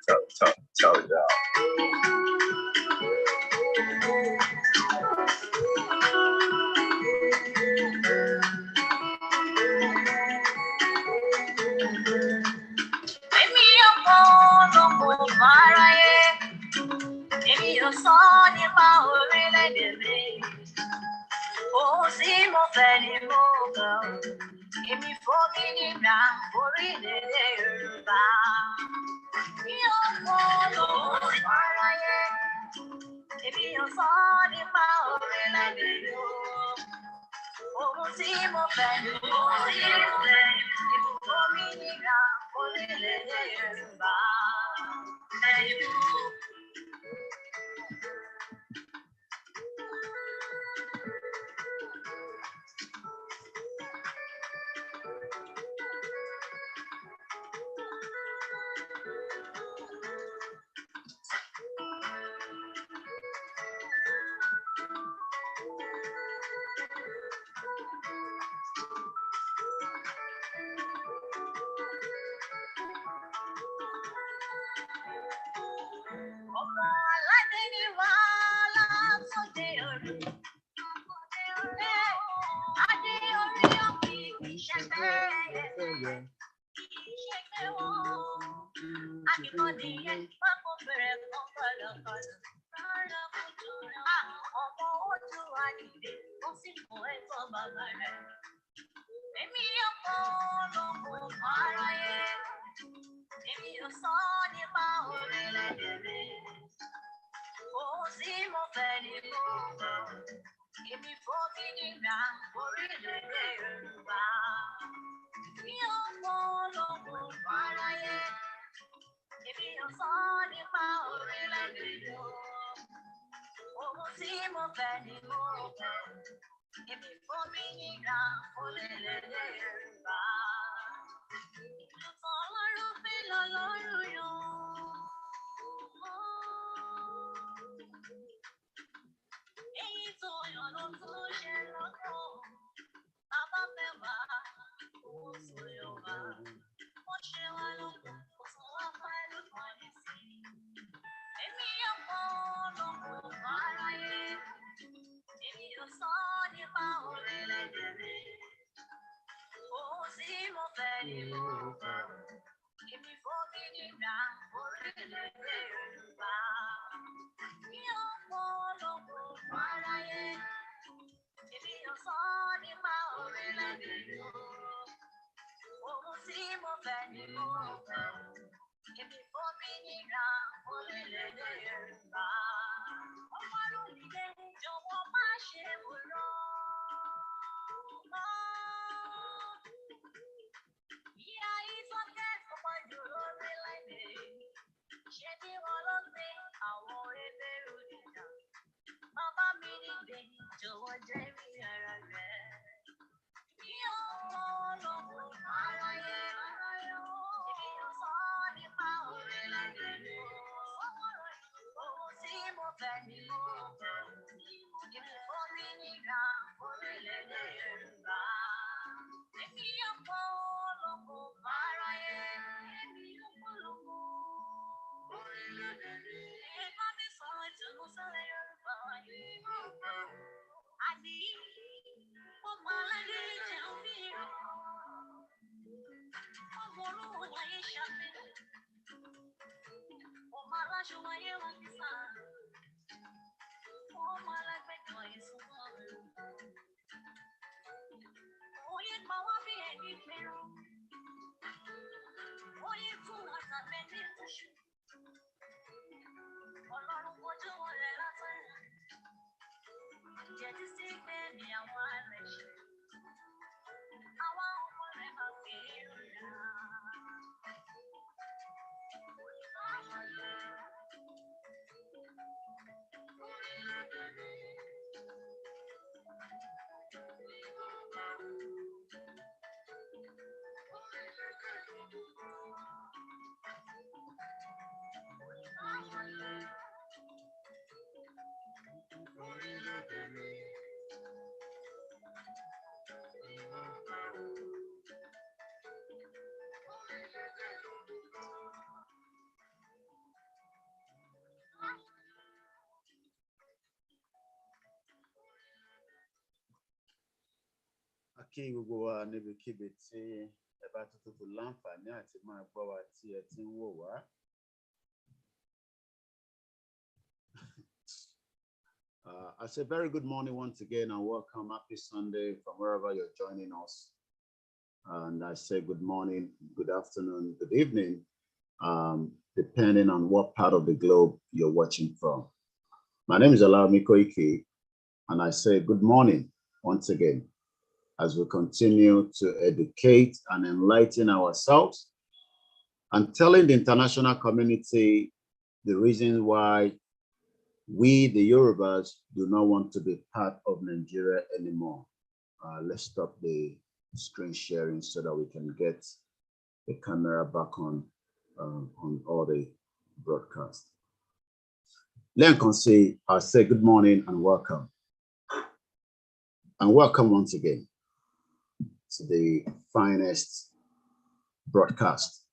Tell it out. kí gbogbo wa níbikíbi tí ẹ bá tuntun láǹfààní àti máa gbọ́ wa tí ẹ ti ń wò wá. I say very good morning once again and welcome. Happy Sunday from wherever you're joining us. And I say good morning, good afternoon, good evening, depending on what part of the globe you're watching from. My name is Koikimedia, and I say good morning once again as we continue to educate and enlighten ourselves and telling the international community the reason why we, the Yorubas, do not want to be part of Nigeria anymore. Let's stop the screen sharing so that we can get the camera back on all the broadcasts. I say good morning and welcome. And welcome once again to the finest broadcast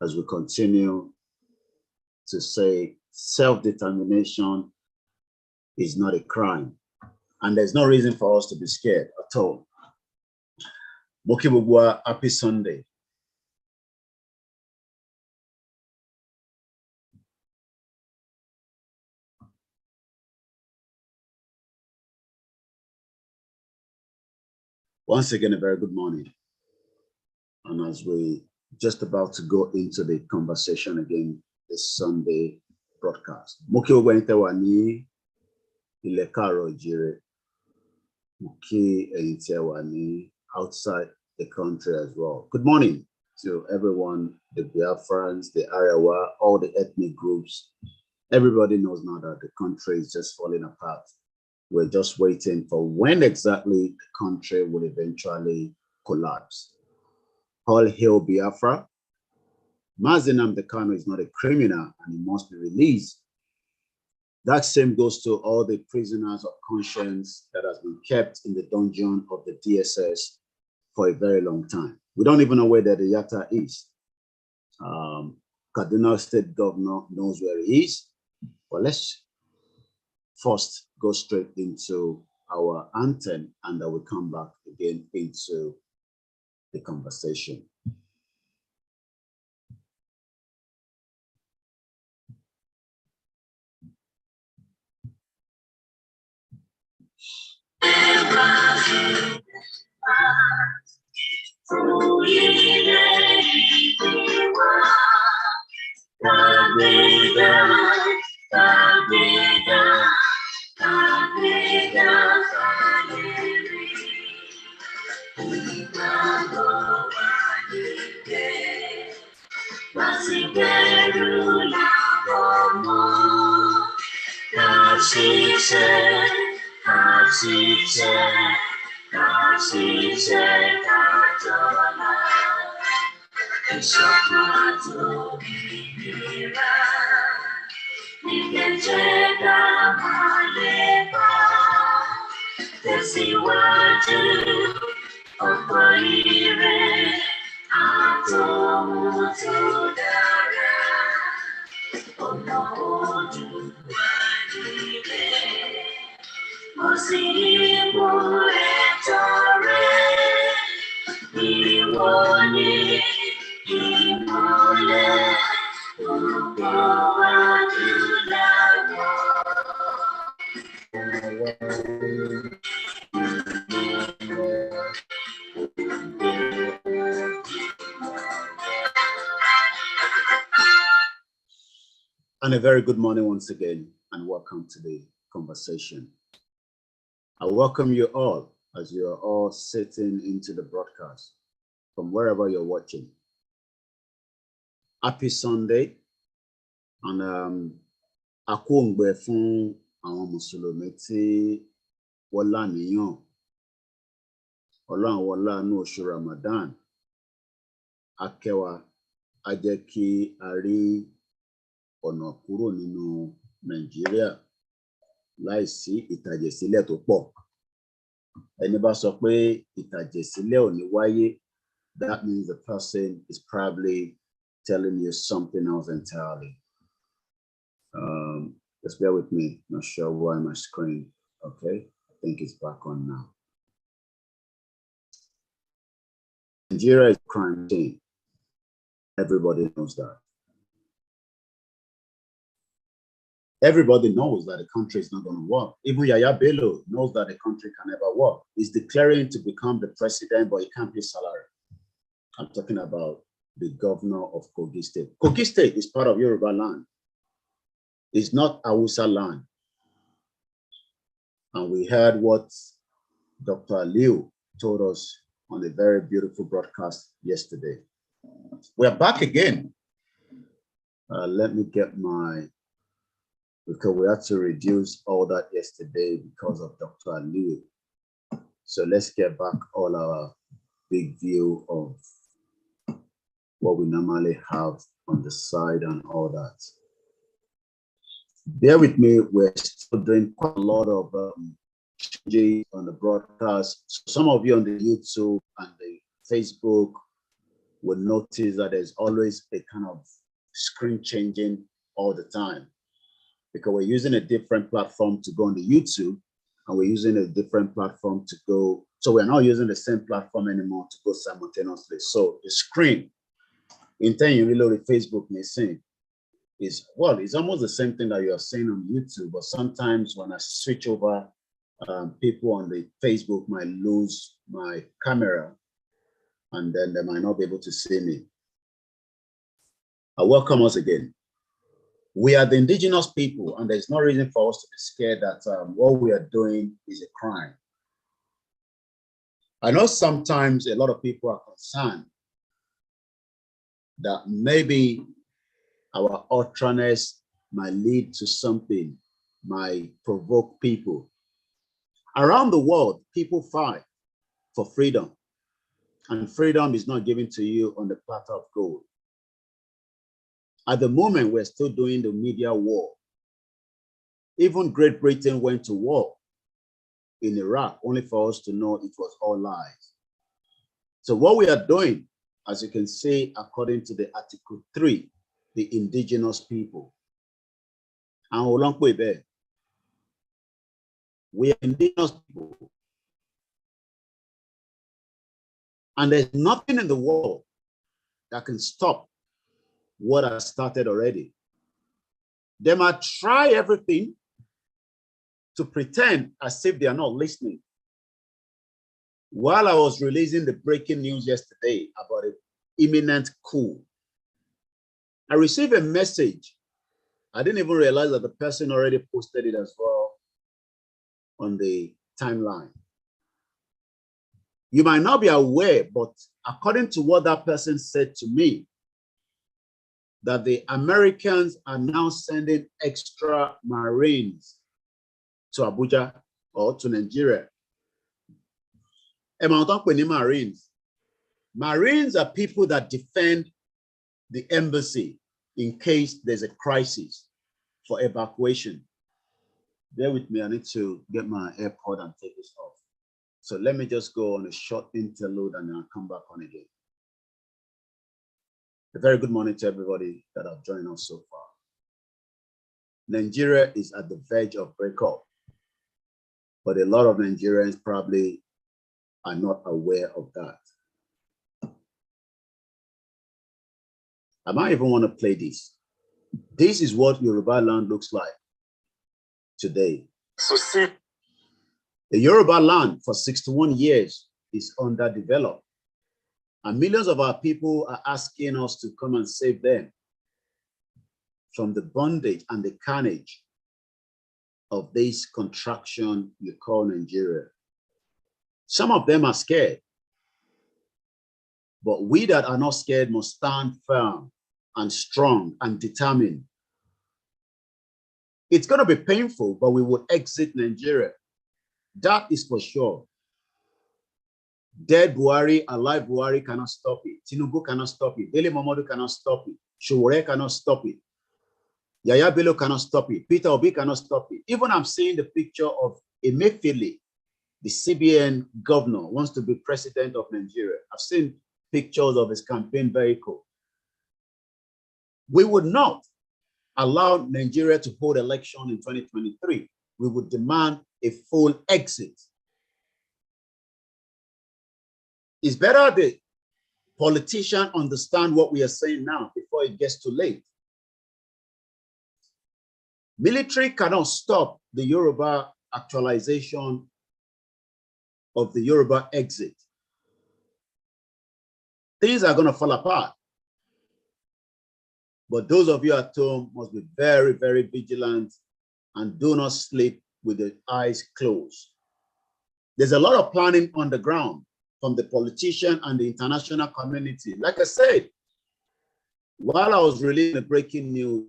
as we continue to say self-determination is not a crime. And there's no reason for us to be scared at all. Mokibugwa, happy Sunday. Once again, a very good morning. And as we just about to go into the conversation again this Sunday broadcast. Muki Wani Ilekaro Jire. Muki Wani outside the country as well. Good morning to everyone, the Biafrans, the Arawa, all the ethnic groups. Everybody knows now that the country is just falling apart. We're just waiting for when exactly the country will eventually collapse. All hail Biafra. Mazi Nnamdi Kanu is not a criminal and he must be released. That same goes to all the prisoners of conscience that has been kept in the dungeon of the DSS for a very long time. We don't even know where the Yatta is. Kaduna State Governor knows where he is. But let's first go straight into our anthem and then we'll come back again into the conversation. And a very good morning once again, and welcome to the conversation. I welcome you all as you are all sitting into the broadcast from wherever you're watching. Happy Sunday, and akungbe fún àwọn Mùsùlùmí tí wọ́n láníyàn Ọlọ́run wọlá ní oṣù Ramadan akẹwà á jẹ́ kí a rí ọ̀nà kúrò nínú Nàìjíríà láìsí ìtàjẹ̀sílẹ̀ tó pọ̀. Ẹni bá sọ pé ìtàjẹ̀sílẹ̀ ò ní wáyé, that means the person is probably telling you something else entirely. Just bear with me, not sure why my screen, okay, I think it's back on now. Nigeria is a crime scene. Everybody knows that. Everybody knows that the country is not going to work. Even Yaya Bello knows that the country can never work. He's declaring to become the president, but he can't pay salary. I'm talking about the governor of Kogi State. Kogi State is part of Yoruba land. It's not Hausa land. And we heard what Dr. Liu told us on a very beautiful broadcast yesterday. We're back again. Let me get my, because we had to reduce all that yesterday because of Dr. Liu. So let's get back all our big view of what we normally have on the side and all that. Bear with me, we're still doing quite a lot of changes on the broadcast. So some of you on the YouTube and the Facebook will notice that there's always a kind of screen changing all the time, because we're using a different platform to go on the YouTube, and we're using a different platform to go. So we're not using the same platform anymore to go simultaneously. So the screen, in time you reload the Facebook may see is, well, it's almost the same thing that you are seeing on YouTube, but sometimes when I switch over, people on the Facebook might lose my camera and then they might not be able to see me. I welcome us again. We are the indigenous people, and there's no reason for us to be scared that what we are doing is a crime. I know sometimes a lot of people are concerned that maybe our utterance might lead to something, might provoke people. Around the world, people fight for freedom, and freedom is not given to you on the platter of gold. At the moment, we're still doing the media war. Even Great Britain went to war in Iraq, only for us to know it was all lies. So what we are doing, as you can see, according to the Article 3, the indigenous people. And we are indigenous people. And there's nothing in the world that can stop what has started already. They might try everything to pretend as if they are not listening. While I was releasing the breaking news yesterday about an imminent coup, I received a message. I didn't even realize that the person already posted it as well on the timeline. You might not be aware, but according to what that person said to me, that the Americans are now sending extra Marines to Abuja or to Nigeria. Marines. Marines are people that defend the embassy in case there's a crisis for evacuation. Bear with me, I need to get my AirPod and take this off. So let me just go on a short interlude and then I'll come back on again. A very good morning to everybody that have joined us so far. Nigeria is at the verge of breakup, but a lot of Nigerians probably are not aware of that. I might even want to play this. This is what Yoruba land looks like today. The Yoruba land for 61 years is underdeveloped. And millions of our people are asking us to come and save them from the bondage and the carnage of this contraction you call Nigeria. Some of them are scared, but we that are not scared must stand firm and strong and determined. It's going to be painful, but we will exit Nigeria. That is for sure. Dead Buhari, alive Buhari cannot stop it. Tinubu cannot stop it. Dele Momodu cannot stop it. Showore cannot stop it. Yaya Bello cannot stop it. Peter Obi cannot stop it. Even I'm seeing the picture of Emefiele, the CBN governor, wants to be president of Nigeria. I've seen pictures of his campaign vehicle. We would not allow Nigeria to hold election in 2023. We would demand a full exit. It's better politicians understand what we are saying now before it gets too late. Military cannot stop the Yoruba actualization of the Yoruba exit. Things are going to fall apart. But those of you at home must be very, very vigilant and do not sleep with the eyes closed. There's a lot of planning on the ground from the politician and the international community. Like I said, while I was releasing the breaking news,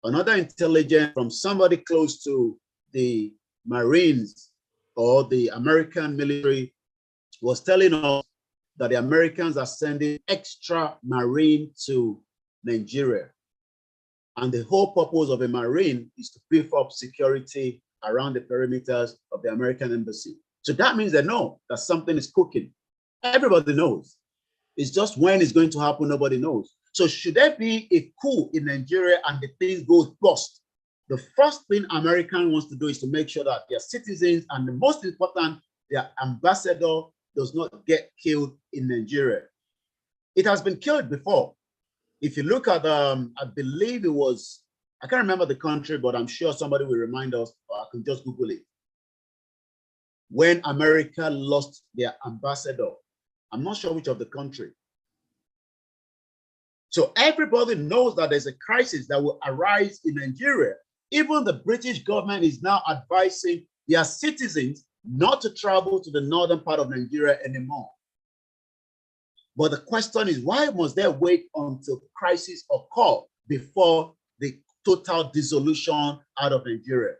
another intelligence from somebody close to the Marines or the American military was telling us that the Americans are sending extra Marine to Nigeria. And the whole purpose of a Marine is to beef up security around the perimeters of the American embassy. So that means they know that something is cooking. Everybody knows. It's just when it's going to happen, nobody knows. So should there be a coup in Nigeria and the thing goes bust, the first thing American wants to do is to make sure that their citizens, and the most important, their ambassador does not get killed in Nigeria. It has been killed before. If you look at, I believe it was, I can't remember the country, but I'm sure somebody will remind us, or I can just Google it. When America lost their ambassador, I'm not sure which of the country. So everybody knows that there's a crisis that will arise in Nigeria. Even the British government is now advising their citizens not to travel to the northern part of Nigeria anymore. But the question is, why must they wait until crisis occur before the total dissolution out of Nigeria?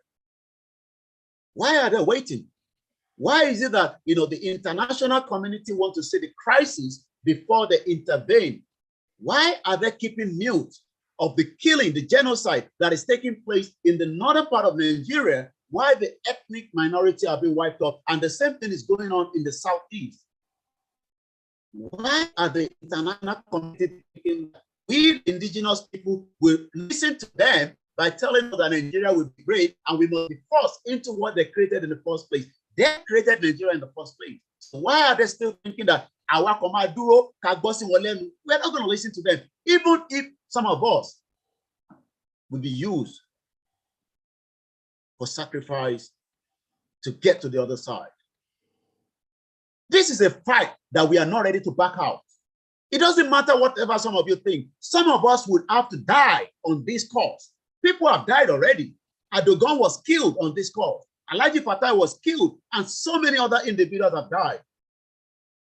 Why are they waiting? Why is it that, you know, the international community want to see the crisis before they intervene? Why are they keeping mute of the killing, the genocide that is taking place in the northern part of Nigeria, while the ethnic minority are being wiped off, and the same thing is going on in the southeast? Why are the international community thinking that we indigenous people will listen to them by telling us that Nigeria will be great and we must be forced into what they created in the first place? They created Nigeria in the first place. So why are they still thinking that our Komaduro, Kagbosi Wolenu, we're not going to listen to them, even if some of us will be used for sacrifice to get to the other side? This is a fight that we are not ready to back out. It doesn't matter whatever some of you think. Some of us would have to die on this cause. People have died already. Adogon was killed on this cause. Alhaji Fatai was killed, and so many other individuals have died.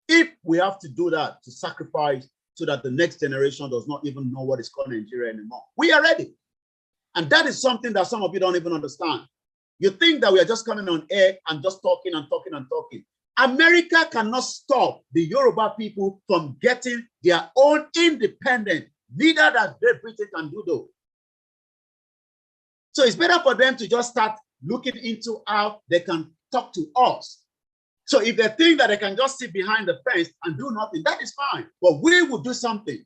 If we have to do that, to sacrifice so that the next generation does not even know what is called Nigeria anymore, we are ready. And that is something that some of you don't even understand. You think that we are just coming on air and just talking and talking and talking. America cannot stop the Yoruba people from getting their own independence. Neither does Great Britain can do though. So it's better for them to just start looking into how they can talk to us. So if they think that they can just sit behind the fence and do nothing, that is fine. But we will do something.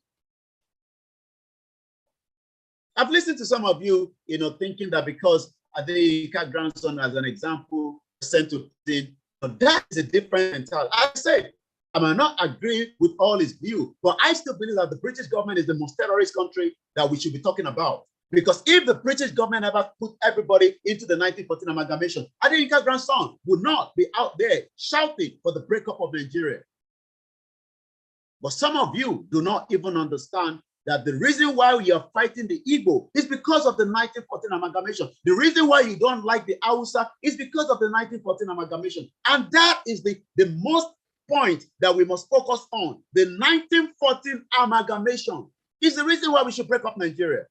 I've listened to some of you, you know, thinking that because Adeyinka grandson, as an example, sent to Britain, that is a different mentality. I said, I might not agree with all his views, but I still believe that the British government is the most terrorist country that we should be talking about. Because if the British government ever put everybody into the 1914 amalgamation, Adeyinka's grandson would not be out there shouting for the breakup of Nigeria. But some of you do not even understand that the reason why we are fighting the Igbo is because of the 1914 amalgamation. The reason why you don't like the Hausa is because of the 1914 amalgamation. And that is the most point that we must focus on. The 1914 amalgamation is the reason why we should break up Nigeria.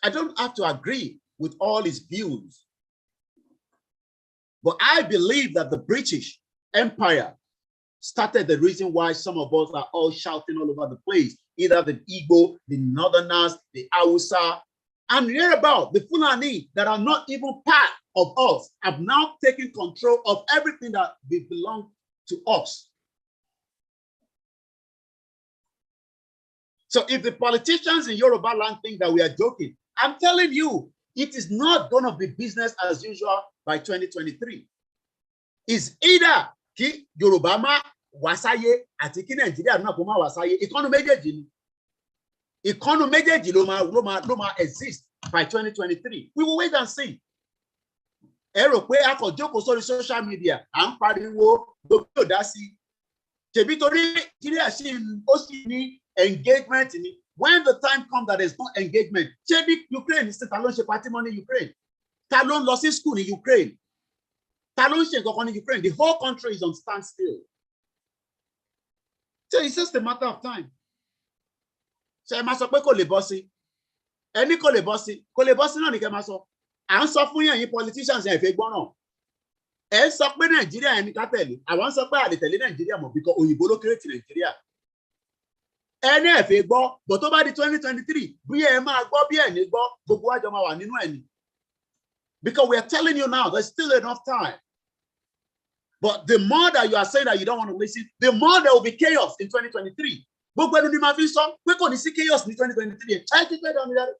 I don't have to agree with all his views, but I believe that the British Empire started the reason why some of us are all shouting all over the place, either the Igbo, the Northerners, the Hausa, and hear about the Fulani that are not even part of us, have now taken control of everything that belongs to us. So if the politicians in Yoruba land think that we are joking, I'm telling you, it is not going to be business as usual by 2023. It's either Ki Yorubama wá sáyé àti kí Nàìjíríà náà kó má wá sáyé. Ìkànnù méjèèjì ni. Ìkànnù méjèèjì ló máa exist by 2023. We will wait and see. Ẹ rò pé a kò jókòó sórí social media à ń pariwo gbogbo yóò dá sí. Ṣèbí torí Nàìjíríà ó sì ní engagement ni. When the time comes that there's no engagement, ṣé bí Ukraine ṣe ta ló ń ṣe party money in Ukraine? Ta ló ń lọ sí school ní Ukraine? Ta ló ń ṣe nǹkan kan ní Ukraine? The whole country is on standstill. So it's just a matter of time. Ṣé ẹ máa sọ pé kò lè bọ́ sí? Ẹni kò lè bọ́ sí náà ni kẹ́ máa sọ. À ń sọ fún yín politicians yẹn ìfẹ́ gbọ́ràn. Ẹ sọ pé Nàìjíríà ẹni ká tẹ̀lé. Àwọn sọ pé a lè tẹ̀lé Nàìjíríà mọ̀ because òyìnbó ló kéré ti Nàìjíríà. Ẹni ẹ̀fẹ̀ gbọ́, but tó bá di 2023, bí ẹ máa gbọ́ bí ẹni gbọ́, gbogbo àjọ máa wà nínú ẹni. Because we are telling you now, there's still enough time. But the more that you are saying that you don't want to listen, the more there will be chaos in 2023. Gbogbo ẹnu ni máa fi sọ pé kò ní sí chaos ní 2023. Ẹ ti pẹ́ dán mi dáre.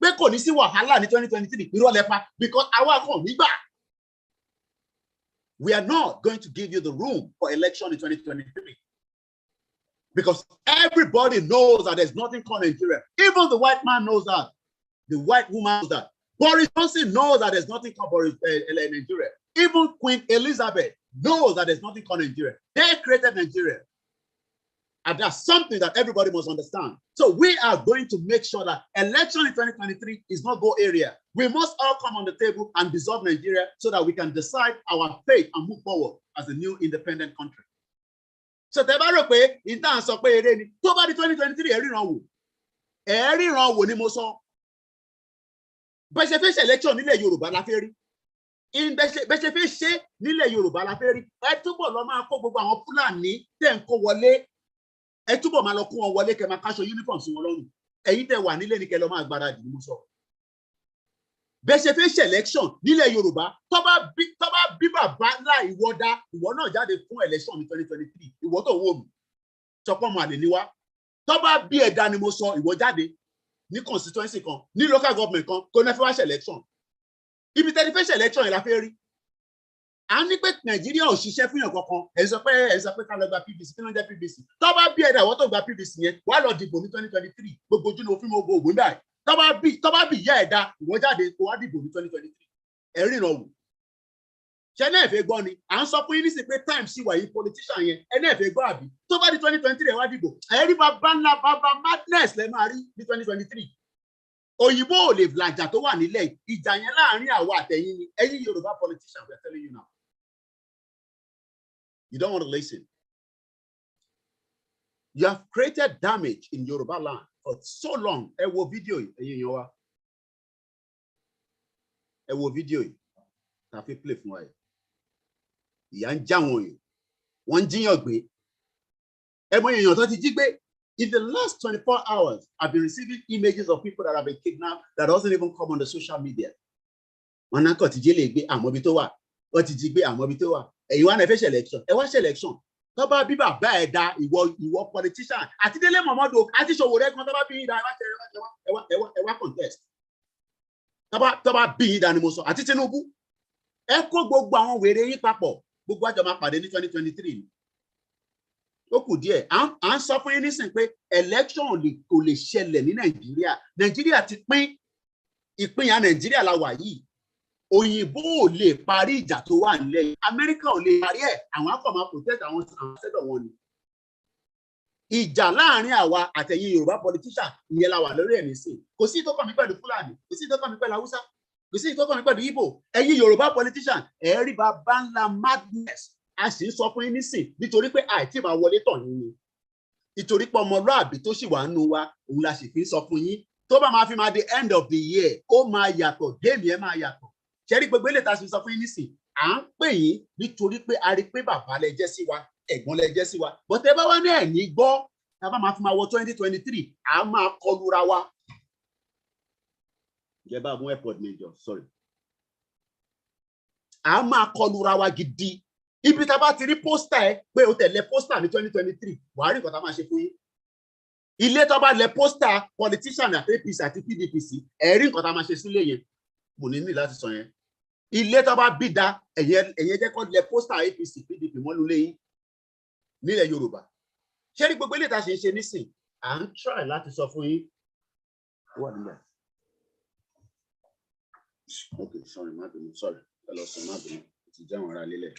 Pé kò ní sí wàhálà ní 2023. Irọ́ lẹ́pa because àwa kan nígbà. We are not going to give you the room for election in 2023. Because everybody knows that there's nothing called Nigeria. Even the white man knows that. The white woman knows that. Boris Johnson knows that there's nothing called Nigeria. Even Queen Elizabeth knows that there's nothing called Nigeria. They created Nigeria. And that's something that everybody must understand. So we are going to make sure that election in 2023 is not go area. We must all come on the table and dissolve Nigeria so that we can decide our fate and move forward as a new independent country. So tẹ́ bá rò pé ìtàn sọ pé eré ni tó bá di 2023 ẹ ríran wò ni mo sọ. Bẹ́ẹ̀ ṣe fẹ́ ṣe election nílẹ̀ Yorùbá la fẹ́ rí. Bẹ́ẹ̀ ṣe fẹ́ ṣe nílẹ̀ Yorùbá la fẹ́ rí. Ẹ túbọ̀ lọ máa kó gbogbo àwọn Fúlàní tẹ̀ ń kó wọlé. Ẹ túbọ̀ máa lọ kó wọn wọlé kẹ́ máa káṣọ uniform sí wọn lọ́rùn. Ẹ̀yin tẹ́ wà nílé ni kẹ́ lọ máa gbáradì ni mo sọ. Bẹ́ẹ̀ ṣe fẹ́ ṣe election nílẹ̀ Yorùbá tó bá bí bàbá ńlá ìwọ dá ìwọ náà jáde fún election ní 2023 ìwọ tó wò mí sọpọ́ mọ́ àlè níwá tó bá bí ẹ̀dá ni mo sọ ìwọ jáde ní constituency kan ní local government kan tó ní fẹ́ wá ṣe election ibi tẹ́lẹ̀ fẹ́ ṣe election yẹn la fẹ́ rí à ń ní pé Nàìjíríà ò ṣiṣẹ́ fún yàn kankan ẹ̀ sọ pé ká lọ gba PVC kí ló ń jẹ́ PVC tó bá bí ẹ̀dá ìwọ tó gba PVC yẹn wá lọ dìbò ní 2023 gbogbo ojú ni òfin mo gbogbo níbàyìí tó bá bí ìyá ẹ̀dá ìwọ jáde kó wá dìbò ní 2023 ẹ ríran wò ṣe náà fẹ́ gbọ́ ni à ń sọ fún yín nísìnyí pé time sí wà yìí politician yẹn ẹ náà fẹ́ gbọ́ àbí tó bá di 2023 ẹ wá dìbò ẹ rí bàbá ńlá bàbá madness lẹ máa rí ní 2023 òyìnbó ò lè làjà tó wà nílẹ̀ ìjà yẹn láàrin àwa àtẹ̀yìn ni ẹ̀yin Yorùbá politician we are telling you now you don't want to listen you have created damage in Yoruba land for so long ẹ wo fídíò yìí ẹ̀yin èèyàn wa ẹ wo fídíò yìí tá fi play fún wa yìí ìyà ń já wọn yìí wọ́n ń jíyàn gbé ẹ mọ èèyàn tó ti jí gbé in the last 24 hours I've been receiving images of people that have been kidnapped that doesn't even come on the social media wọn náà kàn ti jí lè gbé àmọ́ ibi tó wà wọ́n ti jí gbé àmọ́ ibi tó wà ẹ̀yin wá náà fẹ́ ṣe election ẹ wá ṣe election tó bá bí bàbá ẹ̀ dá ìwọ politician àti Délé Mọ̀mọ́dù àti Ṣòwòrẹ́ kan tó bá bí yín dá ẹ wá contest tó bá bí yín dá ni mo sọ àti Tinubu ẹ kó gbogbo àwọn wèrè yín papọ̀ gbogbo àjọ máa pàdé ní 2023 ó kù díẹ̀ à ń sọ fún yín nísìnyí pé election kò lè ṣẹlẹ̀ ní Nàìjíríà ti pín ìpínyà Nàìjíríà la wà yìí òyìnbó ò lè parí ìjà tó wà nílẹ̀ Amẹ́ríkà ò lè parí ẹ̀ àwọn akọ̀ máa protect àwọn sẹ́dọ̀ wọn ni ìjà láàrin àwa àtẹ̀yìn Yorùbá politician ìyẹn la wà lórí ẹ̀ nísìn kò sí tó kàn mí pẹ̀lú Fúlàní kò sí tó kàn mí pẹ̀lú Haúsá kò sí tó kàn mí pẹ̀lú Ìgbò ẹ̀yin Yorùbá politician ẹ̀ rí bàbá ńlá madness a sì ń sọ fún yín nísìn nítorí pé àìtí máa wọlé tọ̀ yín ni nítorí pé ọmọlúàbí tó sì wà nù wa òun la sì fi ń sọ fún yín tó bá máa fi máa di end of the year ó máa yàtọ̀ géèmì ẹ̀ máa yàtọ̀ ṣẹ́rí gbogbo ilé ta sì sọ fún yín nísìn à ń pè yín nítorí pé a rí pé bàbá lẹ jẹ́ sí wa ẹ̀gbọ́n lẹ jẹ́ sí wa bọ́tẹ́ bá wá ní ẹ̀ ní gbọ́ tá a bá máa fi máa wọ 2023 à máa kọlura wa. ìjẹba mú airport major sorry à máa kọlura wa gidi ibi tá a bá ti rí pósítà ẹ pé o tẹ̀lé pósítà ní 2023 wàá rí nǹkan tá a máa ṣe fún yín ilé tó bá lẹ pósítà politician àti APC àti PDP sí ẹ rí nǹkan tá a máa ṣe sílé yẹn mo ní láti sọ yẹn ilé tó bá bí da ẹ̀yẹ jẹ́ kó lẹ pósítà APC PDP mọ́nú lẹ́yìn nílẹ̀ Yorùbá ṣé rí gbogbo ilé tá ṣe ń ṣe nísìn à ń try láti sọ fún yín wà nígbà okay sorry má bínú sorry ẹ lọ sọ má bínú ti jẹ́ àwọn ará lílẹ̀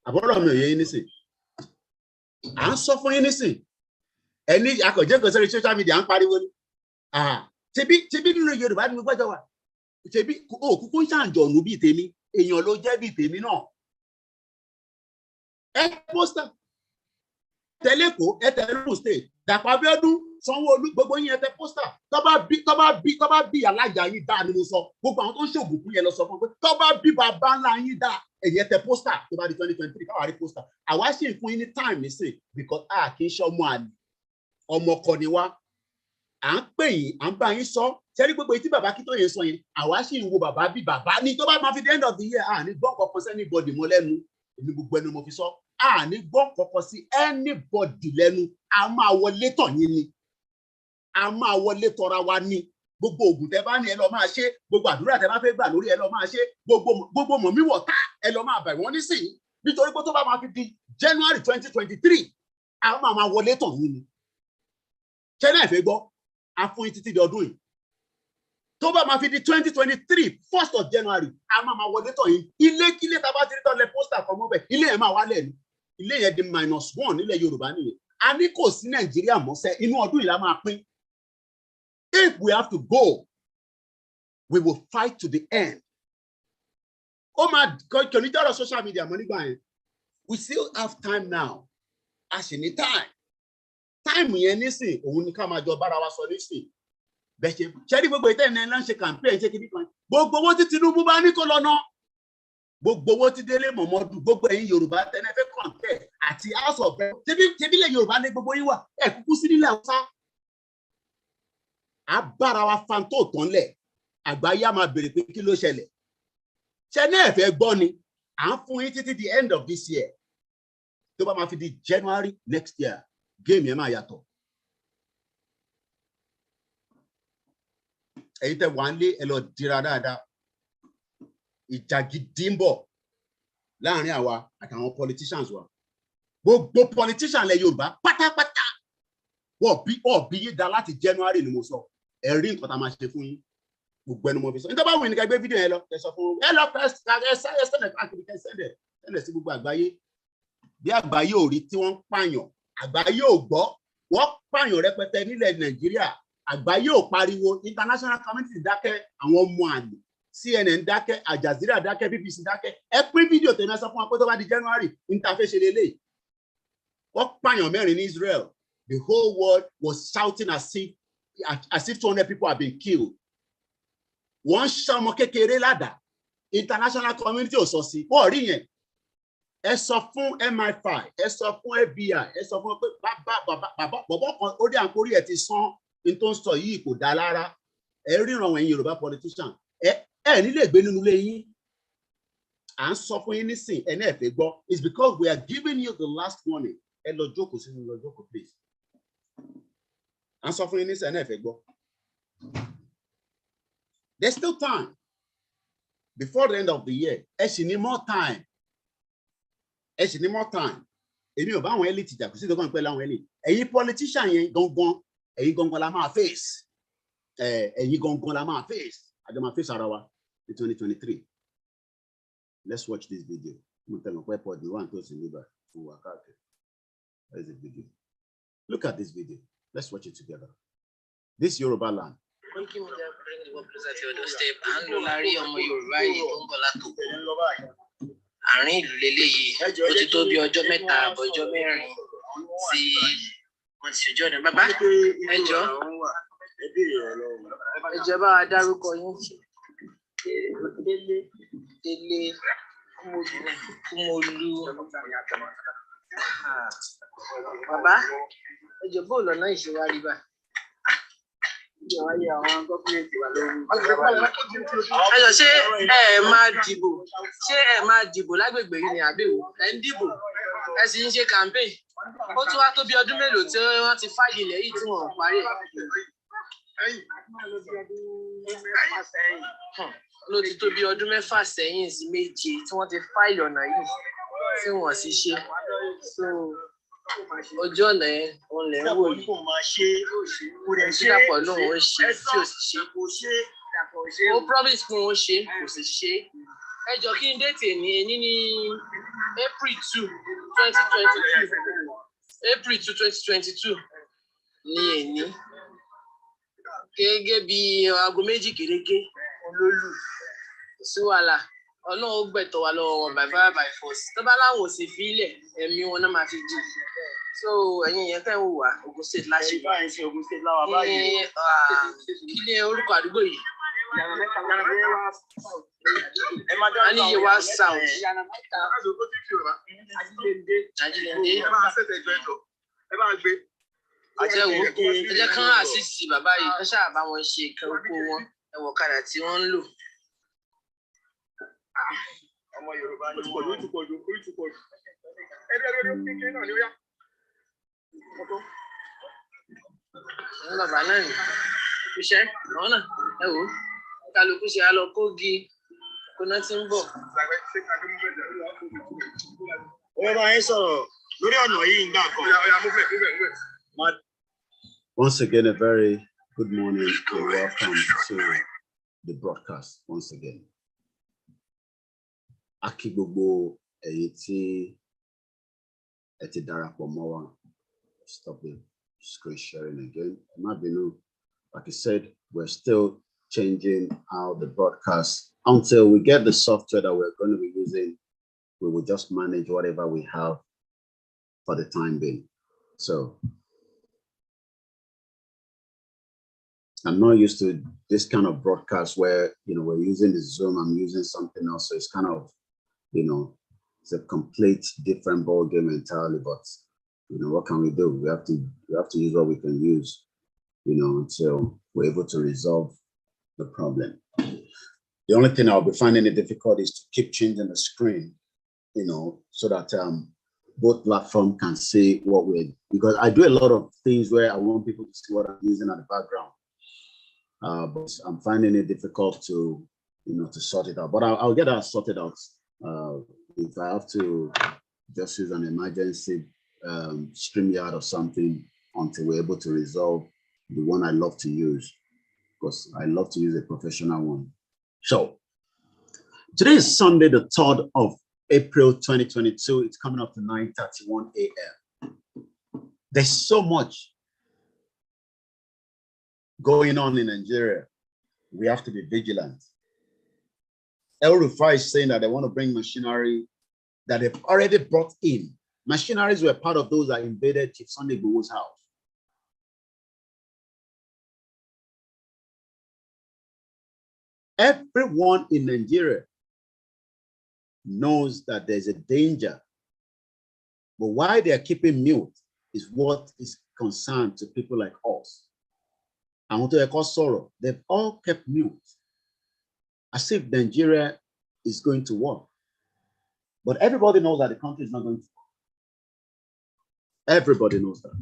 àbọ̀rọ̀ mi ò yé yín nísìn à ń sọ fún yín nísìn ẹni akọ̀jẹ́ kan sórí social media ń pariwo ni ṣebí nínú Yorùbá ni mo gbọ́dọ̀ wà ṣebí òkúkú ń ṣàǹjọ̀nù bíi tèmi èèyàn ló jẹ́ bíi tèmi náà ẹ pósítà tẹlẹkọ ẹ tẹlẹkọ state Dàpọ̀ Abíọ́dún Sanwó-Olú gbogbo yín ẹ tẹ pósítà tó bá bí alájà yín dáa ni mo sọ gbogbo àwọn tó ń ṣògùn fún yẹn lọ sọ fún pé tó bá bí bàbá ńlá yín dáa ẹ̀yẹ tẹ pósítà tó bá di 2023 káwá rí pósítà àwa sì ń fún yín ní time nísìn because a kì í ṣe ọmọ àlè ọmọ kọ ni wá à ń pè yín à ń bá yín sọ sẹ́rí gbogbo etí bàbá kí tó yẹn sọ yẹn àwa sì ń wo bàbá bí bàbá ní tó bá máa fi the end of the year à ní gbọ́ kankan sí anybody mọ́ lẹ́nu èmi gbogbo ẹnu mo fi sọ à ní gbọ́ kankan sí anybody lẹ́nu a máa wọlé tọ̀ yín ni a máa wọlé tọra wa ní gbogbo ògùn tẹ bá ní ẹ lọ máa ṣe gbogbo àdúrà tẹ bá fẹ́ gbà lórí ẹ lọ máa ṣe gbogbo mọ̀mí wọ̀tá ẹ lọ máa bẹ̀ wọ́n nísìnyí nítorí pé tó bá máa fi di January 2023 a máa wọlé tọ̀ yín ni ṣé náà fẹ́ gbọ́ a fún yín títí di ọdún yìí tó bá máa fi di 2023 1st of January a máa wọlé tọ̀ yín ilé kílé tá a bá ti rí tọ́ lẹ pósítà kan mọ́bẹ̀ ilé yẹn máa wálẹ̀ ni ilé yẹn di -1 nílẹ̀ Yorùbá nìyẹn a ní kò sí Nàìjíríà mọ́sẹ́ inú ọdún yìí la máa pín if we have to go we will fight to the end ó máa kò ní jọ́rọ̀ social media mọ́ nígbà yẹn we still have time now a sì ní time yẹn nísìn òun ni ká máa jọ bára wa sọ nísìn bẹ́ẹ̀ ṣe rí gbogbo ìtẹ́ ìnáyẹn láń ṣe campaign ṣe kìíní kan gbogbo owó tí Tinubu bá ní kó lọ ná gbogbo owó tí Délé Mọ̀mọ́dù gbogbo ẹ̀yin Yorùbá tẹ́lẹ̀ fẹ́ kọ̀ǹtẹ̀ àti house of rep ṣebí ilẹ̀ Yorùbá ní gbogbo yín wà ẹ̀ kúkú sí nílẹ̀ Haúsá a bára wa fan tó tán lẹ̀ àgbáyé máa béèrè pé kí ló ṣẹlẹ̀ ṣe náà fẹ́ gbọ́ ni à ń fún yín títí the end of this year tó bá máa fi di January next year game yẹn máa yàtọ̀ ẹ̀yin tẹ́ wà ń lé ẹ lọ dira dáadáa ìjà gidi ń bọ̀ láàrin àwa àtàwọn politicians wa gbogbo politician lẹ Yorùbá pátápátá wọ́n bí yín dá láti January ni mo sọ ẹ rí nǹkan tá a máa ṣe fún yín gbogbo ẹnu mo fi sọ nítorí báwo ni ká gbé fídíò yẹn lọ ẹ sọ fún ẹ lọ ẹ sẹ́lẹ̀ káàkiri ẹ sẹ́lẹ̀ sí gbogbo àgbáyé bí àgbáyé ò rí tí wọ́n ń pààyàn àgbáyé ò gbọ́ wọ́n pààyàn rẹpẹtẹ nílẹ̀ Nàìjíríà àgbáyé ò pariwo international community dákẹ́ àwọn ọmọ àlè CNN dákẹ́ Al Jazeera dákẹ́ BBC dákẹ́ ẹ pín fídíò tẹ̀lé sọ fún wa pé tó bá di January interface lélẹ̀ wọ́n pààyàn mẹ́rin ní Israel the whole world was shouting as if 200 people have been killed wọ́n ṣá ọmọ kékeré ládàá international community ò sọ sí wọ́n rí yẹn ẹ sọ fún MI5 ẹ sọ fún FBI ẹ sọ fún pé bàbá kan ó dé àǹkórí ẹ ti sán ní tó ń sọ yìí kò dá lára ẹ ríran àwọn Yorùbá politician ẹ nílé gbé nínú ilé yín à ń sọ fún yín nísìn ẹ náà fẹ́ gbọ́ it's because we are giving you the last warning ẹ lọ jókòó sínú lọ jókòó please à ń sọ fún yín nísìn ẹ náà fẹ́ gbọ́ there's still time before the end of the year ẹ sì ní more time ẹ sì ní more time èmi ò bá àwọn elite jà kò sí ìdókòwò pẹ̀lú àwọn elite ẹ̀yin politician yẹn gangan la máa face ẹ̀yin gangan la máa face àjọ máa face ara wa in 2023 let's watch this video mo tell you pé the one tó sì níbà fún wa káàkiri there is a video look at this video let's watch it together this Yoruba land. Koikimedia bring the world closer to your doorstep. À ń lò lárí ọmọ Yorùbá yìí tó ń bọ̀ látò. Àárín ìlú leléyìí, ó ti tó bí ọjọ́ mẹ́ta àbọ̀jọ́ mẹ́rin tí wọ́n ti ṣojú ọ̀nà. Bàbá, ẹ jọ̀ọ́ bá wa dárúkọ yín. Délé Kúmọlú. Bàbá, ẹ jọ̀ọ́ bó lọ́nà ìṣèwárí bá. Ṣé ẹ máa dìbò lágbègbè yìí ni àbí ẹ ń dìbò ẹ sì ń ṣe campaign ó tún wá tó bí ọdún mélòó tí wọ́n ti fáìlì ilẹ̀ yìí tí wọ́n parí ló ti tó bí ọdún 6 sẹ́yìn sí 7 tí wọ́n ti fáìlì ọ̀nà yìí tí wọ́n sì ṣe so ojú ọ̀nà yẹn òun lè ń wò ní dídàpọ̀ lóun ó ṣe tí ò sì ṣe ó promise fún òun ṣe kò sì ṣe ẹ jọ kí n déètì èní ní April 2 2022 April 2 2022 ní èní gẹ́gẹ́ bí aago méjì kéréké olólù sí wàhálà ọlọ́run ó gbẹ̀tọ̀ wa lọ́wọ́ wọn by fire by force tó bá láwọn ò sì fi ilẹ̀ ẹ̀mí wọn náà máa fi jù so ẹ̀yin yẹn tẹ́ ń wò wá Ogun State láṣẹ kí ni orúkọ àdúgbò yìí a ní Yewa South Ajilende ẹ jẹ́ kán àṣìṣì bàbá yìí kán ṣáà bá wọn ṣe ìkan oko wọn ẹwọ ọ̀kadà tí wọ́n ń lò. Ọmọ Yorùbá ni wọ́n bàbá náà ní iṣẹ́ àwọn náà ẹ wò ó kálukú ṣe á lọ kógi kóná tí ń bọ̀. wọ́n bá yín sọ̀rọ̀ lórí ọ̀nà yìí ń gbà kan. Once again, a very good morning and welcome to the broadcast once again. Aki gbogbo ẹ̀yin tí ẹ ti darapọ̀ mọ́ wa. Stop the screen sharing again. Like I said, we're still changing how the broadcast until we get the software that we're going to be using. We will just manage whatever we have for the time being. So I'm not used to this kind of broadcast where, we're using the Zoom, I'm using something else. So it's kind of, it's a complete different ball game entirely, but what can we do? We have to use what we can use, until we're able to resolve the problem. The only thing I'll be finding it difficult is to keep changing the screen, so that both platforms can see what because I do a lot of things where I want people to see what I'm using at the background. But I'm finding it difficult to, to sort it out. But I'll get that sorted out. If I have to just use an emergency StreamYard or something until we're able to resolve the one I love to use, because I love to use a professional one. So today is Sunday, the 3rd of April, 2022. It's coming up to 9:31 a.m. There's so much going on in Nigeria. We have to be vigilant. El Rufai is saying that they want to bring machinery that they've already brought in. Machineries were part of those that invaded Chief Sunday Igboho's house. Everyone in Nigeria knows that there's a danger, but why they are keeping mute is what is concerned to people like us. I want to echo sorrow. They've all kept mute, as if Nigeria is going to war. But everybody knows that the country is not going to war. Everybody knows that.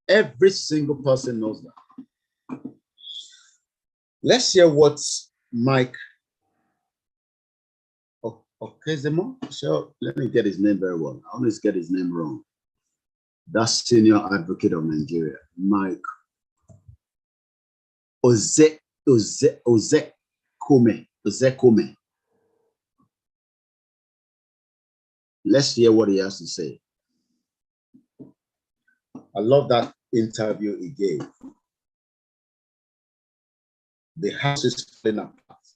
Every single person knows that. Let's hear what Mike Okezemo. So let me get his name very well. I always get his name wrong. That's senior advocate of Nigeria, Mike Ozekome. Let's hear what he has to say. I love that interview he gave. The house is falling apart.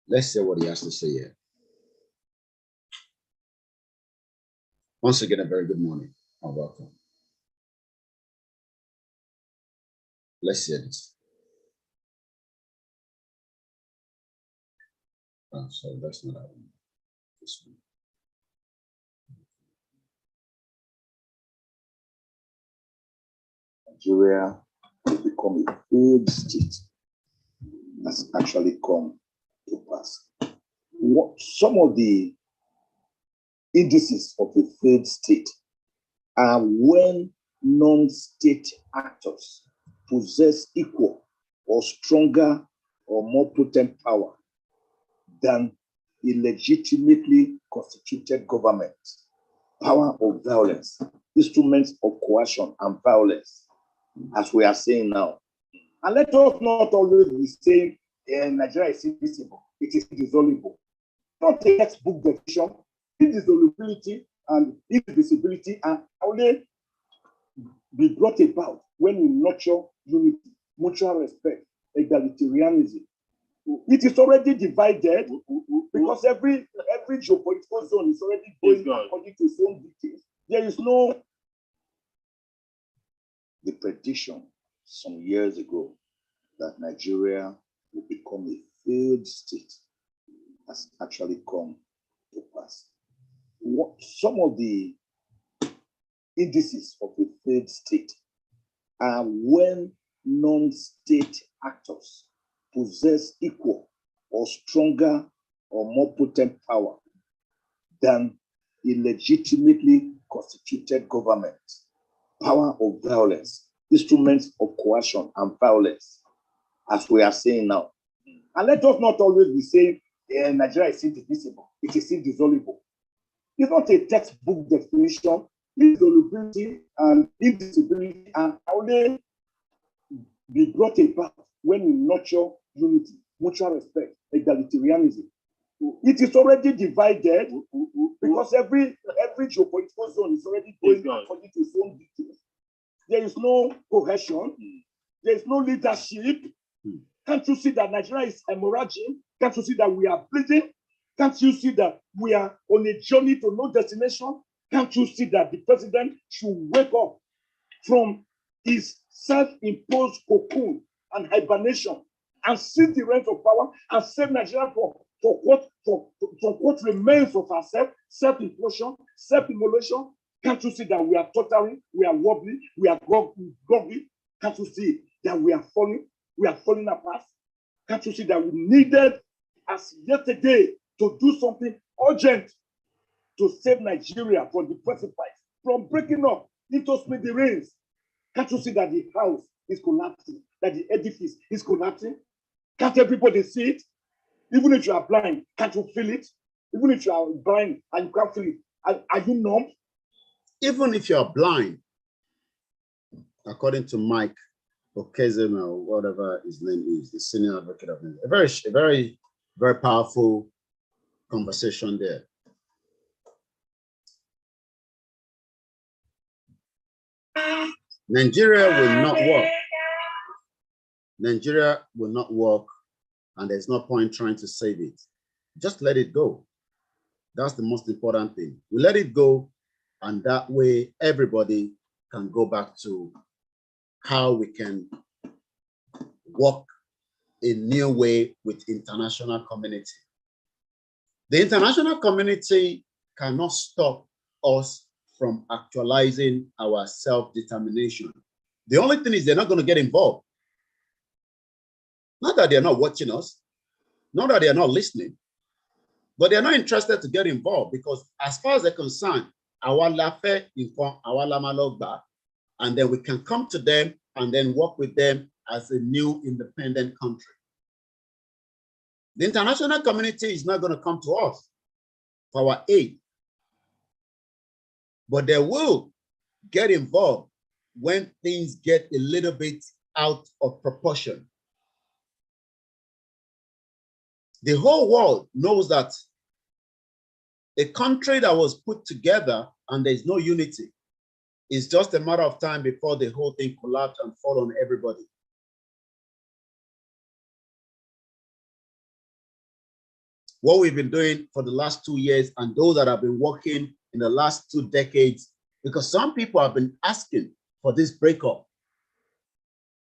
Let's see what he has to say here. Once again, a very good morning and welcome. Let's hear this. Oh, sorry, that's not that one. This one. Nigeria has become a failed state has actually come to pass. Some of the indices of a failed state are when non-state actors possess equal or stronger or more potent power than illegitimately constituted government, power of violence, instruments of coercion and violence, as we are saying now. And let us not always be saying Nigeria is indivisible, it is indissoluble. Not a textbook definition. Indissolubility and indivisibility are only be brought about when we nurture unity, mutual respect, egalitarianism. It is already divided because every geopolitical zone is already going according to its own details. There is no. The prediction some years ago that Nigeria will become a failed state has actually come to pass. Some of the indices of a failed state are when non-state actors possess equal or stronger or more potent power than illegitimately constituted government, power of violence, instruments of coercion and violence, as we are saying now. And let us not always be saying Nigeria is indivisible, it is indissoluble. It's not a textbook definition. Indissolubility and indivisibility are only be brought about when we nurture unity, mutual respect, egalitarianism. It is already divided because every geopolitical zone is already going according to its own details. There is no cohesion. There is no leadership. Can't you see that Nigeria is hemorrhaging? Can't you see that we are bleeding? Can't you see that we are on a journey to no destination? Can't you see that the president should wake up from his self-imposed cocoon and hibernation and seize the reins of power and save Nigeria for what remains of ourselves, self-implosion, self-immolation? Can't you see that we are tottering, we are wobbly, we are groggy? Can't you see that we are falling apart? Can't you see that we needed, as yesterday, to do something urgent to save Nigeria from the precipice, from breaking up into smithereens? Can't you see that the house is collapsing, that the edifice is collapsing? Can't everybody see it? Even if you are blind, can't you feel it? Even if you are blind and you can't feel it, are you numb? Even if you're blind, according to Mike Okezem or whatever his name is, the senior advocate of Nigeria, a very, very powerful conversation there. Nigeria will not work. Nigeria will not work, and there's no point trying to save it. Just let it go. That's the most important thing. We let it go, and that way everybody can go back to how we can work a new way with international community. The international community cannot stop us from actualizing our self-determination. The only thing is they're not going to get involved. Not that they're not watching us, not that they're not listening, but they're not interested to get involved because as far as they're concerned, and then we can come to them and then work with them as a new independent country. The international community is not going to come to us for our aid, but they will get involved when things get a little bit out of proportion. The whole world knows that a country that was put together and there's no unity, it's just a matter of time before the whole thing collapses and fall on everybody. What we've been doing for the last 2 years and those that have been working in the last 2 decades, because some people have been asking for this breakup,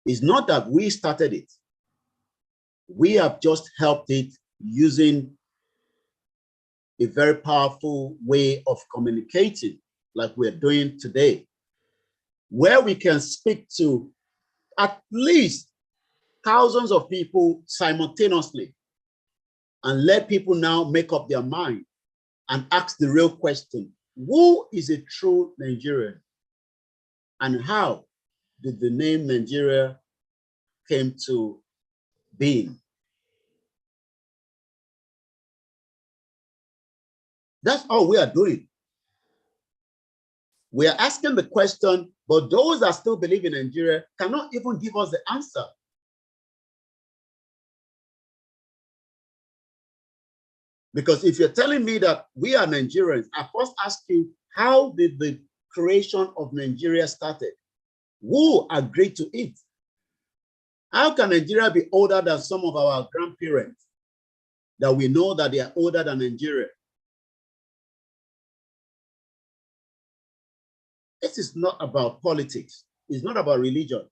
is not that we started it. We have just helped it using a very powerful way of communicating like we're doing today, where we can speak to at least thousands of people simultaneously and let people now make up their mind and ask the real question: who is a true Nigerian? And how did the name Nigeria came to being? That's all we are doing. We are asking the question, but those that still believe in Nigeria cannot even give us the answer. Because if you're telling me that we are Nigerians, I first ask you, how did the creation of Nigeria started? Who agreed to it? How can Nigeria be older than some of our grandparents that we know that they are older than Nigeria? This is not about politics. It's not about religion.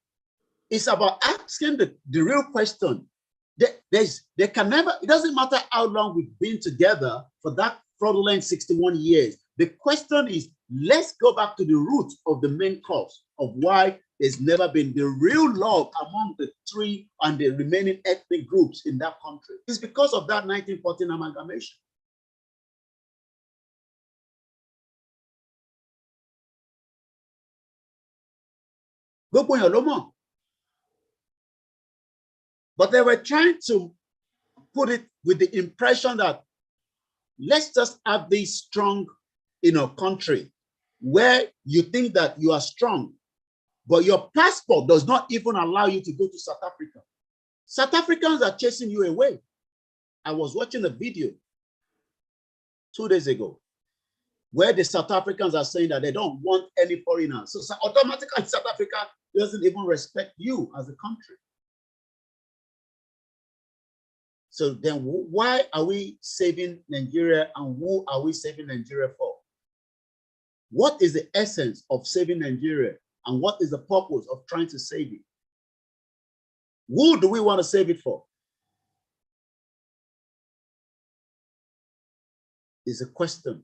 It's about asking the real question. There can never, it doesn't matter how long we've been together for that fraudulent 61 years. The question is, let's go back to the root of the main cause of why there's never been the real love among the three and the remaining ethnic groups in that country. It's because of that 1914 amalgamation. But they were trying to put it with the impression that let's just have this strong, country where you think that you are strong, but your passport does not even allow you to go to South Africa. South Africans are chasing you away. I was watching a video 2 days ago where the South Africans are saying that they don't want any foreigners. So automatically South Africa doesn't even respect you as a country. So then why are we saving Nigeria, and who are we saving Nigeria for? What is the essence of saving Nigeria, and what is the purpose of trying to save it? Who do we want to save it for? Is a question.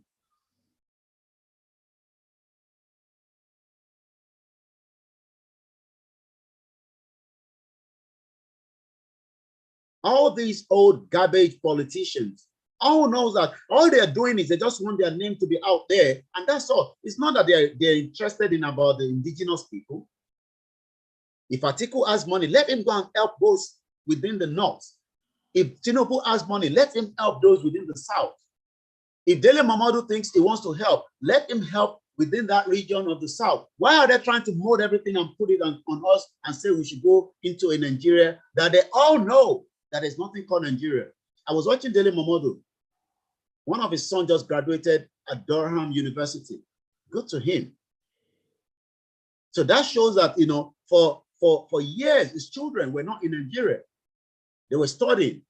All these old garbage politicians all knows that all they're doing is they just want their name to be out there, and that's all. It's not that they're interested in about the indigenous people. If Atiku has money, let him go and help those within the north. If Tinubu has money, let him help those within the south. If Dele Momodu thinks he wants to help, let him help within that region of the south. Why are they trying to mold everything and put it on us and say we should go into a Nigeria that they all know that there's nothing called Nigeria? I was watching Dele Momodu. One of his sons just graduated at Durham University. Good to him. So that shows that, for years, his children were not in Nigeria. They were studying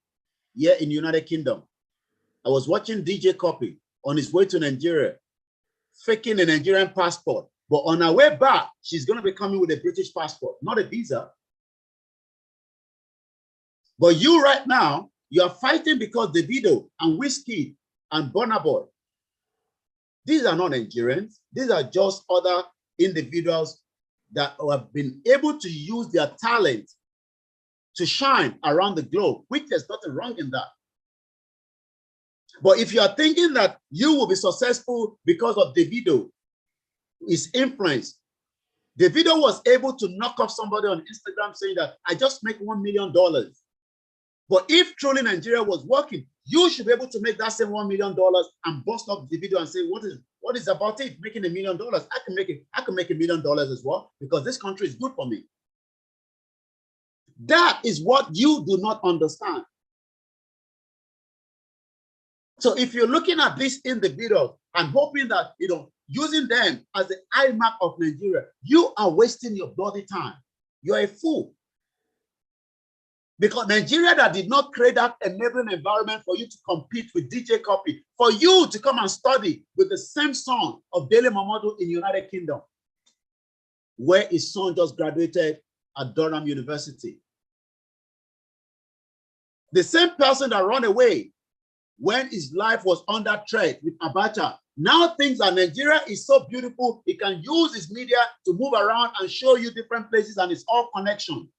here in the United Kingdom. I was watching DJ Copy on his way to Nigeria, faking a Nigerian passport. But on her way back, she's going to be coming with a British passport, not a visa. But you right now, you are fighting because Davido and Whiskey and Burna Boy, these are not Nigerians. These are just other individuals that have been able to use their talent to shine around the globe, which there's nothing wrong in that. But if you are thinking that you will be successful because of Davido, his influence, Davido was able to knock off somebody on Instagram saying that I just make $1 million. But if truly Nigeria was working, you should be able to make that same $1 million and bust up the video and say, what is about it? Making $1 million. I can make $1 million as well, because this country is good for me. That is what you do not understand. So if you're looking at these individuals and hoping that, using them as the eye mark of Nigeria, you are wasting your bloody time. You're a fool. Because Nigeria that did not create that enabling environment for you to compete with DJ Copy, for you to come and study with the same son of Dele Momodu in the United Kingdom, where his son just graduated at Durham University. The same person that ran away when his life was under threat with Abacha, now thinks that Nigeria is so beautiful, he can use his media to move around and show you different places, and it's all connection.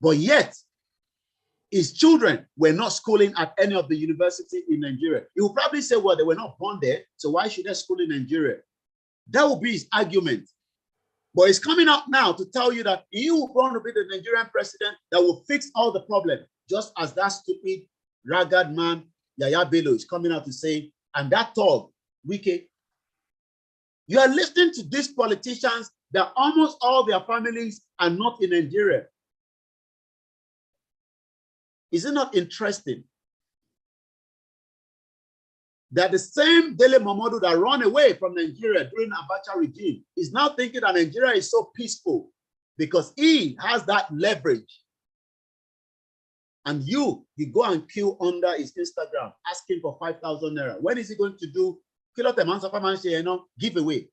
But yet, his children were not schooling at any of the university in Nigeria. He will probably say, well, they were not born there, so why should they school in Nigeria? That will be his argument. But he's coming out now to tell you that he will want to be the Nigerian president that will fix all the problems, just as that stupid, ragged man Yaya Bello is coming out to say, and that talk, Wike, you are listening to these politicians that almost all their families are not in Nigeria. Is it not interesting that the same Dele Momodu that ran away from Nigeria during Abacha regime is now thinking that Nigeria is so peaceful because he has that leverage? And you go and queue under his Instagram asking for 5,000 naira. When is he going to do giveaway?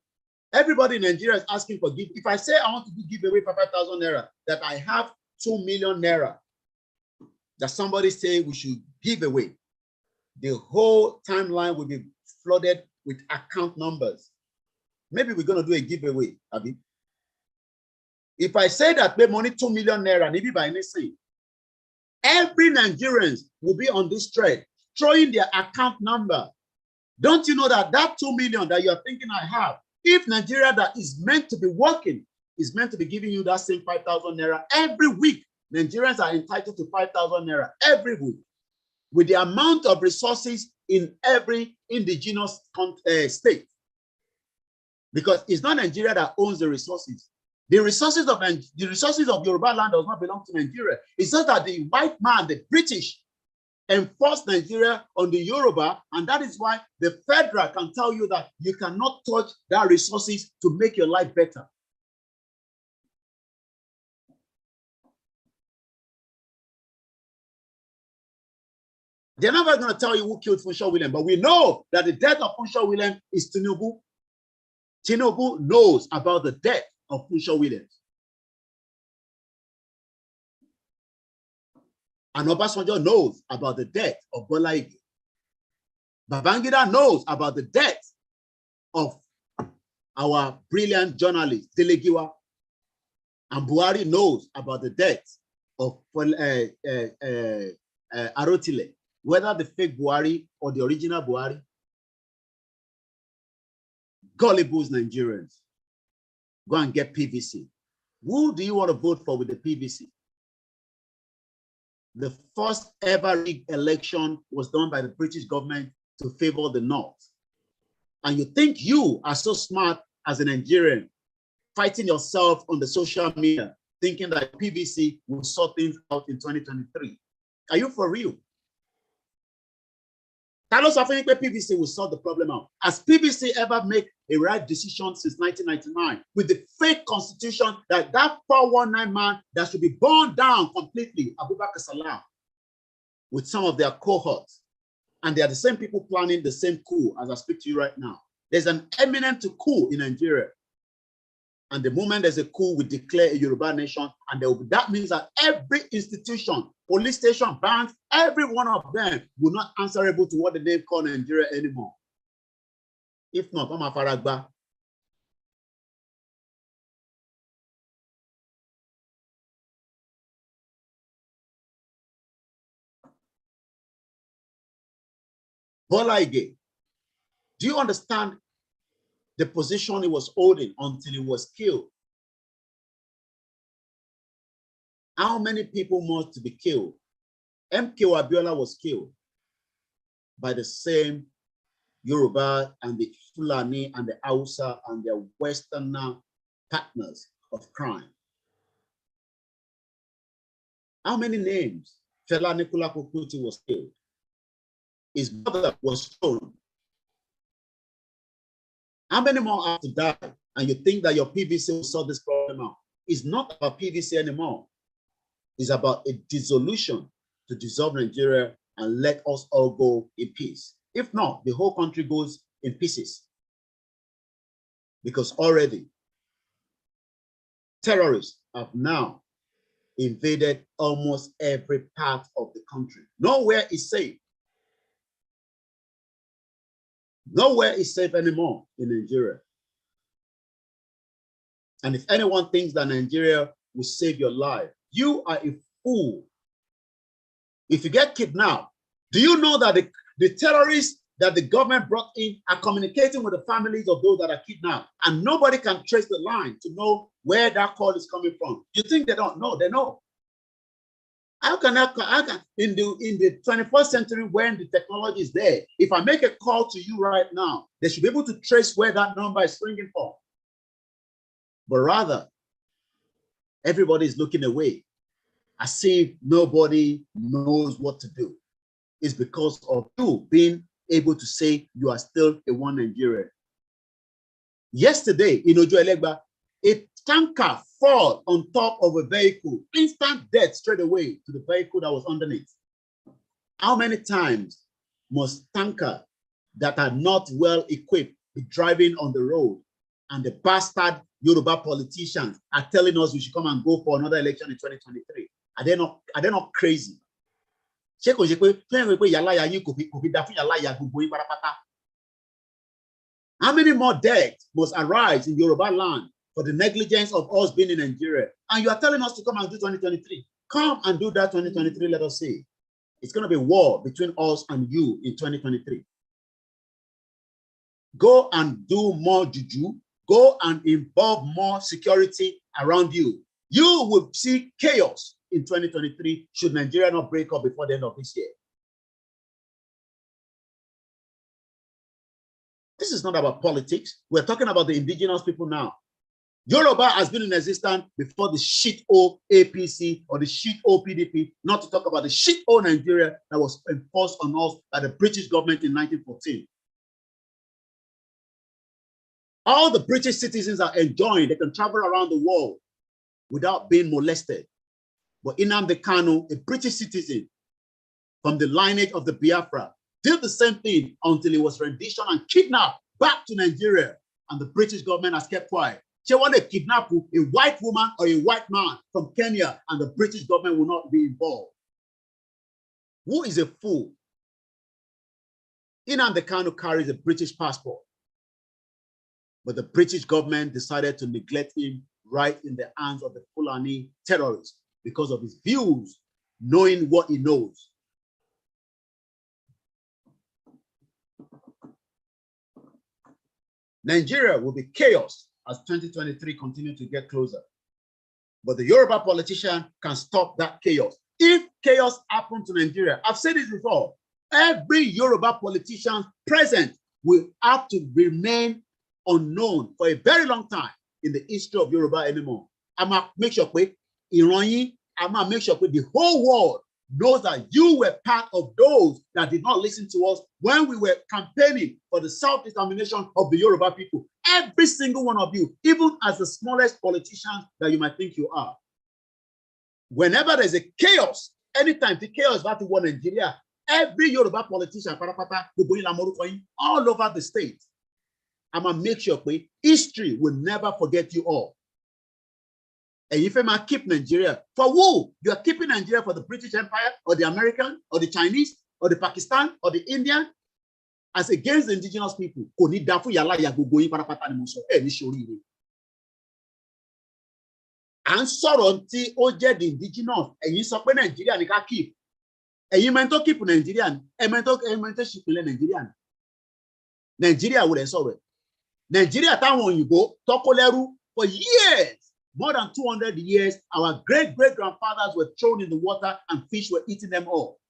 Everybody in Nigeria is asking for give. If I say I want to do giveaway for 5,000 naira, that I have 2 million naira that somebody say we should give away, the whole timeline will be flooded with account numbers. Maybe we're going to do a giveaway, Abi. If I say that pay money 2 million naira, maybe by anything, every Nigerians will be on this thread, throwing their account number. Don't you know that that 2 million that you're thinking I have, if Nigeria that is meant to be working, is meant to be giving you that same 5,000 naira every week, Nigerians are entitled to 5,000 naira every week, with the amount of resources in every indigenous state. Because it's not Nigeria that owns the resources. The resources of Yoruba land does not belong to Nigeria. It's just that the white man, the British, enforced Nigeria on the Yoruba, and that is why the federal can tell you that you cannot touch that resources to make your life better. They're never going to tell you who killed Funshaw William, but we know that the death of Funshaw William is Tinubu. Tinubu knows about the death of Funshaw Williams. And Obasanjo knows about the death of Bola Ige. Babangida knows about the death of our brilliant journalist, Telegiwa. And Buhari knows about the death of Arotile, whether the fake Buhari or the original Buhari. Gullible Nigerians. Go and get PVC. Who do you want to vote for with the PVC? The first ever rigged election was done by the British government to favor the North. And you think you are so smart as a Nigerian, fighting yourself on the social media, thinking that PVC will sort things out in 2023. Are you for real? Carlos Afeni PVC will sort the problem out. Has PVC ever made a right decision since 1999 with the fake constitution that 419 man that should be burned down completely, Abubakar Salam, with some of their cohorts? And they are the same people planning the same coup as I speak to you right now. There's an imminent coup in Nigeria. And the moment there's a coup, we declare a Yoruba nation. And that means that every institution, police station, banks, every one of them will not answerable to what they call Nigeria anymore. If not, I'm a Faragba. Bola Ige, do you understand the position he was holding until he was killed? How many people must be killed? MK Abiola was killed by the same Yoruba and the Fulani and the Hausa and their Westerner partners of crime. How many names? Fela Nikolako Kuti was killed. His brother was thrown. How many more have to die? And you think that your PVC will solve this problem out? It's not about PVC anymore. It's about a dissolution to dissolve Nigeria and let us all go in peace. If not, the whole country goes in pieces. Because already terrorists have now invaded almost every part of the country. Nowhere is safe. Nowhere is safe anymore in Nigeria. And if anyone thinks that Nigeria will save your life, you are a fool. If you get kidnapped, do you know that the terrorists that the government brought in are communicating with the families of those that are kidnapped, and nobody can trace the line to know where that call is coming from? You think they don't know? They know. How can in the 21st century when the technology is there, if I make a call to you right now, they should be able to trace where that number is ringing from. But rather, everybody is looking away as if nobody knows what to do. It's because of you being able to say you are still a one Nigeria. Yesterday in Ojo Elegba, a tanker fall on top of a vehicle, instant death straight away to the vehicle that was underneath. How many times must tanker that are not well equipped be driving on the road, and the bastard Yoruba politicians are telling us we should come and go for another election in 2023? Are they not crazy? How many more deaths must arise in Yoruba land for the negligence of us being in Nigeria? And you are telling us to come and do 2023. Come and do that 2023, let us see. It's going to be war between us and you in 2023. Go and do more juju. Go and involve more security around you. You will see chaos in 2023 should Nigeria not break up before the end of this year. This is not about politics. We're talking about the indigenous people now. Yoruba has been in existence before the shit-o APC or the shit-o PDP, not to talk about the shit-o Nigeria that was enforced on us by the British government in 1914. All the British citizens are enjoying, they can travel around the world without being molested. But Nnamdi Kanu, a British citizen from the lineage of the Biafra, did the same thing until he was renditioned and kidnapped back to Nigeria, and the British government has kept quiet. They want to kidnap a white woman or a white man from Kenya, and the British government will not be involved. Who is a fool? Nnamdi Kanu carries a British passport, but the British government decided to neglect him right in the hands of the Fulani terrorists because of his views, knowing what he knows. Nigeria will be chaos as 2023 continues to get closer. But the Yoruba politician can stop that chaos. If chaos happens to Nigeria, I've said this before, every Yoruba politician present will have to remain unknown for a very long time in the history of Yoruba anymore. I'm going to make sure the whole world knows that you were part of those that did not listen to us when we were campaigning for the self-determination of the Yoruba people. Every single one of you, even as the smallest politicians that you might think you are. Whenever there's a chaos, anytime the chaos about to war Nigeria, every Yoruba politician all over the state, I'm going to make sure history will never forget you all. And if I keep Nigeria, for who? You are keeping Nigeria for the British Empire or the American or the Chinese or the Pakistan or the Indian as against the indigenous people. And sọ̀rọ̀ tí ó jẹ́ the indigenous, ẹ̀yin sọ pé Nigeria ni ká keep. Ẹ̀yin mẹ́rin tó keep Nigeria ni, ẹ̀yin tó ṣìpìlẹ̀ Nigeria ni. Nigeria wo lẹ sọ̀rọ̀ ẹ̀? Nigeria táwọn òyìnbó tọ́kọ́ lẹ́rú for years. More than 200 years, our great-great-grandfathers were thrown in the water and fish were eating them all.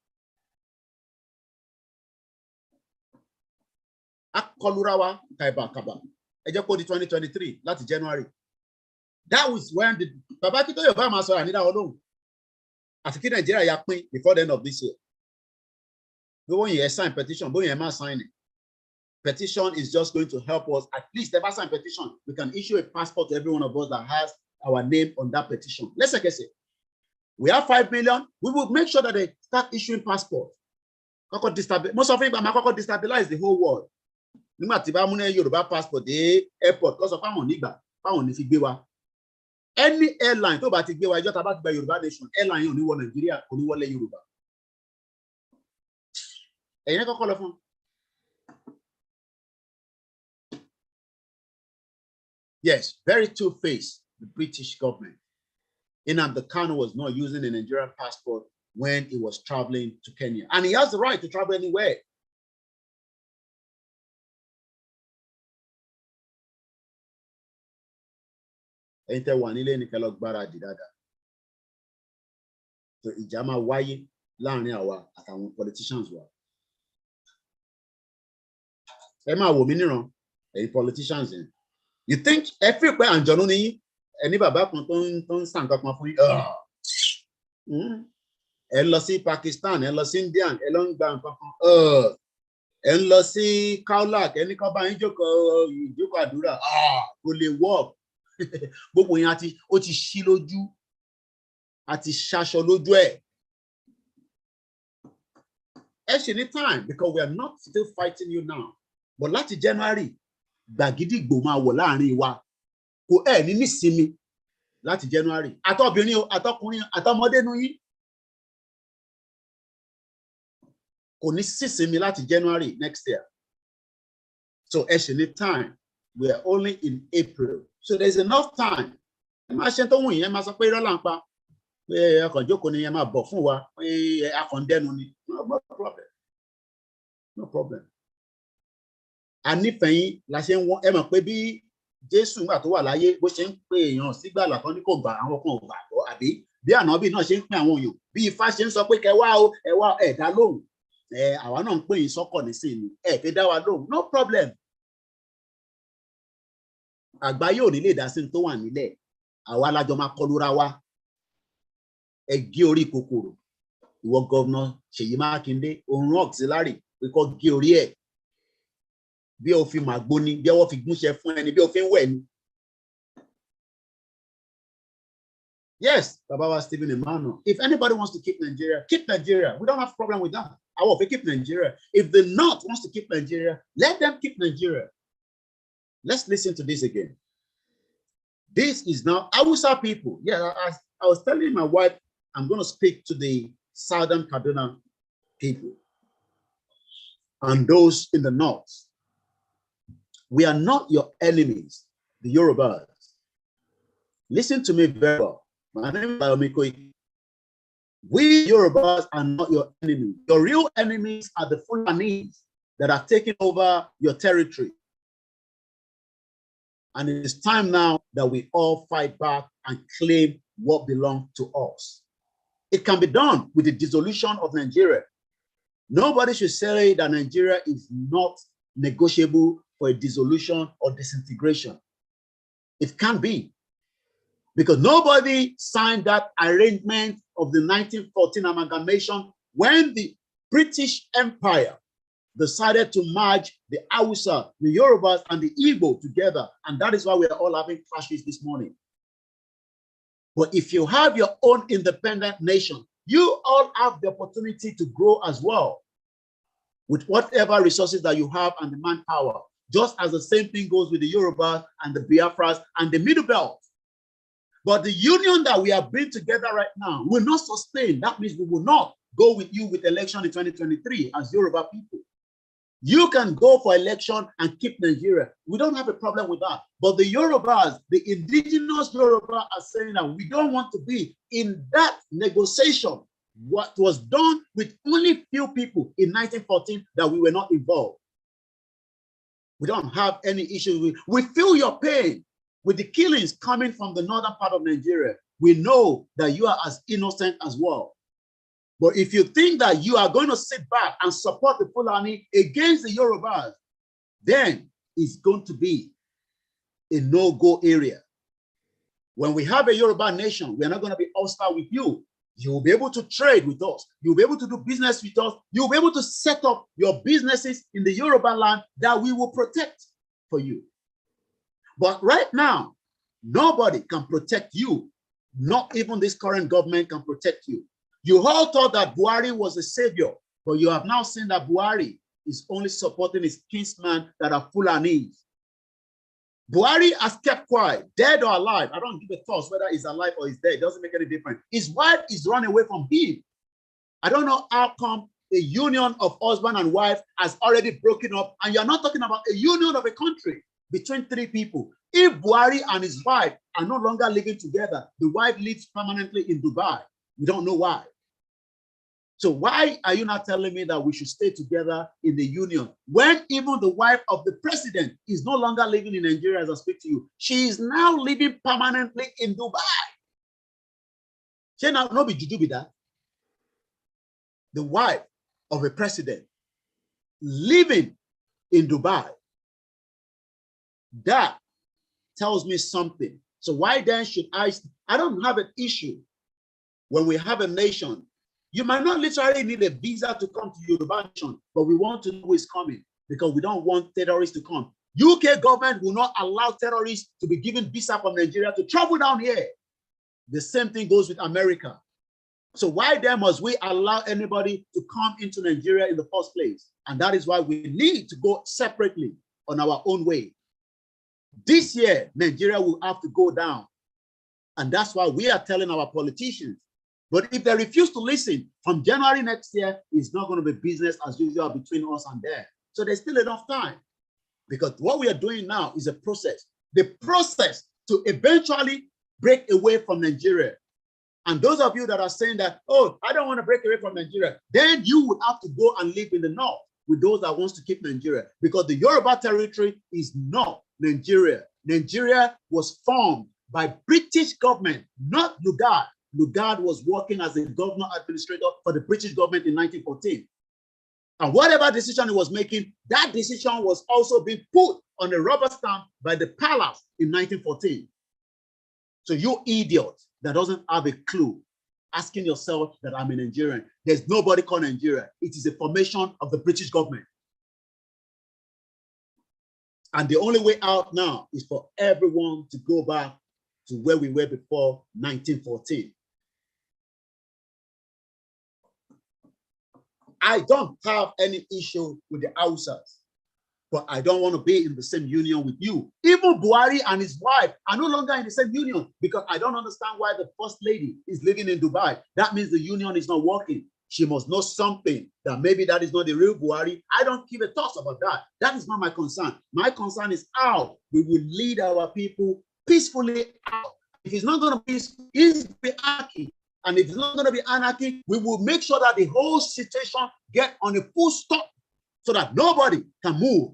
Akolurawa Kaibakaba. Ejo ko di 2023, láti January. That was when the Babakito Yoruba ma sọ Anida Olóhùn. Àti kí Nigeria ya pín before the end of this year. We want you to sign petition, but you must sign it. Petition is just going to help us. At least if I sign petition, we can issue a passport to every one of us that has our name on that petition. Let's say we have 5 million. We will make sure that they start issuing passports. Most of them destabilize the whole world. Yoruba passport, the airport, because of any airline, just about Yoruba nation, airline only one Nigeria, only one Yoruba. Yes, very two-faced, the British government. Nnamdi Kanu was not using a Nigerian passport when he was traveling to Kenya. And he has the right to travel anywhere. So ìjà máa wáyé láàrin àwa àtàwọn politicians wa. Ẹ máa wò mí níran, ẹ̀yin politicians yẹn. You think every pé àǹjọ̀nú ni yín, ẹni bàbá kan tó ń sàn kankan fún yín. Ẹ lọ sí Pakistan, ẹ lọ sí India, ẹ lọ ń gba nǹkan kan. Ẹ ń lọ sí Kaolack, ẹni kan bá yín ìjókòó àdúrà. Kò lè work. Gbogbo yẹn ó ti ṣí lójú, àti ṣaṣọ lójú ẹ̀. Ẹ ṣì ní time because we are not still fighting you now. But láti January, gbàgídígbò máa wọ̀ láàrin wa. Kò ẹ̀ ní nísinmi láti January. Àtọbìnrin o, àtọkùnrin, àtọmọdé nu yín. Kò ní sísinmi láti January next year. So ẹ ṣì ní time. We are only in April. So there's enough time. Ẹ máa ṣe tó wù yín, ẹ máa sọ pé irọ́ là ń pa. Pé akàn jókòó ni ẹ máa bọ̀ fún wa. Pé akàn dẹnu ni. No problem. No problem. A nífẹ̀ẹ́ yín la ṣe ń wọ́n. Ẹ mọ̀ pé bí Jésù nígbà tó wà láyé bó ṣe ń pe èèyàn sígbàlà kan ní kò gbà àwọn kan ò gbà bọ́ àbí bí ànábì náà ṣe ń pín àwọn èèyàn bí Ifá ṣe ń sọ pé kẹ wá o ẹ wá ẹ dá lóhùn. Àwa náà ń pè yín sọ́kọ̀ nísìnyí ẹ fi dá wa lóhùn. No problem. Àgbáyé ò ní lè dá sí ní tó wà nílẹ̀. Àwa lájọ máa kọlura wa. Ẹ gé orí kòkòrò. Ìwọ gọ́vnà Ṣèyí Mákindé òun auxiliary pé kó gé orí ẹ̀. Bí o fi màgbó ni, bí ọwọ́ fi gúnṣẹ́ fún ẹni, bí o fi ń wẹ̀ ni. Yes, Babawa Stephen Emmanuel. If anybody wants to keep Nigeria, keep Nigeria. We don't have a problem with that. I want to keep Nigeria. If the North wants to keep Nigeria, let them keep Nigeria. Let's listen to this again. This is now Hausa people. Yeah, I was telling my wife, I'm going to speak to the Southern Kaduna people and those in the North. We are not your enemies, the Yorubas. Listen to me very well. My name is Koikimedia. We Yorubas are not your enemies. Your real enemies are the Fulanis that are taking over your territory. And it is time now that we all fight back and claim what belongs to us. It can be done with the dissolution of Nigeria. Nobody should say that Nigeria is not negotiable for a dissolution or disintegration. It can't be. Because nobody signed that arrangement of the 1914 amalgamation when the British Empire decided to merge the Hausa, the Yorubas, and the Igbo together. And that is why we are all having clashes this morning. But if you have your own independent nation, you all have the opportunity to grow as well with whatever resources that you have and the manpower. Just as the same thing goes with the Yoruba and the Biafras and the Middle Belt. But the union that we are bringing together right now will not sustain. That means we will not go with you with election in 2023 as Yoruba people. You can go for election and keep Nigeria. We don't have a problem with that. But the Yorubas, the indigenous Yoruba are saying that we don't want to be in that negotiation. What was done with only few people in 1914 that we were not involved. We don't have any issues with. We feel your pain with the killings coming from the northern part of Nigeria. We know that you are as innocent as well. But if you think that you are going to sit back and support the Fulani against the Yorubas, then it's going to be a no-go area. When we have a Yoruba nation, we're not going to be hostile with you. You'll be able to trade with us. You'll be able to do business with us. You'll be able to set up your businesses in the Yoruba land that we will protect for you. But right now, nobody can protect you. Not even this current government can protect you. You all thought that Buhari was a savior, but you have now seen that Buhari is only supporting his kinsmen that are Fulanese. Buhari has kept quiet, dead or alive. I don't give a toss whether he's alive or he's dead. It doesn't make any difference. His wife is running away from him. I don't know how come a union of husband and wife has already broken up, and you're not talking about a union of a country between three people. If Buhari and his wife are no longer living together, the wife lives permanently in Dubai. We don't know why. So why are you not telling me that we should stay together in the union when even the wife of the president is no longer living in Nigeria as I speak to you? She is now living permanently in Dubai. She now not be juju with that. the wife of a president, living in Dubai. That tells me something. So why then should I don't have an issue when we have a nation. You might not literally need a visa to come to Yoruba nation, but we want to know who is coming because we don't want terrorists to come. UK government will not allow terrorists to be given visa from Nigeria to travel down here. The same thing goes with America. So why then must we allow anybody to come into Nigeria in the first place? And that is why we need to go separately on our own way. This year, Nigeria will have to go down. And that's why we are telling our politicians. But if they refuse to listen, from January next year, it's not going to be business as usual between us and them. So there's still enough time. Because what we are doing now is a process. The process to eventually break away from Nigeria. And those of you that are saying that, oh, I don't want to break away from Nigeria, then you would have to go and live in the north with those that wants to keep Nigeria. Because the Yoruba territory is not Nigeria. Nigeria was formed by British government, not Lugard. Lugard was working as a governor administrator for the British government in 1914. And whatever decision he was making, that decision was also being put on a rubber stamp by the palace in 1914. So you idiot that doesn't have a clue, asking yourself that I'm a Nigerian. There's nobody called Nigeria. It is a formation of the British government. And the only way out now is for everyone to go back to where we were before 1914. I don't have any issue with the Hausas, but I don't want to be in the same union with you. Even Buhari and his wife are no longer in the same union because I don't understand why the first lady is living in Dubai. That means the union is not working. She must know something that maybe that is not the real Buhari. I don't give a toss about that. That is not my concern. My concern is how we will lead our people peacefully out. If it's not going to be peaceful, it's be anarchy. And if it's not going to be anarchy, we will make sure that the whole situation get on a full stop so that nobody can move.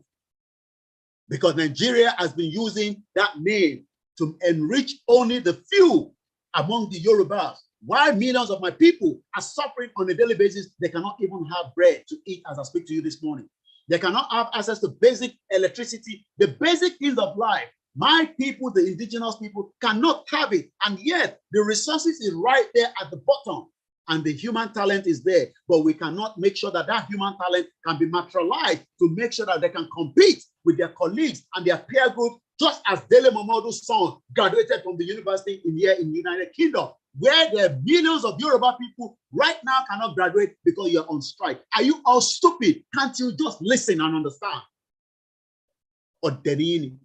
Because Nigeria has been using that name to enrich only the few among the Yorubas. Why millions of my people are suffering on a daily basis, they cannot even have bread to eat as I speak to you this morning. They cannot have access to basic electricity, the basic things of life. My people, the indigenous people, cannot have it. And yet the resources is right there at the bottom. And the human talent is there. But we cannot make sure that that human talent can be materialized to make sure that they can compete with their colleagues and their peer group, just as Dele Momodu's son graduated from the university in here in the United Kingdom, where there are millions of Yoruba people right now cannot graduate because you're on strike. Are you all stupid? Can't you just listen and understand? Or Denini.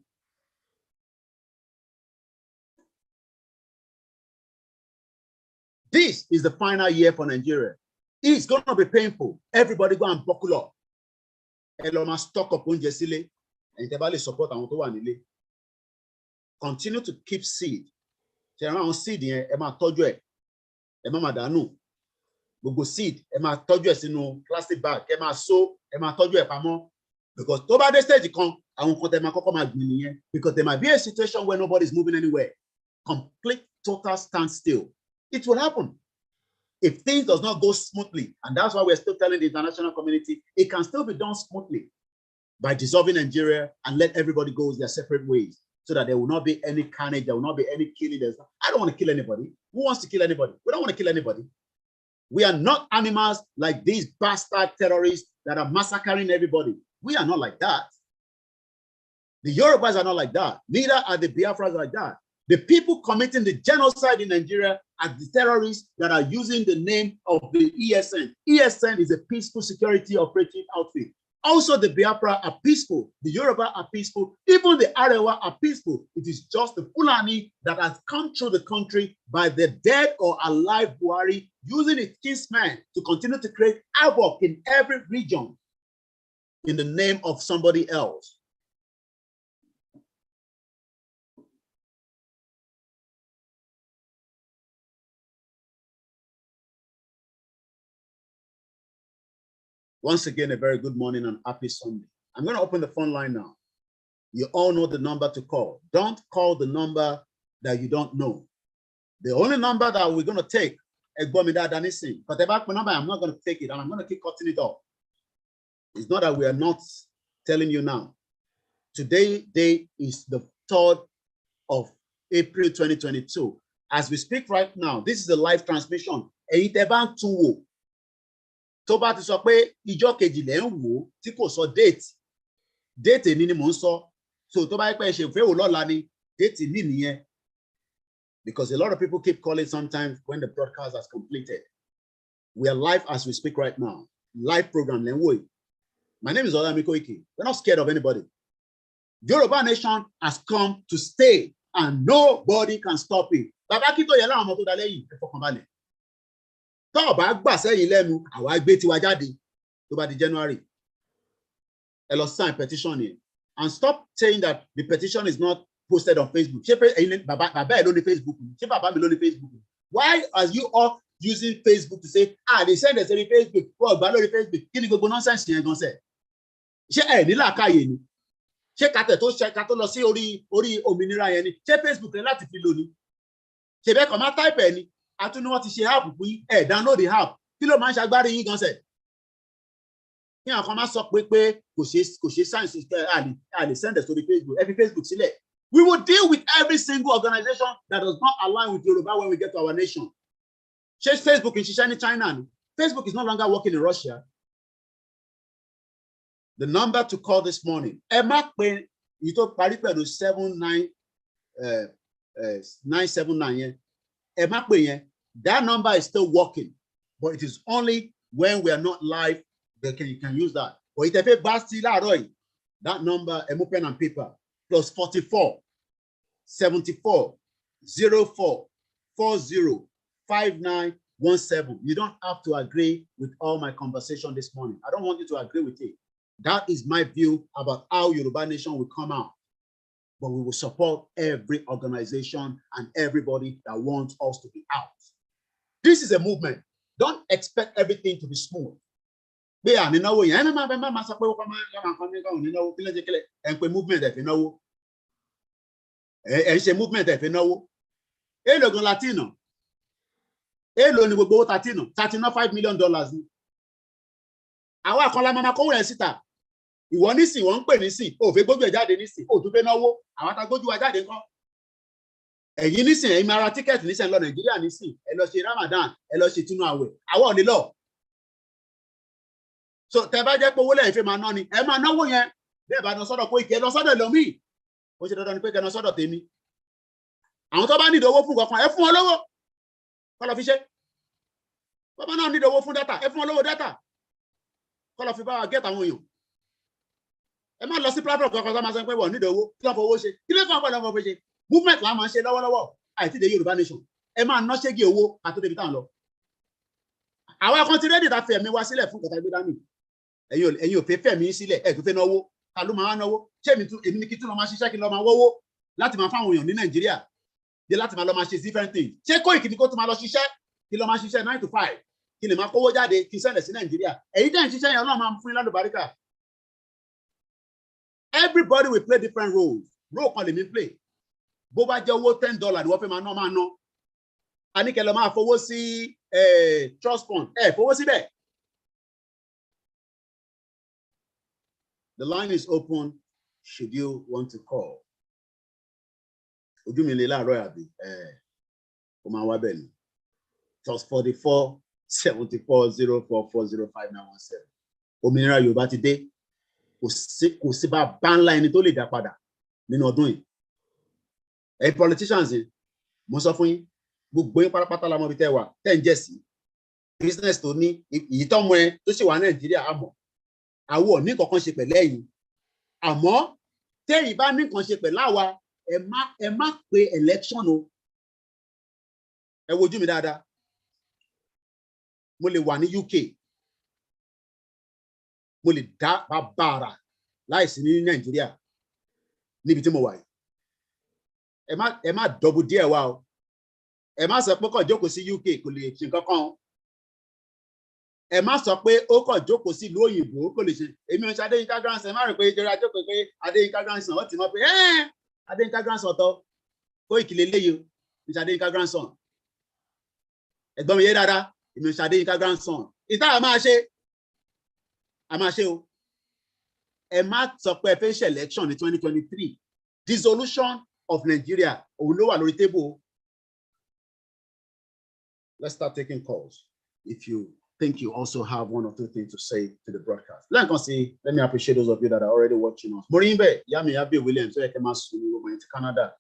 This is the final year for Nigeria. It's going to be painful. Everybody go and buckle up. Eloma stock up on Jesile and Tebali support and Wanile. Continue to keep seed. Around seed here, Emma Tojo, Emma Madanu. We go seed, Emma Tojo in plastic bag, Emma so, Emma Tojo Pamo. Because over the stage come, I won't put them because there might be a situation where nobody's moving anywhere. Complete total standstill. It will happen if things does not go smoothly. And that's why we're still telling the international community, it can still be done smoothly by dissolving Nigeria and let everybody go their separate ways so that there will not be any carnage, there will not be any killing. I don't want to kill anybody. Who wants to kill anybody? We don't want to kill anybody. We are not animals like these bastard terrorists that are massacring everybody. We are not like that. The Yorubas are not like that. Neither are the Biafras like that. The people committing the genocide in Nigeria are the terrorists that are using the name of the ESN. ESN is a peaceful security operative outfit. Also, the Biafra are peaceful. The Yoruba are peaceful. Even the Arewa are peaceful. It is just the Fulani that has come through the country by the dead or alive Buhari using its kinsmen to continue to create havoc in every region in the name of somebody else. Once again, a very good morning and happy Sunday. I'm going to open the phone line now. You all know the number to call. Don't call the number that you don't know. The only number that we're going to take But if I number, I'm not going to take it and I'm going to keep cutting it off. It's not that we are not telling you now. Today is the 3rd of April 2022. As we speak right now, this is a live transmission. Tó bá ti sọ pé ìjọ́ kejì lẹ́ ń wò tí kò sọ date ni mò ń sọ. So tó bá yẹ pé ṣe fẹ́ wò lọ́la ni date ní nìyẹn. Because a lot of people keep calling sometimes when the broadcast has completed. We are live as we speak right now. Live program lẹ́ ń wò yìí. My name is Olami Koiki. We're not scared of anybody. Yoruba nation has come to stay and nobody can stop it. Bàbá kí tó yẹ láwọn ọmọ tó dalẹ́ yìí ẹ fọkàn balẹ̀. Tó bá gbà sẹ́yìn lẹ́nu àwa gbé tiwa jáde tó bá di January. Ẹ lọ sign petition yẹn and stop saying that the petition is not posted on Facebook. Ṣé bàbá ẹ ló ní Facebook? Ṣé bàbá mi ló ní Facebook? Why are you all using Facebook to say they send us on Facebook? Wọ́n gbà lórí Facebook. Kí ni gbogbo nonsense yẹn gan sẹ̀? Ṣé ẹ ní làákàyè ni? Ṣé kàtẹ tó ṣe ká tó lọ sí orí òmìnira yẹn ni? Ṣé Facebook rẹ láti fi lò ní? Ṣé bẹ́ẹ̀ kàn máa type ẹ ni? Àtúnú wọn ti ṣe app fún yín ẹ download the app. Kí ló máa ń ṣagbárí yín gan sẹ̀? Kí àwọn kan máa sọ pé kò ṣe science àlè send us to the Facebook. Ẹ fi Facebook sílẹ̀. We will deal with every single organization that does not align with Yoruba when we get to our nation. Ṣé Facebook ń ṣiṣẹ́ ní China ni? Facebook is no longer working in Russia. The number to call this morning. Ẹ má pe èyí tó parí pẹ̀lú 979 yẹn. Ẹ má pe yẹn. That number is still working, but it is only when we are not live that you can use that. But if you bá sí láàárọ̀ yìí, that number ẹ mú pen and paper +44 74 04 40 5917. You don't have to agree with all my conversation this morning. I don't want you to agree with it. That is my view about how Yoruba Nation will come out. But we will support every organization and everybody that wants us to be out. This is a movement. Don't expect everything to be smooth. Movement Latino. $5 million. Àwa kan la máa kówó yẹn síta. Ìwọ nísìn wọ́n ń pè nísìn, ó fẹ́ gbójú ẹ̀ jáde nísìn, ó tún fẹ́ náwó, àwọn tá gbójú wa jáde ńkọ́. Ẹ̀yin nísìn ẹ̀yin máa ra tíkẹ́ẹ̀tì nísìn lọ Nàìjíríà nísìn, ẹ lọ ṣe Ramadan, ẹ lọ ṣe túnú àwẹ̀, àwa ò ní lọ. So tẹ́ bá jẹ́ pé owó lẹ́yìn fẹ́ máa ná ni, ẹ máa náwó yẹn, bẹ́ẹ̀ bá lọ sọ́dọ̀ Koiki, ẹ lọ sọ́dọ̀ ẹlòmíì. Ó ṣe dandan ni pé kẹ́ lọ sọ́dọ̀ tèmi. Àwọn tó bá nílò owó fún kankan, ẹ fún wọn lówó. Kọ́ lọ fi ṣe. Bàbá náà nílò owó fún data, ẹ fún wọn lówó data. Kọ́ lọ fi bá wa get àwọn èèyàn. Ẹ má lọ sí platform kankan tó máa sọ pé wọ́n nílò owó, kí ló fowó ṣe? Kí ló fún ọ̀pọ̀ lọ́wọ́ fi ṣe? Movement là máa ń ṣe lọ́wọ́lọ́wọ́, àìtí dé Yorùbá Nation. Ẹ máa ná ṣégi owó àti débi tá à ń lọ. Àwa kan ti rẹ́dì ta fi ẹ̀mí wa sílẹ̀ fún kọ̀tà gbé dání. Ẹ̀yin ò fẹ́ fẹ̀mí sílẹ̀, ẹ̀ tó fẹ́ náwó. Ta ló máa náwó? Ṣé èmi ni kí tún lọ máa ṣiṣẹ́ kí lọ máa wọ́wọ́ láti máa fáwọn èèyàn ní Nàìjíríà? Dé láti máa lọ máa ṣe different things. Ṣé Koiki ni kó tún máa lọ ṣiṣẹ́ kí lọ máa ṣiṣẹ́ 9 to 5? Kí lè máa kówó jáde kí sẹ́lẹ̀ sí Nàìjíríà. Èyí tẹ́ ń ṣiṣẹ́ yẹn Ọlọ́run máa fún yín lálùbáríkà. Everybody will play different roles. Role kan lè mi play. Bó bá jẹ́ owó $10 ni wọ́n fẹ́ máa ná. A ní kẹ́ lọ máa fowó sí trust fund. Fowó síbẹ̀. The line is open. Should you want to call? Ojú mi lè láàárọ̀ àbí ó máa wá bẹ́ẹ̀ ni. +44 74 04 40 5917. Òmìnira Yorùbá ti dé. Kò sí bá ńlá ẹni tó lè dá padà nínú ọdún yìí. Ẹ̀yin politicians yìí, mo sọ fún yín, gbogbo yín pátápátá la mọ̀ bí tẹ́ wà, tẹ́ ń jẹ́ sí. Business tó ní ìyí tó mọ ẹ tó sì wà Nàìjíríà àmọ́. Àwọ̀ ní kankan ṣe pẹ̀lú ẹ̀yin. Àmọ́ tẹ́yìn bá ní kan ṣe pẹ̀lú àwa, ẹ má pe election o. Ẹ wojú mi dáadáa. Mo lè wà ní UK. Mo lè dá bàbàrà láìsí ní Nàìjíríà níbi tí mo wà yìí. Ẹ má dọ̀bù díẹ̀ wá o. Ẹ má sọ pé kó jókòó sí UK kò lè ṣe nǹkan kan. Ẹ má sọ pé ó kàn jókòó sí ìlú òyìnbó kò lè ṣe. Èmi ò ṣe Adéyínká grandson, ẹ má rò pé ìjọba jókòó pé Adéyínká grandson wọ́n ti mọ̀ pé Adéyínká grandson tọ́ Koiki lélẹ́yìí o, ìṣe Adéyínká grandson. ẹ̀gbọ́n mi yé dáadáa èmi Ṣadéyínká grandson ìta àmà ṣe o ẹ má sọ pé ẹ fẹ́ ṣe election ní 2023 dissolution of Nigeria òun ló wà lórí table. Let's start taking calls if you think you also have one or two things to say to the broadcast. Let me appreciate those of you that are already watching us. Morimbe, Yami Abi Williams, in Canada.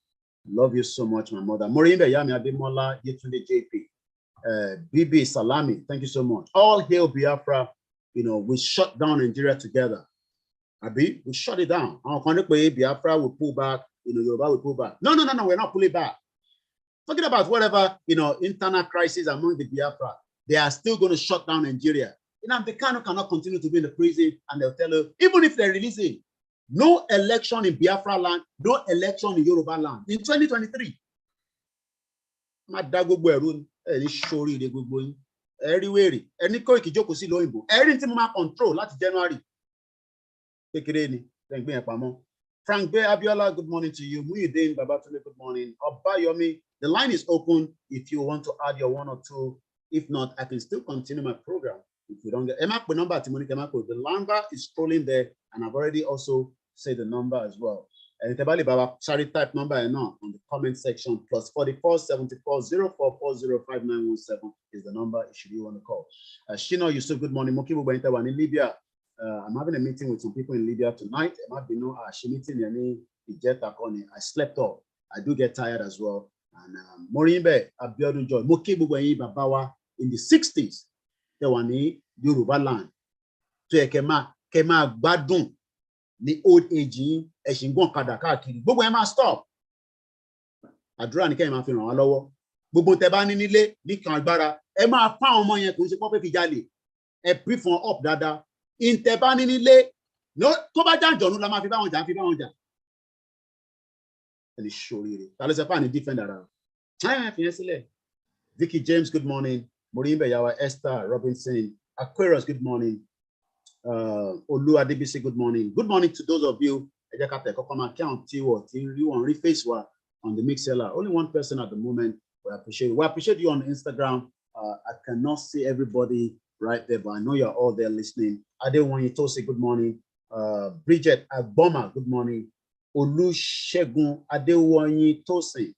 Love you so much, my mother. Morimbe, Yami Ademola, Yetunde JP, Bibi Salami, thank you so much. All hail Biafra. You know, we shut down Nigeria together. Abi, we shut it down. Biafra will pull back, you know, Yoruba will pull back. No, we're not pulling back. Talking about whatever, you know, internal crisis among the Biafra, they are still going to shut down Nigeria. You know, they cannot continue to be in the prison, and they'll tell you, even if they're releasing, no election in Biafra land, no election in Yoruba land in 2023. Everywhere, any Koikijoku si loimbo, everything ma control last January. Frank Bay Abiola, good morning to you. Muhyiddin Babatunde, good morning. Obayomi, the line is open if you want to add your one or two. If not, I can still continue my program. If you don't get the number is scrolling there, and I've already also said the number as well. And sorry, type number on the comment section. +44 74 044 05917 is the number if you want to call. Shino Yusuf, good morning. Mokibu Baintawan in Libya. I'm having a meeting with some people in Libya tonight. I slept off. I do get tired as well. And Morimbe Abiodun Joy, Mokibu Babawa in the 60s, they were in Yoruba land. So Kema Badun, the old age, Eshingon Kadakaki, but when I stop, I draw and came out in our lower. Bobo Tebani Nile, Nick Albara, Emma found money to the Papa Fijali, a brief on up dada. In Tebani Nile, no, Tobajan John Lama Fiba. And it's surely that is a funny defender. Vicky James, good morning. Morimbe Yawa, Esther Robinson, Aquarius, good morning. Olu Adebisi, good morning. Good morning to those of you on the Mixella. Only one person at the moment. We appreciate you on Instagram. I cannot see everybody right there, but I know you're all there listening. Adewanyi Tose, good morning. Bridget Agboma, good morning. Olusegun Adewanyi Tose.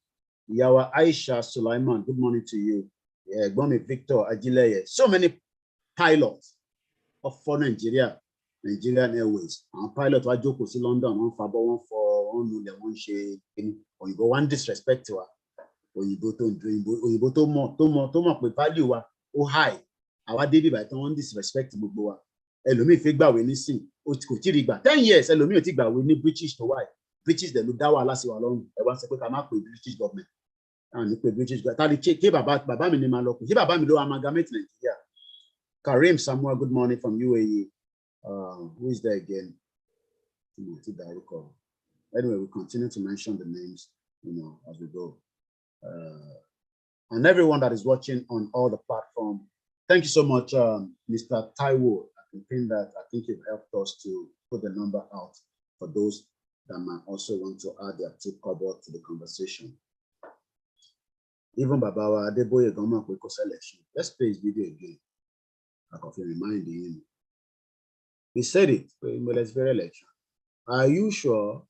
Yawa Aisha Sulaiman, good morning to you. Yeah, Gomi Victor Ajileye. So many pilots for Nigeria, Nigerian Airways. And pilot wa joko si London, one fabo, one for one nule, one she. Or you go one disrespect to her. Or you go to more, we value wa, oh high. Our David by one disrespect to Boa. Elomi figba we ni sin. O ko ti rigba 10 years. Elomi o ti gba we ni British to why. British they look dawa lasi wa long. E wan se pe ka ma pe British government. And the British government. Tali baba mi ni ma lo. Baba mi lo amalgamate Nigeria. Karim Samuel, good morning from UAE. Who is there again? Anyway, we continue to mention the names, you know, as we go. And everyone that is watching on all the platforms, thank you so much, Mr. Taiwo. I think you've helped us to put the number out for those that might also want to add their two cover to the conversation. Even Babawa Adeboye Goma Kweko selection. Let's play his video again. I can remind him. He said it, but let's very election. Are you sure?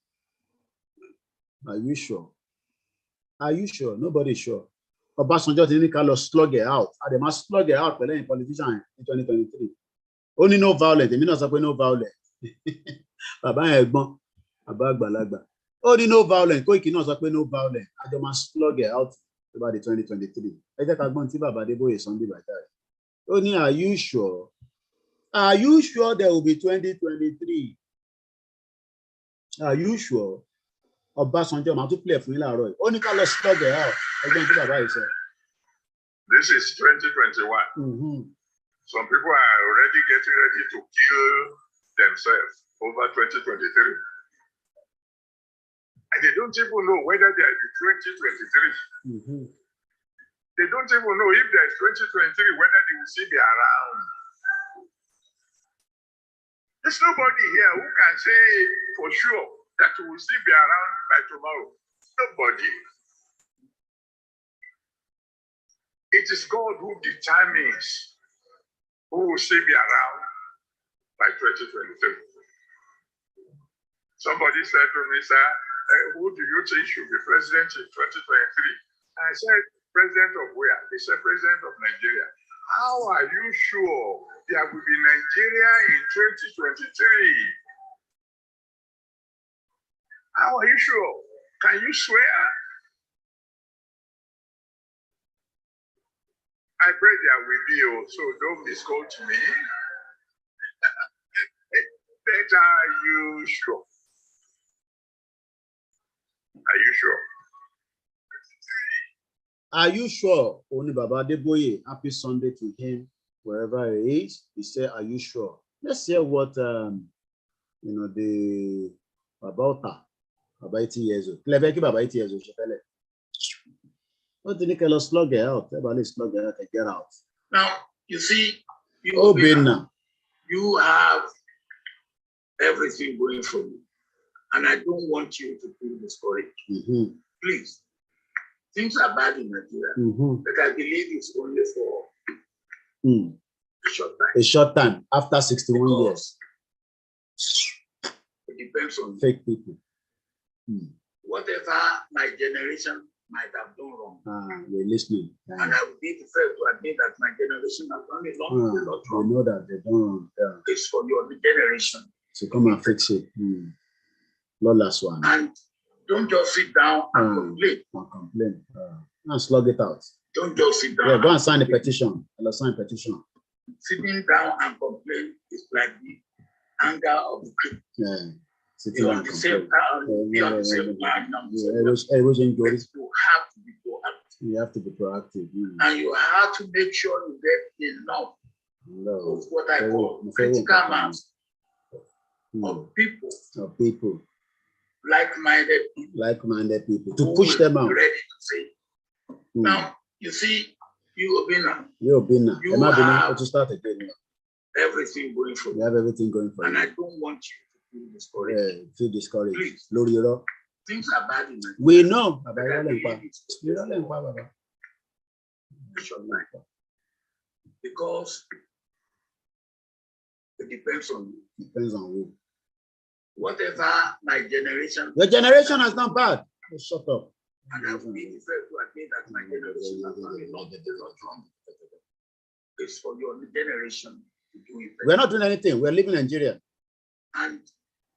Are you sure? Are you sure? Nobody's sure. Obasanjo didn't call us slug it out. They must slug it out for any politician in 2023. Only no violence. They mean not no violence. Baba Egbon, Baba Agbalagba. Only no violence. Koiki no say no violence. They must slug it out about the 2023. I think Agbon ti Baba Adeboye Sunday by that. Only, are you sure? Are you sure there will be 2023? Are you sure? Obasanjo ma to play for you laaro. Only call us slug it out. Again, Baba is This is 2021. Some people are already getting ready to kill themselves over 2023. And they don't even know whether there will be 2023. They don't even know if there's 2023, whether they will still be around. There's nobody here who can say for sure that we will still be around by tomorrow. Nobody. it is God who determines who will still be around by 2023. Somebody said to me, sir, who do you think should be president in 2023? I said, president of where? They said, president of Nigeria. How are you sure there will be Nigeria in 2023? How are you sure? Can you swear? I pray there will be, so don't misquote me. But are you sure? Are you sure? Are you sure? Only Baba Deboye, happy Sunday to him, wherever he is. He said, are you sure? Let's hear what, the about 80 years old. About 80 years old. What did you slug it out? Slug it out and get out. Now, you see, you have everything going for you. And I don't want you to feel discouraged. Please. Things are bad in Nigeria, but I believe it's only for a short time. A short time, after 61 years. It depends on fake people. Whatever my generation might have done wrong. We're listening. And I would be the first to admit that my generation has done a lot wrong. I know that they don't wrong. Yeah. It's for your generation. So come and fix it. Not last one. And don't just sit down and complain. And slug it out. Don't just sit down. Yeah, go and sign the petition. I'll sign a petition. Sitting down and complain is like the anger of the king. Yeah. You're on the same time. You're on the same time. You have to be proactive. You have to be proactive. And you have to make sure you get enough of what I call critical mass of people. Like-minded people to push them out. Ready to say. Now, you see, you Obina. You have to start again. Everything going for you. You have everything going for you. And I don't want you to feel discouraged. Yeah, feel discouraged. Please. Lord, things are bad in Nigeria. we know. Because it depends on you. Depends on you. Whatever my generation. Your generation has done bad. Shut up. And I will be the first to admit that my generation has done a lot wrong. It's for your generation to do it. We're not doing anything. We're living in Nigeria. And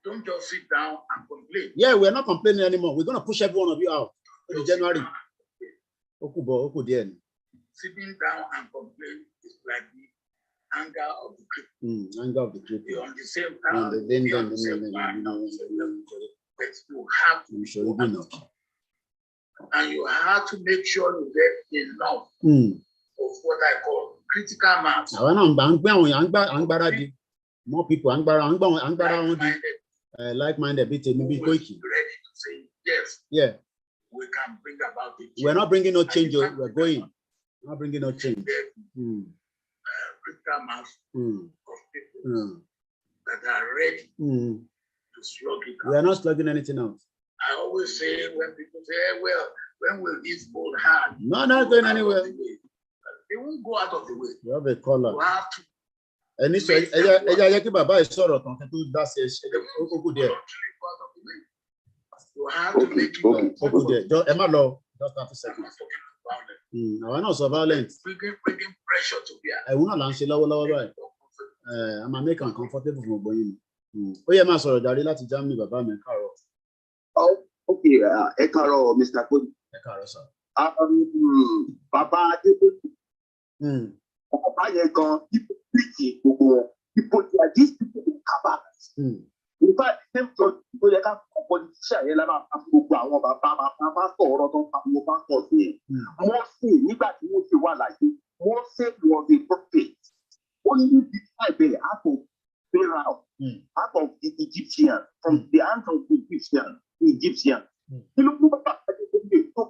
don't just sit down and complain. Yeah, we're not complaining anymore. We're going to push every one of you out in January. Sitting down and complain is like the anger of the cripple. Anger of the cripple. You're on the same time. But you have to be proactive. And you have to make sure you get enough of what I call critical mass. More people, like-minded, maybe ready to say yes. Yeah. We can bring about it. We're not bringing no change. We're going. We're not bringing no change. Critical mass of people that are ready to slug it out. We are not slugging anything out. I always say when people say, well, when will this hold hard? No, not going anywhere. They won't go out of the way. You have a color. You have to. And this way, you have to make it. Just 30 seconds. I know so violent. Bringing pressure to bear. I will not launch it. I'm making uncomfortable for my oh, yeah, my sorry, Daddy, let's jam me, Baba, me Carol. Oh, okay, Ekaro, Mr. Cody. Ekaro, sir. Baba, people, these people in cabals. In fact, them people that politician, Moses was a prophet. Only the out of Pharaoh, out of the Egyptian, from the hands of the Egyptian.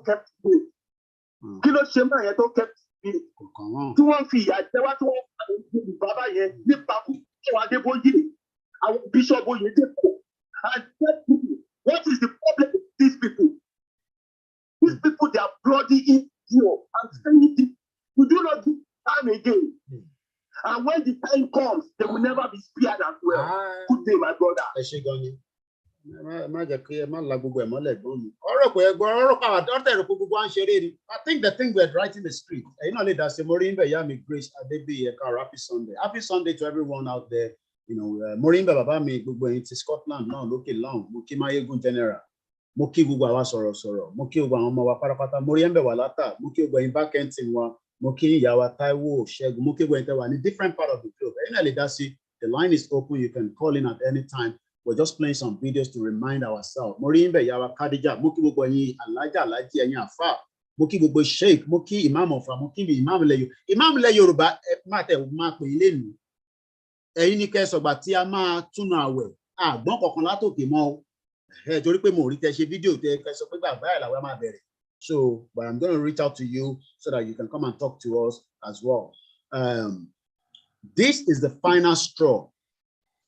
Kept Kilo Shema Yato kept to one fee. I tell what Baba ye, our Bishop and what is the problem with these people? These people, they are bloody in you and saying to We do not do time again. And when the time comes, they will never be spared as well. Good day, my brother. I think the thing we're writing the street. You know, that's a Morimba Yami Grace Adebi Happy Sunday. Happy Sunday to everyone out there. You know, Morimba Baba me going to Scotland now, looking long, Mukimayegun General. Moki Guwa Soro, Moki Uwa Parapata, Morimba Walata, Moki Uwa in Bakentin one. Moki Yawa Taiwo, Shegu, Moki went in a different part of the globe. Anyway, that's it. The line is open. You can call in at any time. We're just playing some videos to remind ourselves. Morimbe Yawa Kadija, Moki Bugwani, Alaja, Alaji, and Yafa, Moki Bugwa Sheikh, Moki Imam of Moki Imam Leyo, Imam Leyo, Mate, Mark Wilenu. Any case of Batiama Tunawe, Bonko Kimo, Joripe Morite, video, so, but I'm going to reach out to you so that you can come and talk to us as well. This is the final straw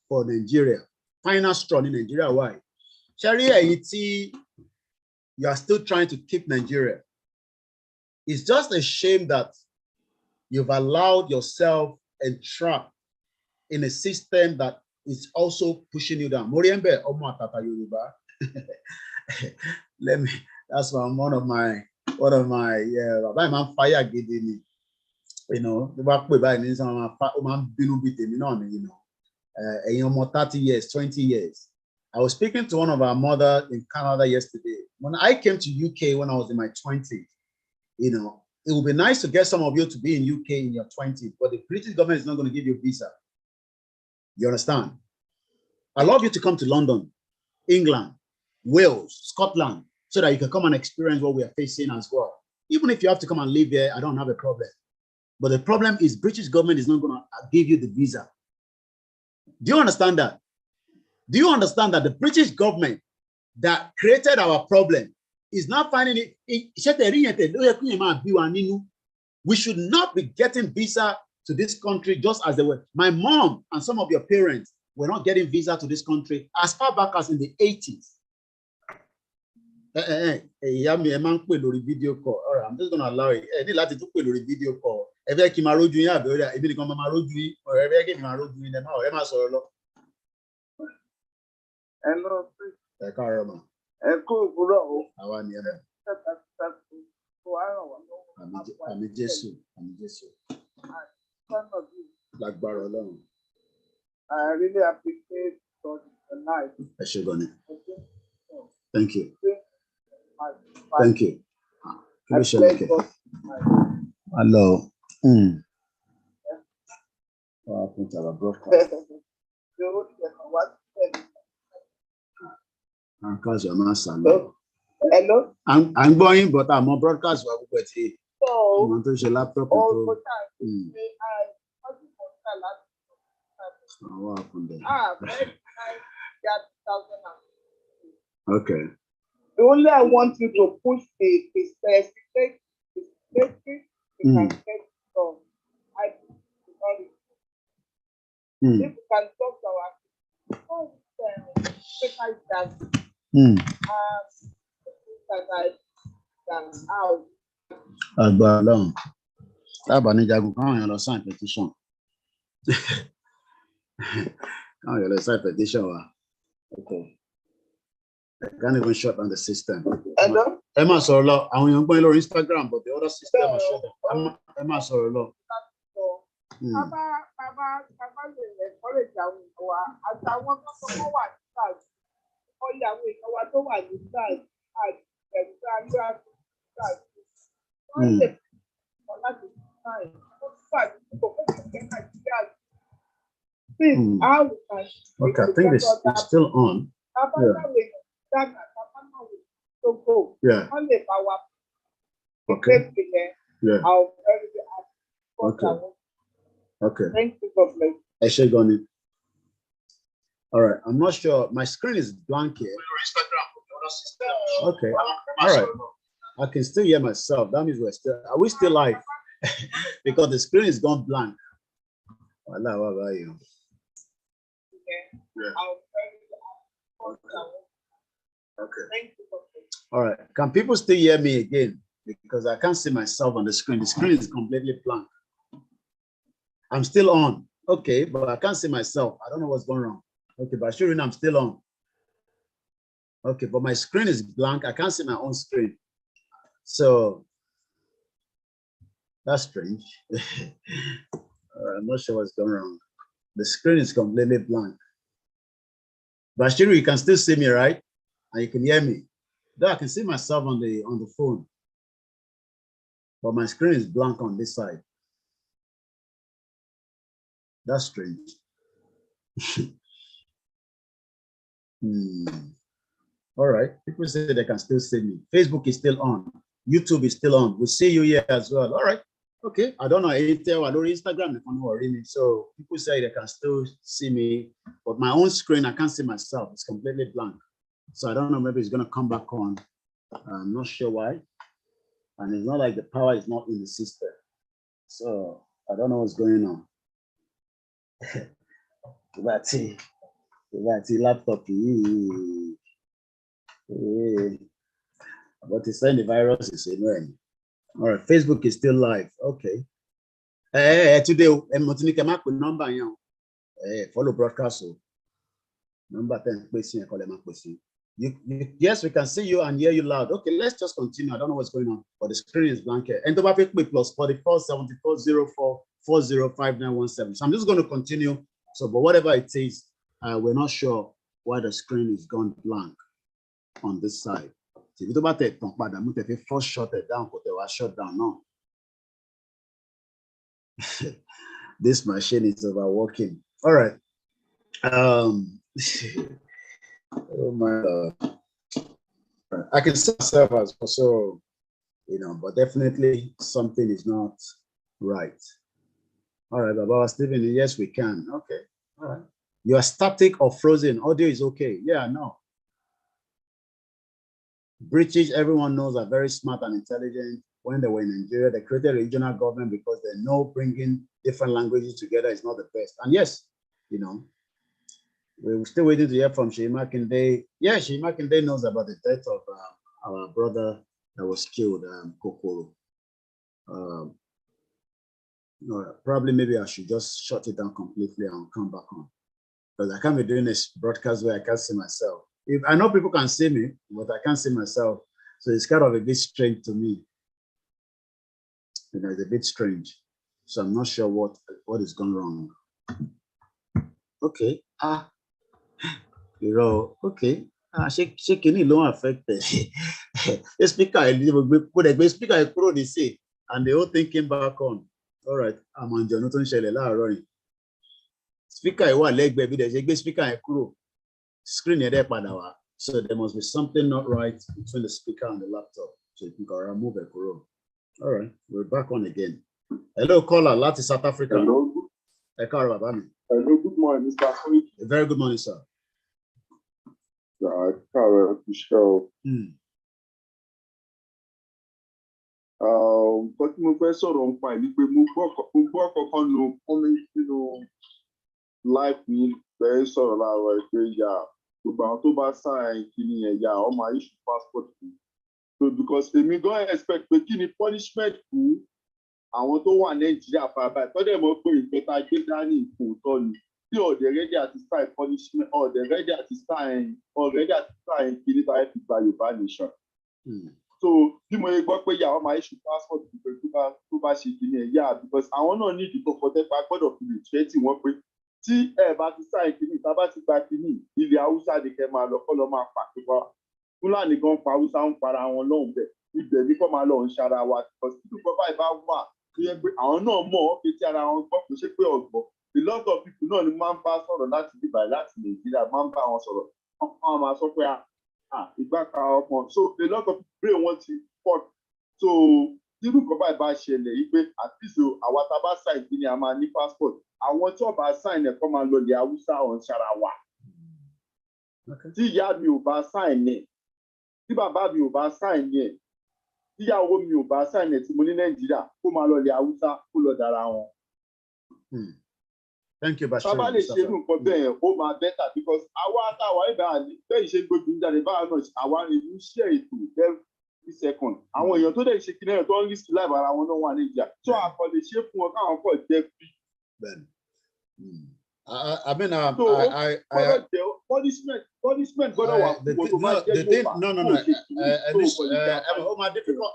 for Nigeria. Final straw in Nigeria. Why? Sharia, you are still trying to keep Nigeria. It's just a shame that you've allowed yourself entrapped in a system that is also pushing you down. Moriembe Omo Atata Yoruba. Let me. That's one of my I'm on fire getting me. You know, the back way by means I'm binu bit you know, 30 years, 20 years. I was speaking to one of our mother in Canada yesterday. When I came to UK when I was in my 20s, you know, it would be nice to get some of you to be in UK in your 20s, but the British government is not going to give you a visa. You understand? I love you to come to London, England, Wales, Scotland, so that you can come and experience what we are facing as well. Even if you have to come and live there, I don't have a problem. But the problem is British government is not going to give you the visa. Do you understand that? Do you understand that the British government that created our problem is not finding it? We should not be getting visa to this country just as they were. My mom and some of your parents were not getting visa to this country as far back as in the 80s. Video call. All right, I'm just going to allow it. Video call. Hello. I really appreciate tonight. Thank you. Thank you. Hello. Hello. I'm going, but I'm on broadcast. So, want to share laptop. What happened there? Okay. Only I want you to push the specific you can get from if you can talk to our sign petition. Sign petition. Okay. I can't even shut down the system. Hello? Emma Sorlo, I'm going on Instagram, but the other system is shut down. Emma Sorlo. Okay, I think it's still on. Yeah. Okay. Yeah. Okay. Okay. Thank you, God bless. All right. I'm not sure. My screen is blank here. Okay. All right. I can still hear myself. That means are we still live? Because the screen is gone blank. What about you? Yeah. Okay. All right. Can people still hear me again? because I can't see myself on the screen. The screen is completely blank. I'm still on. Okay, but I can't see myself. I don't know what's going wrong. Okay, but sure, I'm still on. Okay, but my screen is blank. I can't see my own screen. So that's strange. I'm not sure what's going wrong. The screen is completely blank. Bashiru, you can still see me, right? And you can hear me. Though I can see myself on the phone. But my screen is blank on this side. That's strange. All right. People say they can still see me. Facebook is still on. YouTube is still on. We see you here as well. All right. Okay. I don't know. I don't Instagram if I'm worrying. So people say they can still see me, but my own screen, I can't see myself. It's completely blank. So I don't know. Maybe it's going to come back on. I'm not sure why. And it's not like the power is not in the system. So I don't know what's going on. That's it. Laptop. But it's saying the virus is annoying. All right, Facebook is still live. Okay. Today, number follow broadcast. Number 10 question. Yes, we can see you and hear you loud. Okay, let's just continue. I don't know what's going on, but the screen is blank here. And plus 44 74 04 405917. So I'm just going to continue. So, but whatever it is, we're not sure why the screen is gone blank on this side. So if you about it, first shut it down, but they were shut down now. This machine is overworking. All right. Oh my God. I can see myself as also, but definitely something is not right. All right, Baba Stephen, yes, we can. Okay. All right. You are static or frozen. Audio is okay. Yeah, no. British, everyone knows, are very smart and intelligent. When they were in Nigeria, they created a regional government because they know bringing different languages together is not the best. And yes, we're still waiting to hear from Sheyi Makinde. Yeah, Sheyi Makinde knows about the death of our brother that was killed, Kokoro. Probably maybe I should just shut it down completely and come back on, because I can't be doing this broadcast where I can't see myself. If I know people can see me, but I can't see myself, so it's kind of a bit strange to me. It's a bit strange. So I'm not sure what is going wrong. Okay. Okay. Shaking it don't affect the speaker. Put a speaker pro they say, and the whole thing came back on. All right. I'm on Jonathan Shelley. Speaker one leg baby. There's a speaker pro screen there. So there must be something not right between the speaker and the laptop. So you can remove a pro. All right, we're back on again. Hello, caller, Latin South Africa. Hello. Hello, good morning, Mr. Koiki. Very good morning, sir. Yeah, Carol, Michelle. But mo fẹ́ sọ̀rọ̀ nípa ẹ̀ wípé mo gbọ́ kọ̀ọ̀kan lo comment nínú life ní fẹ́ sọ̀rọ̀ láàárọ̀ ẹ̀ pé yà gbogbo àwọn tó bá sign kìíní ẹ̀ yà ọ máa issue passport fún. So because èmi gan expect pé kí ni punishment fún àwọn tó wà Nàìjíríà fàbà tọ́dẹ̀ mọ̀ pé ìpẹ́ta gbé dání ìfún òótọ́ ni tí ọ̀dẹ̀ ready àti sign punishment ọ̀dẹ̀ ready àti sign kìíní tá a fi gba Yorùbá nation. So bí mo yẹ gbọ́ pé yà wọ́n máa issue passport pé tó bá ṣe kìíní ẹ̀ yà because àwọn náà ní ìdíkọ̀ fọ́tẹ́pá gbọ́dọ̀ fi lè ṣẹ́ tí wọ́n pé tí ẹ bá ti sign kìíní tá a bá ti gba kìíní ilẹ̀ Haúsá ni kẹ́ máa lọ kọ́ lọ́ máa pàṣẹ wá. Fúlàní gan pa Haúsá ń para wọn lọ́hùn bẹ́ẹ̀ ibẹ̀ ní kọ́ máa lọ ń ṣara wa because tí dùkọ́ báyìí bá wà tó yẹ pé àwọn náà mọ̀ ọ́ pé tí ara wọn gbọ́ kò ṣe pé ọ̀gbọ́n a lot of people náà ni máa ń bá sọ̀rọ̀ láti bíbáyìí láti Nàìjíríà máa ń bá wọn sọ̀rọ̀ wọ́n máa sọ pé ìgbà kan ọkàn so a lot of people wọn ti pọ̀ so tí dùkọ́ báyìí bá ṣẹlẹ̀ yìí pé at least àwa tá a bá sign kí ni a máa ní passport àwọn tí ọba sign ẹ̀kọ́ máa lọ lè Haúsá ọ̀ ń ṣara wa tí ìyá mi ò bá sign ẹ̀ tí bàbá mi ò bá sign ẹ̀ tíyàwó mi ò bá sign ẹ̀ tí mo ní Nàìjíríà kó máa lọ lè Haúsá kó lọ dára wọn. Thank you, Bashir. Tábà lè ṣe irú nǹkan bẹ́ẹ̀ yẹn ó máa better because àwa táwa ìgbà bẹ́ẹ̀ ṣe gbógun jáde báwa náà àwa ìlú ṣe ètò this second. Àwọn èèyàn tó dẹ̀ ṣe kí náà tó ń risk life ara wọn náà wà ní ìjà. So àkọlé ṣe fún wọn káwọn kọ̀ jẹ́ free. Ben. I mean, punishment. Difficult.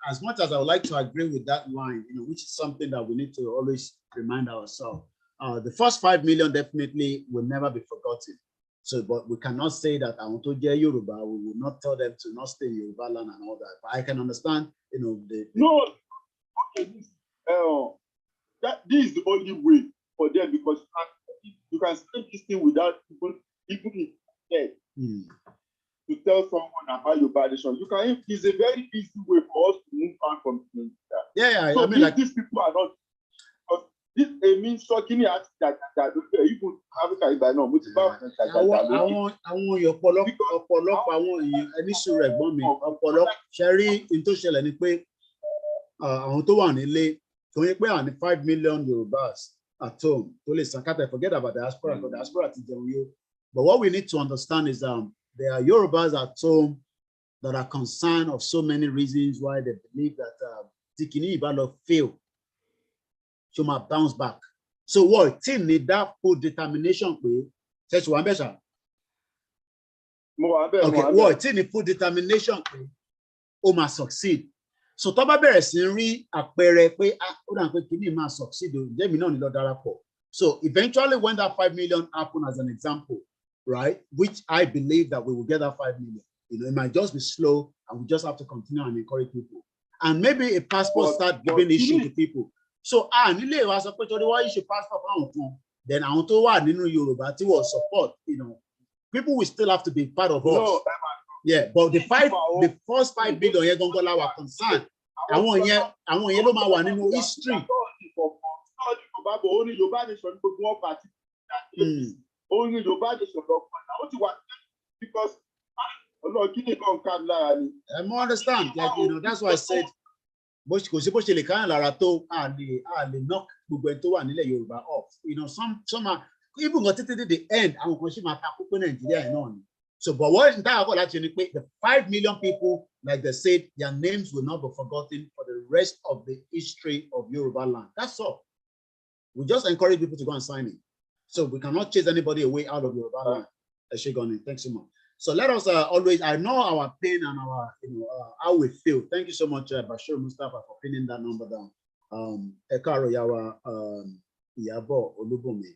As much as I would like to agree with that line, which is something that we need to always remind ourselves. The first 5 million definitely will never be forgotten. So, but we cannot say that I want to get Yoruba. We will not tell them to not stay in Yoruba land and all that. But I can understand, that this is the only way for them, because you can say this thing without even to tell someone about your validation. You can. It's a very easy way for us to move on from things. Yeah. So these people are not. This means shocking that even Africa is by now. So we pay 5 million Yorubas at home. Forget about diaspora, because diaspora is the. But what we need to understand is there are Yorubas at home that are concerned of so many reasons why they believe that Tikini Ibalo fail. So might bounce back. So what team need that full determination? Okay, what team need full determination? Must succeed. So Toba Beresiri apere pe kini ma succeed. So eventually, when that 5 million happen as an example, right? Which I believe that we will get that 5 million. It might just be slow, and we just have to continue and encourage people. And maybe a passport start giving issue to people. So nile was a question why issue passport then I want to add Yoruba will support. People will still have to be part of us. Yeah, but the first 5 billion you're going to our concern. I want yellow man in history. Only because I understand. Like, that's why I said knock off. Some are even got to the end. So, but what the 5 million people, like they said, their names will not be forgotten for the rest of the history of Yoruba land. That's all. We just encourage people to go and sign in. So we cannot chase anybody away out of Yoruba land. Thanks so much. So let us always, I know our pain and our, how we feel. Thank you so much, Bashir Mustafa, for pinning that number down. Ekaro Yawa, Yabo Olubome,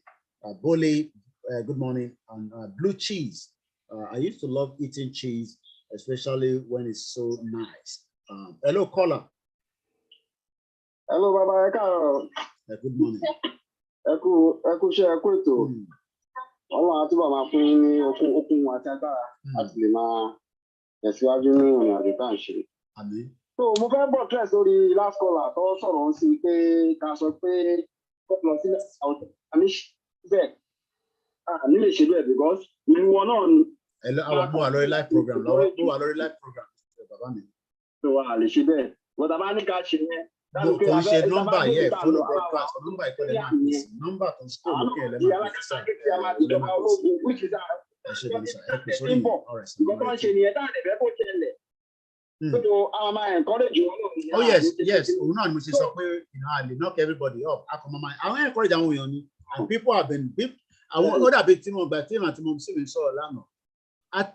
Bole, good morning, and blue cheese. I used to love eating cheese, especially when it's so nice. Hello, caller. Hello, Baba Ekaro. Good morning. Ọlọ́run àti bàbá fún yín ní okun àti agbára láti lè máa tẹ̀síwájú ní ìrìn àjò tá à ń ṣe. So mo fẹ́ bọ̀ stress lórí last caller tó sọ̀rọ̀ ń sí pé ká sọ pé kó lọ sílẹ̀ àwọn àmì bẹ́ẹ̀ àmì lè ṣe bẹ́ẹ̀ because ìlú wọn náà ni. Àwọn mú wa lórí live program lọ́wọ́ mú wa lórí live program bàbá mi. So wà lè ṣe bẹ́ẹ̀ but àbá ní ká ṣe yẹn. Kò ṣe nọ́mbà yẹ follow broadcast nọ́mbà ìkọlẹ̀ náà pèsè nọ́mbà tó ń sọ lókè ẹ̀ lẹ́nu àpèsè oh yes òun náà ni mo ṣe sọ pé I will knock everybody up àwọn encourage àwọn èèyàn ni and people have been àwọn ó dàbí tí mo gbà tí mo àti mo sì ń sọ̀rọ̀ lánàá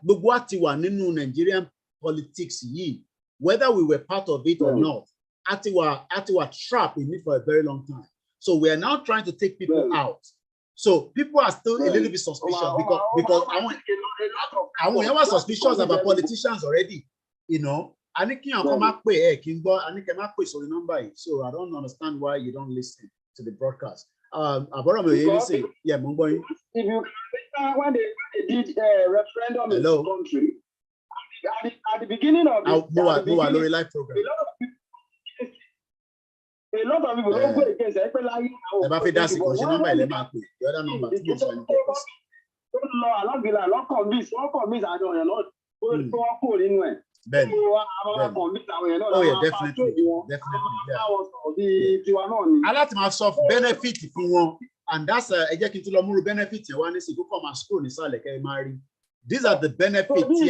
gbogbo àti wà nínú Nigerian politics yìí whether we were part of it or not. Atiwa trapped in it for a very long time. So we are now trying to take people out. So people are still a little bit suspicious because I was suspicious about politicians already. I need to come up with number. So I don't understand why you don't listen to the broadcast. Yeah, Mumbai. If you when they did a referendum in the country, at the beginning of live program. A lot of people don't go against it. The other number. Ben. Oh yeah, definitely. I like my soft benefit and that's benefit school these are the benefits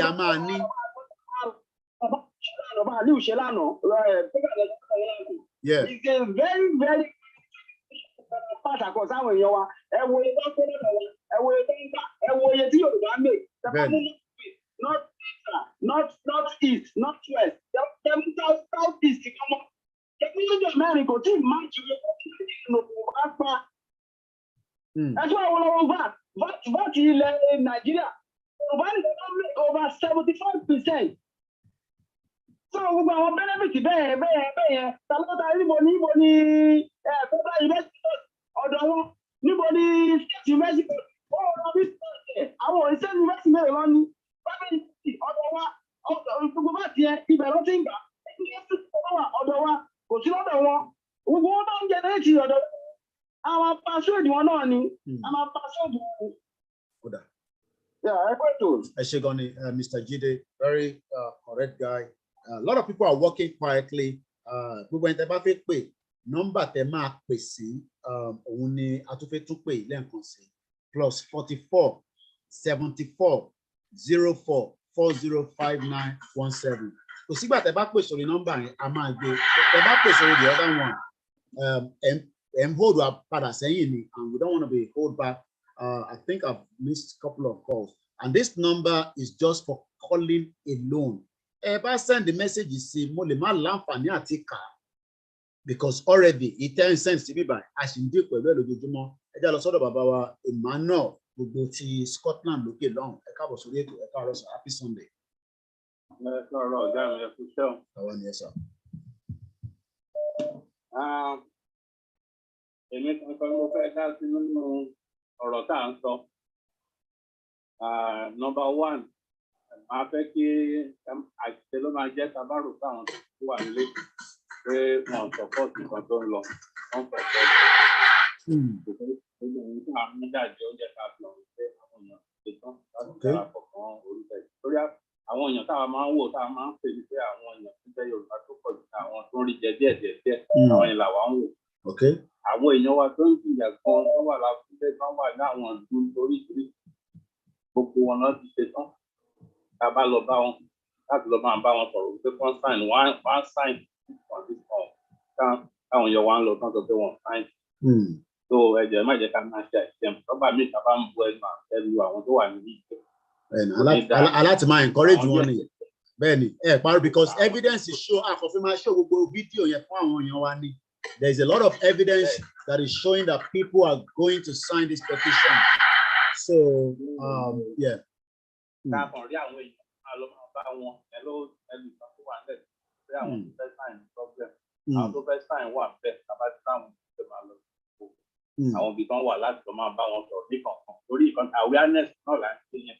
Yeah. It's a very, very part across our Yowa. And we don't put it away. And we think that and we do not east, not west. Southeast. Come on. America, that's why all over. What in Nigeria? Over 75%. So we go benefit be anybody federal university or anybody state university or this I want to send university money gbogbo bá tiẹ̀ ibẹ̀ ló ti ń gbà ọ̀dọ̀ wa kò sí lọ́dọ̀ wọn gbogbo wọn tó ń jẹ déètì ọ̀dọ̀ àwọn password wọn náà ni àwọn password wọn. Yeah, Eshegoni, Mr. Jide, very correct guy. A lot of people are working quietly. We went about it pay number te ma pè sí òun ni a tún fẹ́ tún pè lẹ́ẹ̀kan sí plus 44 74 04 405917. Kò sígbà tẹ́ bá pè sórí number yẹn a máa gbé tẹ́ bá pè sórí the other one hold up padà sẹ́yìn ni and we don't want to be hold back. I think I've missed a couple of calls and this number is just for calling alone. If I send the message, you see, mo lè má láǹfààní àti kà because already it turns sense to me by as in deep pẹ̀lú lójoojúmọ́. Ẹ jẹ́ lọ sọ́dọ̀ bàbá wa Emmanuel gbogbo ti Scotland lókè lọ́hùn. Ẹ káàbọ̀ sórí ètò ẹ káàárọ̀ sir, happy Sunday. Ẹ káàárọ̀ ọ̀gá mi ẹ kú iṣẹ́ o. Àwọn ni ẹ sọ. Èmi kankan mo fẹ́ dá sí nínú ọ̀rọ̀ tá à ń sọ. Number one, máa fẹ́ kí àṣìṣe ló máa jẹ́ tabarò táwọn tó wà nílé pé wọ́n support nǹkan tó ń lọ. Wọ́n support. Gbogbo ohun tí àwọn onídàájọ́ ó jẹ́ ká fi hàn pé àwọn èèyàn ṣe tán láti darapọ̀ mọ́ orúkọ ẹ̀. Torí àwọn èèyàn táwa máa ń wò táwa máa ń pè ní pé àwọn èèyàn tó jẹ́ Yorùbá tó pọ̀ jù àwọn tó ń rí jẹ díẹ̀ àwọn èèyàn làwa ń wò. Àwọn èèyàn wa tó ń jìyà gan tó wà láfúnlé tó wà ní àwọn ìlú oríṣiríṣi gbogbo wọn náà ti ṣe tán. Tá a bá lọ bá wọn láti lọ máa bá wọn sọ̀rọ̀ pé wọ́n sign one sign on this form táwọn èèyàn wa ń lọ tán sọ pé wọ́n sign. So ẹ̀jẹ̀ má jẹ́ ká máa ṣe àìsàn tọ́ba mi ta bá ń bu ẹnu àwọn tó wà níbí ìjẹ́. Aláti máa encourage wọn ni bẹ́ẹ̀ ni ẹ parí because evidence is show àkọ́fẹ́ máa show gbogbo fídíò yẹn fún àwọn èèyàn wa ni. There is a lot of evidence that is showing that people are going to sign this petition. So yeah. Káàkiri rí àwọn èèyàn máa lọ máa bá wọn ẹlò tó wà nílẹ̀ pé àwọn tó fẹ́ sign problem àwọn tó fẹ́ sign wà bẹ́ẹ̀ tàbá tí táwọn tó máa lọ sí àwọn ibi kan wà láti lọ máa bá wọn sọ̀rọ̀ ní kankan torí ìkan awareness náà là ń ṣe yẹn.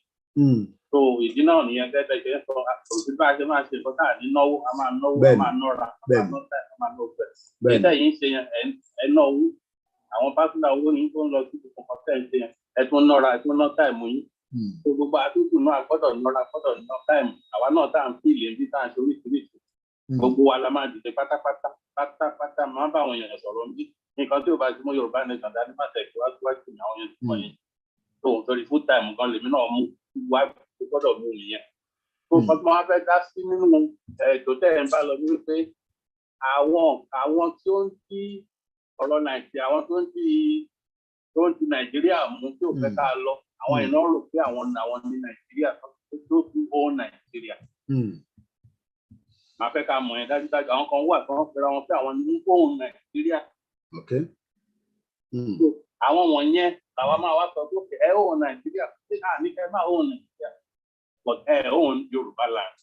So ìdí náà nìyẹn gẹ́gẹ́ ṣe ń sọ òsì bá a ṣe máa ṣe nǹkan tá à ní náwó a máa náwó a máa nọ́ra a máa nọ́ta a máa nọ́ bẹ́ẹ̀. Ìṣe yìí ń ṣe yẹn ẹ̀ náà owó àwọn pásítọ̀ owó ní tó ń lọ sí ìfọ̀kàn tẹ̀ ń ṣe yẹn ẹ̀ tún nọ́ra ẹ̀ tún nọ́ta ẹ̀ mú yín. Gbogbo àtúntò náà gbọ́dọ̀ nọ́ra gbọ́dọ̀ ná táìmù àwa náà tá à ń fìlè bí tá à ń ṣe oríṣiríṣi gbogbo wa la máa dìde pátápátá máa bá àwọn èèyàn sọ̀rọ̀ ní nǹkan tí ò bá ti mú Yorùbá nation dání má tẹ̀ síwájú ní àwọn èèyàn tó mọ̀ yẹn tó torí full time gan lèmi náà mú wá gbọ́dọ̀ mú nìyẹn. Tó nǹkan tí wọ́n fẹ́ dá sí nínú ètò tẹ́ ẹ̀ ń bá lọ ní wípé àwọn tí ó ń tí ọ̀rọ̀ Nàìjíríà àwọn tó ń tí Nàìjíríà mú tí ò fẹ́ ká lọ àwọn èèyàn rò pé àwọn ní Nàìjíríà tó fi ó Nàìjíríà. Màá fẹ́ ká mọ̀ ẹ́ dájúdájú àwọn kan wà tí wọ́n fẹ́ra wọn pé àwọn ní ó Nàìjíríà. Àwọn wọ̀nyẹn làwa máa wá sọ pé ẹ ó Nàìjíríà pé ní kẹ́ máa ó Nàìjíríà but ẹ ó Yorùbá land.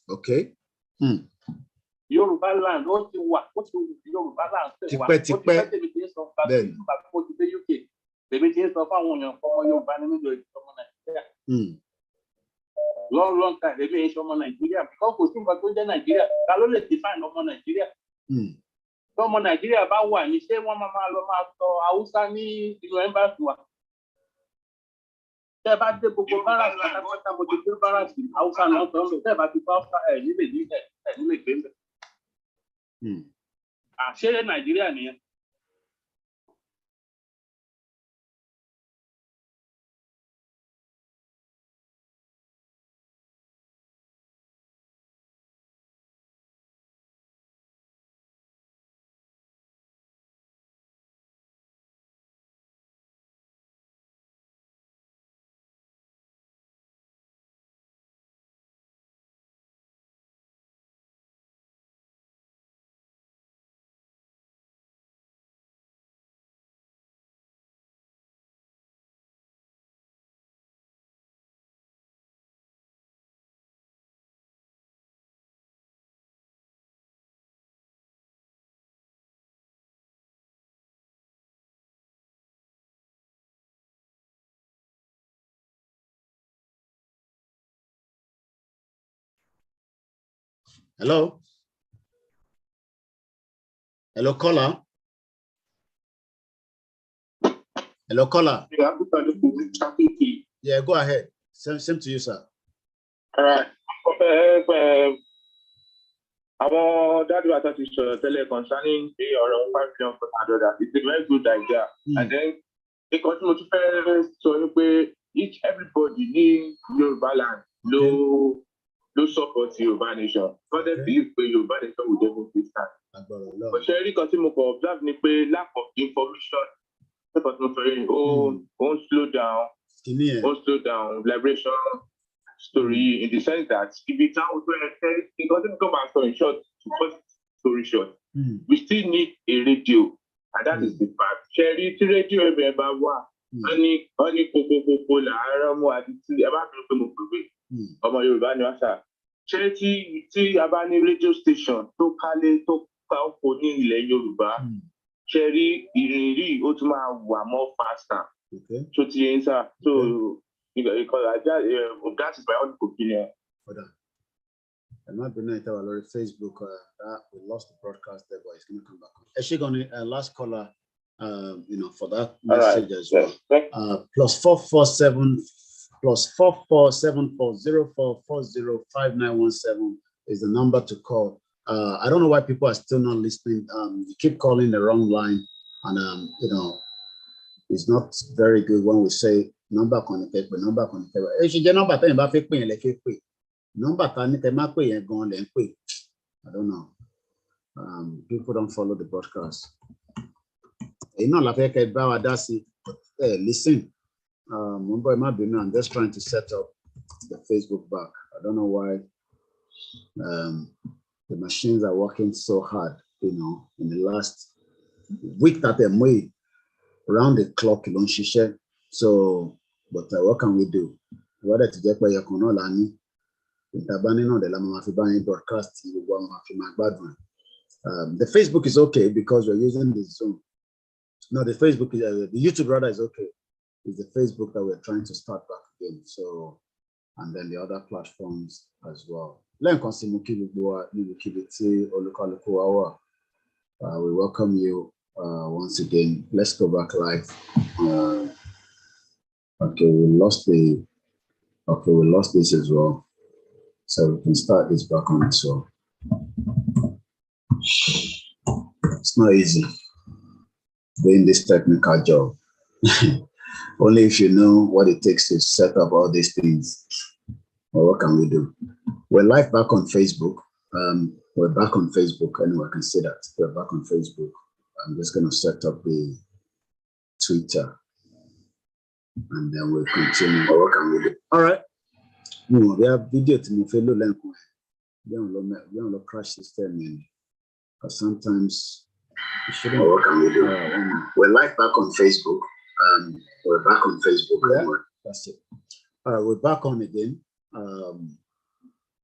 Yorùbá land ó ti wà Yorùbá land tipẹ́tipẹ́ tèmi ti ń sọ bàbá ó ti dé UK tèmi ti ń sọ fáwọn èèyàn fọmọ Yorùbá ní mídìí ìjọba Nàìjíríà. Long time lèmi ń ṣe ọmọ Nàìjíríà because kò sí nǹkan tó ń jẹ́ Nàìjíríà ta ló lè define ọmọ Nàìjíríà. Tí ọmọ Nàìjíríà bá wà ní ṣé wọ́n máa lọ máa sọ Haúsá ní inú ẹ́mbáàsì wa. Tẹ́ ẹ bá dé gbogbo báràsì pátápátá mo ti dé báràsì Haúsá náà sọ ọ́n tẹ́ ẹ bá ti bá Haúsá ẹ̀ nílé gbé ń bẹ̀. Àṣé Nàìjíríà nìyẹn. Hello? Hello, caller? Hello, caller? Yeah, go ahead. Same to you, sir. All right. That was a tell concerning the or 5 million for $100. It's a very good idea. And then they continue to pay so each everybody needs Yoruba land, no support Yoruba nation. For the people Yoruba nation will definitely stand. But Sherry continue to observe lack of information. Won't slow down. Won't slow down. Liberation story in the sense that if it's out it doesn't come out story short to first story short. We still need a radio, and that is the fact. Sherry to radio ever only popo la aramu ati about Yoruba ni wasa. Sherry ti abani radio station to kale to ka ko ni ilẹ̀ Yorùbá. Sherry iriri o tún máa wà more faster. Okay. So ti answer so because that is my own opinion. Hold on. I'm not doing it on Facebook. We lost the broadcast there, but it's going to come back. Actually, going to last caller, for that message as well. Plus 447 plus 447404405917 is the number to call. I don't know why people are still not listening. You keep calling the wrong line, and it's not very good when we say number connected, but number connected. If you number ten, but fake pay, number can I don't know. People don't follow the broadcast. Listen. I'm just trying to set up the Facebook back. I don't know why the machines are working so hard, in the last week that they're made around the clock. So, but what can we do? Whether to get by your conolani, the broadcast, the Facebook is okay because we're using the Zoom. No, the Facebook is the YouTube rather is okay. It's the Facebook that we're trying to start back again. So, and then the other platforms as well. We welcome you once again. Let's go back live. Okay, we lost this as well. So we can start this back on as well. It's not easy doing this technical job. Only if you know what it takes to set up all these things. Well, what can we do? We're live back on Facebook. We're back on Facebook. Anyway, I can see that. We're back on Facebook. I'm just going to set up the Twitter. And then we'll continue. Well, what can we do? All right. No, we have video to move. We don't crash system. Because sometimes you shouldn't. Well, what can we do? We're live back on Facebook. We're back on Facebook. Yeah, anyway. That's it. All right, we're back on again.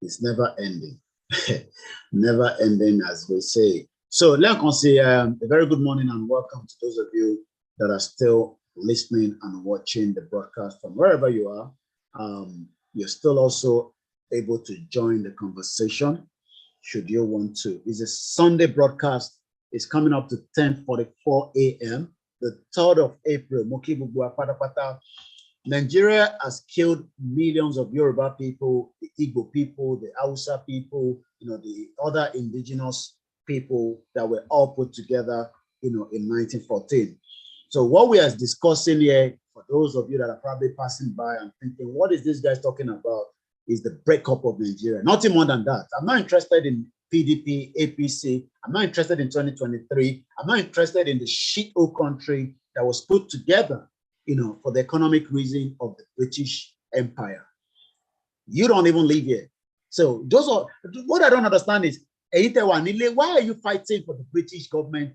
It's never ending. Never ending, as we say. So let me say a very good morning and welcome to those of you that are still listening and watching the broadcast from wherever you are. You're still also able to join the conversation should you want to. It's a Sunday broadcast. It's coming up to 10:44 a.m. The 3rd of April. Nigeria has killed millions of Yoruba people, the Igbo people, the Hausa people, the other indigenous people that were all put together, in 1914. So what we are discussing here, for those of you that are probably passing by and thinking, what is this guy talking about, is the breakup of Nigeria. Nothing more than that. I'm not interested in PDP, APC. I'm not interested in 2023. I'm not interested in the shithole country that was put together, for the economic reason of the British Empire. You don't even live here. So those are what I don't understand is, why are you fighting for the British government,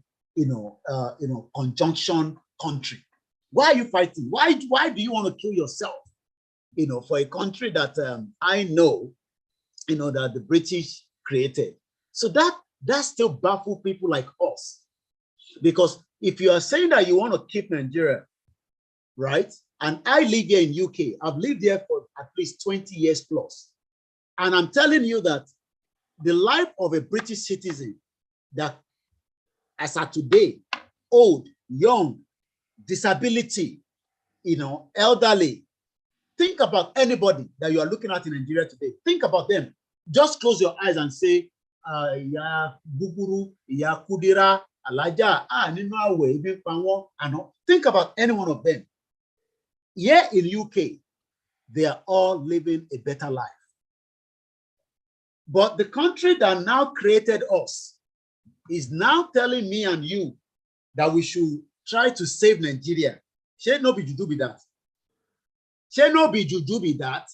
conjunction country? Why are you fighting? Why do you want to kill yourself, for a country that I know, that the British created? So that still baffles people like us. Because if you are saying that you want to keep Nigeria, right? And I live here in UK. I've lived here for at least 20 years plus. And I'm telling you that the life of a British citizen that, as of today, old, young, disability, elderly. Think about anybody that you are looking at in Nigeria today. Think about them. Just close your eyes and say, Ya Guguru, Ya Kudira, Alaja, think about any one of them. Here in UK, they are all living a better life. But the country that now created us is now telling me and you that we should try to save Nigeria. Shall no be juju be that? Shall no be juju be that?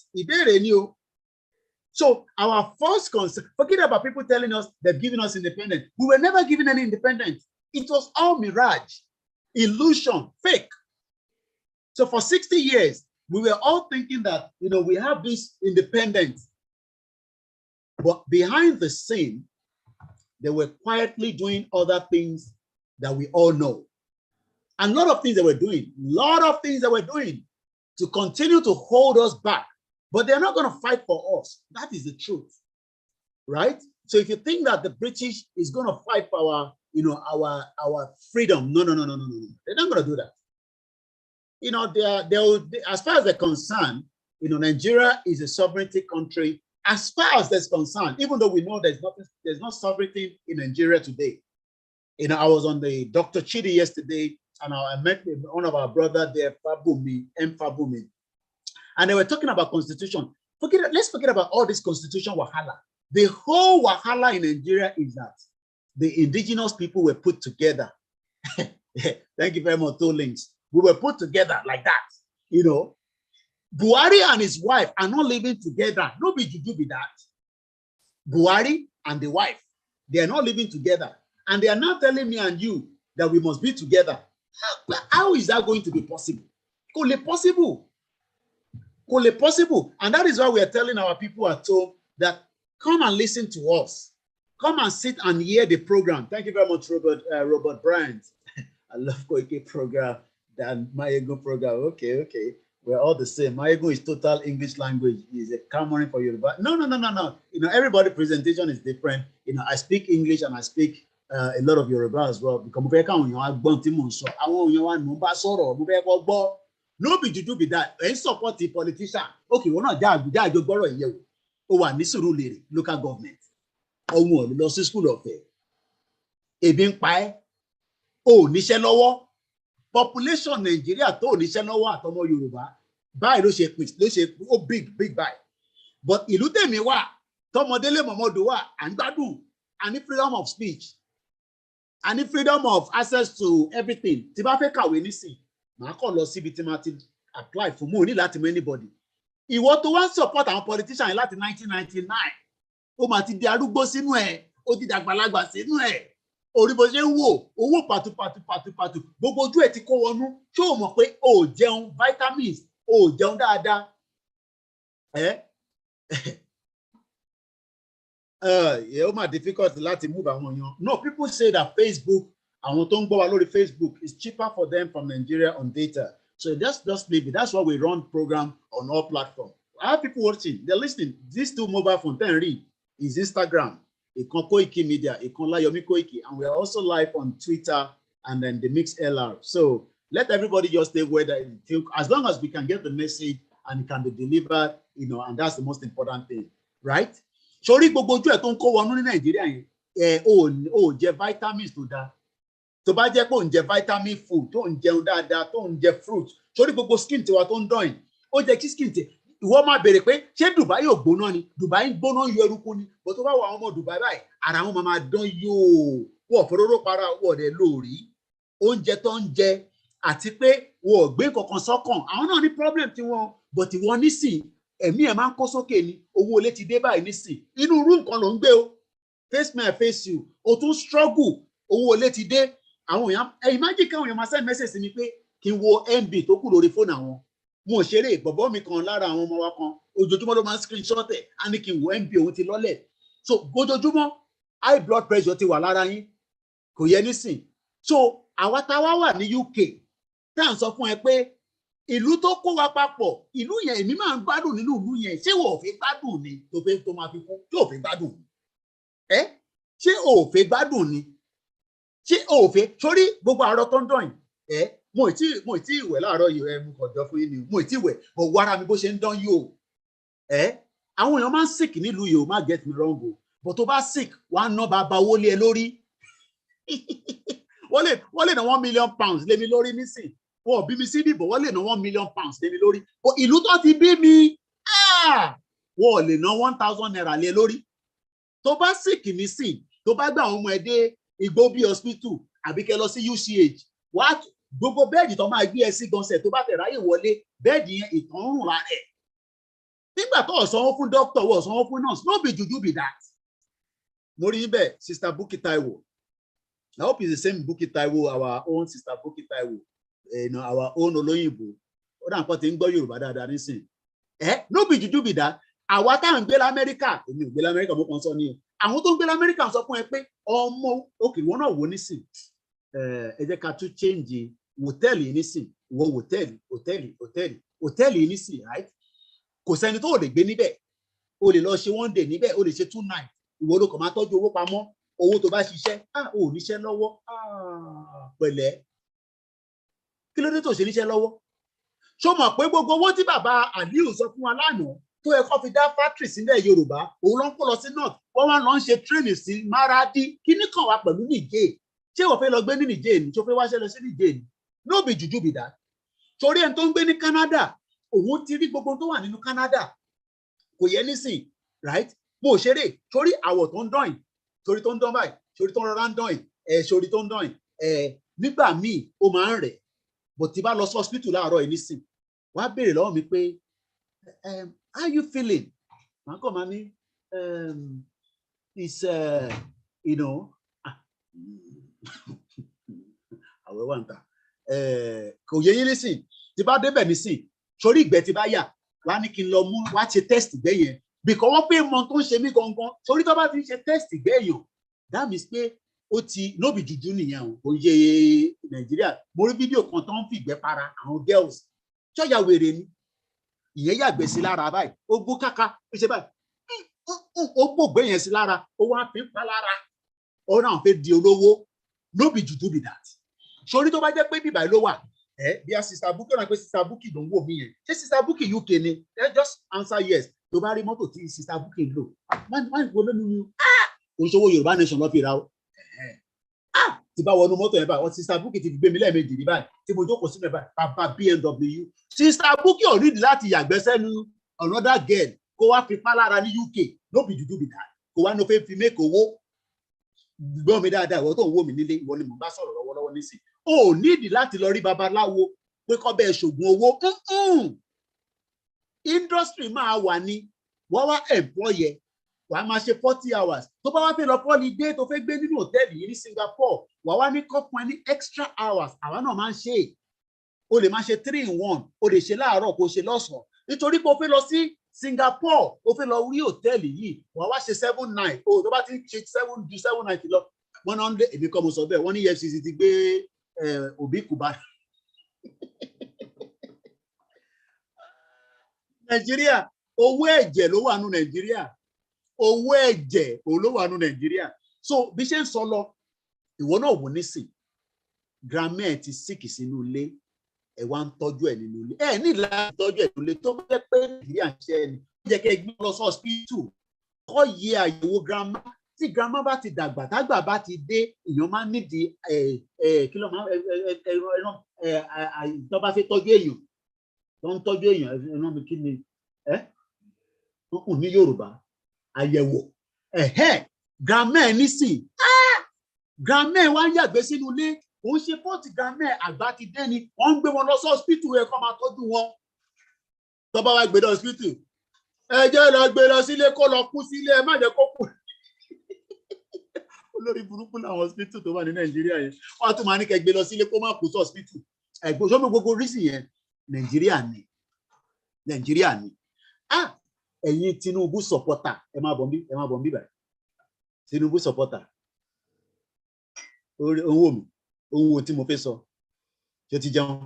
So our first concern, forget about people telling us they've given us independence. We were never given any independence. It was all mirage, illusion, fake. So for 60 years, we were all thinking that, we have this independence. But behind the scene, they were quietly doing other things that we all know. A lot of things they were doing, to continue to hold us back. But they're not going to fight for us. That is the truth, right? So if you think that the British is going to fight for our freedom, no. They're not going to do that. As far as they're concerned, Nigeria is a sovereignty country. As far as that's concerned, even though we know there's no sovereignty in Nigeria today. I was on the Dr. Chidi yesterday, and I met one of our brothers there, Fabumi, and they were talking about constitution. Let's forget about all this constitution wahala. The whole wahala in Nigeria is that the indigenous people were put together. Thank you very much, Links. We were put together like that. Buhari and his wife are not living together. No be juju be that. Buhari and the wife, they are not living together. And they are now telling me and you that we must be together. How is that going to be possible? Possible. And that is why we are telling our people at home that come and listen to us. Come and sit and hear the program. Thank you very much, Robert Bryant. I love Koike program than Mayego program. Okay. We're all the same. Mayego is total English language. Is a clamoring for Yoruba. No. Everybody presentation is different. I speak English and I speak a lot of Yoruba as well. Because no be juju be that. And support the politician. Okay, we're not that. Local government. Lọ sí school ọ̀fẹ́. Ebi ń pa ẹ́. O níṣẹ́ lọ́wọ́. Population Nigeria tó níṣẹ́ lọ́wọ́ àtọmọ Yorùbá. Báyìí ló ṣe big báyìí. But ìlú tèmi wà, tọmọdélé mọ̀mọ́dọ̀ wà, à ń gbádùn. A ní freedom of speech. A ní freedom of access to everything. Tí bá fẹ́ kàwé nísìn, màá kàn lọ síbi tí màá ti apply fún mo ní láti mọ anybody. Ìwọ tó wá ń support àwọn politician láti 1999. Ó máa ti di arúgbó sínú ẹ̀, ó ti dàgbàlagbà sínú ẹ̀. Orí bó ṣe ń wò, owó pàtó. Gbogbo ojú ẹ̀ ti kó wọnú. Ṣé o mọ̀ pé o ò jẹun vitamins, o ò jẹun dáadáa? Ó máa difficult láti move àwọn èèyàn. No, people say that Facebook, àwọn tó ń gbọ́ wa lórí Facebook is cheaper for them from Nigeria on data. So just maybe that's why we run program on all platforms. I have people watching, they're listening. These two mobile phone 10 read is Instagram, Ikon Koikimedia, Ikon Layomi Koiki, and we are also live on Twitter and then the Mix LR. So let everybody just stay where they think, as long as we can get the message and it can be delivered, and that's the most important thing, right? Sorry, gbogbo ojú ẹ̀ tó ń kó wọnú ní Nàìjíríà yẹn, o jẹ vitamins tó dáa. Tó bá jẹ́ pé o ń jẹ vitamin food, tó ń jẹun dáadáa, tó ń jẹ fruit, sorry gbogbo skin tiwa tó ń dán yìí, ó jẹ́ kí skin tiẹ̀. Ìwọ máa béèrè pé ṣé Dubai yóò gbóná ni? Dubai ń gbóná yọ eruku ni. Bó tó bá wà àwọn ọmọ Dubai báyìí, ara wọn máa dán yóò. Wọ́n fòróró para wọ̀ dẹ̀ lórí. Oúnjẹ tó ń jẹ àti pé wọ́n ò gbé kankan sọ́kàn. Àwọn náà ní problem tí wọ́n, but ìwọ nísìn, ẹ̀mí ẹ̀ máa ń kó sókè ni. Owó ilé ti dé báyìí nísìn. Inú room kan ló ń gbé o. Face me, I face you. O tún struggle. Owó ilé ti dé. Àwọn èèyàn, imagine káwọn èèyàn máa send message sí mi pé kí n wo MB tó kù lórí fóònù àwọn. Mo ṣeré bọ̀bọ́ mi kan lára àwọn ọmọ wa kan ojoojúmọ́ ló máa ń screenshot ẹ̀ á ní kí n wo MB òun ti lọ́lẹ̀. So ojoojúmọ́ high blood pressure ti wà lára yín kò yẹ nísìn. So àwa táwa wà ní UK tá à ń sọ fún ẹ pé ìlú tó kó wa papọ̀ ìlú yẹn èmi máa ń gbádùn nínú ìlú yẹn ṣé wọ́n ò fi gbádùn ni tó máa fi kú tí ò fi gbádùn. ṣé òfé gbádùn ni ṣé òfé sórí gbogbo àárọ̀ tó ń dán yìí mo ì tí ìwẹ̀ láàárọ̀ yìí mo kàn jọ fún yín ni mo ì tí ìwẹ̀ bọ̀ wọ ara mi bó ṣe ń dán yìí o àwọn èèyàn máa ń sick nílùú yìí o má get me wrong o but tó bá sick wà á ná bàbá owó lé ẹ lórí wọ́n lè ná £1 million lé mi lórí nísìn wọ́n bí mi sí dìbò wọ́n lè ná £1 million lé mi lórí but ìlú tó ti bí mi wọ́n lè ná 1,000 naira lé lórí tó bá sick nísìn tó bá gbà àwọn ọmọ ẹ dé Igbobi hospital àbí kẹ́ lọ sí UCH wàá gbogbo bẹ́ẹ̀dì tó máa gbé ẹ sí gànṣẹ́ tó bá tẹ̀ ráyè wọlé bẹ́ẹ̀dì yẹn ìtàn ń rùn rárẹ̀ nígbà tó sanwó fún dókítà wọ́n sanwó fún nurse no be juju be that mo rí bẹ́ẹ̀ sister Bukky Taiwo I hope it's the same Bukky Taiwo our own sister Bukky Taiwo our own olóyìnbó ó dà nǹkan tí ń gbọ́ Yorùbá dáadáa nísìn no be juju be that àwa tá à ń gbé l'Amẹ́ríkà èmi ò gbé l'Amẹ́ríkà mo kàn sọ ni àwọn tó ń gbé l'Amẹ́ríkà sọ fún ẹ pé ọmọ òkè wọn náà wò nísìn ẹ jẹ́ ká tún change hòtẹ́ẹ̀lì nísìn ìwọ hòtẹ́ẹ̀lì nísìn right kò sẹ́ni tó lè gbé níbẹ̀ o lè lọ ṣe 1 day níbẹ̀ o lè ṣe 2 nights ìwọ ló kàn máa tọ́jú owó pamọ́ owó tó bá ṣiṣẹ́ o ò níṣẹ́ lọ́wọ́ pẹ̀lẹ́ kí ló dé tó ṣe níṣẹ́ lọ́wọ́ ṣó mọ̀ pé gbogbo owó tí bàbá Aliu sọ fún wa lánàá tó yẹ kó fi dá factory sílẹ̀ Yorùbá òun ló ń kó lọ sí north wọ́n wá lọ ń ṣe training sí Maradi kíní kan wá pẹ̀lú Niger ṣé wọ́n fẹ́ lọ gbé ní Niger ni tó fẹ́ wáṣẹ́ lọ sí Niger ni no be juju be that torí ẹni tó ń gbé ní Canada òun ti rí gbogbo tó wà nínú Canada kò yẹ nísìn right mo ṣeré torí àwọ̀ tó ń dán yìí torí tó ń dán báyìí torí tó ń rọra ń dán yìí torí tó ń dán yìí nígbà míì ó máa ń rẹ̀ but tí bá lọ sí hospital láàárọ̀ yìí nísìn wọ́n á béèrè lọ́wọ́ mi pé how you feeling màá kàn máa ní it's àwẹ̀ wà ń ta kò yẹ yín nísìn tí bá débẹ̀ nísìn sórí ìgbẹ́ tí bá yà wá ní kí n lọ mú wá ṣe test ìgbẹ́ yẹn bìkọ́ wọ́n pé mọ tó ń ṣe mí gangan sórí tó bá ti ń ṣe test ìgbẹ́ yẹn that means pé ó ti nóbì jújú nìyẹn o kò yẹ Nàìjíríà mo rí fídíò kan tó ń fi ìgbẹ́ para àwọn girls ṣọ́yà wèrè ni ìyẹn yàgbẹ́ sí lára báyìí ó gbó káká ó ṣe báyìí ó gbògbé yẹn sí lára ó wá fi ń pa lára ó náà fẹ́ di olówó nóbì jújú be that sórí tó bá jẹ́ pé bíbáyìí ló wà bí a sister Bukky ọ̀nà pé sister Bukky ló ń wò mí yẹn ṣé sister Bukky UK ni just answer yes tó bá rí mọ́tò tí sister Bukky ń lò má ìwọ lónìí òṣòwò Yorùbá nation lọ́ fi ra ó tí bá wọnú mọ́tò yẹn báyìí wọ́n sister Bukky ti gbé mi lẹ́ẹ̀mejì ní báyìí tí mo jókòó sínú ẹ̀ báyìí bàbá BMW sister Bukky ò nídìí láti yàgbẹ́ sẹ́nu another girl kó wá fi pálára ní UK no be juju be that kó wá ní o fẹ́ fi make owó gbọ́ mi dáadáa ìwọ tó ń wò mí nílé ìwọ ni mò ń bá sọ̀rọ̀ lọ́wọ́lọ́wọ́ nísìn o ò nídìí láti lọ rí babaláwo pé kọ́ bẹ́ẹ̀ ṣògùn owó industry máa wà ní wọ́n wá employer wàá máa ṣe 40 hours tó bá wá fẹ́ lọ holiday tó fẹ́ gbé nínú hòtẹ́ẹ̀lì yìí ní Singapore wàá wá ní kọ́pọ̀ ní extra hours àwa náà máa ń ṣe o lè máa ṣe 3 in 1 o lè ṣe láàárọ̀ kó ṣe lọ́sàn-án nítorí pé o fẹ́ lọ sí Singapore o fẹ́ lọ rí hòtẹ́ẹ̀lì yìí wàá wá ṣe 7 night o tó bá ti ṣe 7 night lọ wọ́n náà ń lé èmi kọ́ mo sọ bẹ́ẹ̀ wọ́n ní EFCC ti gbé Obi Kubana Nàìjíríà owó ẹ̀jẹ̀ ló wà nù Nàìjíríà owó ẹ̀jẹ̀ òun ló wà nù Nàìjíríà so bí ṣe ń sọ lọ ìwọ náà wò nísìn grandma ẹ ti síkì sínú ilé ẹ wá ń tọ́jú ẹ nínú ilé ẹ ní láti tọ́jú ẹ nínú ilé tó jẹ́ pé Nàìjíríà ń ṣe ẹni ó jẹ́ kí ẹ gbé lọ sí hospital kọ́ yẹ àyẹ̀wò grandma tí grandma bá ti dàgbà tágbà bá ti dé èèyàn máa ń nídìí kí ló máa tó bá fẹ́ tọ́jú èèyàn tó ń tọ́jú èèyàn ẹran mi kí ni ní Yorùbá àyẹ̀wò grandma ẹ nísìn grandma ẹ wá ń yàgbé sínú ilé òun ṣe fọ́ọ̀tì grandma ẹ àgbà ti dé ni wọ́n ń gbé wọn lọ sí hospital ẹ kó máa tọ́jú wọn tó bá wá gbé lọ hospital ẹ jẹ́ lọ gbé lọ sílé kó lọ kú sílé ẹ má jẹ́ kó kú olórí burúkú làwọn hospital tó wà ní Nàìjíríà yẹn wọ́n tún máa ní kẹ́ gbé lọ sílé kó má kú sí hospital ẹ̀gbọ́n sọ́mi gbogbo rísì yẹn Nàìjíríà ni ẹ̀yin Tinubu supporter ẹ má bọ̀ bí báyìí Tinubu supporter ohun tí mo fẹ́ sọ ṣé ti jẹun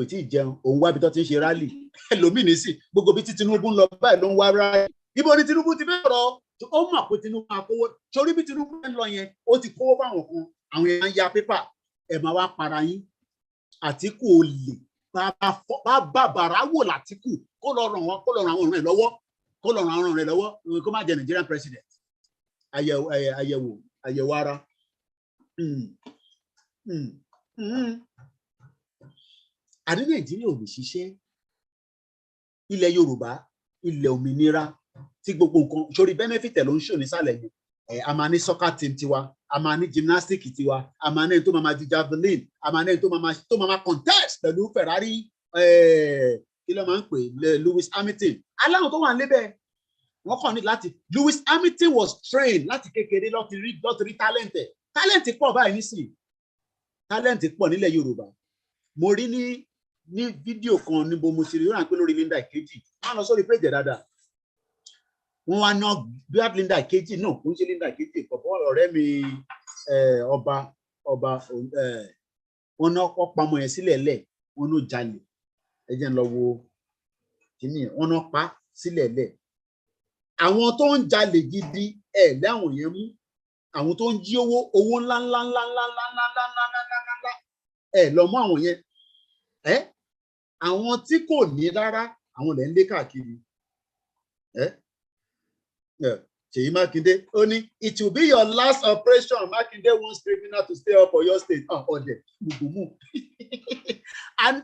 ò tí ì jẹun òun wábi tó ti ń ṣe rálì ẹlòmíì nísì gbogbo bí tí Tinubu ń lọ báyìí ló ń wá rálì ibo ni Tinubu ti fẹ́ rọ ó mọ̀ pé Tinubu máa kówó torí bí Tinubu ń lọ yẹn ó ti kówó fáwọn kan àwọn èèyàn ya pépà ẹ̀ máa wá para yín Àtíkù olè bá bàrà wò l'Àtíkù kó lọ ràn àwọn ọ̀ràn rẹ̀ lọ́wọ́ kó lọ ràn àwọn ọ̀ràn rẹ̀ lọ́wọ́ kó má jẹ Nigerian president àyẹ̀wò ara. Àní Nàìjíríà ò lè ṣiṣẹ́ ilẹ̀ Yorùbá ilẹ̀ òmìnira tí gbogbo nǹkan sórí benefit ló ń ṣò nísàlẹ̀ yẹn a máa ní soccer team tiwa a máa ní gymnastic tiwa a máa ní ẹni tó máa ju javelin a máa ní ẹni tó máa contest pẹ̀lú Ferrari kí ló máa ń pè Lewis Hamilton aláwọn tó wà níbẹ̀ wọ́n kàn ní láti Lewis Hamilton was trained láti kékeré lọ́ti rí talent pọ̀ báyìí nísìnyí talent pọ̀ nílẹ̀ Yorùbá mo rí ní fídíò kan níbo mo ti rí rán pé lórí Linda Ìkejì wọ́n lọ sórí péjẹ dáadáa wọ́n wá ná bí Linda Ìkejì náà kò ń ṣe Linda Ìkejì pọ̀pọ̀ ọ̀rẹ́ mi ọba wọ́n ná ọ̀pá ọmọ yẹn sílẹ̀ lẹ̀ wọ́n ló jalè ẹ jẹ́ ń lọ wo kíní wọ́n ná pa sílẹ̀ lẹ̀ àwọn tó ń jalè gidi láwọn yẹn mú àwọn tó ń jí owó ńlá lọ mú àwọn yẹn àwọn tí kò ní rárá àwọn lè ń lé káàkiri Ṣèyí Mákindé ó ní it will be your last operation Mákindé wants criminal to stay up for your state ọdẹ gbùgbùmù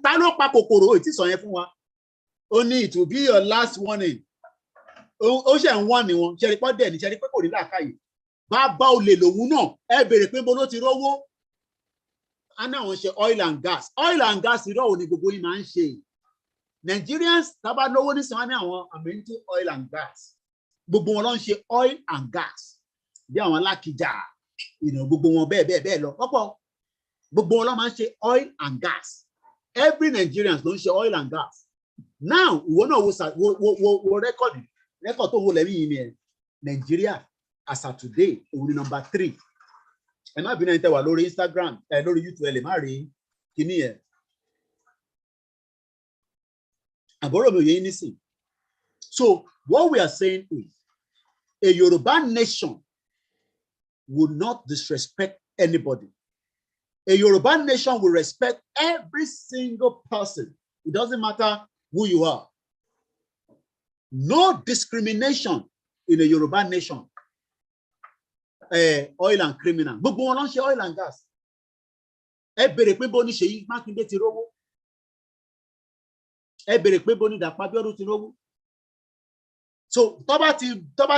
ta ló pa kòkòrò ò tí sọ yẹn fún wa ó ní it will be your last warning ó ṣe ń wọ́n ni wọn ṣẹ́rí pọ́ dẹ̀ ní ṣẹ́rí pé kò ní làákàyè bá olè lòun náà ẹ béèrè pé bó ló ti rówó á ní àwọn ṣe oil and gas irọ́ òní gbogbo yìí máa ń ṣe Nigerians tábà lówó nísìnyí ní àwọn amẹ́ńtì oil and gas gbogbo wọn ló ń ṣe oil and gas bí àwọn Alákìjà gbogbo wọn bẹ́ẹ̀ lọ ọ̀pọ̀ gbogbo wọn ló máa ń ṣe oil and gas every Nigerians ló ń ṣe oil and gas now ìwọ náà wo rẹ́kọ̀dì tó wo lẹ́yìn yìí ni Nigeria as of today òun ni number 3 ẹ má bínú ẹni tẹ́ wà lórí Instagram lórí YouTube ẹ lè má rí kíní ẹ àbúrò mi ò yẹ yín nísìn. So what we are saying is a Yoruba nation would not disrespect anybody. A Yoruba nation will respect every single person. It doesn't matter who you are. No discrimination in a Yoruba nation. Oil and criminal. Gbogbo wọn ló ń ṣe oil and gas. Ẹ bèrè pé bó ní Ṣèyí Mákindé ti rówó. Ẹ bèrè pé bó ní Dàpọ̀ Abíọ́dún ti rówó. So tó bá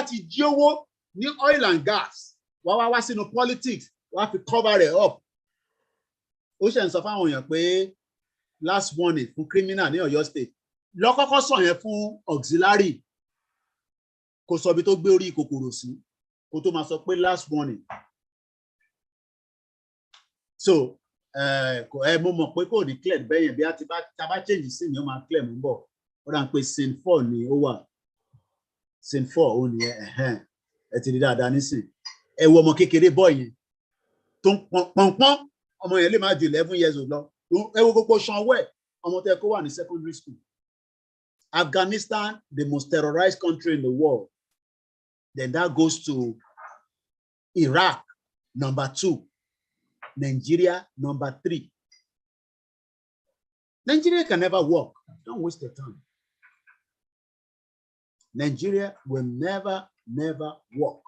ti jí owó ní oil and gas wá sínú politics wá fi cover it up. Ó ṣe ń sọ fáwọn èèyàn pé last warning fún criminal ní Ọ̀yọ́ state lọ́kọ́kọ́ sọ yẹn fún auxiliary kò sọ bí tó gbé orí kòkòrò sí kó tó máa sọ pé last warning. So mo mọ̀ pé kò ní clear bẹ́yẹn bí a bá change sí ni ó máa clear mú bọ̀ ó dà ń pé sin 4 ni ó wà sin 4 ó ní ẹ ti rí dáadáa nísìn ẹ wo ọmọ kékeré bọ́ yẹn tó ń pọ̀npọ́n ọmọ yẹn lè má ju 11 years old lọ ẹ wo gbogbo sanwó ẹ ọmọ tẹ kó wà ní secondary school. Afghanistan, the most terrorized country in the world. Then that goes to Iraq, number 2. Nigeria, number 3. Nigeria can never work. Don't waste your time. Nigeria will never work.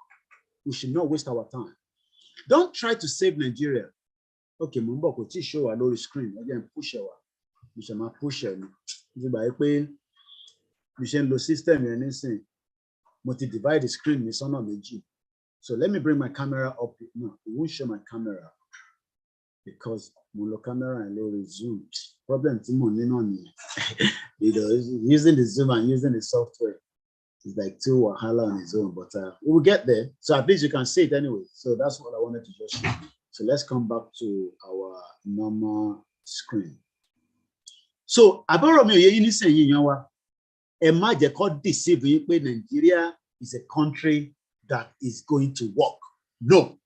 We should not waste our time. Don't try to save Nigeria. Okay, Mumbo, ko ti show a low screen. Again, push our. We shall not push it. We shall lose system and anything. Multi-divide the screen is on méjì. So let me bring my camera up. No, it won't show my camera because my camera and low zoom. Problem using the zoom and using the software is like too wahala on its own, but we will get there. So at least you can see it anyway. So that's what I wanted to just show. So let's come back to our normal screen. So àbúrò mi òye yín nísìnyí yan wa ẹ má jẹ́ kó deceive yín pé Nigeria is a country that is going to work. No.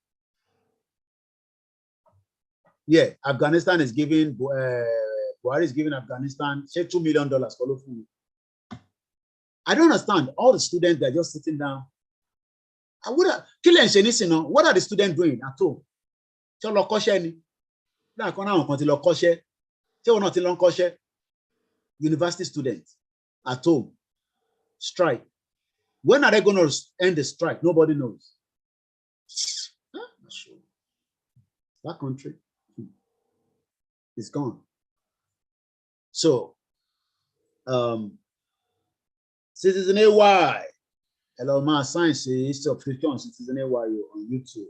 Yeah, Afghanistan is giving Buhari is giving Afghanistan say $2 million for. I don't understand. All the students that are just sitting down What are the students doing at home? University students at home, strike. When are they going to end the strike? Nobody knows. That country is gone. So, Citizen AY, hello, my science is subscription, Citizen AY on YouTube.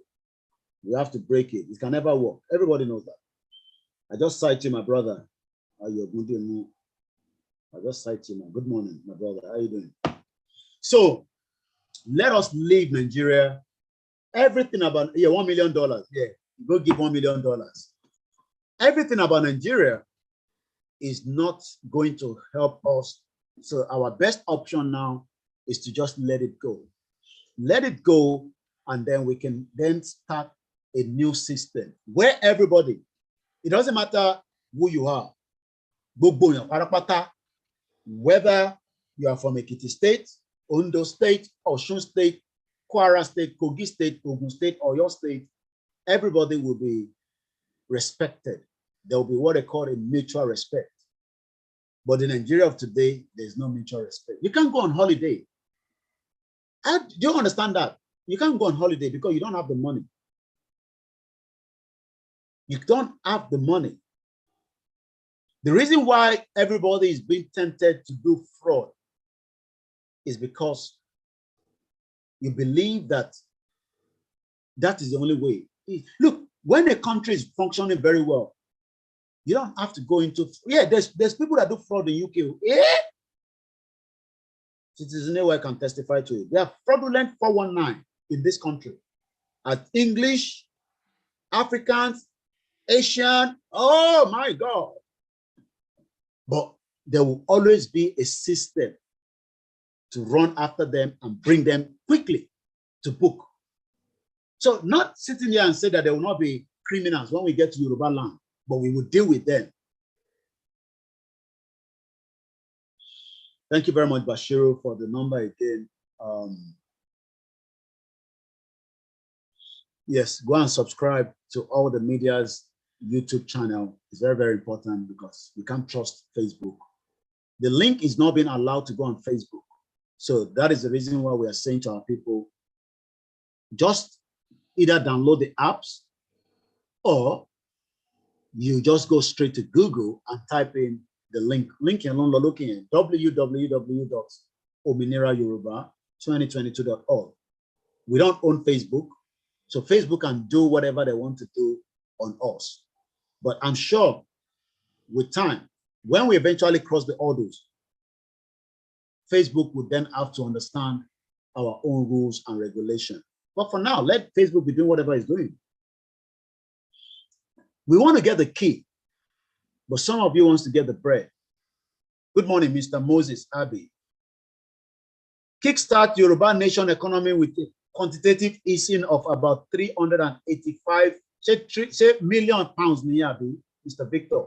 You have to break it. It can never work. Everybody knows that. I just cited my brother. I just cited him. Good morning, my brother. How are you doing? So let us leave Nigeria. Everything about $1 million. Yeah, go give $1 million. Everything about Nigeria is not going to help us. So our best option now is to just let it go. Let it go, and then we can then start a new system where everybody, it doesn't matter who you are, whether you are from Ekiti State, Ondo State, Osun State, Kwara State, Kogi State, Ogun State, or your state, everybody will be respected. There will be what they call a mutual respect. But in Nigeria of today, there's no mutual respect. You can't go on holiday. Do you understand that? You can't go on holiday because you don't have the money. You don't have the money. The reason why everybody is being tempted to do fraud is because you believe that that is the only way. Look, when a country is functioning very well, you don't have to go into, there's people that do fraud in UK. Citizen I can testify to it. They are fraudulent 419 in this country. At English, Africans, Asian, oh my God. But there will always be a system to run after them and bring them quickly to book. So not sitting here and say that there will not be criminals when we get to Yoruba land, but we will deal with them. Thank you very much, Bashiru, for the number again. Yes, go and subscribe to all the media's YouTube channel. It's very, very important because we can't trust Facebook. The link is not being allowed to go on Facebook. So that is the reason why we are saying to our people, just either download the apps or you just go straight to Google and type in the link. Link alone, we're looking at www.ominirayoruba2022.org. We don't own Facebook, so Facebook can do whatever they want to do on us. But I'm sure with time, when we eventually cross the hurdles, Facebook would then have to understand our own rules and regulation. But for now, let Facebook be doing whatever it's doing. We want to get the key, but some of you wants to get the bread. Good morning, Mr. Moses Abbey. Kickstart Yoruba nation economy with a quantitative easing of about 385 million pounds, Mr. Victor.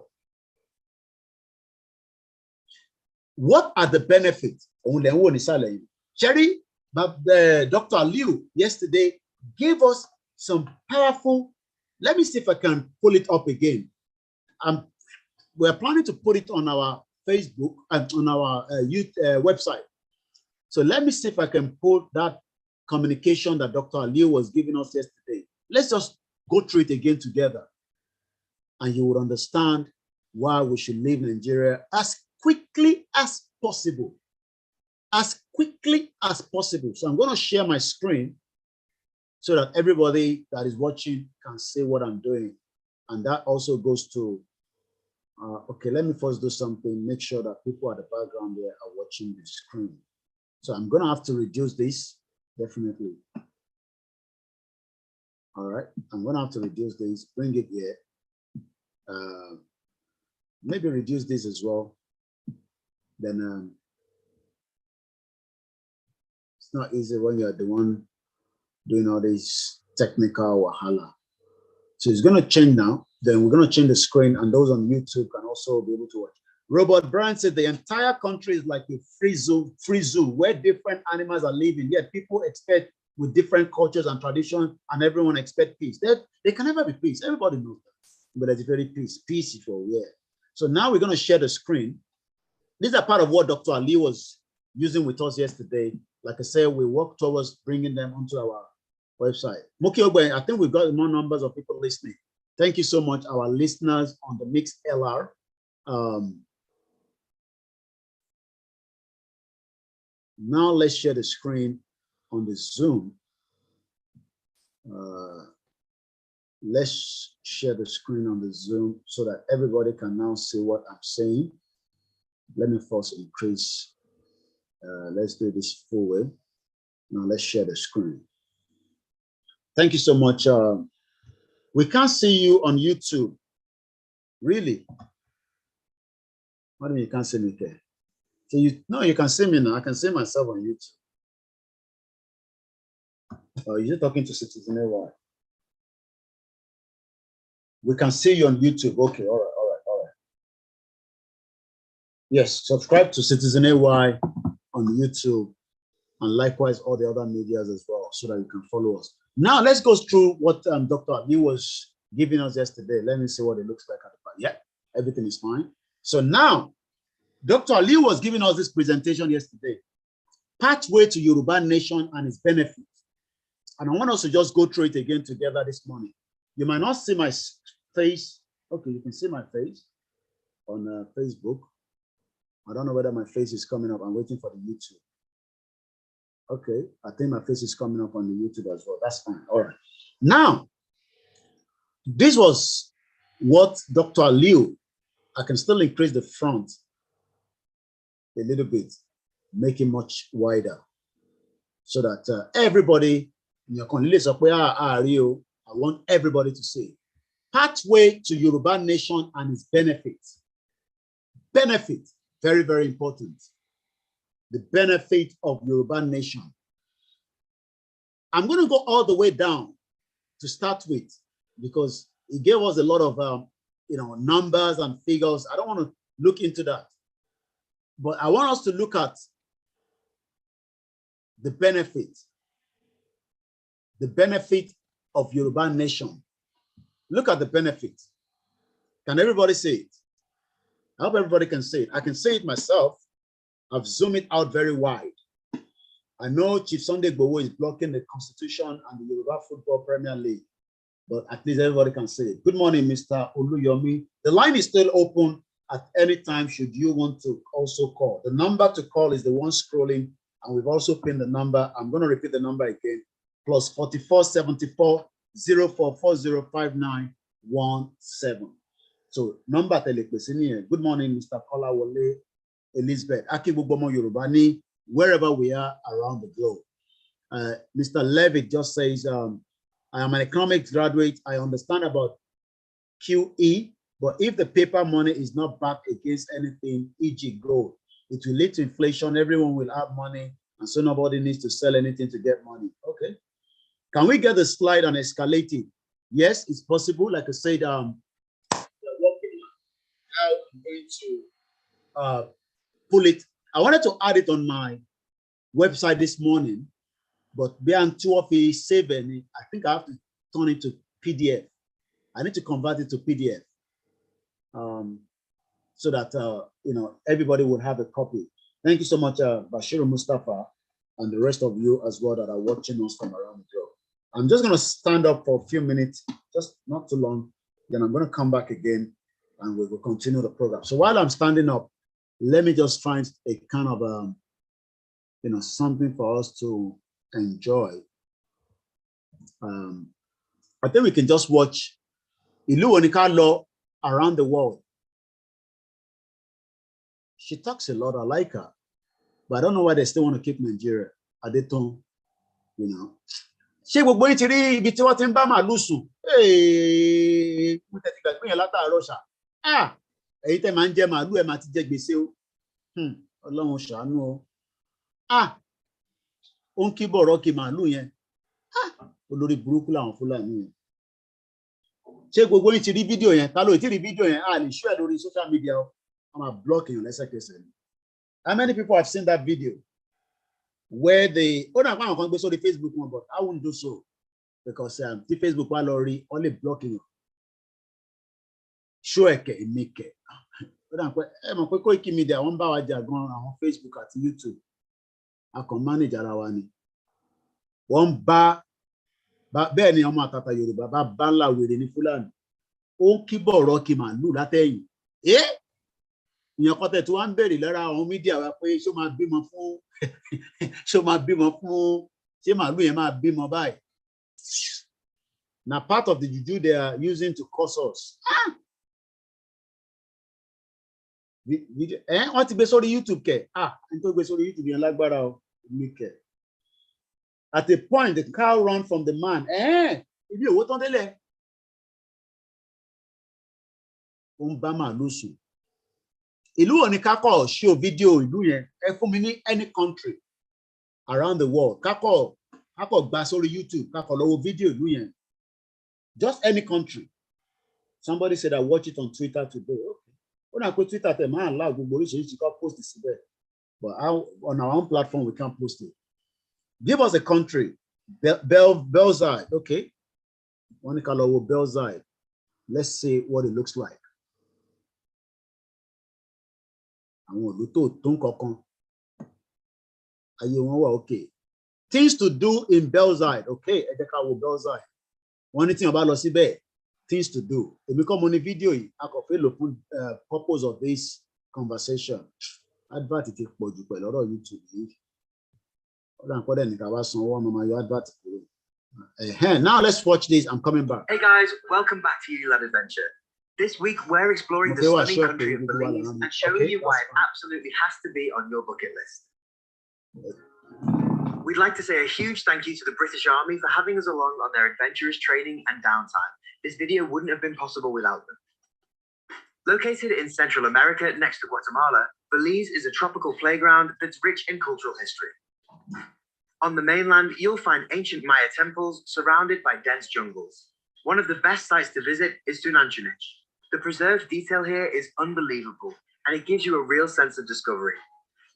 What are the benefits? Cherry, Dr. Liu yesterday gave us some powerful. Let me see if I can pull it up again. We're planning to put it on our Facebook and on our website. So let me see if I can pull that communication that Dr. Liu was giving us yesterday. Let's just go through it again together, and you will understand why we should leave Nigeria as quickly as possible. As quickly as possible. So I'm going to share my screen so that everybody that is watching can see what I'm doing. And that also goes to, okay, let me first do something, make sure that people at the background there are watching the screen. So I'm going to have to reduce this, definitely. All right, I'm going to have to reduce this, bring it here. Maybe reduce this as well. Then it's not easy when you're the one doing all this technical wahala. So it's going to change now. Then we're going to change the screen, and those on YouTube can also be able to watch. Robert Brand said the entire country is like a free zoo where different animals are living, yet people expect with different cultures and traditions, and everyone expects peace. There can never be peace. Everybody knows that. But there's very peace if you're aware. So now we're going to share the screen. These are part of what Dr. Ali was using with us yesterday. Like I said, we work towards bringing them onto our website. Moki Ogbe, I think we've got more numbers of people listening. Thank you so much, our listeners on the Mix LR. Now let's share the screen on the Zoom. Let's share the screen on the Zoom so that everybody can now see what I'm saying. Let me first increase. Let's do this full way. Now let's share the screen. Thank you so much. We can't see you on YouTube. Really? What do you mean you can't see me there? So you can see me now. I can see myself on YouTube. Oh, you're talking to Citizen AY. We can see you on YouTube. Okay, all right. Yes, subscribe to Citizen AY on YouTube, and likewise all the other medias as well, so that you can follow us. Now let's go through what Dr. Ali was giving us yesterday. Let me see what it looks like at the back. Yeah, everything is fine. So now, Dr. Ali was giving us this presentation yesterday, Pathway to Yoruba Nation and its Benefits. And I want us to just go through it again together this morning. You might not see my face. Okay, you can see my face on Facebook. I don't know whether my face is coming up. I'm waiting for the YouTube. Okay, I think my face is coming up on the YouTube as well. That's fine. All right. Now, this was what Dr. Liu, I can still increase the front a little bit, make it much wider, so that everybody, I want everybody to see. Pathway to Yoruba Nation and its benefits. Benefit. Very, very important. The benefit of Yoruba Nation. I'm going to go all the way down to start with, because it gave us a lot of numbers and figures. I don't want to look into that, but I want us to look at the benefit of Yoruba Nation. Look at the benefit. Can everybody see it? I hope everybody can see it. I can see it myself. I've zoomed it out very wide. I know Chief Sunday Igboho is blocking the Constitution and the Yoruba Football Premier League, but at least everybody can see it. Good morning, Mr. Oluyomi. The line is still open at any time should you want to also call. The number to call is the one scrolling, and we've also pinned the number. I'm going to repeat the number again. Plus 4474 04405917. So number telekwesini. Good morning, Mr. Kolawole Elizabeth. Akibubomo Yorubani, wherever we are around the globe. Mr. Levitt just says, I am an economics graduate. I understand about QE, but if the paper money is not backed against anything, e.g. gold, it will lead to inflation. Everyone will have money, and so nobody needs to sell anything to get money. Okay. Can we get the slide on escalating? Yes, it's possible. Like I said, I'm going to pull it. I wanted to add it on my website this morning, but beyond 2 of it, saving, I think I have to turn it to PDF. I need to convert it to PDF, so that everybody would have a copy. Thank you so much, Bashir Mustafa, and the rest of you as well that are watching us from around the globe. I'm just going to stand up for a few minutes, just not too long. Then I'm going to come back again, and we will continue the program. So while I'm standing up, let me just find a kind of something for us to enjoy. I think we can just watch Ilu Onikalo around the world. She talks a lot. I like her, but I don't know why they still want to keep Nigeria. Adeton, Ṣé gbogbo yín ti rí ibi tí wọ́n ti ń bá màálù sùn? Mo tẹ̀sí gbàgbé yẹn látàárọ̀ ṣá. Èyí tẹ́ máa ń jẹ màálù ẹ̀ máa ti jẹ gbèsè o. Ọlọ́run ṣàánú o. Ó ń kí bọ̀rọ̀ kí màálù yẹn. Olórí burúkú làwọn Fúlàní yẹn. Ṣé gbogbo yín ti rí fídíò yẹn? Ta ló ti rí fídíò yẹn? A lè ṣú ẹ̀ lórí social media o. I'm a blocking lẹ́sẹ̀kẹsẹ̀. How many people have seen that video? where they the Facebook one, but I wouldn't do so because the Facebook one already only blocking. Show it, make it. Koikimedia one bá wa jà gan on Facebook àti YouTube. I can manage ara wa ni. Wọ́n bá bẹ́ẹ̀ ni ọmọ àtàtà Yorùbá bá bá ńlá wèrè ní Fúlàní. Ó ń kíbọ̀ ọ̀rọ̀ kí màálù látẹ̀yìn. Ìyẹn kọ́tẹ̀ tí wọ́n ń bèrè lára àwọn mídíà wa pé ṣé máa bímọ fún ṣé màálù yẹn máa bímọ báyìí. Na part of the juju they are using to curse us. Wọ́n ti gbé sórí YouTube kẹ̀. N tó gbé sórí YouTube yẹn lágbára o. At a point, the cow run from the man. Ibi òwò tán délẹ̀. Ó ń bá màálù sùn. Ìlú òní kákọ̀ show video ìlú yẹn. Ẹ fún mi ní any country around the world. Kákọ̀ gbà sórí YouTube. Kákọ̀ lọ́wọ́ video ìlú yẹn. Just any country. Somebody said I watch it on Twitter today. Okay. When I put Twitter, they might allow Google to post this there. But on our own platform, we can't post it. Give us a country. Belzide. Okay. One color Belzide. Let's see what it looks like. Okay. Things to do in Belzide. Okay. Belzide. One thing about Losibe. Things to do. If we come on a video, I can feel the purpose of this conversation. Advert it for you, a lot of YouTube. Now let's watch this. I'm coming back. Hey guys, welcome back to You Lad Adventure. This week we're exploring the stunning country of Belize and showing you why it absolutely has to be on your bucket list. We'd like to say a huge thank you to the British Army for having us along on their adventurous training and downtime. This video wouldn't have been possible without them. Located in Central America next to Guatemala, Belize is a tropical playground that's rich in cultural history. On the mainland, you'll find ancient Maya temples surrounded by dense jungles. One of the best sites to visit is Tunanchunich. The preserved detail here is unbelievable, and it gives you a real sense of discovery.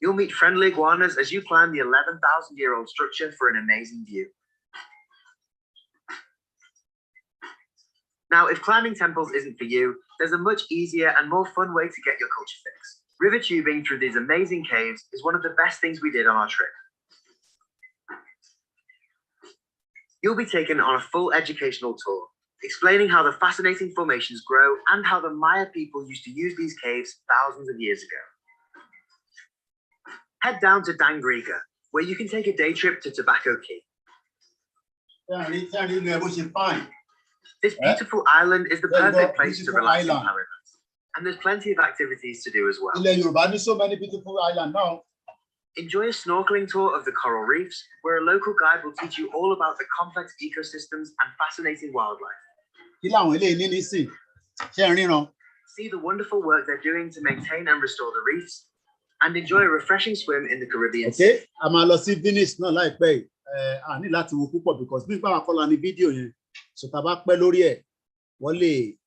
You'll meet friendly iguanas as you climb the 11,000-year-old structure for an amazing view. Now, if climbing temples isn't for you, there's a much easier and more fun way to get your culture fix. River tubing through these amazing caves is one of the best things we did on our trip. You'll be taken on a full educational tour, explaining how the fascinating formations grow and how the Maya people used to use these caves thousands of years ago. Head down to Dangriga, where you can take a day trip to Tobacco Key. This beautiful island is the perfect place to relax in paradise, and there's plenty of activities to do as well. There's so many beautiful islands now. Enjoy a snorkeling tour of the coral reefs, where a local guide will teach you all about the complex ecosystems and fascinating wildlife. See the wonderful work they're doing to maintain and restore the reefs, and enjoy a refreshing swim in the Caribbean. Okay, I'm a lost Venice, not like pay. I need that to work because big power call on the video. So tabak pelorie, wale,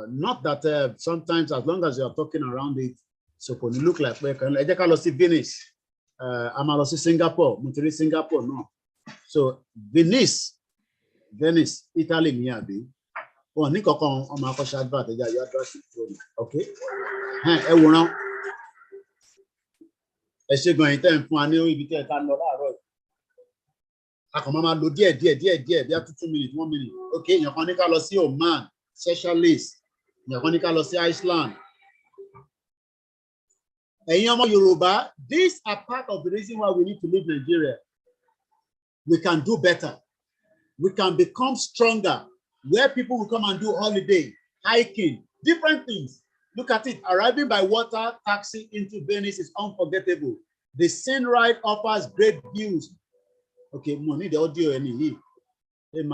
not that sometimes as long as you are talking around it, so when you look like I just lost Venice. I'm a lost Singapore, Monterey, Singapore, no. So Venice, Italy, Miyabi. Oh, Nico on my advert, you address it. Okay. I will now. I say going to for an hour because I know that. I come on, do dear. They have 2 minutes, 1 minute. Okay, you're going to see your man, Seychelles. You're going to see Iceland. And Yoruba, these are part of the reason why we need to leave Nigeria. We can do better. We can become stronger, where people will come and do holiday, hiking, different things. Look at it. Arriving by water taxi into Venice is unforgettable. The scene ride offers great views. Okay, money the audio any and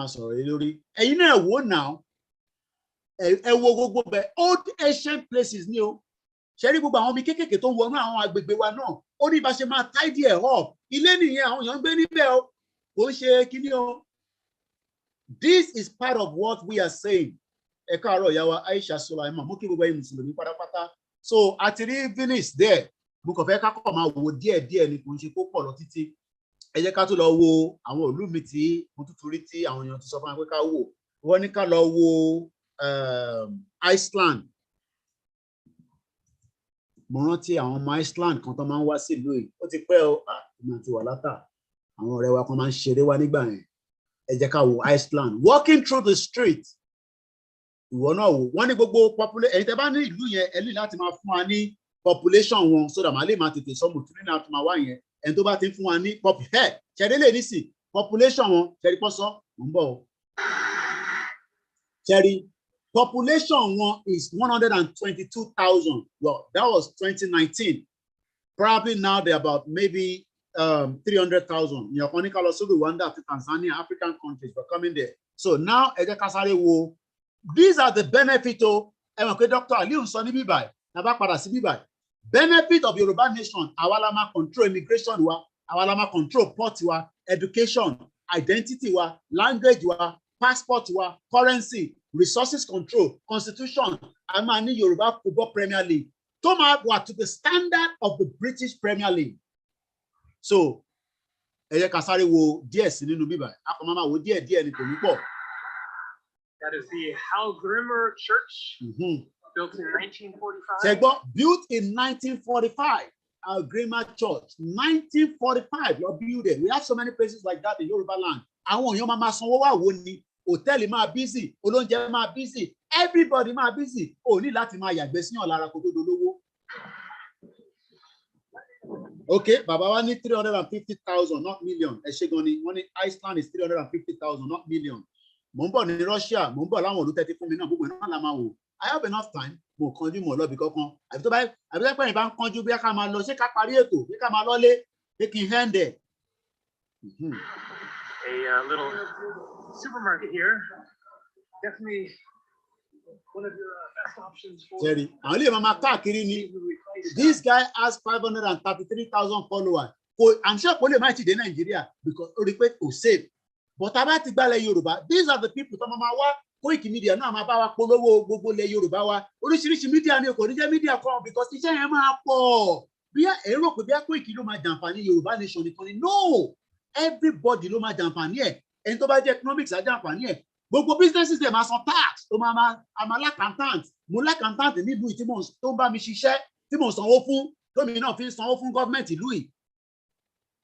you know what now? Old ancient places new. Sherry Buba home keke to wonu awon agbegbe wa na. Ó ní bá ṣe máa tidy ẹ̀ up. Ilé nìyẹn àwọn èèyàn gbé níbẹ̀ o. Kò ṣe kíni o. This is part of what we are saying. Ẹ káàárọ̀ ìyá wa Aisha Sulaiman mo kí gbogbo ẹ̀yin Mùsùlùmí pátápátá. So at Venice there, mo kàn fẹ́ ká kọ̀ máa wo díẹ̀ ni kò ń ṣe kó pọ̀ lọ títí ẹ jẹ́ ká tún lọ wo àwọn ìlú mi tí mo tún torí tí àwọn èèyàn ti sọ fún wa pé ká wò wọ́n ní ká lọ wo Iceland. Mo rántí àwọn ọmọ Iceland kan tó máa ń wá sílùú yìí ó ti pẹ́ o ìmọ̀ àti wà látà àwọn ọ̀rẹ́ wa kan máa ń ṣeré wá nígbà yẹn ẹ jẹ́ ká wo Iceland walking through the street ìwọ náà wò wọ́n ní gbogbo population ẹ̀yin tẹ́ bá ní ìlú yẹn ẹ ní láti máa fún wa ní population wọn so that màá lè máa tètè sọmù tún nínú àtúmọ̀ wá yẹn ẹni tó bá ti ń fún wa ní ṣẹ̀rí lè nísì population wọn ṣẹ̀rí pọ́sọ́ ń bọ̀ ṣẹ̀rí population one is 122,000. Well, that was 2019. Probably now they're about maybe 300,000. Rwanda, Tanzania, African countries were coming there. So now, these are the benefits of Dr. Ali Unsoni Bibai. Benefit of Yoruba nation, awalama control immigration, awalama control port, education, identity, language, passport, currency, resources control, constitution, Amani Yoruba Football Premier League. Toma were to the standard of the British Premier League. So, that is the Hal Grimmer Church, built in 1945. Built in 1945. Al Grimmer Church, 1945. You're building. We have so many places like that in Yoruba land. I want your mama hotel ma busy, olóúnjẹ ma busy, everybody ma busy. O ní láti máa yàgbẹ́ síyàn lára kó tó dolówó. Okay, bàbá wa ní 350,000, not million. Ẹ ṣé gan ni, wọ́n ní Iceland is 350,000, not million. Mo ń bọ̀ ní Russia, mo ń bọ̀ láwọn olú tẹ́tí fún mi náà, gbogbo náà la máa wò. I have enough time, mo kánjú mo lọ bí kankan. Àbí tó pẹ́ yìí bá ń kánjú bí ká máa lọ, ṣé ká parí ètò, bí ká máa lọ́lé, pé kí n hẹ́ndẹ̀. A little supermarket here, definitely one of your best options for. Jerry, this guy has 533,000 followers. I'm sure Pole might be in Nigeria because request to save. But about Yoruba, these are the people. Koikimedia now ma bawa polowo gbogbo le Yoruba wa. Oríṣiríṣi media ni ko nije media kan because iṣẹ́ yẹn máa pọ̀. Bí èrò pé bí Koiki ló máa jàǹfààní Yorùbá nation nìkan ni. No, everybody ló máa jàǹfààní ẹ̀. Ẹni tó bá jẹ́ economics á jàǹfààní ẹ̀. Gbogbo businesses dem máa san tax. Tó máa accountant. Mo accountant nílùú tí mo tó ń bá mi ṣiṣẹ́ tí mo sanwó fún. Tómi náà fi sanwó fún government ìlú yìí.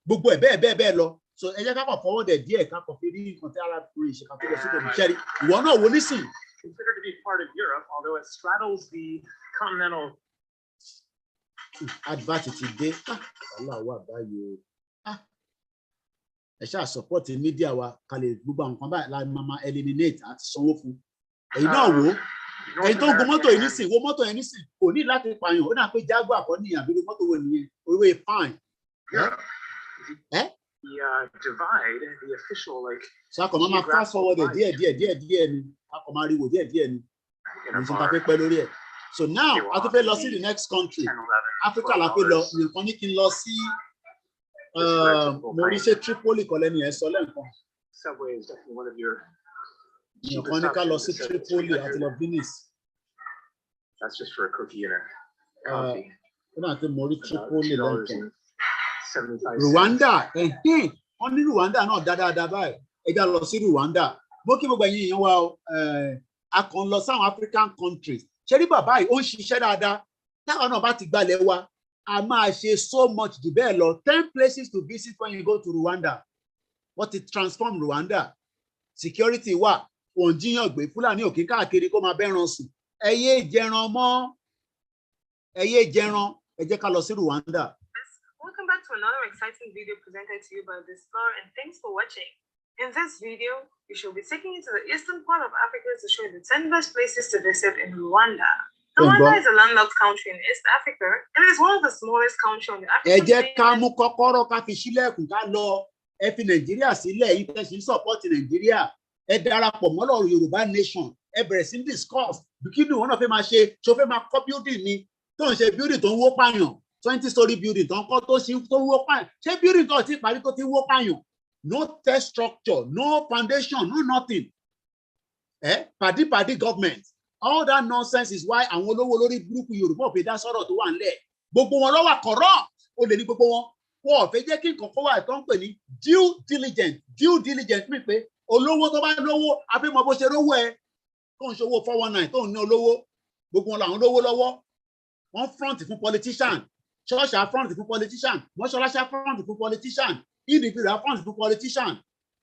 Gbogbo ẹ̀ bẹ́ẹ̀ lọ. So ẹ jẹ́ ká kàn forward díẹ̀ ká kàn fi rí nǹkan tí ara rí ṣe ká tó lọ sí ìdòwú ṣẹ́rí. Ìwọ náà wo nísìn. Considered to be part of Europe, although it straddles the continental. Advert ti dé. Ọlọ́wọ́ àbáyé. Ẹ ṣáà support media wa ká lè gbogbo àwọn kan báyìí la máa eliminate àti sanwó fún. Èyí náà wò ó. Èyí tó ń gun mọ́tò yìí nísìn, wo mọ́tò yẹn nísìn, kò ní láti pààyàn. Ó dà pé Jaguar kọ́ ní àbí mọ́tò wo nìyẹn, orí fine. Divide the official like. So I come fast forward díẹ̀ ni. I come ariwo díẹ̀ ni. So now I have to lọ sí the next country. Africa la fẹ́ lọ, nǹkan ní kí n lọ sí Mauritius Tripoli kọ́lẹ́ ni ẹ sọ lẹ́ǹkan. Subway is definitely one of your. Nǹkan ní ká lọ sí Tripoli àti lọ Venice. That's just for a cookie and a coffee. Ó náà ti Mauritius Tripoli lẹ́ǹkan. Rwanda, wọ́n ní Rwanda náà dáadáa báyìí. Ẹ já lọ sí Rwanda. Bó kí gbogbo ẹ̀yin èèyàn wa a kàn lọ sáwọn African countries. Ṣé rí bàbá yìí ó ń ṣiṣẹ́ dáadáa? Táwọn náà bá ti gbalẹ̀ wa, a máa ṣe so much jù bẹ́ẹ̀ lọ. 10 places to visit when you go to Rwanda. What it transform Rwanda? Security wà, òun jíyàn gbé Fúlàní òkè káàkiri kó máa bẹ́ran sùn. Ẹ yé jẹran mọ́, ẹ yé jẹran, ẹ jẹ́ ká lọ sí Rwanda. Welcome back to another exciting video presented to you by the Explorer, and thanks for watching. In this video, we shall be taking you to the eastern part of Africa to show you the 10 best places to visit in Rwanda. Rwanda is a landlocked country in East Africa, and it is one of the smallest countries on the African continent. Ẹ jẹ́ ká mú kọ́kọ́rọ́ ká fi sílẹ̀kùn ká lọ. Ẹ fi Nàìjíríà sílẹ̀, yìí tẹ́ sí support Nàìjíríà. Ẹ darapọ̀ mọ́ ọ̀rọ̀ Yorùbá nation. Ẹ bẹ̀rẹ̀ sí discuss. Kí ni wọ́n náà fẹ́ máa ṣe? Ṣó fẹ́ máa kọ́ building ni? Tó ń ṣe building tó ń wó pààyàn. 20-story building tó ń kọ́ tó ṣe tó wó pààyàn. Ṣé building tó ti parí tó ti wó pààyàn? No test structure, no foundation, no nothing. Pàdí government. All that nonsense is why àwọn olówó lórí burúkú Yorùbá ò fi dá sọ̀rọ̀ tó wà nílẹ̀. gbogbo wọn ló wà corrupt ó lè ní gbogbo wọn ò fẹ́ jẹ́ kí nǹkan kó wà tó ń pè ní due diligence mi pé olówó tó bá lówó àfi mọ bó ṣe rówó ẹ tó ń ṣòwò 419 tó ń ní olówó gbogbo wọn làwọn lówó lọ́wọ́ wọ́n front fún politician church are front fún politician mọ́ṣáláṣí are front fún politician individual are front fún politician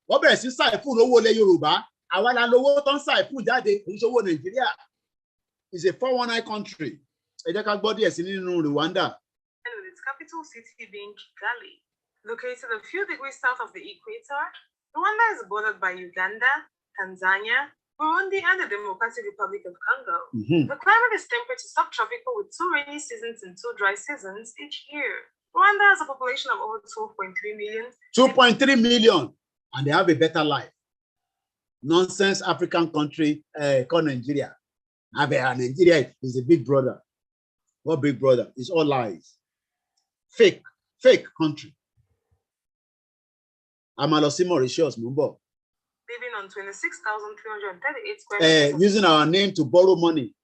wọ́n bẹ̀rẹ̀ sí ṣàì fún lówó ilẹ̀ Yorùbá àwa la lówó tó ń ṣàì fún jáde oníṣòwò Nàìjíríà is a 419 country ẹ jẹ́ ká gbọ́ díẹ̀ sí nínú Rwanda. And with its capital city being Kigali, located a few degrees south of the equator, Rwanda is bordered by Uganda, Tanzania, Burundi, and the Democratic Republic of Congo. The climate is temperate to subtropical with 2 rainy seasons and 2 dry seasons each year. Rwanda has a population of over 2.3 million. 2.3 million, and they have a better life. Nonsense African country called Nigeria. Nigeria is a big brother. What big brother? It's all lies. Fake country. I'm a Mauritius, Mumbo. Living on 26,338 square meters. Using our name to borrow money.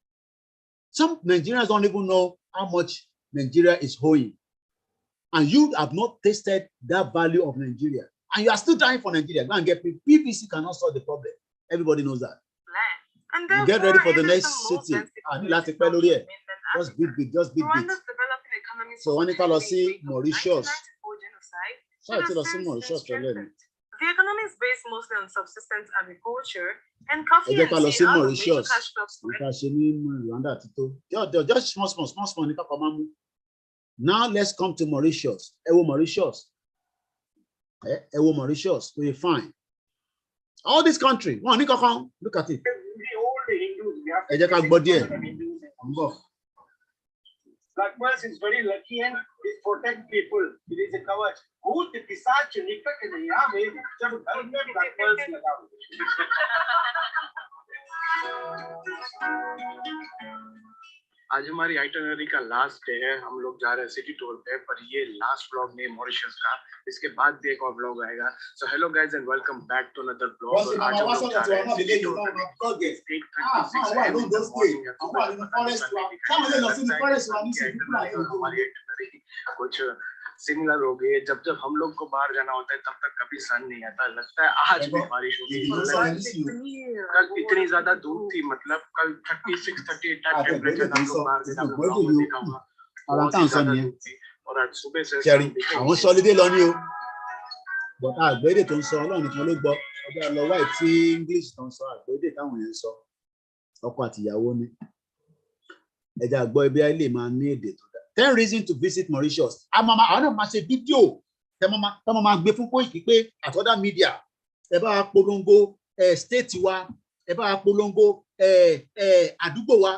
Some Nigerians don't even know how much Nigeria is owing. And you have not tasted that value of Nigeria. And you are still dying for Nigeria. Go and get PVC cannot solve the problem. Everybody knows that. And you get ready for the next city. Just big. So when you see Mauritius. The economy is based mostly on subsistence agriculture and coffee and tea are the major cash crops. Just small. Now let's come to Mauritius. Mauritius. Mauritius, we find all this country. Look at it. That verse is very lucky and it protects people. It is a cover. आज हमारी आइटनरी का last day है हम लोग जा रहे हैं city tour पे पर ये लास्ट व्लॉग नहीं मॉरिशस का इसके बाद भी एक और व्लॉग आएगा so hello guys and welcome back to another vlog आज हम लोग जा रहे हैं सिटी टूर पे कुछ सिमिलर हो गई जब हम लोग को बाहर जाना होता है तब तक कभी सन नहीं आता लगता है आज भी बारिश होगी कल इतनी ज्यादा धूप थी मतलब कल 36-38 टेम्परेचर हम लोग बाहर देखा होगा और आज सुबह से àwọn sọlídé lọ ní o but àgbédè tó ń sọ Ọlọ́run nìkan ló gbọ́ ọjọ́ lọ́wọ́ àìtí English tó ń sọ àgbédè táwọn èèyàn sọ ọkọ àtìyàwó ni ẹja gbọ́ ibi ayé lè máa ní èdè tó 10 reasons to visit Mauritius. Àwọn náà máa ṣe fídíò tẹ́ máa gbé fún Koiki pé àtọ́dá media ẹ bá polongo state wa ẹ bá polongo àdúgbò wa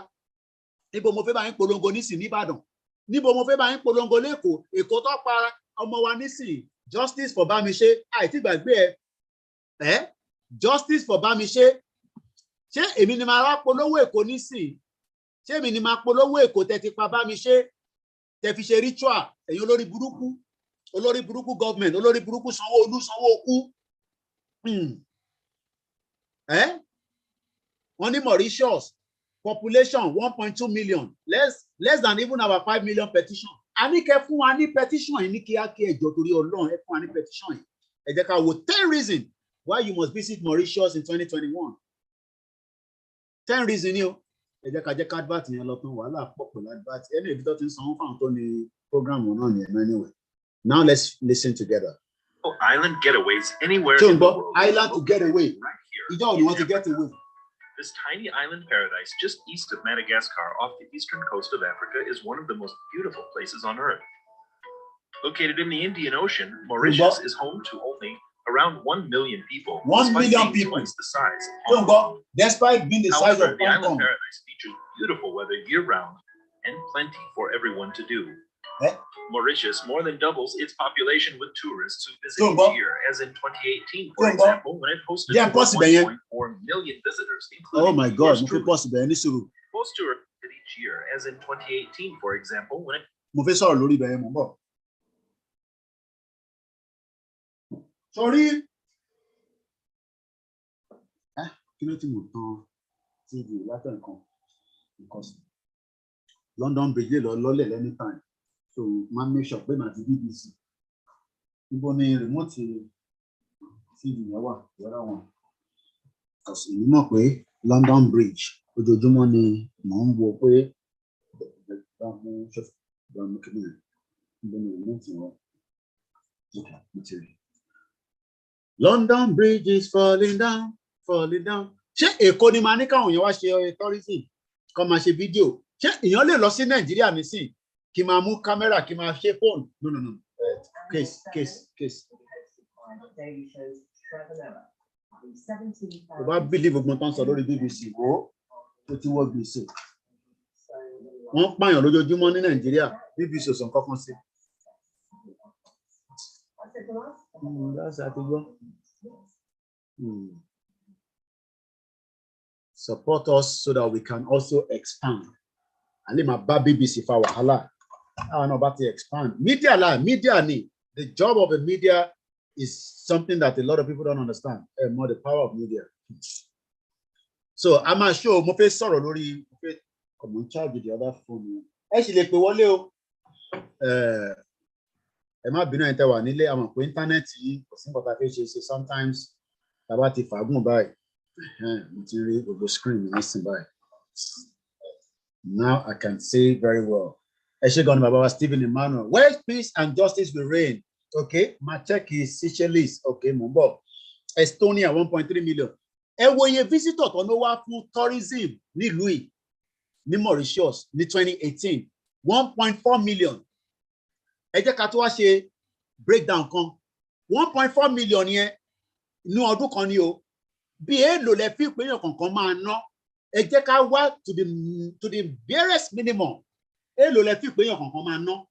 níbo mo fẹ́ bá yín polongo nísìn nìbàdàn níbo mo fẹ́ bá yín polongo lẹ́kọ̀ọ́ Èkó tó pa ọmọ wa nísìn justice for Bámiṣé àìtí gbàgbé ẹ justice for Bámiṣé ṣé èmi ni máa wá polówó Èkó nísìn ṣé èmi ni máa polówó Èkó tẹ́ ti pa Bámiṣé tẹ́ fi ṣe ritual ẹ̀yin olórí burúkú government olórí burúkú Sanwó-Olú Sanwó-Okú wọ́n ní Mauritius population 1.2 million less than even our 5 million petition a ní kẹ́ fún wa ní petition yìí ní kíákíá ẹjọ́ torí Ọlọ́run ẹ fún wa ní petition yìí ẹ jẹ́ ká wo 10 reasons why you must visit Mauritius in 2021 10 reasons ni o ẹ jẹ́ ká jẹ́ ká advert yẹn lọ tán wàhálà pọ̀ pẹ̀lú advert ẹni ibi tó ti ń sanwó fáwọn tó ní program náà ní ẹ̀mọ́ anyway now let's listen together. Island getaways anywhere in the world. Island to get away. You don't want to get away. This tiny island paradise just east of Madagascar off the eastern coast of Africa is one of the most beautiful places on earth. Located in the Indian Ocean, Mauritius is home to only around 1 million people. 1 million people. Twice the size. Despite being the size of the island paradise features beautiful weather year-round and plenty for everyone to do. Mauritius more than doubles its population with tourists who visit each year, as in 2018, for example, when it hosted 1.4 million visitors, including oh my God, most tourists each year, as in 2018, for example, when it sorry. TV London Bridge anytime. so máa make sure pé màá ti BBC níbo ni remote TV yẹn wà yọrọ wọn because èmi mọ̀ pé London Bridge ojoojúmọ́ ni mò ń wo pé London Bridge is falling down. Ṣé Èkó ni màá ní káwọn èèyàn wá ṣe tourism kó máa ṣe fídíò? Ṣé èèyàn lè lọ sí Nàìjíríà nísìn kí máa mú kámẹ́rà kí máa ṣe fóònù? No. Case. Tó bá believe gbogbo tán sọ lórí BBC ó ti wọ́ gbèsè. Wọ́n pààyàn lójoojúmọ́ ní Nàìjíríà, BBC ò sọ nǹkan kan sí. Support us so that we can also expand. Ali ma ba BBC fa wahala. I know about to expand. Media ni. The job of the media is something that a lot of people don't understand. More the power of media. So I'm not sure mo fẹ́ sọ̀rọ̀ lórí mo fẹ́ come on charge the other phone. Ẹ sì lè pè wọlé o. Ẹ má bínú ẹ̀yin tẹ́ wà nílé àmọ́ pé internet yìí kò sí nǹkan tá a fẹ́ ṣe sometimes tá bá ti fàágùn báyìí. Mo ti rí gbogbo screen nísìn báyìí. Now I can say very well. Ẹ ṣé gan ni bàbá wa Stephen Emmanuel. Where peace and justice will reign. Okay, my check is Seychelles. Okay, mo ń bọ̀. Estonia 1.3 million. Ẹ wo iye visitor tó ló wá fún tourism nílùú yìí ní Mauritius ní 2018 1.4 million. Ẹ jẹ́ ká tó wá ṣe breakdown kan 1.4 million yẹn ní ọdún kan ni o. Bí èèlò lẹ fi ìpéyàn kankan máa ná. Ẹ jẹ́ ká wá to the barest minimum. Èèlò lẹ fi ìpéyàn kankan máa ná.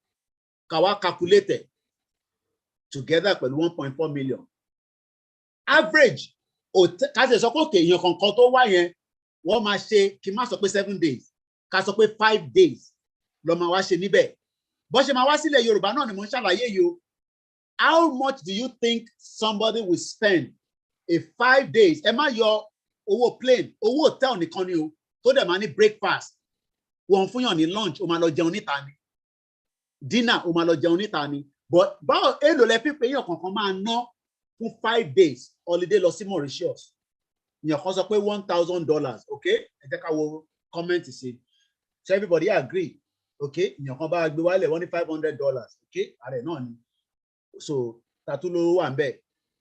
Ká wá calculate together pẹ̀lú 1.4 million. Average ká ṣe sọ pé òkè èèyàn kankan tó wá yẹn wọ́n máa ṣe kí n má sọ pé 7 days ká sọ pé 5 days ló máa wá ṣe níbẹ̀. Bó ṣe máa wá sílẹ̀ Yorùbá náà ni mo ń ṣàlàyé yìí o. How much do you think somebody will spend a 5 days? Ẹ má yọ owó plane, owó hotel nìkan ni o, tó dẹ̀ máa ní breakfast. Wọ́n fún yàn ní lunch, o máa lọ jẹun níta ni. Dinner, o máa lọ jẹun níta ni. But báwo èlò lẹ fi pé yàn kankan máa ná fún 5 days holiday lọ sí Mauritius? Yàn kan sọ pé $1,000, okay? Ẹ jẹ́ ká wo comment sí. So everybody agree, okay? Yàn kan bá gbé wálẹ̀ wọ́n ní $500, okay? Ààrẹ náà ni. So tatu ló wà ń bẹ̀.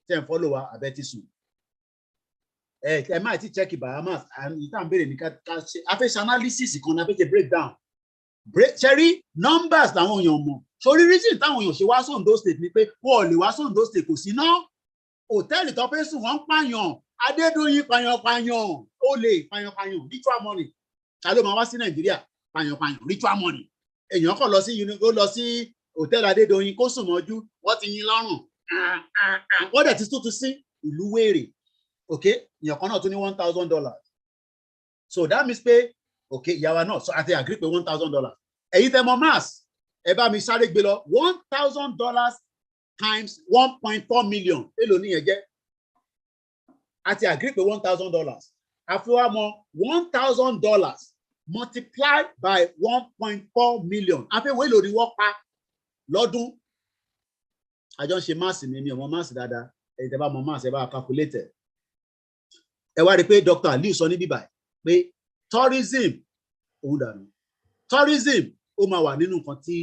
Tẹ́ ń follow wa abẹ́ ti sùn. Ẹ máa ti check Bahamas and ìtàn béèrè ní ká ṣe afẹ́ṣe analysis kan náà fẹ́ breakdown. Cherry numbers làwọn èèyàn mọ̀. Sórí reason táwọn èèyàn ṣe wá sóńdó state ni pé wọ́n ò lè wá sóńdó state kò sí ná. Hòtẹ́ẹ̀lì tó fẹ́ sùn wọ́n ń pààyàn. Adédọ́yìn pààyàn. Olè pààyàn. Ritual money. Ta ló máa wá sí Nàìjíríà? Pààyàn. Ritual money. Èèyàn kàn lọ sí hòtẹ́ẹ̀lì Adédọ́yìn kó sùn mọ́jú. Wọ́n ti yín lọ́rùn. Wọ́n dẹ̀ ti tún sí ìlú wèrè. Okay? Èèyàn kan náà tún ní $1,000. So that means pé okay, ìyàwó náà so àti agree pé $1,000. Èyí tẹ́ mọ̀ mass. Ẹ bá mi sáré gbé lọ $1,000 times 1.4 million. Èló ni yẹn jẹ́? Àti agree pé $1,000. Àfiwá mọ̀ $1,000 multiplied by 1.4 million. Àfiwé èló ni wọ́n pa lọ́dún. Àjọ ń ṣe mass ni mi ò mọ̀ mass dáadáa. Èyí tẹ́ bá mọ̀ mass ẹ bá calculate. Ẹ wá rí pé Dr. Ali sọ ní bíbá pé tourism òun dànù. Tourism ó máa wà nínú nǹkan tí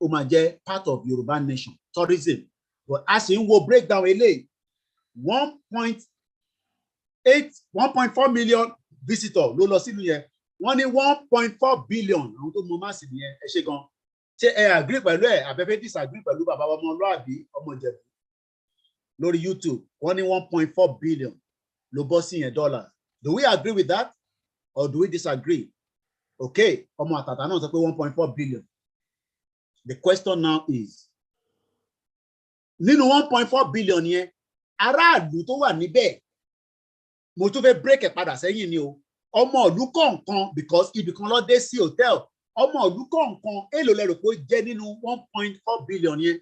ó máa jẹ́ part of Yorùbá nation. Tourism. But a sì ń wo breakdown eléyìí 1.4 million visitor ló lọ sílùú yẹn. Wọ́n ní 1.4 billion àwọn tó mọ máàsì nìyẹn. Ẹ ṣe gan. Ṣé ẹ agree pẹ̀lú ẹ̀ àbẹ́fẹ́ disagree pẹ̀lú bàbá ọmọlúàbí ọmọ Ìjẹ̀bú lórí YouTube? Wọ́n ní 1.4 billion ló bọ́ sí yẹn dollars. Do we agree with that or do we disagree? Okay, ọmọ àtàtà náà sọ pé 1.4 billion. The question now is, nínú 1.4 billion yẹn, aráàlú tó wà níbẹ̀, mo tún fẹ́ break ẹ̀ padà sẹ́yìn ni o. Ọmọ ìlú kọ̀ọ̀kan because ibìkan ló dé sí hotel. Ọmọ ìlú kọ̀ọ̀kan èlò lẹ rò pé jẹ́ nínú 1.4 billion yẹn.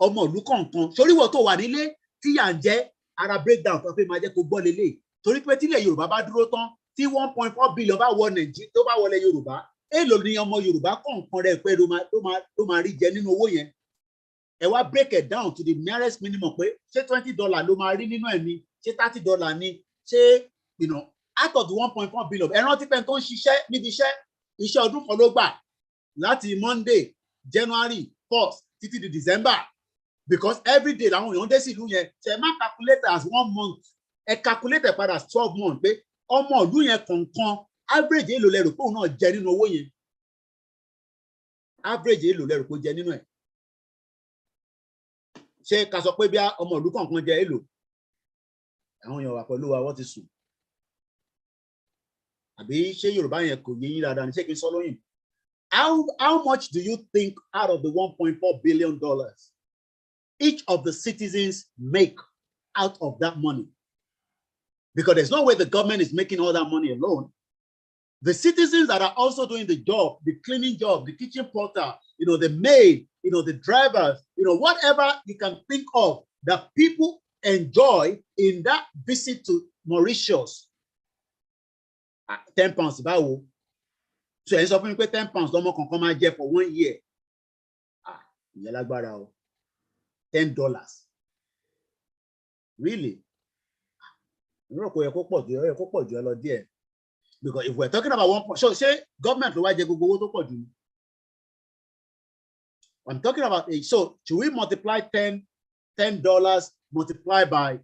Ọmọ ìlú kọ̀ọ̀kan. Sórí wọ́n tó wà nílé tí yà ń jẹ́ ara breakdown tó fẹ́ máa jẹ́ kó gbọ́ lélẹ̀. Torí pé tílẹ̀ Yorùbá bá dúró tán tí 1.4 billion bá wọ Nàìjíríà tó bá wọlé Yorùbá èlò ni ọmọ Yorùbá kọ̀ọ̀kan rẹ̀ pé ló máa rí jẹ nínú owó yẹn. Ẹ wá break it down to the nearest minimum pé ṣé $20 ló máa rí nínú ẹ̀ ni, ṣé $30 ni, ṣé out of the 1.4 billion. Ẹ rántí pé tó ń ṣiṣẹ́ níbi iṣẹ́ ọdún kan ló gbà láti Monday January 1st títí di December, because every day làwọn èèyàn dé sí ìlú yẹn. Ṣe má calculate as 1 month, ẹ calculate padà as 12 months pé ọmọ ìlú yẹn kọ̀ọ̀kan average èlò lẹ́rù pé òun náà jẹ nínú owó yẹn. Average èlò lẹ́rù pé ó jẹ nínú ẹ̀. Ṣé ká sọ pé bí ọmọ ìlú kọ̀ọ̀kan jẹ èlò? Àwọn èèyàn wà pẹ̀lú wa wọ́n ti sùn. Àbí ṣé Yorùbá yẹn kò yé yín dáadáa ni? Ṣé kí n sọ lóyìn? How much do you think out of the $1.4 billion each of the citizens make out of that money? Because there's no way the government is making all that money alone. The citizens that are also doing the job, the cleaning job, the kitchen porter, the maid, the drivers, whatever you can think of that people enjoy in that visit to Mauritius. 10 pounds báwo? So ẹ sọ fún mi pé 10 pounds lọ́mọ kankan máa jẹ for 1 year. Ìyẹn lágbára o. $10. Really? Rò pé ẹ kó pọ̀ jù ẹ lọ díẹ̀. Because if we're talking about 1 so say government ló wá jẹ gbogbo owó tó pọ̀ jù. I'm talking about so should we multiply $10 multiplied by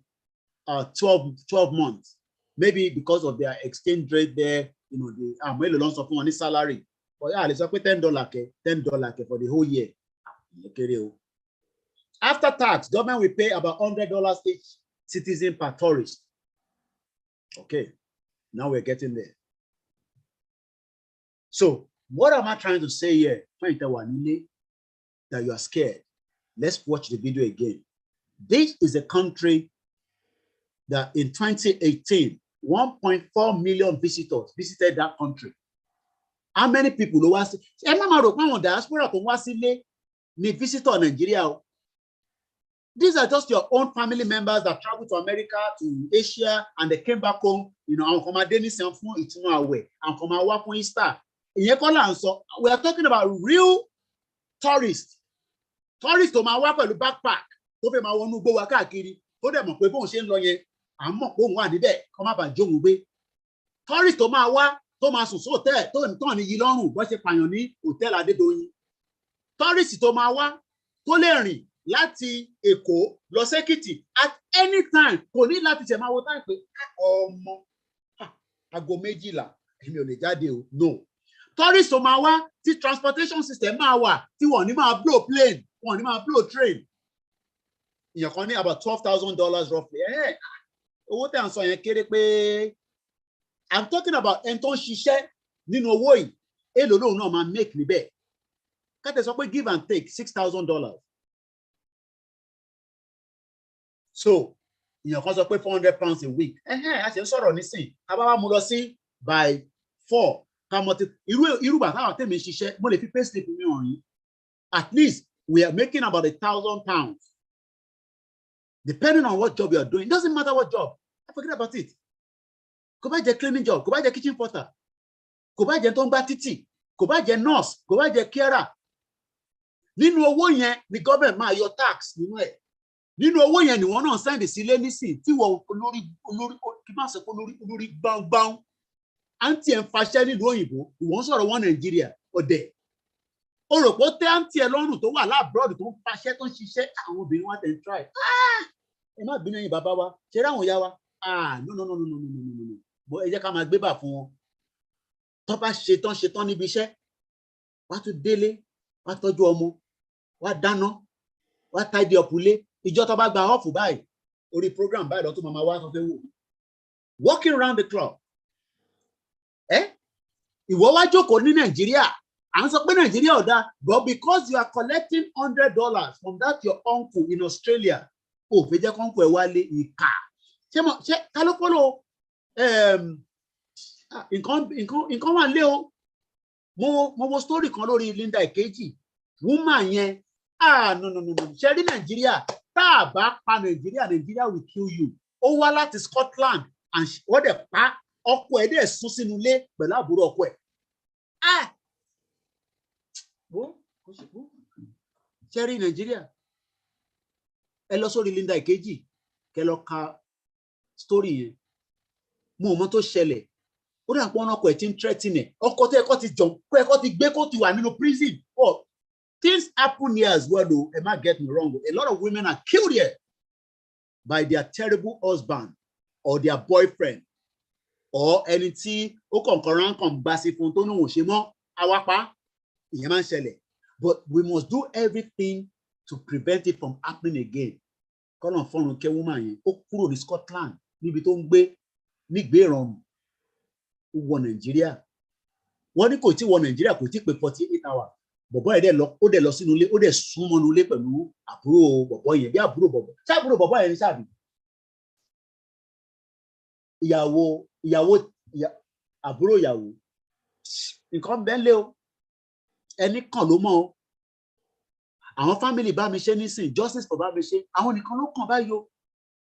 12 months? Maybe because of their exchange rate there, the mélòó ló ń sọ fún wọn ní salary. But yeah, let's say $10 for the whole year. After tax, government will pay about $100 each citizen per tourist. Okay, now we're getting there. So what am I trying to say here? That you are scared. Let's watch the video again. This is a country that in 2018, 1.4 million visitors visited that country. How many people who was diaspora visitor Nigeria? These are just your own family members that traveled to America, to Asia, and they came back home. We are talking about real tourists. Tourists to my work with backpack. Tourists to my work, to my hotel, to ní yìlọ́rùn bó ṣe pààyàn ní hotel Adédoyin. Tourists to my work, to lè rìn láti Èkó lọ s'Èkìtì at any time. Kò ní láti ṣe máa wo time pé ọmọ aago 12 èmi ò lè jáde o. No. Tourists to my work, tí transportation system máa wà, tí wọ́n ní máa blow plane, wọ́n ní máa blow train. Ìyẹn kan ní about $12,000 roughly. Owó tẹ́ à ń sọ yẹn kéré pé I'm talking about ẹni tó ń ṣiṣẹ́ nínú owó yìí. Èlò lóun náà máa make níbẹ̀. Kátẹ́ sọ pé give and take $6,000. So ìyẹn kan sọ pé £400 a week. A ṣe ń sọ̀rọ̀ nísìn. A bá wá mú lọ sí by 4. Irú bàtà àwọn tèmi ń ṣiṣẹ́, mo lè fi pay slip mi hàn yín. At least we are making about £1,000. Depending on what job you are doing. It doesn't matter what job. Forget about it. Kò bá jẹ́ cleaning job, kò bá jẹ́ kitchen porter, kò bá jẹ́ tó ń gbá títì, kò bá jẹ́ nurse, kò bá jẹ́ carer. Nínú owó yẹn ni government máa yọ tax nínú ẹ̀. Nínú owó yẹn ni wọ́n náà send sílé nísìn tí wọ́n olórí kí má sọ pé olórí gbáǹgbáǹ. Àǹtí ẹ̀ ń faṣẹ́ nílùú òyìnbó, ìwọ̀n sọ̀rọ̀ wọn Nàìjíríà ọ̀dẹ̀. O rò pé ó tẹ́ àǹtí ẹ̀ lọ́rùn tó wà láàbúrọ̀dù tó ń faṣẹ́ tó ń ṣiṣẹ́, àwọn obìnrin wa tẹ̀ ń try. Ẹ má bínú ẹ̀yin bàbá wa, ṣe ráwọn ìyá wa. No. Bọ́ ẹ jẹ́ ká máa gbé bà fún wọn. Tó bá ṣetán níbi iṣẹ́, wá tún délé, wá tọ́jú ọmọ, wá dáná, wá tidy up ilé. Ìjọ tó bá gba off báyìí, orí program báyìí lọ tó máa wá sọ pé wò. Walking around the club. Ìwọ wá jókòó ní Nàìjíríà. À ń sọ pé Nàìjíríà ò dáa, but because you are collecting $100 from that your uncle in Australia, ò fẹ́ jẹ́ kọ́ńkù ẹ̀ wálé ìkà. Ṣé kálókòló nǹkan wà lé o. Mo wo story kan lórí Linda Ìkejì. Woman yẹn, no. Ṣé rí Nàìjíríà? Tá a bá pa Nàìjíríà will kill you. Ó wá láti Scotland and wọ́n dẹ̀ pa ọkọ ẹ̀ dẹ̀ sún sínú ilé pẹ̀lú àbúrò ọkọ ẹ̀. Cherry Nigeria. Also Linda Ikeji. Keloka story. Mo mọ tó ṣẹlẹ̀. Ó dà pé ọkọ ẹ̀ ti ń threatening. Ọkọ tẹ́ ẹ̀kọ́ ti jump. Kó ẹ̀kọ́ ti gbé kó ti wà nínú prison. Oh, things happen here as well, though. Am I getting me wrong? A lot of women are killed here by their terrible husband or their boyfriend or anything. But we must do everything to prevent it from happening again. Woman in Scotland, wọ Nigeria. Wọ́n ní kò tí wọ Nigeria kò tí pé 48 hours. Bọ̀bọ́ ẹ̀ dẹ̀ lọ sínú ilé, ó dẹ̀ súnmọ́ nínú ilé pẹ̀lú àbúrò bọ̀bọ́ yẹn bí àbúrò bọ̀bọ́. Ṣé àbúrò bọ̀bọ́ yẹn ní ṣáàbì? Àbúrò ìyàwó. Nǹkan bẹ́ẹ̀ lé o. Ẹni kan ló mọ̀ o. Àwọn family bá mi ṣe nísìn, justice for bá mi ṣe. Àwọn nìkan ló kàn báyìí o.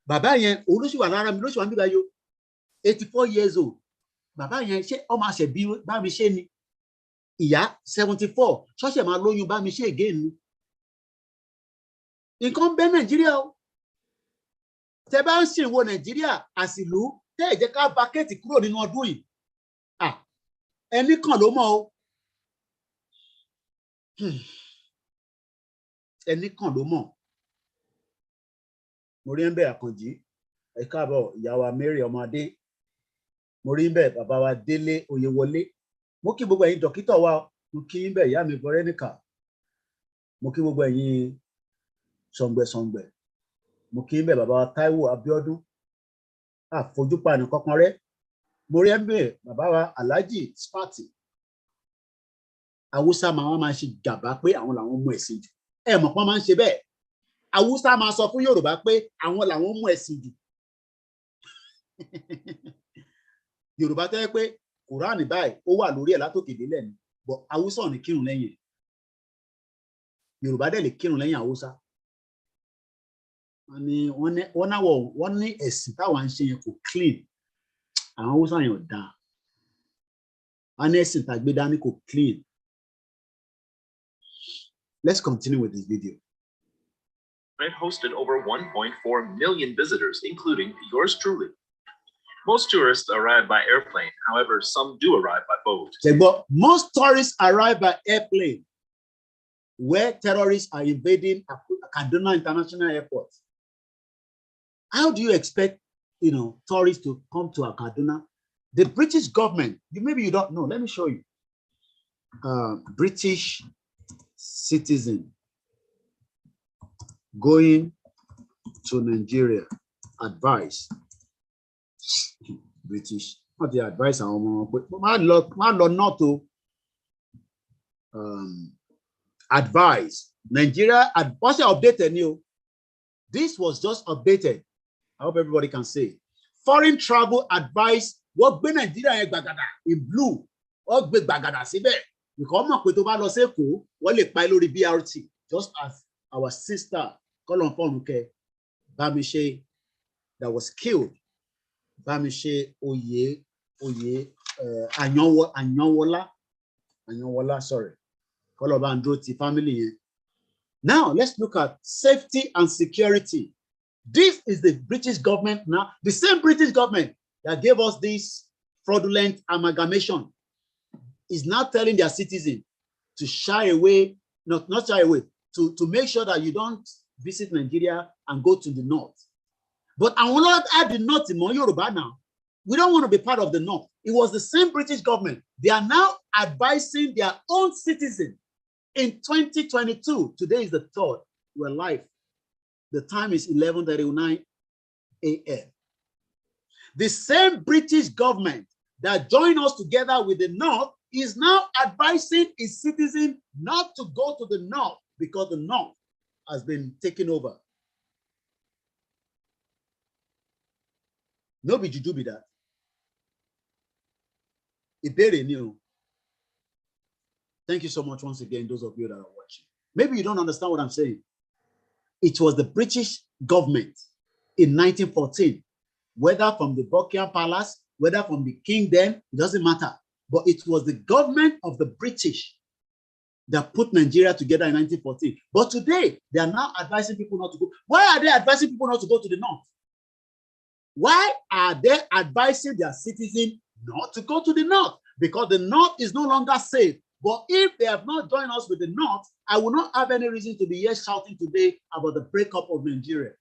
Bàbá yẹn òun ló sì wà lára mi, ló sì wà níbí báyìí o. 84 years old. Bàbá yẹn ṣé ọmọ àṣẹbí bá mi ṣe ni? Ìyá 74 ṣọ́ṣẹ̀ máa lóyún bá mi ṣe again ni. Nǹkan bẹ́ Nàìjíríà o. Tẹ́ bá ń ṣèwọ Nàìjíríà àsìlú tẹ́ ẹ jẹ́ ká bákẹ́ẹ̀tì kúrò nínú ọdún yìí. Ẹni kan ló mọ̀ o. Ẹni kan ló mọ̀. Mo rí ń bẹ̀ Àkànjí. Ẹ káàbọ̀ ìyá wa Mary ọmọdé. Mo rí ń bẹ̀ bàbá wa Délé Oyèwọlé. Mo kí gbogbo ẹ̀yin dókítà wa, mo kí ń bẹ̀ ìyá mi Veronica. Mo kí gbogbo ẹ̀yin sọ̀ngbẹ̀sọ̀ngbẹ̀. Mo kí ń bẹ̀ bàbá wa Táíwò Abíọ́dún. Àfojúpa nìkan kan rẹ́. Mo rí ń bẹ̀ bàbá wa Alhaji Spati. Awúsá máa ṣe gàbá pé àwọn làwọn mú ẹ̀sìn jù. Ẹ mọ̀ pé wọ́n máa ń ṣe bẹ́ẹ̀. Awúsá máa sọ fún Yorùbá pé àwọn làwọn mú ẹ̀sìn jù. Yorùbá tẹ́ pé Kùránì báyìí ó wà lórí ẹ̀ látòkè délẹ̀ ni, but Awúsá ò ní kírun lẹ́yìn ẹ̀. Yorùbá dẹ̀ lè kírun lẹ́yìn Awúsá. Wọ́n ní ẹ̀sìn táwọn ń ṣe yẹn kò clean. Àwọn Awúsá yẹn ò dáa. Wọ́n ní ẹ̀sìn tàgbé dání kò clean. Let's continue with this video. It hosted over 1.4 million visitors, including yours truly. Most tourists arrive by airplane. However, some do arrive by boat. Most tourists arrive by airplane, where terrorists are invading Kaduna International Airport. How do you expect, tourists to come to Kaduna? The British government, maybe you don't know. Let me show you. British citizen going to Nigeria. Advice. British, not the advice advice. Nigeria, what's updated new? This was just updated. I hope everybody can say. Foreign travel advice. What be Nigeria in blue? What be Bagada Sibe? Because BRT, just as our sister Colon Ponuke Bamishe that was killed. Bamishe Anyanwola, sorry. Kolobandroti family. Now let's look at safety and security. This is the British government now, the same British government that gave us this fraudulent amalgamation is now telling their citizens to shy away, not shy away, to make sure that you don't visit Nigeria and go to the north. But I will not add the north in Yoruba now. We don't want to be part of the north. It was the same British government. They are now advising their own citizens in 2022. Today is the 3rd. We're live. The time is 11:39 a.m. The same British government that joined us together with the north is now advising its citizens not to go to the north because the north has been taken over. No be juju be that. Ibere new. Thank you so much once again, those of you that are watching. Maybe you don't understand what I'm saying. It was the British government in 1914, whether from the Buckingham Palace, whether from the king then, it doesn't matter. But it was the government of the British that put Nigeria together in 1914. But today, they are now advising people not to go. Why are they advising people not to go to the north? Why are they advising their citizens not to go to the north? Because the north is no longer safe. But if they have not joined us with the north, I will not have any reason to be here shouting today about the breakup of Nigeria.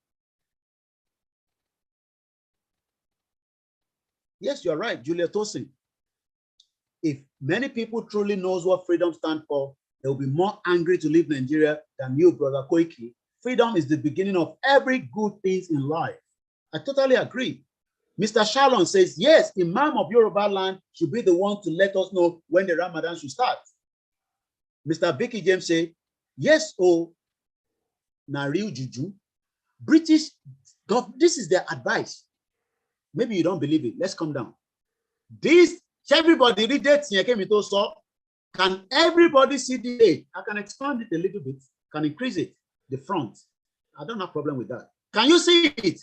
Yes, you're right, Julia Tosin. If many people truly knows what freedom stands for, they will be more angry to leave Nigeria than you, Brother Koiki. Freedom is the beginning of every good thing in life. I totally agree. Mr. Shalom says, yes, Imam of Yoruba land should be the one to let us know when the Ramadan should start. Mr. Vicky James says, yes, oh, Nariu Juju. British, this is their advice. Maybe you don't believe it. Let's come down. This, everybody read it. Can everybody see the date? I can expand it a little bit, can increase it, the front. I don't have a problem with that. Can you see it?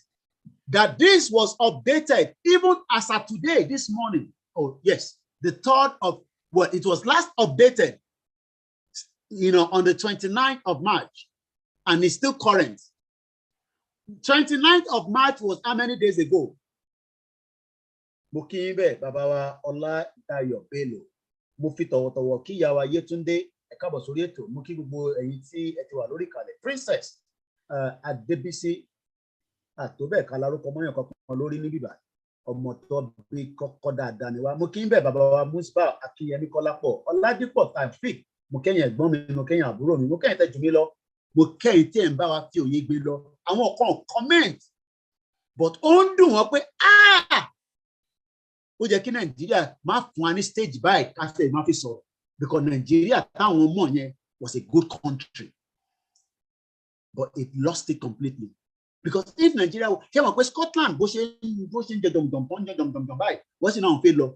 That this was updated even as of today, this morning. Oh, yes. The 3rd of, well, it was last updated, on the 29th of March, and it's still current. 29th of March was how many days ago? Mokimbe, Babawa, Ola, Dayo, Bello. Mufito, Kiyawa, Yetunde, Ekabo Surieto, Mukibu, Eti, Etiwa Lorikale, Princess, at DBC, at Tobe, Kalaro, Komoyo, Lori Nibiba, or Moto, Big Kokoda, Daniwa, Mokimbe, Babawa, Musba, Akiyami Kolapo, Oladipo, I speak, Mokenya, Bomi, Mokenya, Burumi, Mokenya, Jumilo, Mokenya, and Bawa, Tio, Yigbilo, I won't comment, but on do up with, ó jẹ́ kí Nàìjíríà má fún wa ní stage by káfíń má fi sọ̀rọ̀ because Nigeria táwọn ọmọ yẹn was a good country but it lost it completely because if Nigeria ṣé wọn pé Scotland bó ṣe ń jẹ jọmjọm báyìí wọ́n sì náà fẹ́ lọ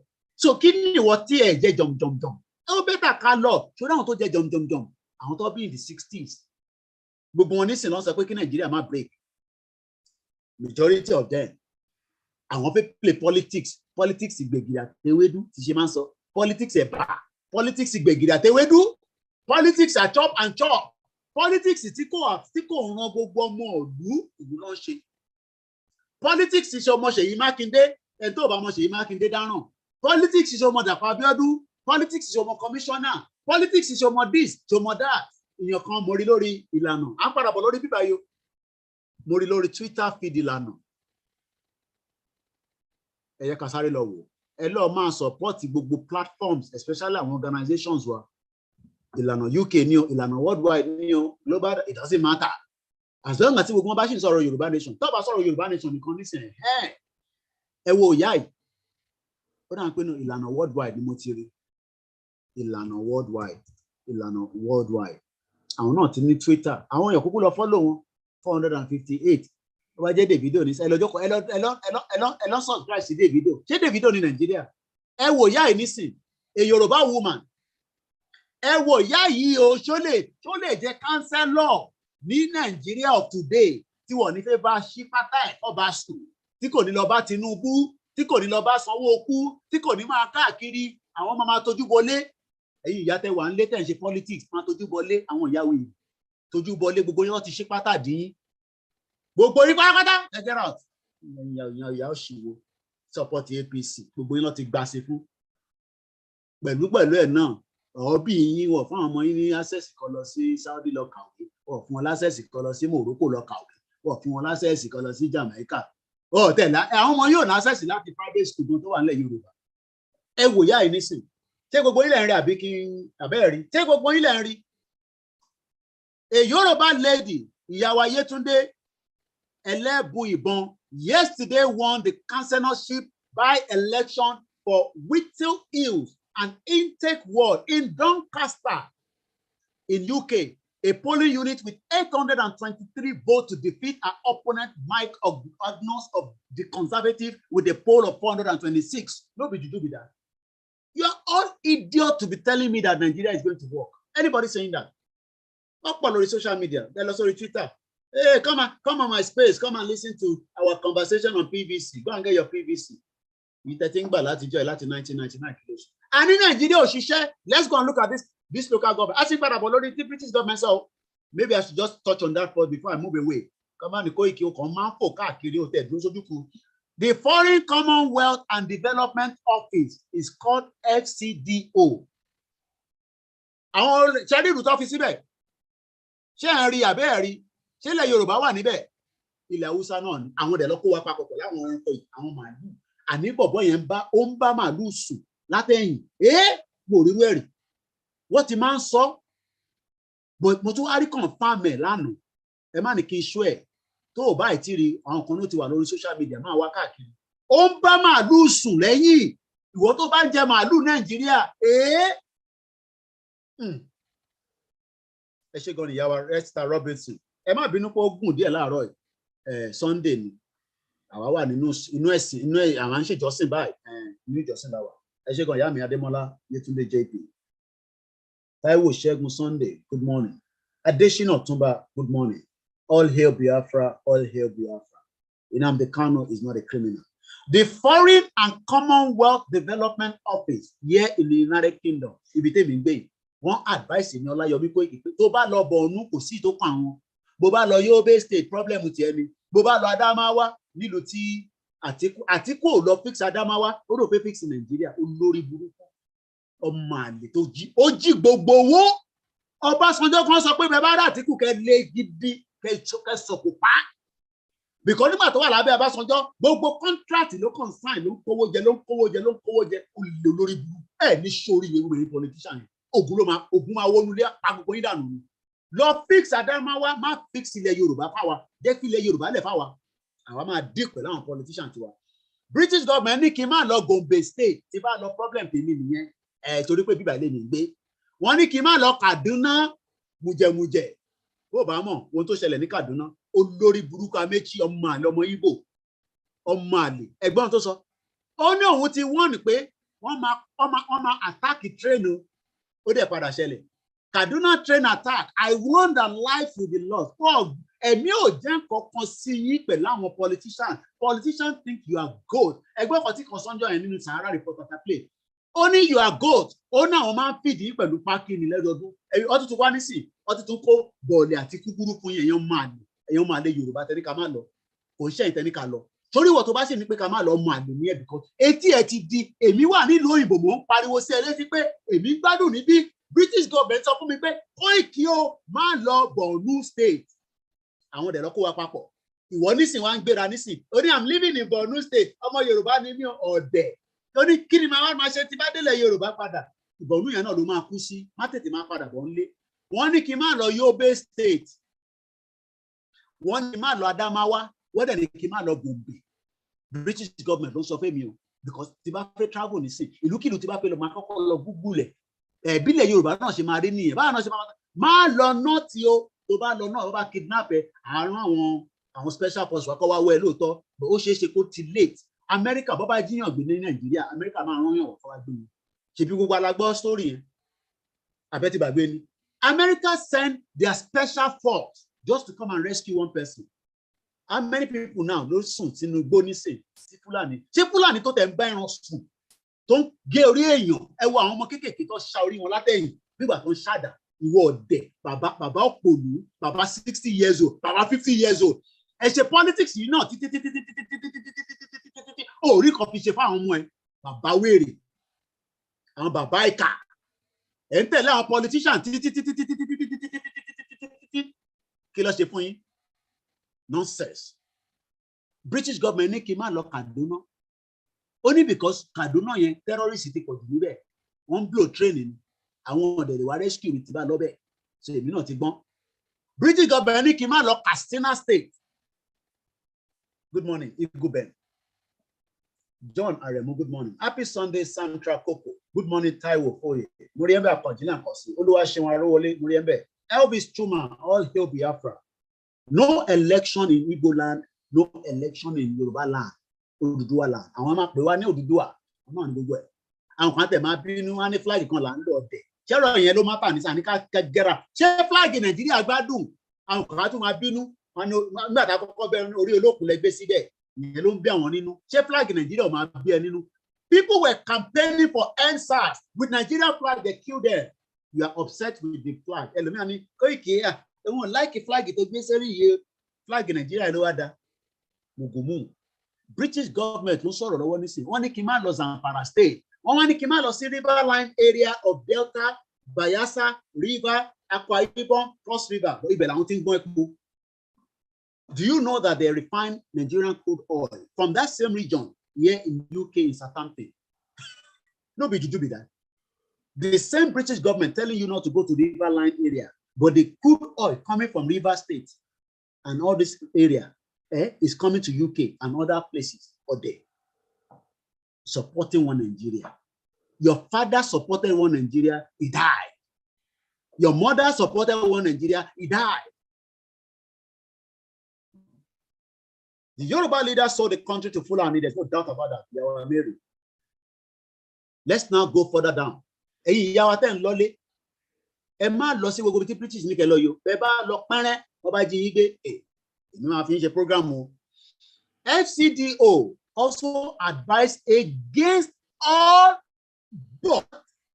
so kí ni ìwọ tí ẹ jẹ jọmjọm ó bẹ́tà ká lọ ṣọdọ àwọn tó jẹ jọmjọm àwọn tó bí in the 60s gbogbo wọn nísìnyí lọ sọ pé kí Nigeria má break majority of them àwọn fẹ́ play politics ìgbègìrì àtẹwédú ti ṣe máa ń sọ politics ẹ̀bà politics ìgbègìrì àtẹwédú politics chop and chop politics tí kò ran gbogbo ọmọ ìlú ló ń ṣe politics ṣe ọmọ Ṣèyí Mákindé ẹni tó bá ọmọ Ṣèyí Mákindé dáràn politics ṣe ọmọ Dàpọ̀ Abíọ́dún politics ṣe ọmọ commissioner politics ṣe ọmọ this ṣe ọmọ that èèyàn kan mo rí lórí ìlànà à ń padà bọ̀ lórí bíbá yo mo rí lórí Twitter feed ìlànà ẹ yẹ ká sáré lọ wò ẹ lọ máa support gbogbo platforms especially àwọn organizations wa ìlànà UK ni o ìlànà worldwide ni o global it doesn't matter as long as gbogbo wọn bá ṣì ń sọ̀rọ̀ Yorùbá nation tó bá sọ̀rọ̀ Yorùbá nation nìkan nísìnyí ẹ wo ìyá yìí ó dà pé ìlànà worldwide ni mo ti rí ìlànà worldwide àwọn náà ti ní Twitter àwọn èèyàn kúkú lọ follow wọn 458 ó bá jẹ́ Davido ní ẹ lọ́jọ́ ẹ lọ subscribe sí Davido ṣé Davido ní Nàìjíríà ẹ wò ìyá yìí nísìn a Yorùbá woman ẹ wò ìyá yìí o ṣó lè jẹ́ councillor ní Nàìjíríà of today tí wọ́n ní fẹ́ bá ṣí pátá ẹ̀ ọba sùn tí kò ní lọ bá Tinubu tí kò ní lọ bá Sanwó-Olú tí kò ní máa káàkiri àwọn ọmọ máa tójú bọlé ẹ̀yin ìyá tẹ́ wà ń lé tẹ́ ń ṣe politics máa tójú bọlé àwọn ìyàwó yìí tójú bọlé gbogbo yín wọ́n ti ṣí pátá dín gbogbo yín pátápátá ẹ get out ìyá òṣìwò support APC gbogbo yín lọ ti gbà sí fún pẹ̀lú ẹ̀ náà ọ̀ọ́bì yín wọ̀ fún àwọn ọmọ yín ní access kan lọ sí Saudi lọ kàwé wọ̀ fún wọn access kan lọ sí Morocco lọ kàwé wọ̀ fún wọn access kan lọ sí Jamaica tẹ̀lá àwọn ọmọ yóò ní access láti private school tó wà nílẹ̀ Yorùbá ẹ wò yá yìí nísìn ṣé gbogbo yín lẹ̀ ń rí àbí kí àbẹ́ rí ṣé gbogbo yín lẹ̀ ń rí a Yoruba lady ìyàwó Ayétúndé Ẹlẹ́bùìbọn yesterday won the councillorship by election for Whittle Hills and Intake Ward in Doncaster in UK, a polling unit with 823 votes to defeat her opponent Mike Ognos of the Conservative with a poll of 426. Nobody do with that. You are all idiots to be telling me that Nigeria is going to work. Anybody saying that? Up on social media, they're also on Twitter. Hey, come on my space. Come and listen to our conversation on PVC. Go and get your PVC. You think about that in 1999. And in Nigeria, let's go and look at this. this local government. As if the British government, so maybe I should just touch on that first before I move away. The Foreign Commonwealth and Development Office is called FCDO. Àwọn ṣẹ́rí ìlú tó fi síbẹ̀ ṣé ẹ̀ ń rí àbẹ́ rí ṣé ilẹ̀ Yorùbá wà níbẹ̀ ilẹ̀ Haúsá náà ni àwọn ọ̀dẹ̀ lọ kó wa papọ̀ pẹ̀lú àwọn ẹranko yìí àwọn màálù àní bọ̀bọ̀ yẹn ó ń bá màálù sùn látẹ̀yìn mo rí wẹ̀rì wọ́n ti máa ń sọ mo tún wá rí confam ẹ̀ lánàá ẹ má ní kí n ṣó ẹ̀ tó o bá ì tí rí àwọn kan ló ti wà lórí social media máa wá káàkiri ó ń bá màálù sùn lẹ́yìn ìwọ tó bá ń jẹ màálù Nàìjíríà ẹ ṣe gan ìyàwó Esther Robinson ẹ má bínú pé ó gùn díẹ̀ láàárọ̀ Sunday ni àwa wà nínú ẹ̀sìn àwọn ṣèjọsìn báyìí inú ìjọsìn bá wà ẹ ṣe gan ìyá mi Adémọ́lá Yétúndé JP Táíwò Ṣẹ́gun Sunday good morning Adésínà Túnbà good morning all hail Biafra all hail Biafra Nnamdi Kanu is not a criminal. The Foreign and Commonwealth Development Office here in the United Kingdom ibi tèmi ń gbé yìí wọ́n advice ní Ọláyọmí Kóìkì pé tó bá lọ Borno kò sí tó kàn àwọn bó bá lọ Yobe state problem tiẹ̀ ni bó bá lọ Adamawa nílùú tí Àtíkù ò lọ fix Adamawa ó rò pé fix Nàìjíríà olórí burúkú ọmọ àlè tó jí ó jí gbogbo owó Ọbásanjọ́ kan sọ pé bẹ́ẹ̀ bá rà Àtíkù kẹ́ lé gidi kẹ́ sọ̀kò pa because nígbà tó wà lábẹ́ Ọbásanjọ́ gbogbo contract ló consign ló ń kówó jẹ olórí burúkú ní sórí ìwé politician yẹn ogun máa wọnú ilé agbègbè yín dànù ni lọ fix Adamawa má fix ilẹ̀ Yorùbá fáwa jẹ́ kí ilẹ̀ Yorùbá lẹ̀ fáwa àwa máa dín pẹ̀lú àwọn politician tiwa British government ní kí n má lọ Gombe state tí bá lọ problem tèmi nìyẹn torí pé bíbá ilé mi gbé wọ́n ní kí n má lọ Kaduna mùjẹmùjẹ bó bá mọ̀ ohun tó ṣẹlẹ̀ ní Kaduna olórí burúkú Amechi ọmọ àlè ọmọ Ìgbò ọmọ àlè ẹ̀gbọ́n tó sọ ó ní òun ti wọ́n pé wọ́n máa attack train ó dẹ̀ padà ṣẹlẹ̀ Kaduna train attack I warn that life will be lost ẹ̀mí ò jẹ́ kankan sí yín pẹ̀lú àwọn politicians think you are gold ẹgbẹ́ kan tí kan sọ́njọ́ yẹn nínú Sahara report after play ó ní you are gold ó ní àwọn máa ń fìdí pẹ̀lú pákí ní lẹ́dọọdún ọtún tún wá nísìn ọtún tún kó bọ̀ọ̀lì àti kúkúrú fún èèyàn máa lè Yorùbá tẹ́ní ká má lọ kò ń ṣẹ́yìn tẹ́ní ká lọ torí ìwọ tó bá sì ní pé ká má lọ ọmọ àlè ní ẹ̀bì kan etí ẹ̀ ti di èmi wà nílùú òyìnbó mò ń pariwo sí ẹ létí pé èmi gbádùn níbí British government sọ fún mi pé Kóìkì ó má lọ Borno state àwọn ọ̀dẹ̀ lọ kó wa papọ̀ ìwọ nísìn wá ń gbéra nísìn ó ní I'm living in Borno state ọmọ Yorùbá ní ọ̀dẹ̀ ó ní kí ni màá máa ṣe tí bá délẹ̀ Yorùbá padà Borno yẹn náà ló máa kú sí má tètè máa padà bọ̀ nílé wọ́n ní kí n má lọ Yobe state wọ́n ní má lọ Adamawa wọ́n dẹ̀ ní kí n má lọ Gombe British government ló ń sọ fún mi o because tí bá fẹ́ travel nísìn ìlúkìlú tí bá fẹ́ lọ máa kọ́kọ́ lọ Google bílẹ̀ Yorùbá náà ṣe máa rí nìyẹn báwọn náà ṣe máa lọ nọ́ọ̀tì o tó bá lọ náà ó bá kidnap ẹ àárọ̀ àwọn special force wákọ́ wá wọ ẹ lóòótọ́ ó ṣeé ṣe kó ti late America bọ́ bá jíyàn gbé ní Nàìjíríà America máa rán yàn wọ́n wá gbé ni ṣèbí gbogbo alágbọ́ story yẹn àbẹ́tí gbàgbé ni America send their special force just to come and rescue one person how many people now ló sùn sínú igbó nísìn sí Fúlàní ṣé Fúlàní tó tẹ̀ ń bá ẹran sùn tó ń gé orí èèyàn ẹ wo àwọn ọmọ kéékèèké tó ṣá orí wọn látẹ̀yìn nígbà tó ń ṣàdá ìwọ ọ̀dẹ̀ bàbá òpòlù bàbá 60 years old bàbá 50 years old ẹ ṣe politics yìí náà títí orí kan fi ṣe fáwọn ọmọ ẹ bàbá wèrè àwọn bàbá ìkà ẹ ń tẹ̀lé àwọn politician títí kí ló ṣe fún yín nonsense British government ní kí n má lọ Kaduna only because Kaduna yẹn terrorist ti pọ̀ jù níbẹ̀ wọ́n blow training àwọn ọ̀dẹ̀dẹ̀ wa rescue mi ti bá lọ́bẹ̀ so èmi náà ti gbọ́n British government ní kí n má lọ Katsina state good morning Iguben John Aremu good morning happy Sunday Santra Koko good morning Taiwo Foye moriembe akọ̀jìnlẹ̀ àkọsí Olúwaṣeun Arówólé moriembe Elvis Chuma all hail Biafra no election in Igbo land no election in Yoruba land Odùduwà land àwọn máa pè wá ní Odùduwà àwọn náà ní gbogbo ẹ̀ àwọn kan tẹ̀ máa bínú wá ní flag kan là ń lọ ọ̀dẹ̀ ṣẹ́rọ̀ yẹn ló máa tà ní sàn ní ká gẹ́ra ṣé flag Nàìjíríà gbádùn àwọn kan tún máa bínú wọn ní nígbà tá a kọ́kọ́ bẹ orí olókùn lẹ́gbẹ́ síbẹ̀ ìyẹn ló ń bí àwọn nínú ṣé flag Nàìjíríà máa bí ẹ nínú. People were campaigning for EndSARS with Nigeria flag, they killed them. Àwọn ọ̀dẹ̀ lè wá rescue mi ti bá lọ́bẹ̀ so èmi náà ti gbọ́n. British government ní kí n má lọ Katsina state. Good morning Igbo Ben John Aremu good morning happy Sunday Santra Koko good morning Taiwo Foye moriembe Elvis Chuma all hail Biafra no election in Igbo land no election in Yoruba land Odùduwà land àwọn máa pè wá ní Odùduwà àwọn kan tẹ̀ máa bínú wá ní flag kan là ń lọ ọ̀dẹ̀ ṣẹ́rọ̀ yẹn ló máa tà ní sàn ní ká gẹ́ra ṣé flag Nàìjíríà gbádùn àwọn kan tún máa bínú wọn ní nígbà tá a kọ́kọ́ bẹ orí olókùn lẹ́gbẹ́ síbẹ̀ ìyẹn ló ń bí àwọn nínú. People were campaigning for EndSARS with Nigeria flag, they killed them. you are upset with the flag. Koikimedia, they won't like a flag. It will be flag in Nigeria. Mugumu. British government will sort of one is one Kimalo Zamfara State. One Kimalo riverline area of Delta, Bayelsa River, Akwa Ibom, Cross River. Do you know that they refine Nigerian crude oil from that same region here in UK in Southampton? Nobody do that. The same British government telling you not to go to the riverline area, but the crude oil coming from River State and all this area is coming to UK and other places or there, supporting one Nigeria. Your father supported one Nigeria, he died. Your mother supported one Nigeria, he died. The Yoruba leaders sold the country to Fulani. There's no doubt about that. They were married. Let's now go further down. FCDO also advised against all but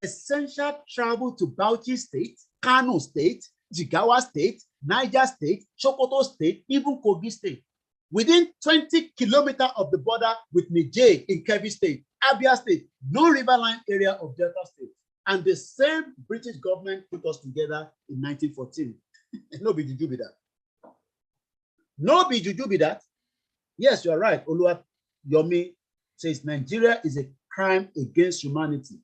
essential travel to Bauchi State, Kano State, Jigawa State, Niger State, Sokoto State, even Kogi State. Within 20 kilometers of the border with Niger in Kebbi State, Abia State, no riverline area of Delta State. And the same British government put us together in 1914. No be juju be that. No be juju be that. Yes, you are right. Oluwa Yomi says Nigeria is a crime against humanity.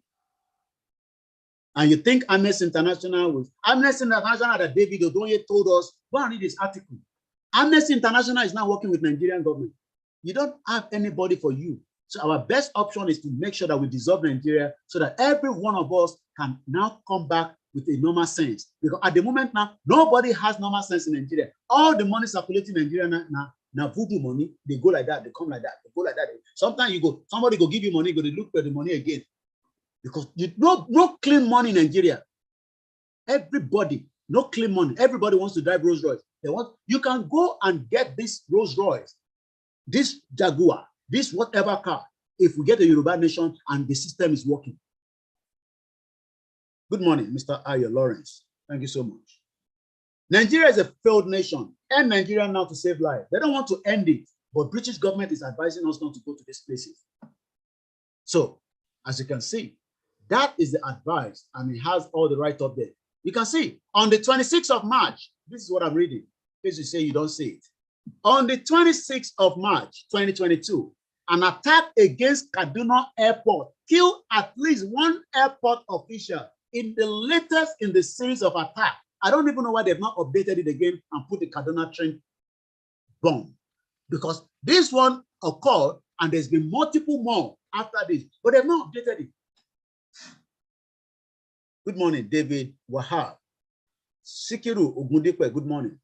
And you think Amnesty International was Amnesty International that David Odoye told us, go and read this article. Amnesty International is now working with Nigerian government. You don't have anybody for you. So our best option is to make sure that we dissolve Nigeria so that every one of us can now come back with a normal sense. Because at the moment now, nobody has normal sense in Nigeria. All the money circulating in Nigeria now voodoo money, they go like that, they come like that, they go like that. Sometimes you go, somebody go give you money, go to look for the money again. Because you no clean money in Nigeria. Everybody, no clean money. Everybody wants to drive Rolls Royce. You can go and get this Rolls Royce, this Jaguar, this whatever car, if we get a Yoruba nation and the system is working. Good morning, Mr. Ayo Lawrence. Thank you so much. Nigeria is a failed nation. End Nigeria now to save life. They don't want to end it, but British government is advising us not to go to these places. So, as you can see, that is the advice, and it has all the right up there. You can see on the 26th of March, this is what I'm reading. In case you say you don't see it. On the 26th of March, 2022, an attack against Kaduna Airport killed at least one airport official in the latest in the series of attacks. I don't even know why they've not updated it again and put the Kaduna train bomb. Because this one occurred and there's been multiple more after this, but they've not updated it. Good morning, David Wahab. Sikiru Ogundipe, good morning.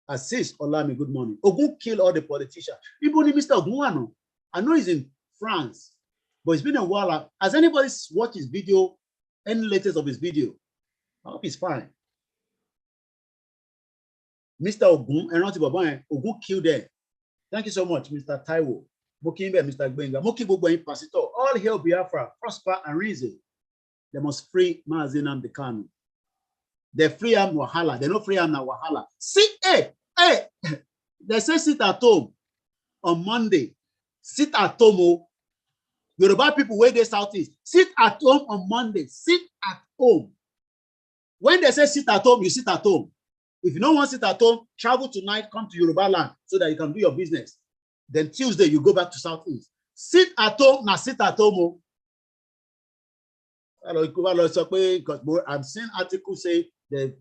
Assis Olami, good morning. Ogun killed all the politicians. Even Mr. Ogunwano, I know he's in France, but it's been a while. Has anybody watched his video, any latest of his video? I hope he's fine. Mr. Ogun, Ogun killed them. Thank you so much, Mr. Taiwo. Mokimbe, Mr. Gbenga. Mokibo Pastor. All hail Biafra, prosper and reason. They must free Mazi Nnamdi Kanu. They free him Wahala. They don't free him na Wahala. See, hey, they say sit at home on Monday. Sit at home. Yoruba people where they Southeast. Sit at home on Monday. Sit at home. When they say sit at home, you sit at home. If you don't want to sit at home, travel tonight, come to Yoruba land so that you can do your business. Then Tuesday, you go back to Southeast. Sit at home, now sit at home. Because I'm seeing articles say they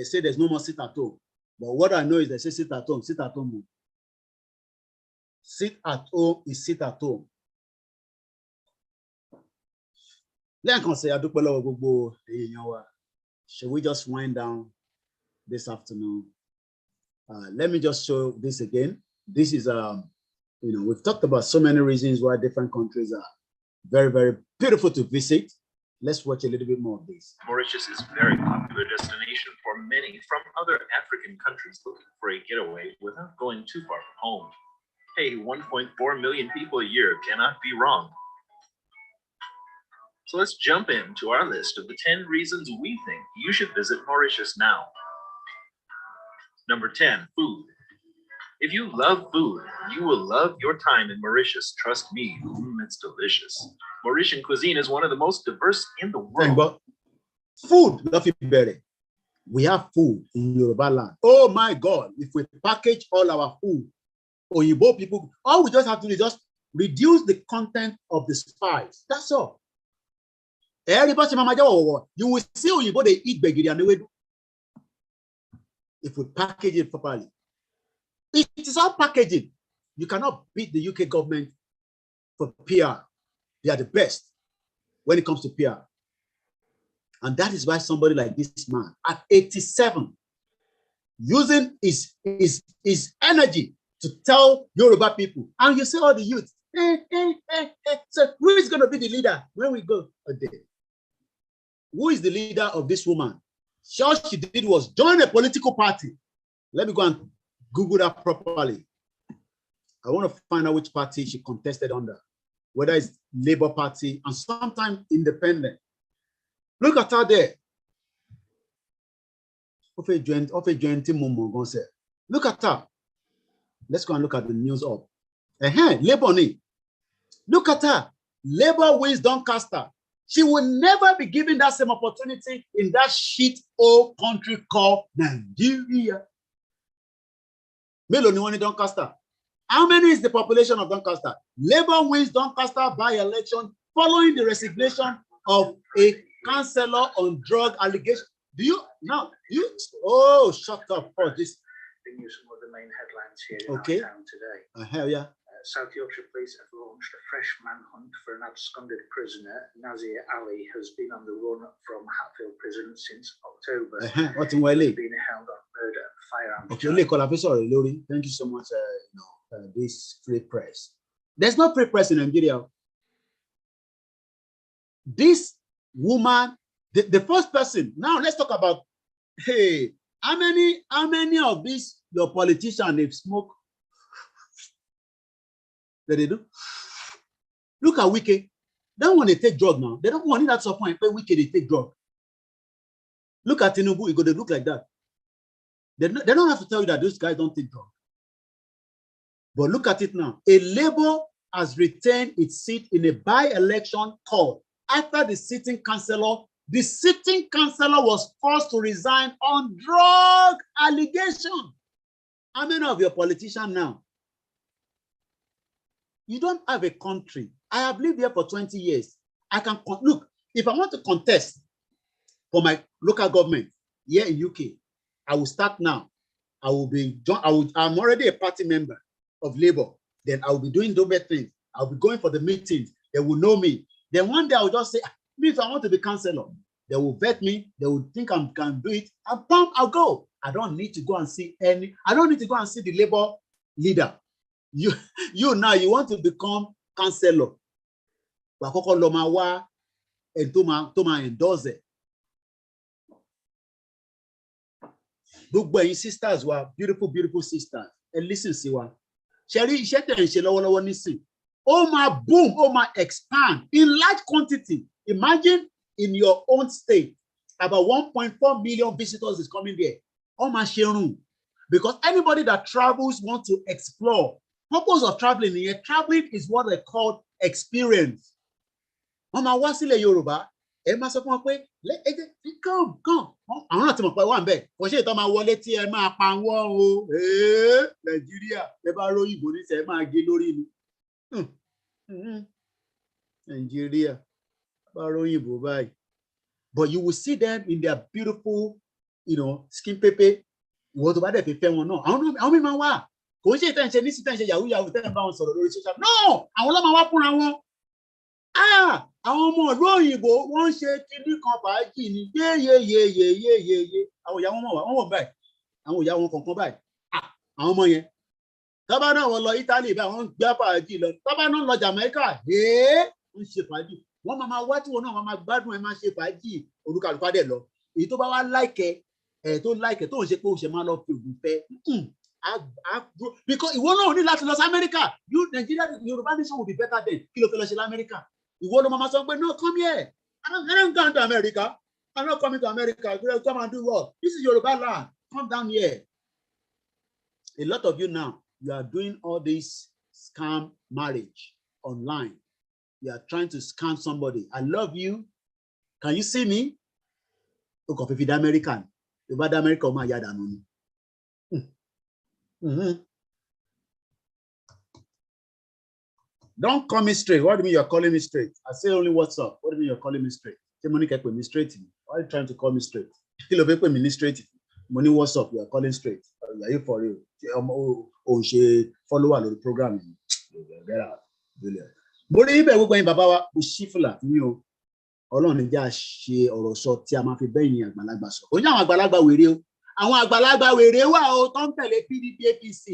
say there's no more sit at home. But what I know is they say sit at home, sit at home. Sit at home is sit at home. Should we just wind down this afternoon? Let me just show this again. This is we've talked about so many reasons why different countries are very, very beautiful to visit. Let's watch a little bit more of this. Mauritius is a very popular destination for many from other African countries looking for a getaway without going too far from home. Hey, 1.4 million people a year cannot be wrong. So let's jump into our list of the 10 reasons we think you should visit Mauritius now. Number 10, food. If you love food, you will love your time in Mauritius. Trust me, it's delicious. Mauritian cuisine is one of the most diverse in the world. Food, we have food in Yoruba land. Oh my God, if we package all our food, Oyibo people, all we just have to do is just reduce the content of the spice. That's all. Everybody, you will see Oyibo, they eat begiri and they will. If we package it properly. It is all packaging. You cannot beat the UK government for PR. They are the best when it comes to PR. And that is why somebody like this man at 87, using his energy to tell Yoruba people, and you see all the youth, so who is going to be the leader when we go a day? Who is the leader of this woman? All she did was join a political party. Let me go and Google that properly. I want to find out which party she contested under, whether it's Labour Party and sometimes independent. Look at her there. Look at her. Let's go and look at the news up. Labour. Look at her. Labour wins Doncaster. She will never be given that same opportunity in that shit old country called Nigeria. Doncaster. How many is the population of Doncaster? Labour wins Doncaster by election following the resignation of a councillor on drug allegations. Do you now? Oh, shut up for this. Bring you some of the main headlines here in our town today. Hell yeah. South Yorkshire Police have launched a fresh manhunt for an absconded prisoner. Nazir Ali has been on the run from Hatfield Prison since October. What's in Wiley? Being held on murder and firearms. Okay, sorry, Lori. Thank you so much. This free press. There's no free press in Nigeria. This woman, the first person. Now let's talk about. Hey, how many of these your politicians they've smoked? That they do. Look at Wike. They don't want to take drug now. They don't want that support. But Wike they take drug. Look at Tinubu. It go to look like that. They don't have to tell you that those guys don't take drug. But look at it now. A Labour has retained its seat in a by-election call after the sitting councillor was forced to resign on drug allegation. How many of your politicians now? You don't have a country. I have lived here for 20 years. I can look, if I want to contest for my local government here in UK, I will start now. I'm already a party member of Labour. Then I will be doing those things. I'll be going for the meetings. They will know me. Then one day I will just say, if I want to be councillor, they will vet me. They will think I can do it. And bam, I'll go. I don't need to go and see I don't need to go and see the Labour leader. You now, you want to become councillor. And to endorse it. But sisters were beautiful sisters. And listen, Siwa. Sherry, oh my boom, oh my expand in large quantity. Imagine in your own state, about 1.4 million visitors is coming there. Oh my sharing. Because anybody that travels wants to explore. Purpose of traveling here, traveling is what they call experience. Mama wasile Yoruba, Emma come. I'm not to my one bed. For sure, my wallet here, my pan wall, Nigeria, never roll you, Emma Gilori. Nigeria, but you will see them in their beautiful, skin pepe. What about the pepe one? No, I don't know. How many man? No, I àwọn ọmọ ìlú òyìnbó wọ́n ṣe kíní kan fàájì ní yéyéyéyéyéyé àwọn ìyá wọn mọ̀ wọ́n wọ̀ báyìí àwọn ìyá wọn kọ̀ọ̀kan báyìí àwọn ọmọ yẹn tọ́ba náà wọ́n lọ Italy báyìí wọ́n gbé fàájì lọ tọ́ba náà lọ Jamaica wọ́n ṣe fàájì wọ́n máa wá tí wọn náà máa gbádùn ẹ̀ máa ṣe fàájì olúkàlùkù dẹ̀ lọ èyí tó bá wá láìkẹ́ tó láìkẹ́ tó ń ṣe pé ó ṣe máa lọ fi ògùn fẹ́ because ìwọ náà ò ní láti lọ sí America. Nigeria, the Yoruba nation will be better then. Kí ló fẹ́ lọ ṣe l'America? Ìwọ ló máa sọ pé no, come here. I don't come to America. I'm not coming to America. Come and do what? This is Yoruba land. Come down here. A lot of you now, you are doing all this scam marriage online. You are trying to scam somebody. I love you. Can you see me? Look up if you're American. You're American, my yada money. Don't call me straight. What do you mean you're calling me straight? I say only what's up. What do you mean you're calling me straight? Say money can put me straight. Why are you trying to call me straight? Still put me straight. Money what's up? You are calling straight. Are you for real? Oh, she follow on the program. Get out. Mo rí ibẹ̀ gbogbo yín bàbá wa kò sí fúlà fún yín o. Ọlọ́run ìjà ṣe ọ̀rọ̀ sọ tí a máa fi bẹ́yìn àgbàlagbà sọ. Ó ní àwọn àgbàlagbà wèrè o. Àwọn àgbàlagbà wèrè wà o tó ń tẹ̀lé PDP APC.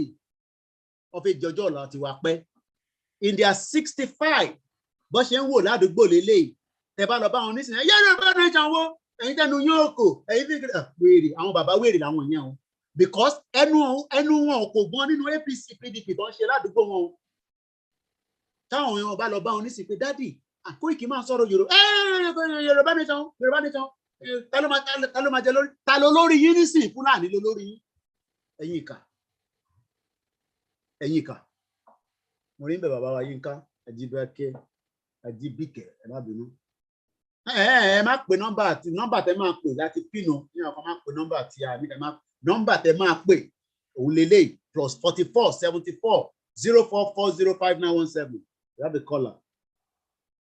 Wọ́n fi jọjọ́ ọ̀la ti wà pẹ́. In their 65, bó ṣe ń wò ládùúgbò lélẹ́yìí. Tẹ́ bá lọ bá wọn nísìnyí, ẹ̀yẹ́ rẹ̀ bá náà ṣàwọ́, ẹ̀yin tẹ́nu yóò kò, ẹ̀yin fi wèrè, àwọn bàbá wèrè làwọn yẹn o. Because ẹnu wọn kò gbọ́n nínú APC PDP tó ń ṣe ládùúgbò wọn o. Táwọn èèyàn bá lọ bá wọn nísìnyí pé dádì, Koiki máa ń sọ̀rọ̀ Yorùbá nation, ta ló máa jẹ lórí, ta ló lórí yín nísìnyí, Fúlàní ló lórí yín. Ẹ̀yin ìkà. Mo rí ń bẹ bàbá wa Yínká Àjíbíkẹ́ ẹ má bínú. Ẹ má pè nọ́mbà tẹ máa pè láti pínú ní ọkọ má pè nọ́mbà tí a ní nọ́mbà tẹ máa pè òun lélẹ́yìí +44 74 04405917. You have a caller.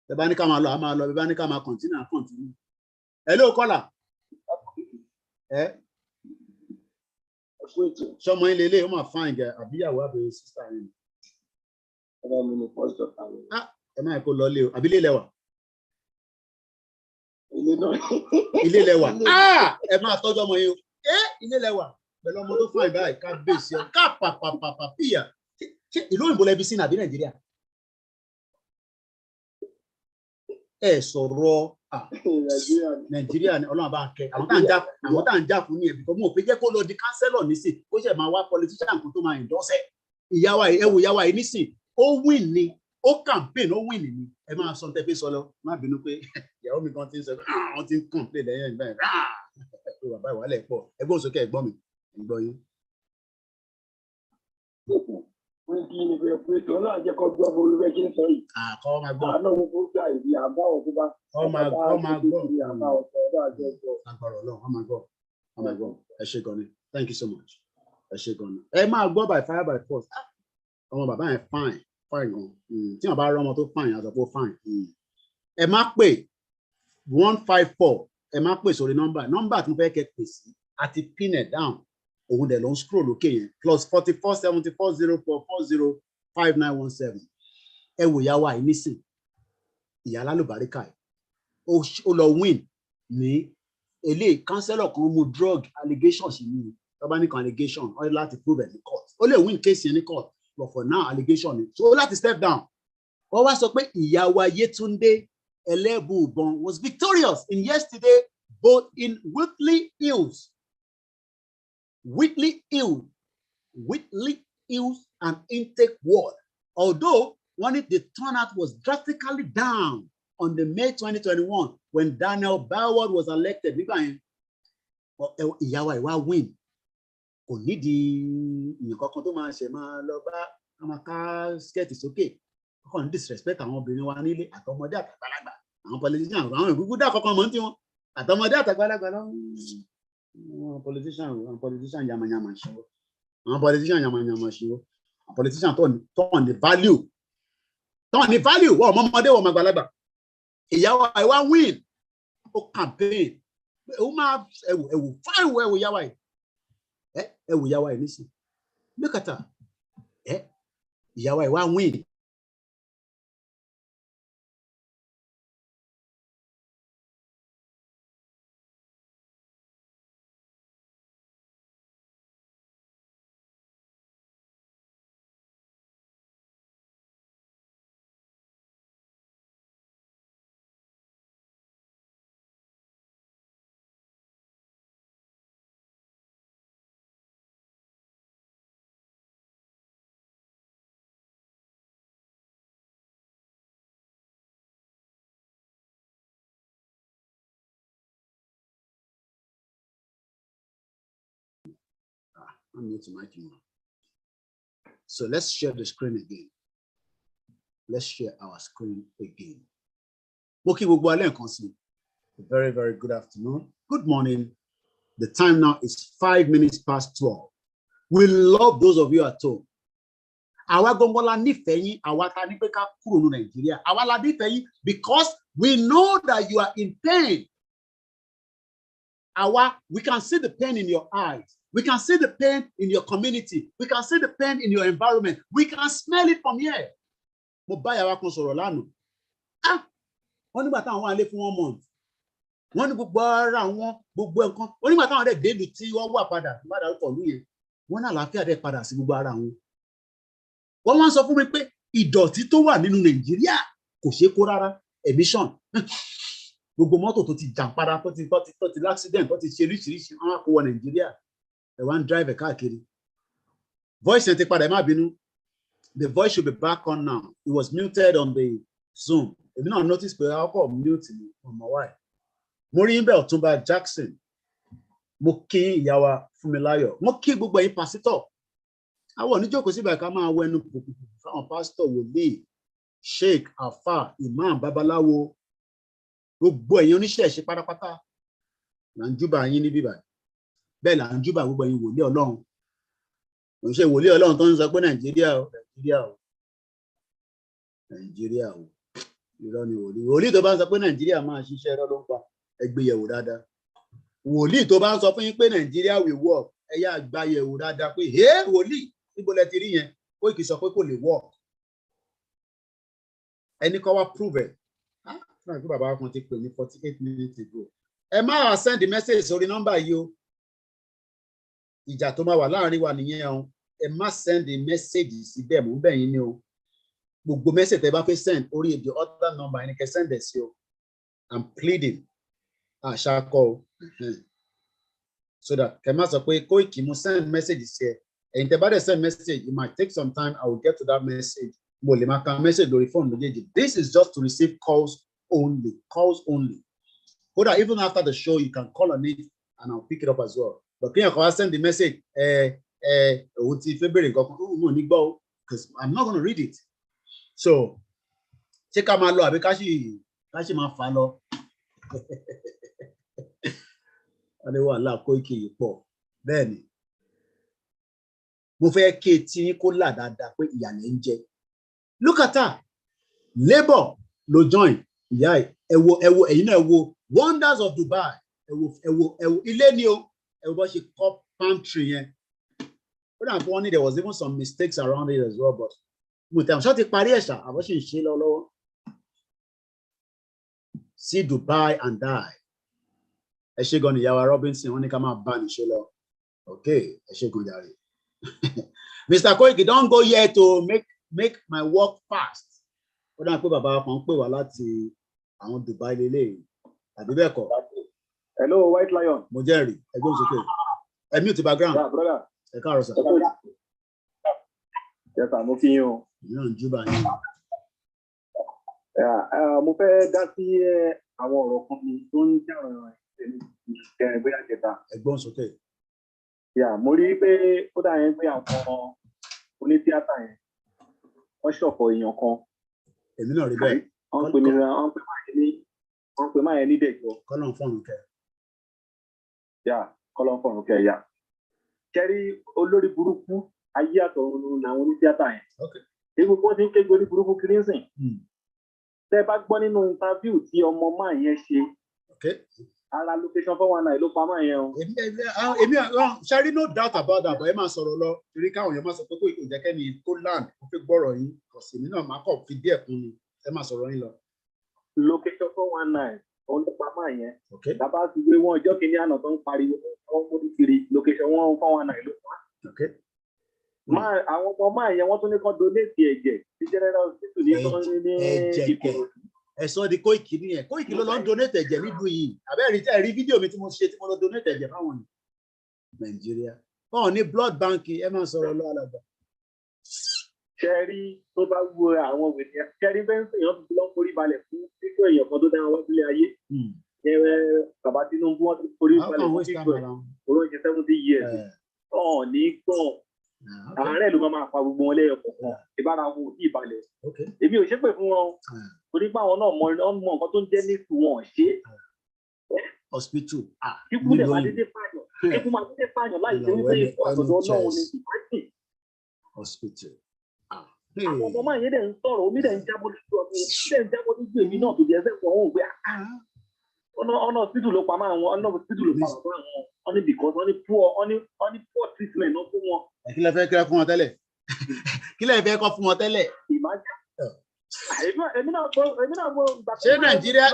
Tẹ bá ní ká máa lọ, a máa lọ. Tẹ bá ní ká máa continue. Hello caller. Ṣọmọ ilé ilé ó máa fine gẹ àbíyàwó àbẹ̀rẹ̀ sísá yẹn. Ẹ máa kó lọ lé o, àbí ilé lẹ́wà. Ilé lẹ́wà. Ẹ máa tọ́jú ọmọ yín o. Ilé lẹ́wà pẹ̀lú ọmọ tó fine báyìí ká bèsì ọ ká pàpàpàpà pìyà. Ṣé ìlú òyìnbó lẹbi sí nàbí Nàìjíríà? Ẹ sọ̀rọ̀ Nàìjíríà ni Ọlọ́run bá ń kẹ́ àwọn tá à ń jà fún ní ẹ̀bí kan mọ̀ pé jẹ́ kó lọ di kánsẹ́lọ̀ nísìn kó ṣe máa wá politician kan tó máa endorse ìyáwá yìí nísìn ó win ni ó campaign ó win ni ẹ máa sọ tẹ́ fi sọ lọ má bínú pé ìyàwó mi kan ti ń sọ àwọn ti ń complain lẹ́yìn ìgbà yẹn pé bàbá ìwálẹ̀ pọ̀ ẹgbọ́n sókè ẹ̀gbọ́n mi ẹ̀gbọ́n yín. Àkọ́ máa gbọ́. Ọmọ gbọ́. Ẹ ṣé gan ni. Thank you so much. Ẹ ṣé gan ni. Ẹ máa gbọ́ by fire by force. Ọmọ bàbá yẹn fine gan. Tí wọ́n bá rí ọmọ tó fine, àzọ̀ pé ó fine. Ẹ má pè 154. Ẹ má pè sórí nọ́mbà tí mo fẹ́ kẹ́ pè sí àti pin it down. Òun dẹ̀ ló ń scroll lókè yẹn +44 74 0440 5917. Ẹ wò ìyá wa yìí nísìn ìyá alálùbáríkà yìí ó lọ win ní eléyìí kánsẹ́lọ̀ kan mú drug allegation sí ní tọ́ba nìkan allegation ó láti prove ẹ̀ ní court ó lè win case yẹn ní court but for now allegation ni so ó láti step down. Wọ́n wá sọ pé ìyá wa Yétúndé Ẹlẹ́bùúbọn was victorious in yesterday both in Whitley Hills and intake ward. Although the turnout was drastically down on the May 2021 when Daniel Byward was elected. Nígbà yẹn, ìyàwó ìwà win. Kò nídìí nǹkan kan tó máa ṣe máa lọ bá máa ká skẹ́ẹ̀tì sókè. Kò ní disrespect àwọn obìnrin wa nílé àtọmọdé àtàgbàlagbà. Àwọn politician àwọn ìgbúgbú dá kankan mọ́ ní tiwọn. Àtọmọdé àtàgbàlagbà lọ. Àwọn politician yamayama ṣíwọ́. Àwọn politician tó ní value. Wọ́n ọmọdé wọ́n àgbàlagbà. Ìyàwó àìwá win. Ó campaign. Ó máa ẹ̀wù fáìwọ̀ ẹ̀wù ìyàwó àì. Ẹ̀wù ìyàwó àì nísìn. Look at her. Ìyàwó àìwá win. I'm new to my camera. So let's share the screen again. Let's share our screen again. Okay, very, very good afternoon. Good morning. The time now is 5 minutes past 12. We love those of you at home. Because we know that you are in pain. We can see the pain in your eyes. We can see the pain in your community. We can see the pain in your environment. We can smell it from here. Mo bá yàrá kan sọ̀rọ̀ lánàá. Wọ́n nígbà táwọn wà lé fún 1 month. Wọ́n ní gbogbo ara wọn gbogbo nǹkan. Wọ́n nígbà táwọn dẹ̀ débi tí wọ́n wà padà padà pọ̀ lóye. Wọ́n ní àlàáfíà dẹ̀ padà sí gbogbo ara wọn. Wọ́n wá ń sọ fún mi pé ìdọ̀tí tó wà nínú Nàìjíríà kò ṣeé kó rárá. Emission. Gbogbo mọ́tò tó ti jàǹpadà tó ti l'accident tó ti ṣe oríṣiríṣi wọ́n á kó wọ Nàìjíríà. Ẹ wá ń drive káàkiri. Voice yẹn ti padà ẹ má bínú. The voice should be back on now. It was muted on the Zoom. If you don't notice, but I'll call mute on my wife. Morimbe Otumba Jackson. Moki Yawa Fumilayo. Moki gbogbo yín pastor. Àwọn oníjókòó síbẹ̀ ká máa wẹnu fáwọn pastor wòlíì, sheikh, alfa, imam, babaláwo. Gbogbo ẹ̀yin oníṣẹ̀ṣe pátápátá. Là ń júbà yín ní bíbà. Bẹ́ẹ̀ là ń júbà gbogbo ẹ̀yin wòlíì Ọlọ́run. Kò ṣe wòlíì Ọlọ́run tó ń sọ pé Nàìjíríà o. Irọ́ ni wòlíì. Wòlíì tó bá ń sọ pé Nàìjíríà máa ṣiṣẹ́ irọ́ ló ń pa. Ẹ gbé yẹ̀wò dáadáa. Wòlíì tó bá ń sọ fún yín pé Nàìjíríà will work. Ẹ yá gbá yẹ̀wò dáadáa pé wòlíì níbo lẹ ti rí yẹn? Koiki sọ pé kò lè work. Ẹni kọ́ wá prove ẹ̀. Náà kí bàbá kan ti pè ní 48 minutes ago. Ẹ máa send the message sórí nọ́mbà yìí o. Ìjà tó máa wà láàrin wa nìyẹn o. Ẹ má send the message síbẹ̀ mú bẹ́yìn ni o. Gbogbo message tẹ́ bá fẹ́ send orí the other number ẹni kẹ́ send ẹ̀ sí o. I'm pleading. Àṣàkọ o. So that kẹ́ má sọ pé Koiki mo send message sí ẹ. Ẹ̀yin tẹ́ bá dẹ̀ send message, it might take some time. I will get to that message. Mo lè máa ka message lórí phone méjèèjì. This is just to receive calls only. Calls only. Kódà even after the show, you can call on it and I'll pick it up as well. But can you send the message? Because I'm not going to read it. So, check out my law. Because she my follow. And they were like Koiki po. Then, mo fẹ́ kí etí kó là dáadáa pé ìyà lẹ ń jẹ. Look at her. Labour lo join. Ìyá ẹ wo ẹ̀yin náà ẹ wo wonders of Dubai. Ẹ wo ilé ni o. Everybody should call palm tree. Yeah. But I'm funny, there was even some mistakes around it as well. But see Dubai and die. Eshegoni Yawa Robinson, only come out ban Shelo. Okay, Eshegoni. Mr. Koiki, don't go here to make my work fast. But I'm Baba Walati. I want Dubai Lele. Abibeko. Hello, White Lion. Mojeri, I go to I mute the background. Yeah, brother. Sir. Yes, I'm okay. You know, Juba. Yeah, mo fẹ́ dá sí àwọn ọ̀rọ̀ kan tó ń jẹ́ bóyá jẹta. Ẹ̀gbọ́n sókè. Yeah, mo rí pé ó dà yẹn pé àwọn onítíátà yẹn wọ́n ṣọ̀fọ̀ èèyàn kan. Èmi náà rí bẹ́ẹ̀. Wọ́n pè máa yẹn ní dẹ̀jọ́. Kọ́lọ̀ fọ́ọ̀nù kẹ́. Yeah, kọ́lọ̀ fọ́ọ̀nù kẹ́ yà. Kẹ́rí olórí burúkú ayé àtọ̀run làwọn onítíátà yẹn. Ewu kó ti ń kéde olórí burúkú kiri ń sìn. Tẹ́ bá gbọ́ nínú interview tí ọmọ máa yẹn ṣe. Ara location 419 ló pa máa yẹn o. Èmi ṣáárí no doubt about that, but ẹ máa sọ̀rọ̀ lọ. Torí káwọn èèyàn máa sọ pé kó ìjẹ́kẹ́ni tó land kó fi gbọ́rọ̀ yín. Kọ̀sì mi náà máa kọ̀ fi díẹ̀ kún ni. Ẹ máa sọ̀rọ̀ yín lọ. Location 419 òun ló pa máa yẹn. Bàbá ti gbé wọn ọjọ́ kìíní àná tó ń pariwo wọn mórí kiri location 419 ló pa. Àwọn ọmọ máa yẹn wọ́n tún ní kán donate ẹ̀jẹ̀ sí general hospital ní Ìkòròdú. Ẹ sọ di Koiki nìyẹn. Koiki ló lọ ń donate ẹ̀jẹ̀ nílùú yìí. Àbẹ́rẹ́ rí fídíò mi tí mo ṣe tí mo lọ donate ẹ̀jẹ̀ fáwọn ní Nàìjíríà. Báwọn ní blood bank ẹ máa sọ̀rọ̀ lọ alàgbà. Ṣẹ́rí tó bá wo àwọn wèrè ṣẹ́rí bẹ́ńsì èèyàn ti lọ forí balẹ̀ fún fífọ èèyàn kan tó dáhùn wá sílé ayé. Bàbá Tinubu wọn ti forí balẹ̀ fún fífọ ẹ̀ oróyìn 70 years. Oh, Nico. Ààrẹ ló máa pa gbogbo wọn lẹ́yọ̀ kọ̀ọ̀kan ìbára wo ní ìbalẹ̀. Èmi ò ṣépè fún wọn torí pé àwọn náà mọ nǹkan tó ń jẹ́ ní ìtù wọn ṣe. Hospital. Kíkú lè máa dédé pààyàn. Kíkú máa dédé pààyàn láì ṣe wípé ipò àtọ̀dọ̀ Ọlọ́run ni ìbáṣì. Hospital. Àwọn ọmọ máa yé dẹ̀ ń sọ̀rọ̀ omi dẹ̀ ń jábọ́ lójú ọdún dẹ̀ ń jábọ́ lójú èmi náà tó jẹ́ ẹsẹ̀ fún ọ̀hún pé ọ̀nà hospital ló pa máa wọn ọ̀nà hospital ló pa máa wọn ọ̀nà because ọ̀nà poor treatment náà fún wọn. Kí lẹ fẹ́ kí ẹ fún wọn tẹ́lẹ̀? Kí lẹ fẹ́ kọ́ fún wọn tẹ́lẹ̀? Ṣé Nàìjíríà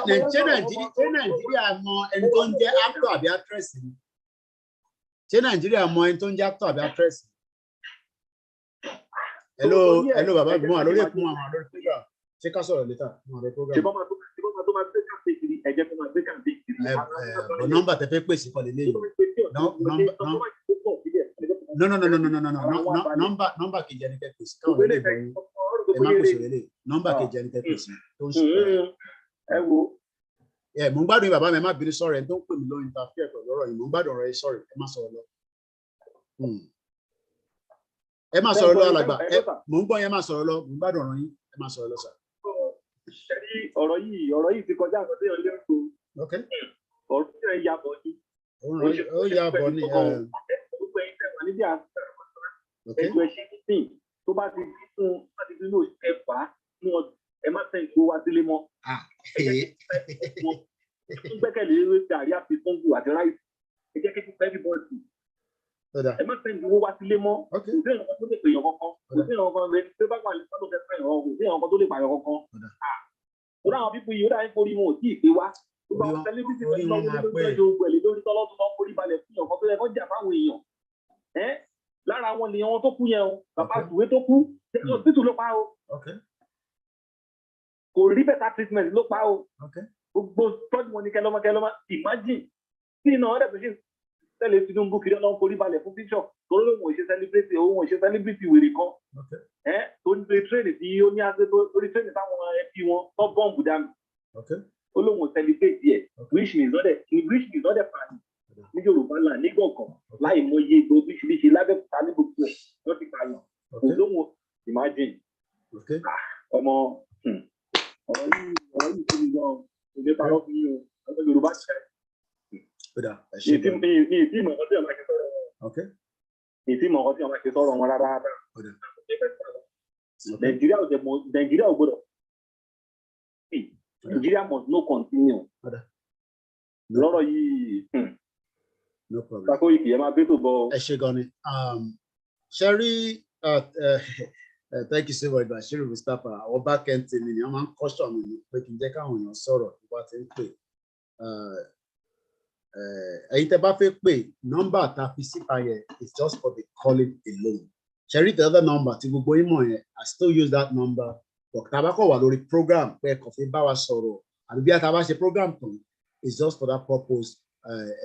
mọ ẹni tó ń jẹ́ actor àbí actress ni? Ṣé Nàìjíríà mọ ẹni tó ń jẹ́ actor àbí actress ni? Hello bàbá mi mú wa lórí ẹ̀kún àwọn lórí program. Ṣé ká sọ̀rọ̀ létà mú wa lórí program? Ṣé bọ́ máa tó máa gbé kàǹtì kiri ẹ̀jẹ̀ tó máa gbé kàǹtì kiri. Nọ́mbà tẹ fẹ́ pèsè kọ́ lélẹ́yìn. Nọ́mbà kejì ẹni tẹ pèsè káwọn lè bọ̀ yín. Ẹ má pèsè lélẹ̀. Nọ́mbà kejì ẹni tẹ pèsè tó ń sọ. Mo ń gbádùn yín bàbá mi, ẹ má bínú sọ̀rọ̀ ẹni tó ń pè mí lọ interfere pẹ̀lú ọ̀rọ̀ yìí. Mo ń gbádùn ọ̀rọ̀ yìí sọ̀rọ̀ ẹ má sọ̀rọ̀ lọ. Ẹ má sọ̀rọ̀ lọ alàgbà. Mo ń gbọ́ yẹn má sọ̀rọ̀ lọ. Mo ń gbádùn ọ̀rọ̀ yín. Ẹ má sọ̀rọ̀ lọ sà. Ọ̀rọ̀ yìí ti kọjá àkọsí ọ̀lẹ́ ètò. Ọ̀rọ̀ yìí ya bọ̀ ní. Ó ya bọ̀ ní. Gbogbo ẹ̀yin tẹ̀wọ̀n níbi àṣà ẹ̀jọ̀ ẹ̀ṣin nísìn tó bá ti bí fún àdìgbò náà ẹ̀fà ní ọdún ẹ má tẹ̀ ìgbó wá sílé mọ́. Ń gbẹ́kẹ̀lé gàrí àti fúngù àti ráìsì. Ẹ jẹ́ kí pípẹ́ bí bọ́ọ̀sì. Ẹ má tẹ̀ ìgbó wá sílé mọ́. Kò sí ìrànwọ́ tó lè pè yàn kankan. Kò sí ìrànwọ́ kan rẹ̀ tó bá wà ní sọ́dọ̀ fẹ́ fẹ́ ìrànwọ́. Kò sí ìrànwọ́ tó lè pààyàn kankan. Ó dáhùn pípọ̀ yìí ó dáhùn forí wọn ò tí ì pé wá. Gbogbo àwọn tẹlifíṣì tó ń lọ lórí lórí tọ́lọ́tún náà forí balẹ̀ fún ọ̀kan tó yẹ kó jà fáwọn èèyàn. Lára wọn lè wọn tó kú yẹn o. Bàbá Sùwé tó kú. Hospital ló pa o. Kò rí better treatment ló pa o. Gbogbo tọ́jú wọn ní kẹlọ́mọ. Imagine tí iná ọ̀rẹ́ tó ṣe tẹ́lẹ̀ Tinubu kiri ọlọ́run forí balẹ̀ fún picture torí lóun ò ṣe celebrity òun ò ṣe celebrity wèrè kan. Tó ń gbé tírèdì tí ó ní àṣẹ torí tírèdì táwọn ẹbí wọn tó bọ́ǹbù dànù. Ó lóun ò celebrate yẹ which means ọ̀dẹ̀ pàdé ní Yorùbá là ní gbọ̀ngàn láì mọ iye ìgbò oríṣiríṣi lábẹ́kúta ní gbogbo ẹ̀ wọ́n ti pààyàn. Kò lóun imagine ọmọ ọ̀rọ̀ yìí tó ní gan ìgbé parọ́ fún yín o ọ̀dọ̀ Yorùbá ṣe. Ìfimọ̀ ọ̀kan tí ọ̀ma ṣe sọ̀rọ̀ wọn. Ìfimọ̀ ọ̀kan tí ọ̀ma ṣe sọ̀rọ̀ wọn rárá. Nàìjíríà ò gbọdọ̀. Nigeria must no continue. Lọ́rọ̀ yìí. No problem. Koiki ẹ máa gbé tó bọ̀. Ẹ ṣé gan ni. Sherry, thank you so much, Bashiru Mustapha. Àwọn back end team ni wọ́n máa ń kọ́ṣọ̀ mi pé kí n jẹ́ káwọn èèyàn sọ̀rọ̀ nípa tí ń pè. Ẹ̀yin tẹ́ bá fẹ́ pè nọ́mbà tá a fi síta yẹn is just for the calling alone. Sherry, the other number tí gbogbo yín mọ̀ yẹn, I still use that number. But tabako wà lórí program pé kò fi bá wa sọ̀rọ̀ àbí bí a ta bá ṣe program kan it's just for that purpose.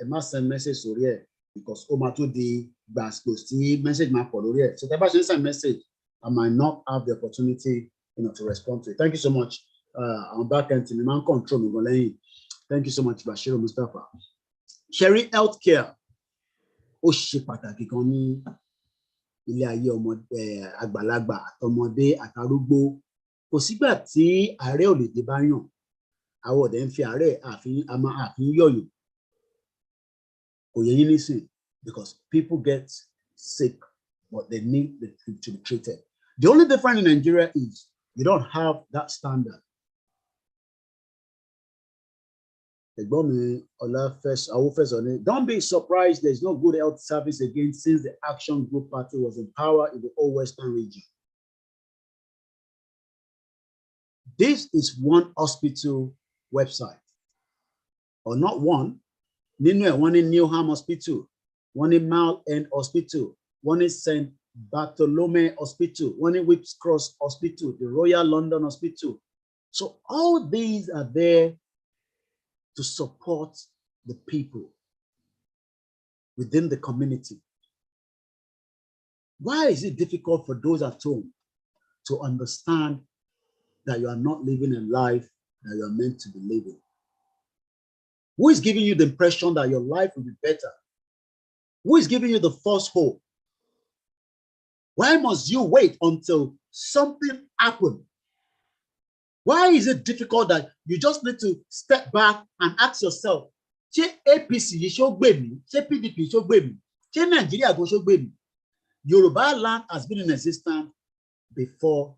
Ẹ má send message sórí ẹ̀ because ó máa tó di gbàgbó tí message máa pọ̀ lórí ẹ̀. So tẹ́ bá ṣe ń send message I might not have the opportunity to respond to it. Thank you so much. Àwọn back end team máa ń control mi gan lẹ́yìn. Thank you so much Bashiru Mustapha. Sherry healthcare ó ṣe pàtàkì gan ní ilé ayé ọmọdé àgbàlagbà àtọmọdé àtàrúgbó. Kò sígbà tí àárẹ̀ ò lè dé bá yàn àwọn ọ̀dẹ̀ ń fi àárẹ̀ àfin yọ̀yàn kò yẹ yín nísìn because people get sick but they need to be treated. The only difference in Nigeria is you don't have that standard. Ẹ̀gbọ́n mi Awofẹ́sọ, don't be surprised there is no good health service again since the Action Group Party was in power in the whole Western region. This is one hospital website, or not one. One in Newham Hospital, one in Mile End Hospital, one in St. Bartholomew Hospital, one in Whipps Cross Hospital, the Royal London Hospital. So all these are there to support the people within the community. Why is it difficult for those at home to understand that you are not living a life that you are meant to be living? Who is giving you the impression that your life will be better? Who is giving you the false hope Why must you wait until something happens? Why is it difficult that you just need to step back and ask yourself, ṣé APC yìí ṣó gbè mí? Ṣé PDP ṣó gbè mí? Ṣé Nigeria go ṣó gbè mí? Yoruba land has been in existence before.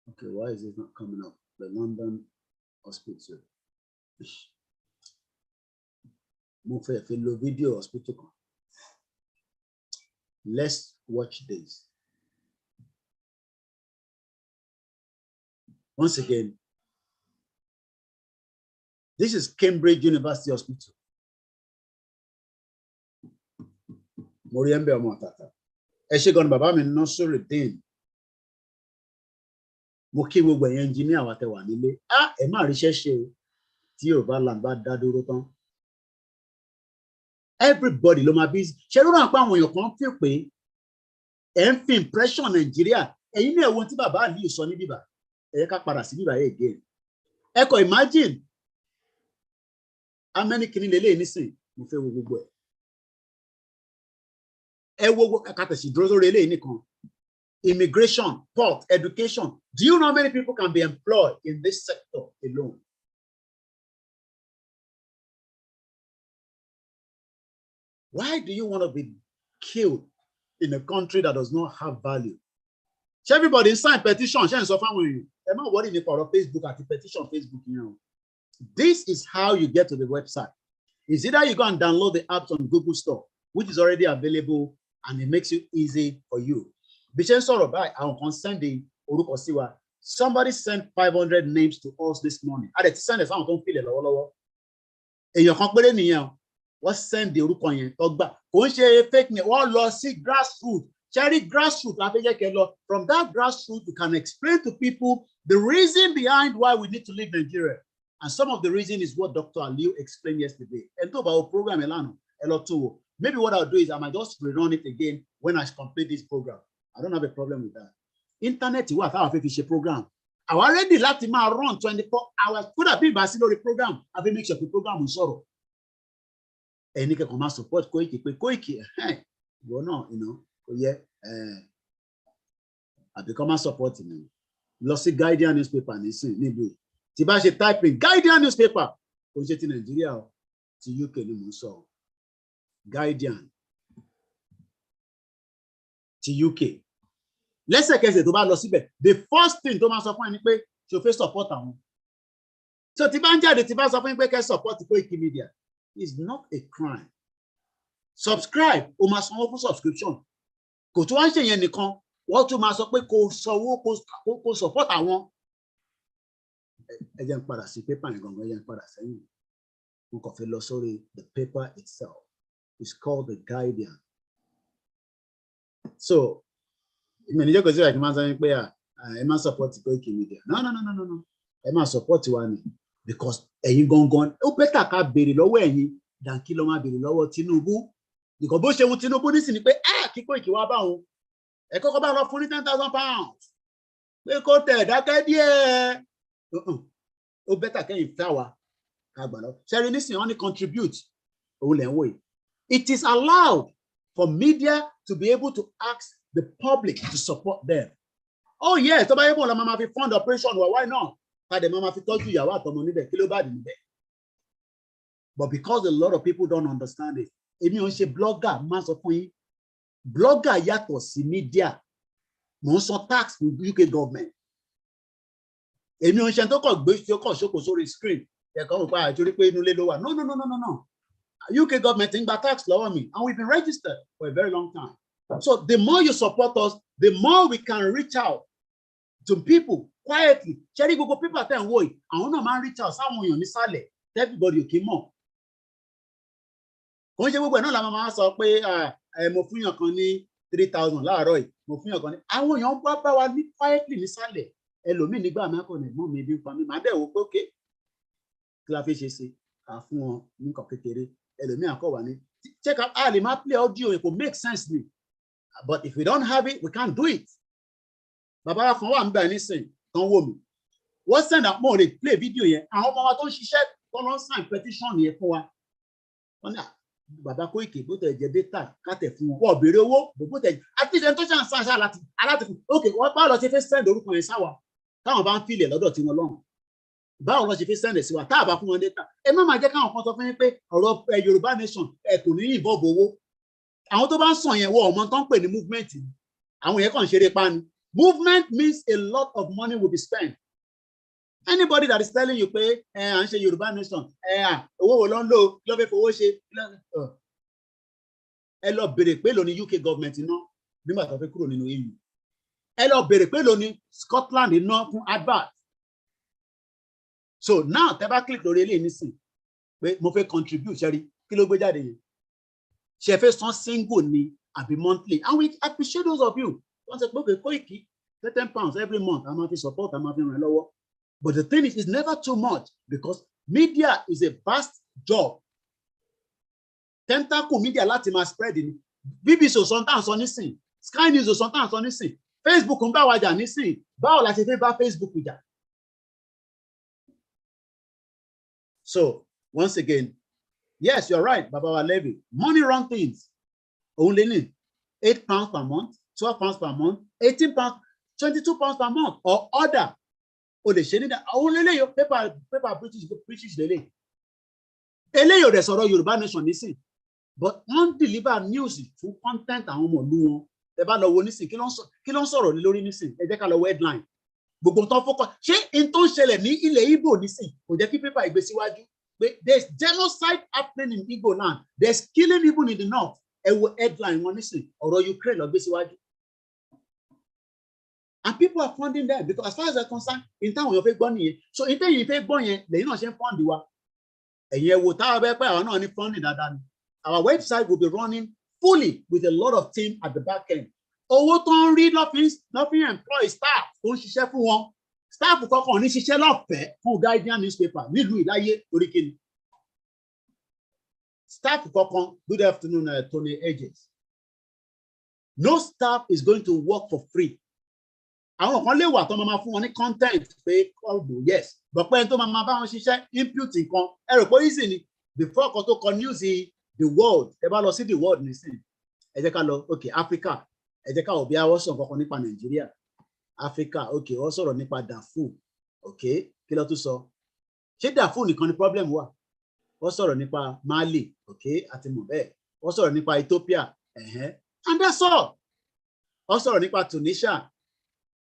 Okay, why is it not coming up? The London hospital. Mo fẹ́ fi lo video hospital kan. Let's watch this. Once again, this is Cambridge University Hospital. Moriembe Omotata. Eshegon Baba mi no so retain. Mo kí gbogbo ẹ̀yin engineer wa tẹ́ wà nílé. Ah, ẹ má ríṣẹ́ ṣe o. Tí Yorùbá land bá dá dúró tán. Everybody ló máa busy. Ṣé ló ràn pa àwọn èèyàn kan feel pé ẹ ń fi impression Nigeria. Ẹ̀yin náà wo tí bàbá Aliyu sọ ní bíbá. Ẹ ká padà sí bíbá yẹn again. Ẹ kò imagine how many kini lele nísìn mo fẹ́ wo gbogbo ẹ̀. Ẹ wo akatẹ̀sí dúró sórí eléyìí nìkan. Immigration, port, education. Do you know how many people can be employed in this sector alone? Why do you want to be killed in a country that does not have value? Ṣé everybody sign petition? Ṣé ń sọ fáwọn èèyàn? Ẹ má worry nípa ọ̀rọ̀ Facebook àti petition Facebook yẹn o. This is how you get to the website. It's either you go and download the apps on Google Store, which is already available, and it makes it easy for you. Somebody sent 500 names to us this morning. I send it. What send the fake name? What loss grassroots? Cherry grassroots. From that grassroots, you can explain to people the reason behind why we need to leave Nigeria. And some of the reason is what Dr. Aliu explained yesterday. And talk about program maybe what I'll do is I might just rerun it again when I complete this program. I don't have a problem with that. Internet is what I have a program. I already let him run 24 hours. Could have been the program. I will make sure the program is sorrow. And you can support Koiki. Well, no, you know, yeah. I become a supporting him. Lossy Guardian newspaper and it's in Tibashi typing Guardian newspaper. In Nigeria to UK so Guardian to UK. Let's say the first thing Thomas of to face support them. So Tibanja the Tibas of support Koikimedia is not a crime. Subscribe or must offer subscription. Go to one thing what to must support I want. The paper itself is called the Guardian. So, manager goes like I must support Koikimedia. No. I must support one because you gone. Oh, better can't be low than kilometer below Tinubu. Because both Tinubu is in Kiko. I talk about 10,000 pounds. We got that idea. Oh, better can you flower? Sharing this only contributes. It is allowed for media to be able to ask the public to support them. Oh yes, so by mama fi fund operation, well, why not? The mama fi told you but because a lot of people don't understand it, if you say blogger, mass of blogger yatos media, most tax with UK government. If you say to screen, no. UK government think that tax lower me, and we've been registered for a very long time. So the more you support us, the more we can reach out to people quietly. Cherry Google people tell me, I want to man reach out. Someone on this side, everybody came on. When you go, no, la mama sọ pé mo fún yàn kan ní 3,000 láàárọ̀ yìí, mo fún yàn kan ní. Àwọn èèyàn bá wa ní quietly nísàlẹ̀. Ẹlòmíì nígbà máa kọ nẹ̀gbọ́n mi bí pa mi, màá dẹ̀ wò pé okay. Kí la fi ṣe sí? Ká fún wọn ní nǹkan kékeré. Ẹlòmíì àkọ́ wà ní. Check out how the play audio, it will make sense to me. But if we don't have it, we can't do it. Baba kan wà ńbẹ̀ nísìn kan wò mí. Wọ́n send out more play video yẹn. Àwọn ọmọ wa tó ń ṣiṣẹ́ tó lọ sign petition yẹn fún wa. bàbá Koiki bó tẹ̀ jẹ́ data kátẹ̀ fún wọn wọ́n béèrè owó bó tẹ̀ àti ìṣẹ́ tó ṣàn sáà láti fún ok wọ́n báwo lọ ṣe fẹ́ send orúkọ yẹn sáwà táwọn bá ń filẹ̀ lọ́dọ̀ tí wọn lọ́rùn báwo lọ ṣe fẹ́ send sí wa tá a bá fún wọn data ẹ má máa jẹ́ káwọn kan sọ fún yín pé ọ̀rọ̀ Yorùbá nation ẹ kò ní involve owó àwọn tó bá ń sàn yẹn wọ ọmọ tó ń pè ní movement àwọn yẹn kàn ń ṣeré pa ni movement means a lot of money will be spent. Anybody that is telling you pé à ń ṣe Yorùbá nation owó wo ló ń lò ló fẹ́ fowó ṣe ẹ lọ béèrè pé ló ní UK government iná nígbà tó fẹ́ kúrò nínú EU ẹ lọ béèrè pé ló ní Scotland iná fún advert. So now tẹ́ bá click lórí eléyìí nísìn pé mo fẹ́ contribute ṣẹ́rí kí ló gbé jáde yẹn ṣe fẹ́ san single ni àbí monthly and we appreciate those of you wọ́n sọ pé okay Koiki £10 every month a máa fi support a máa fi ràn ẹ́ lọ́wọ́. But the thing is, it's never too much because media is a vast job. Tentacle media láti máa spread in BBC ò sometimes on nísìn, Sky News ò sometimes on nísìn, Facebook ń bá wa jà nísìn, báwo la ṣe fẹ́ bá Facebook jà? So once again, yes, you're right, Baba wa Levy. Money run things. Only need £8 per month, £12 per month, £18, £22 per month, or order. O lè ṣe ní àwọn eléyò paper British lélẹ̀ eléyò rẹ̀ sọ̀rọ̀ Yorùbá nation nísìn but wọ́n deliver news fún content àwọn ọmọ ìlú wọn ẹ bá lọ wo nísìn kí ló ń sọ̀rọ̀ lé lórí nísìn ẹ jẹ́ ká lọ wo headline gbogbo tó fọ́kọ̀ ṣé n tó ń ṣẹlẹ̀ ní ilẹ̀ Igbo nísìn kò jẹ́ kí paper ìgbé síwájú pé there is genocide happening in Igbo land there is killing even in the north ẹ wo headline wọn nísìn ọ̀rọ̀ Ukraine lọ gbé síwájú. And people are funding them because as far as they're concerned, in time of money. So in time you pay money, they not share fund you. And you will tell about any funding that our website will be running fully with a lot of team at the back end. Owó tó ń rí nothing employ staff tó ń ṣiṣẹ́ fún wọn. Staff kọ̀ọ̀kan ní ṣiṣẹ́ lọ́fẹ̀ẹ́ fún Guardian newspaper nílùú Ìláyé orí kíni. Staff kọ̀ọ̀kan, good afternoon, Tony Edges. No staff is going to work for free. Àwọn kan lè wà tó máa fún wọn ní content pé kọ́ọ̀bù yes but pé tó máa bá wọn ṣiṣẹ́ input nǹkan ẹ rò pé easy ni before kan tó kọ news the world ẹ bá lọ sí the world nísìn ẹ jẹ́ ká lọ okay Africa ẹ jẹ́ ká wò bí àwọn sọ̀rọ̀ kankan nípa Nàìjíríà Africa okay wọ́n sọ̀rọ̀ nípa Darfur okay kí ló tún sọ ṣé Darfur nìkan ni problem wà wọ́n sọ̀rọ̀ nípa Mali okay àti mọ̀ bẹ́ẹ̀ wọ́n sọ̀rọ̀ nípa Ethiopia and that's all wọ́n sọ̀rọ̀ nípa Tunisia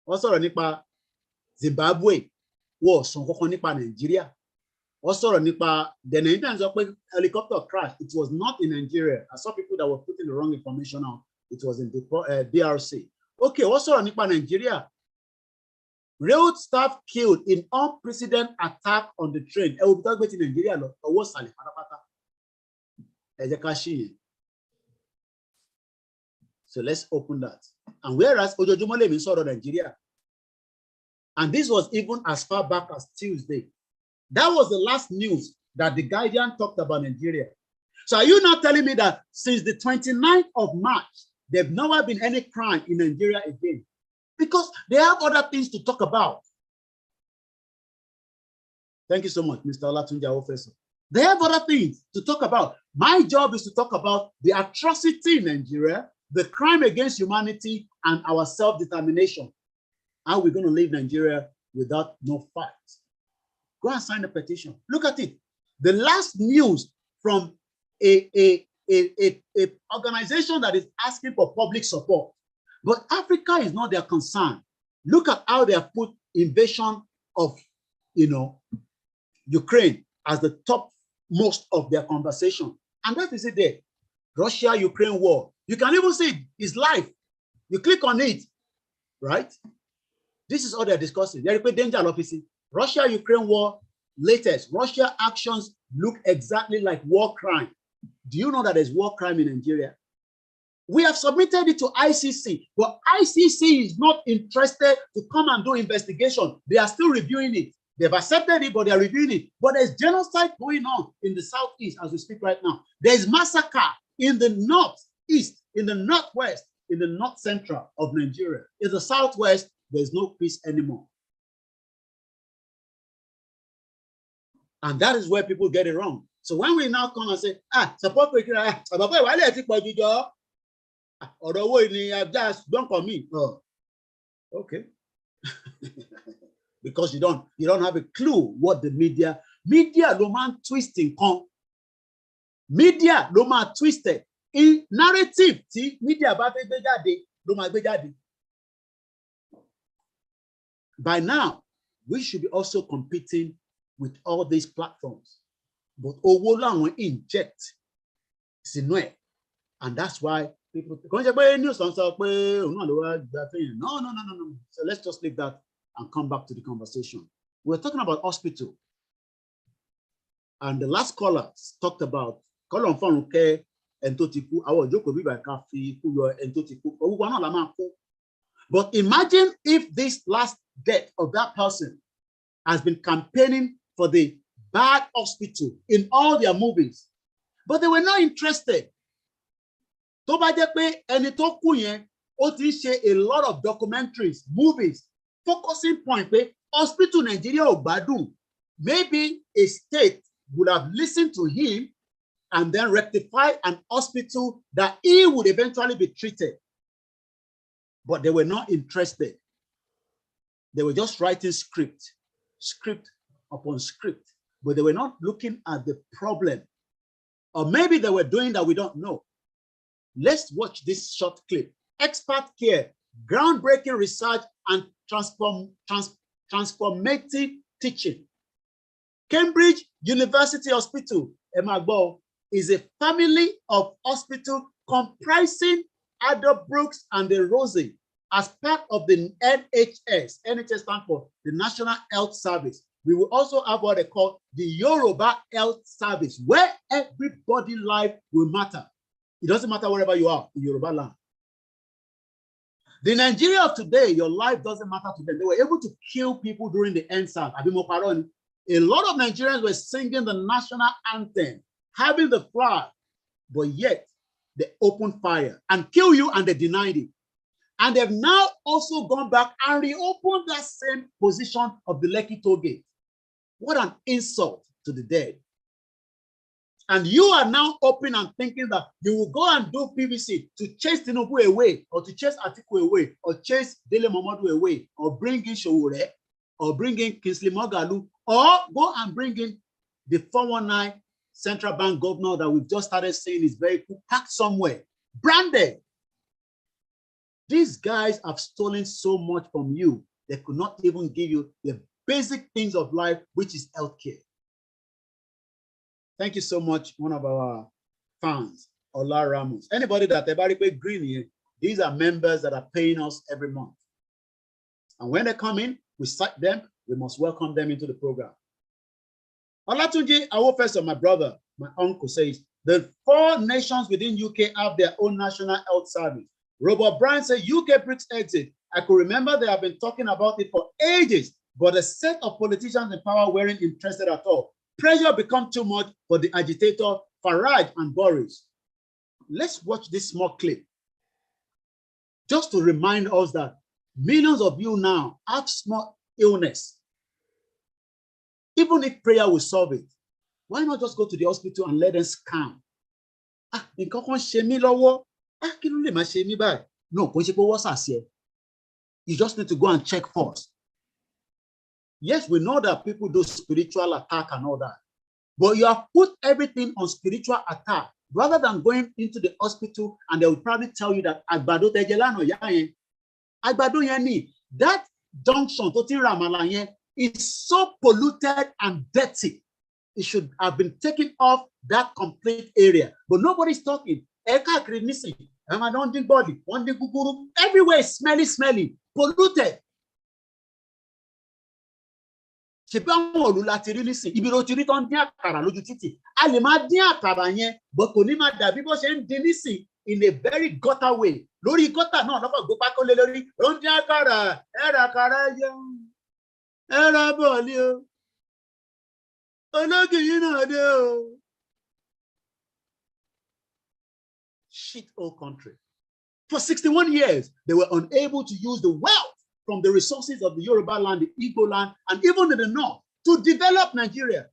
wọ́n sọ̀rọ̀ nípa Zimbabwe wọ́n sọ kankan nípa Nàìjíríà wọ́n sọ̀rọ̀ nípa the Nigerians sọ pé helicopter crash it was not in Nigeria. I saw people that were putting the wrong information out. It was in the DRC. Okay, wọ́n sọ̀rọ̀ nípa Nigeria. Railroad staff killed in unprecedented attack on the train. Ẹ wo bí tọ́gbẹ́ ti Nigeria lọ ọwọ́ sàlẹ̀ pátápátá. Ẹ jẹ́ ká ṣí yẹn. So let's open that. And whereas ojoojúmọ́ lèmi sọ̀rọ̀ Nigeria, and this was even as far back as Tuesday. That was the last news that the Guardian talked about Nigeria. So are you not telling me that since the 29th of March, there's never been any crime in Nigeria again? Because they have other things to talk about. Thank you so much, Mr. Olatunji Officer. They have other things to talk about. My job is to talk about the atrocity in Nigeria, the crime against humanity, and our self-determination. How we're going to leave Nigeria without no fight. Go and sign a petition. Look at it. The last news from a organization that is asking for public support. But Africa is not their concern. Look at how they have put invasion of, Ukraine as the topmost of their conversation. And that is it there. Russia-Ukraine war. You can even see it's live. You click on it, right? This is all they're discussing. They're a danger officer. Russia-Ukraine war, latest. Russia actions look exactly like war crime. Do you know that there's war crime in Nigeria? We have submitted it to ICC, but ICC is not interested to come and do investigation. They are still reviewing it. They've accepted it, but they are reviewing it. But there's genocide going on in the southeast as we speak right now. There's massacre in the northeast, in the northwest, in the north central of Nigeria. In the southwest, there's no peace anymore. And that is where people get it wrong. So when we now come and say, support Koikimedia, just for me. Oh, okay. Because you don't have a clue what the media no man twisting come. Media no man twisted in narrative. See, media about no man. By now, we should be also competing with all these platforms. But Owola will inject Sinwe. And that's why people no. So let's just leave that and come back to the conversation. We're talking about hospital. And the last caller talked about but imagine if this last death of that person has been campaigning for the bad hospital in all their movies, but they were not interested. A lot of documentaries, movies, focusing point where hospital Nigeria or Badun, maybe a state would have listened to him and then rectify an hospital that he would eventually be treated. But they were not interested. They were just writing script upon script, but they were not looking at the problem. Or maybe they were doing that we don't know. Let's watch this short clip. Expert care, groundbreaking research and transformative teaching. Cambridge University Hospital, Emagbo, is a family of hospitals comprising Addo Brooks and the Rosie as part of the NHS. NHS stands for the National Health Service. We will also have what they call the Yoruba Health Service, where everybody's life will matter. It doesn't matter wherever you are in Yoruba land. The Nigeria of today, your life doesn't matter to them. They were able to kill people during the NSAS. A lot of Nigerians were singing the national anthem, having the flag, but yet they opened fire and killed you, and they denied it. And they've now also gone back and reopened that same position of the Lekki toll gate. What an insult to the dead. And you are now open and thinking that you will go and do PVC to chase Tinubu away, or to chase Atiku away, or chase Dele Momodu away, or bring in Showore, or bring in Kingsley Moghalu, or go and bring in the 419 central bank governor that we've just started seeing is very cool, packed somewhere, branded. These guys have stolen so much from you, they could not even give you the basic things of life, which is healthcare. Thank you so much, one of our fans, Ola Ramos. Anybody that ever pay green here, these are members that are paying us every month. And when they come in, we cite them, we must welcome them into the program. Olatunji Awofeso, my brother, my uncle, says, the 4 nations within UK have their own national health service. Robert Bryan said, UK BRICS exit. I could remember they have been talking about it for ages, but a set of politicians in power weren't interested at all. Pressure become too much for the agitator, Farage and Boris. Let's watch this small clip, just to remind us that millions of you now have small illness. Even if prayer will solve it, why not just go to the hospital and let them scan? No, you just need to go and check first. Yes, we know that people do spiritual attack and all that, but you have put everything on spiritual attack rather than going into the hospital and they will probably tell you that that junction is so polluted and dirty. It should have been taken off that complete area, but nobody's talking. Everywhere is smelly, polluted. But in a very gutter way. Lori gutter no go back lori. Shit old country. For 61 years, they were unable to use the wealth from the resources of the Yoruba land, the Igbo land, and even in the north to develop Nigeria.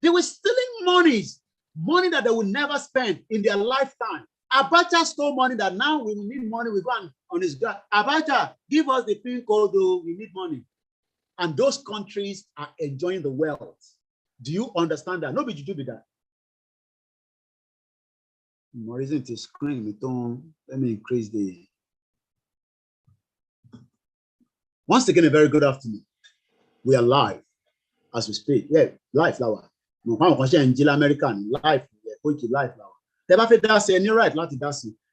They were stealing monies money that they will never spend in their lifetime. Abacha stole money that now we need money, we go on his ground. Abacha, give us the pin code, though, we need money. And those countries are enjoying the wealth. Do you understand that? Nobody do with that. More isn't it screen? Let me increase the. Once again, a very good afternoon. We are live as we speak. Yeah, live, Lawa. American live, live, Lawa.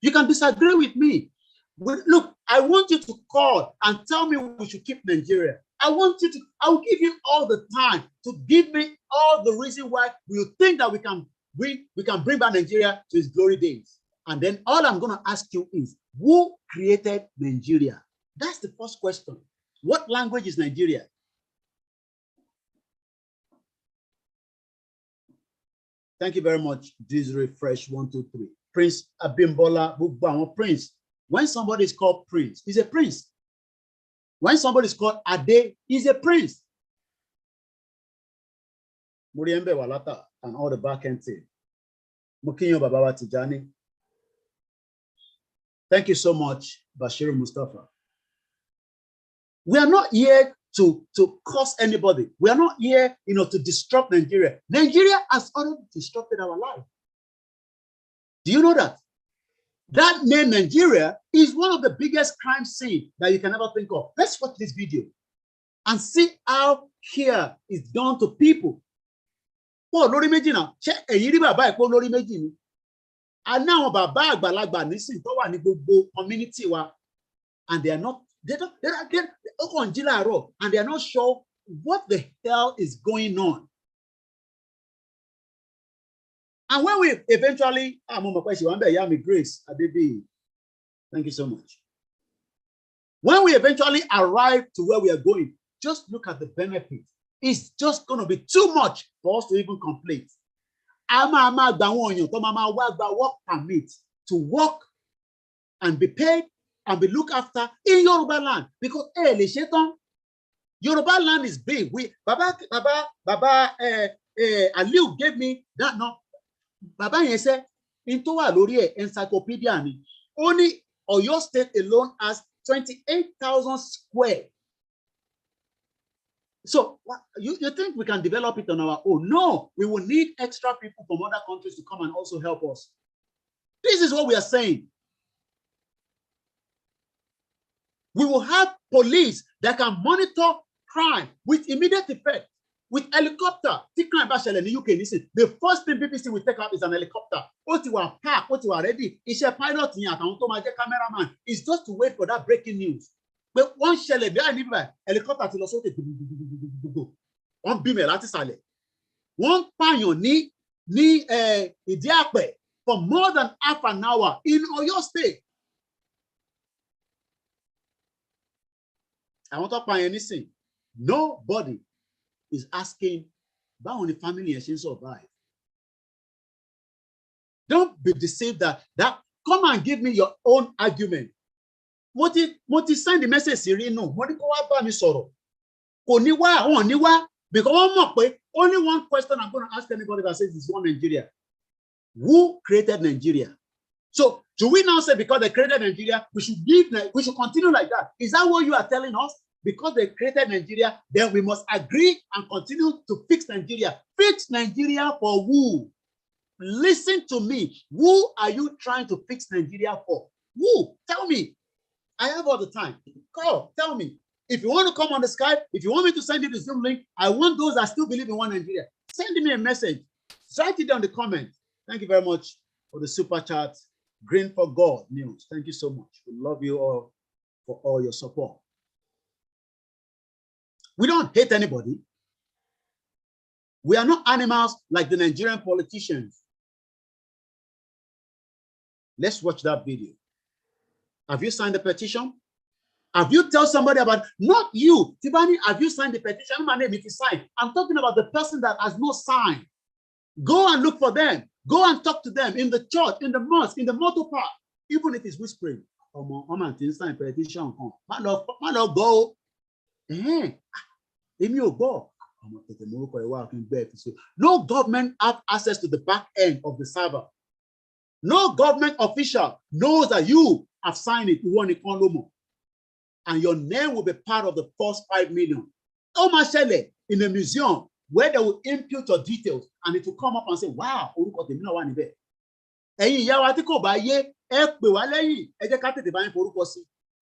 You can disagree with me. Look, I want you to call and tell me we should keep Nigeria. I will give you all the time to give me all the reason why you think that we can bring back Nigeria to its glory days. And then all I'm going to ask you is, who created Nigeria? That's the first question. What language is Nigeria? Thank you very much. This refresh 123. Prince Abimbola Bugbawo, Prince. When somebody is called Prince, he's a prince. When somebody is called Ade, he's a prince. Muriembe Walata and all the back end team. Mukinyo Babawa Tijani. Thank you so much, Bashiru Mustafa. We are not here to curse anybody. We are not here, to disrupt Nigeria. Nigeria has already disrupted our life. Do you know that? That name Nigeria is one of the biggest crime scenes that you can ever think of. Let's watch this video and see how here is done to people. Oh, Lori Medina, check a yiri baba eko Lori Medina. And now baba agbalagba nisin to wa ni gbogbo community wa, and they are not and they are not sure what the hell is going on. And when we eventually, Grace, thank you so much. When we eventually arrive to where we are going, just look at the benefit. It's just going to be too much for us to even complete. Work permit to work and be paid and be looked after in Yoruba land, because Yoruba land is big. Baba Aliu gave me that no. Baba yese into a lori encyclopedia ni. Only Oyo State alone has 28,000 square. So you think we can develop it on our own? No, we will need extra people from other countries to come and also help us. This is what we are saying. We will have police that can monitor crime with immediate effect, with helicopter. In the UK, listen, the first thing BBC will take out is an helicopter. What you are packed, what you are ready. It's a pilot here, cameraman. It's just to wait for that breaking news. But one shell, helicopter to the one beam one panyo ni for more than half an hour in Oyo State. I want to find anything. Nobody is asking about the family and survive. Don't be deceived that come and give me your own argument. What send the message Siri no? What go about me sorrow? Because only one question I'm going to ask anybody that says it's one Nigeria. Who created Nigeria? So do we now say because they created Nigeria, we should continue like that? Is that what you are telling us? Because they created Nigeria, then we must agree and continue to fix Nigeria. Fix Nigeria for who? Listen to me. Who are you trying to fix Nigeria for? Who? Tell me. I have all the time. Call. Tell me. If you want to come on the Skype, if you want me to send you the Zoom link, I want those that still believe in one Nigeria. Send me a message. Write it down in the comment. Thank you very much for the super chat. Green for God News. Thank you so much. We love you all for all your support. We don't hate anybody. We are not animals like the Nigerian politicians. Let's watch that video. Have you signed the petition? Have you tell somebody about, not you, Tibani, have you signed the petition? My name is signed. I'm talking about the person that has no sign. Go and look for them. Go and talk to them in the church, in the mosque, in the motor park, even if it's whispering. Sign petition. Man, go. Go. No government have access to the back end of the server. No government official knows that you have signed it. And your name will be part of the first 5 million. In a museum where they will impute your details and it will come up and say, wow, ẹ̀yin ìyá wa tí kò bá yé ẹ pè wá lẹ́yìn ẹ jẹ́ ká tètè bá yín forúkọ sí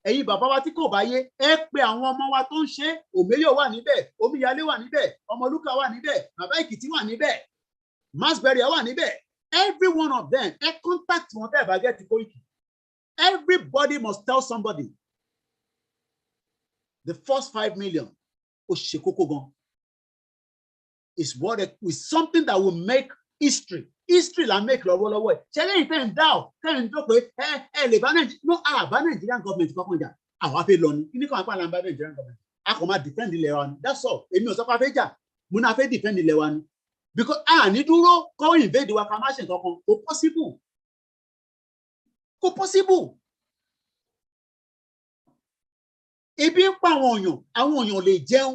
ẹ̀yin bàbá wa tí kò bá yé ẹ pè àwọn ọmọ wa tó ń ṣe òmíyọ̀ wà níbẹ̀ omíyalé wà níbẹ̀ ọmọlúkà wà níbẹ̀ bàbá èkìtì wà níbẹ̀ masberry wà níbẹ̀ every one of them ẹ contact wọn tẹ́ ẹ bá get Koiki. Everybody must tell somebody the first 5 million ó ṣe kókó gan is what is something that will make history la make lọ́wọ́lọ́wọ́ ẹ̀ ṣe lẹ́yìn tẹ́ ń dá ọ̀ tẹ́ ń tó pé ẹ lè bá Nigerian government kọ́kàn jà àwọn afẹ́ lọ ní kíní kan apá là ń bá Nigerian government a kò máa defend ilẹ̀ wa ni that's all èmi ò sọ pé a fẹ́ jà mo náà fẹ́ defend ilẹ̀ wa ni because a ní dúró kọ́ invade wa ká má ṣe nǹkan kan kò possible ebi ń pa àwọn èèyàn lè jẹun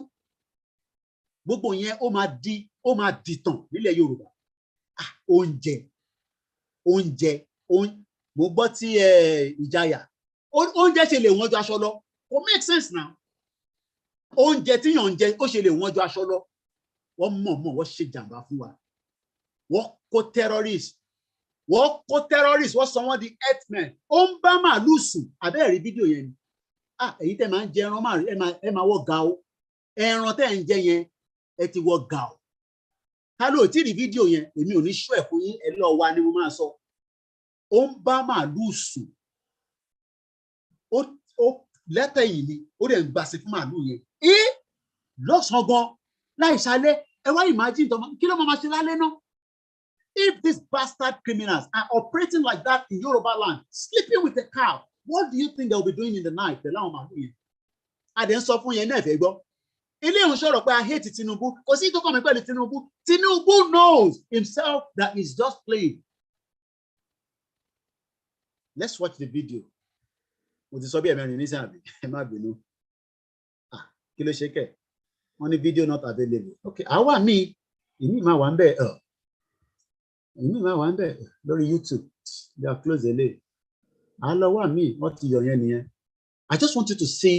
gbogbo yẹn ó máa dìtàn nílẹ̀ Yorùbá oúnjẹ mo gbọ́ tí ìjayà oúnjẹ ṣe lè wọ́n ju aṣọ lọ kò make sense now oúnjẹ tíyàn ń jẹ ó ṣe lè wọ́n ju aṣọ lọ wọ́n mọ̀ wọ́n ṣe jàǹbá fún wa wọ́n kó terrorist wọ́n sọ wọ́n di herdsmen ó ń bá màálù sùn abẹ́ẹ̀rí fídíò yẹn ni èyí tẹ́ máa ń jẹ ẹran màálù ẹ máa wọ́ ga o ẹran tẹ́ ń jẹ yẹn ẹ ti wọ́ ga o ká ló tí rí fídíò yẹn èmi ò ní ṣọ́ ẹ̀ fún yín ẹ lọ wá ni mo máa sọ ó ń bá màálù sùn ó lẹ́tẹ̀ yìí ni ó dẹ̀ ń gbàsí fún màálù yẹn lọ́sàn-án gan láì ṣalẹ́ ẹ wá imagine tọmọ kí ló máa ṣe lálẹ́ náà if these bastard criminals are operating like that in Yoruba land sleeping with a cow what do you think they will be doing in the night pẹ̀lú àwọn màálù yẹn adẹ̀ ń sọ fún yẹn náà fẹ́ gbọ́ ilé ìhùn sọ̀rọ̀ pé I hate Tinubu kò sí tó kàn mí pẹ̀lú Tinubu knows himself that he's just playing. Let's watch the video. Mo ti sọ bí ẹ̀mẹ́rin ní sáà bí ẹ má bínú kí ló ṣe kẹ̀ wọ́n ní video not available okay àwa mi ìmí máa wà ń bẹ̀ lórí YouTube they are close ele àlọ́wà mi wọ́n ti yọ̀ yẹn nìyẹn. I just want you to see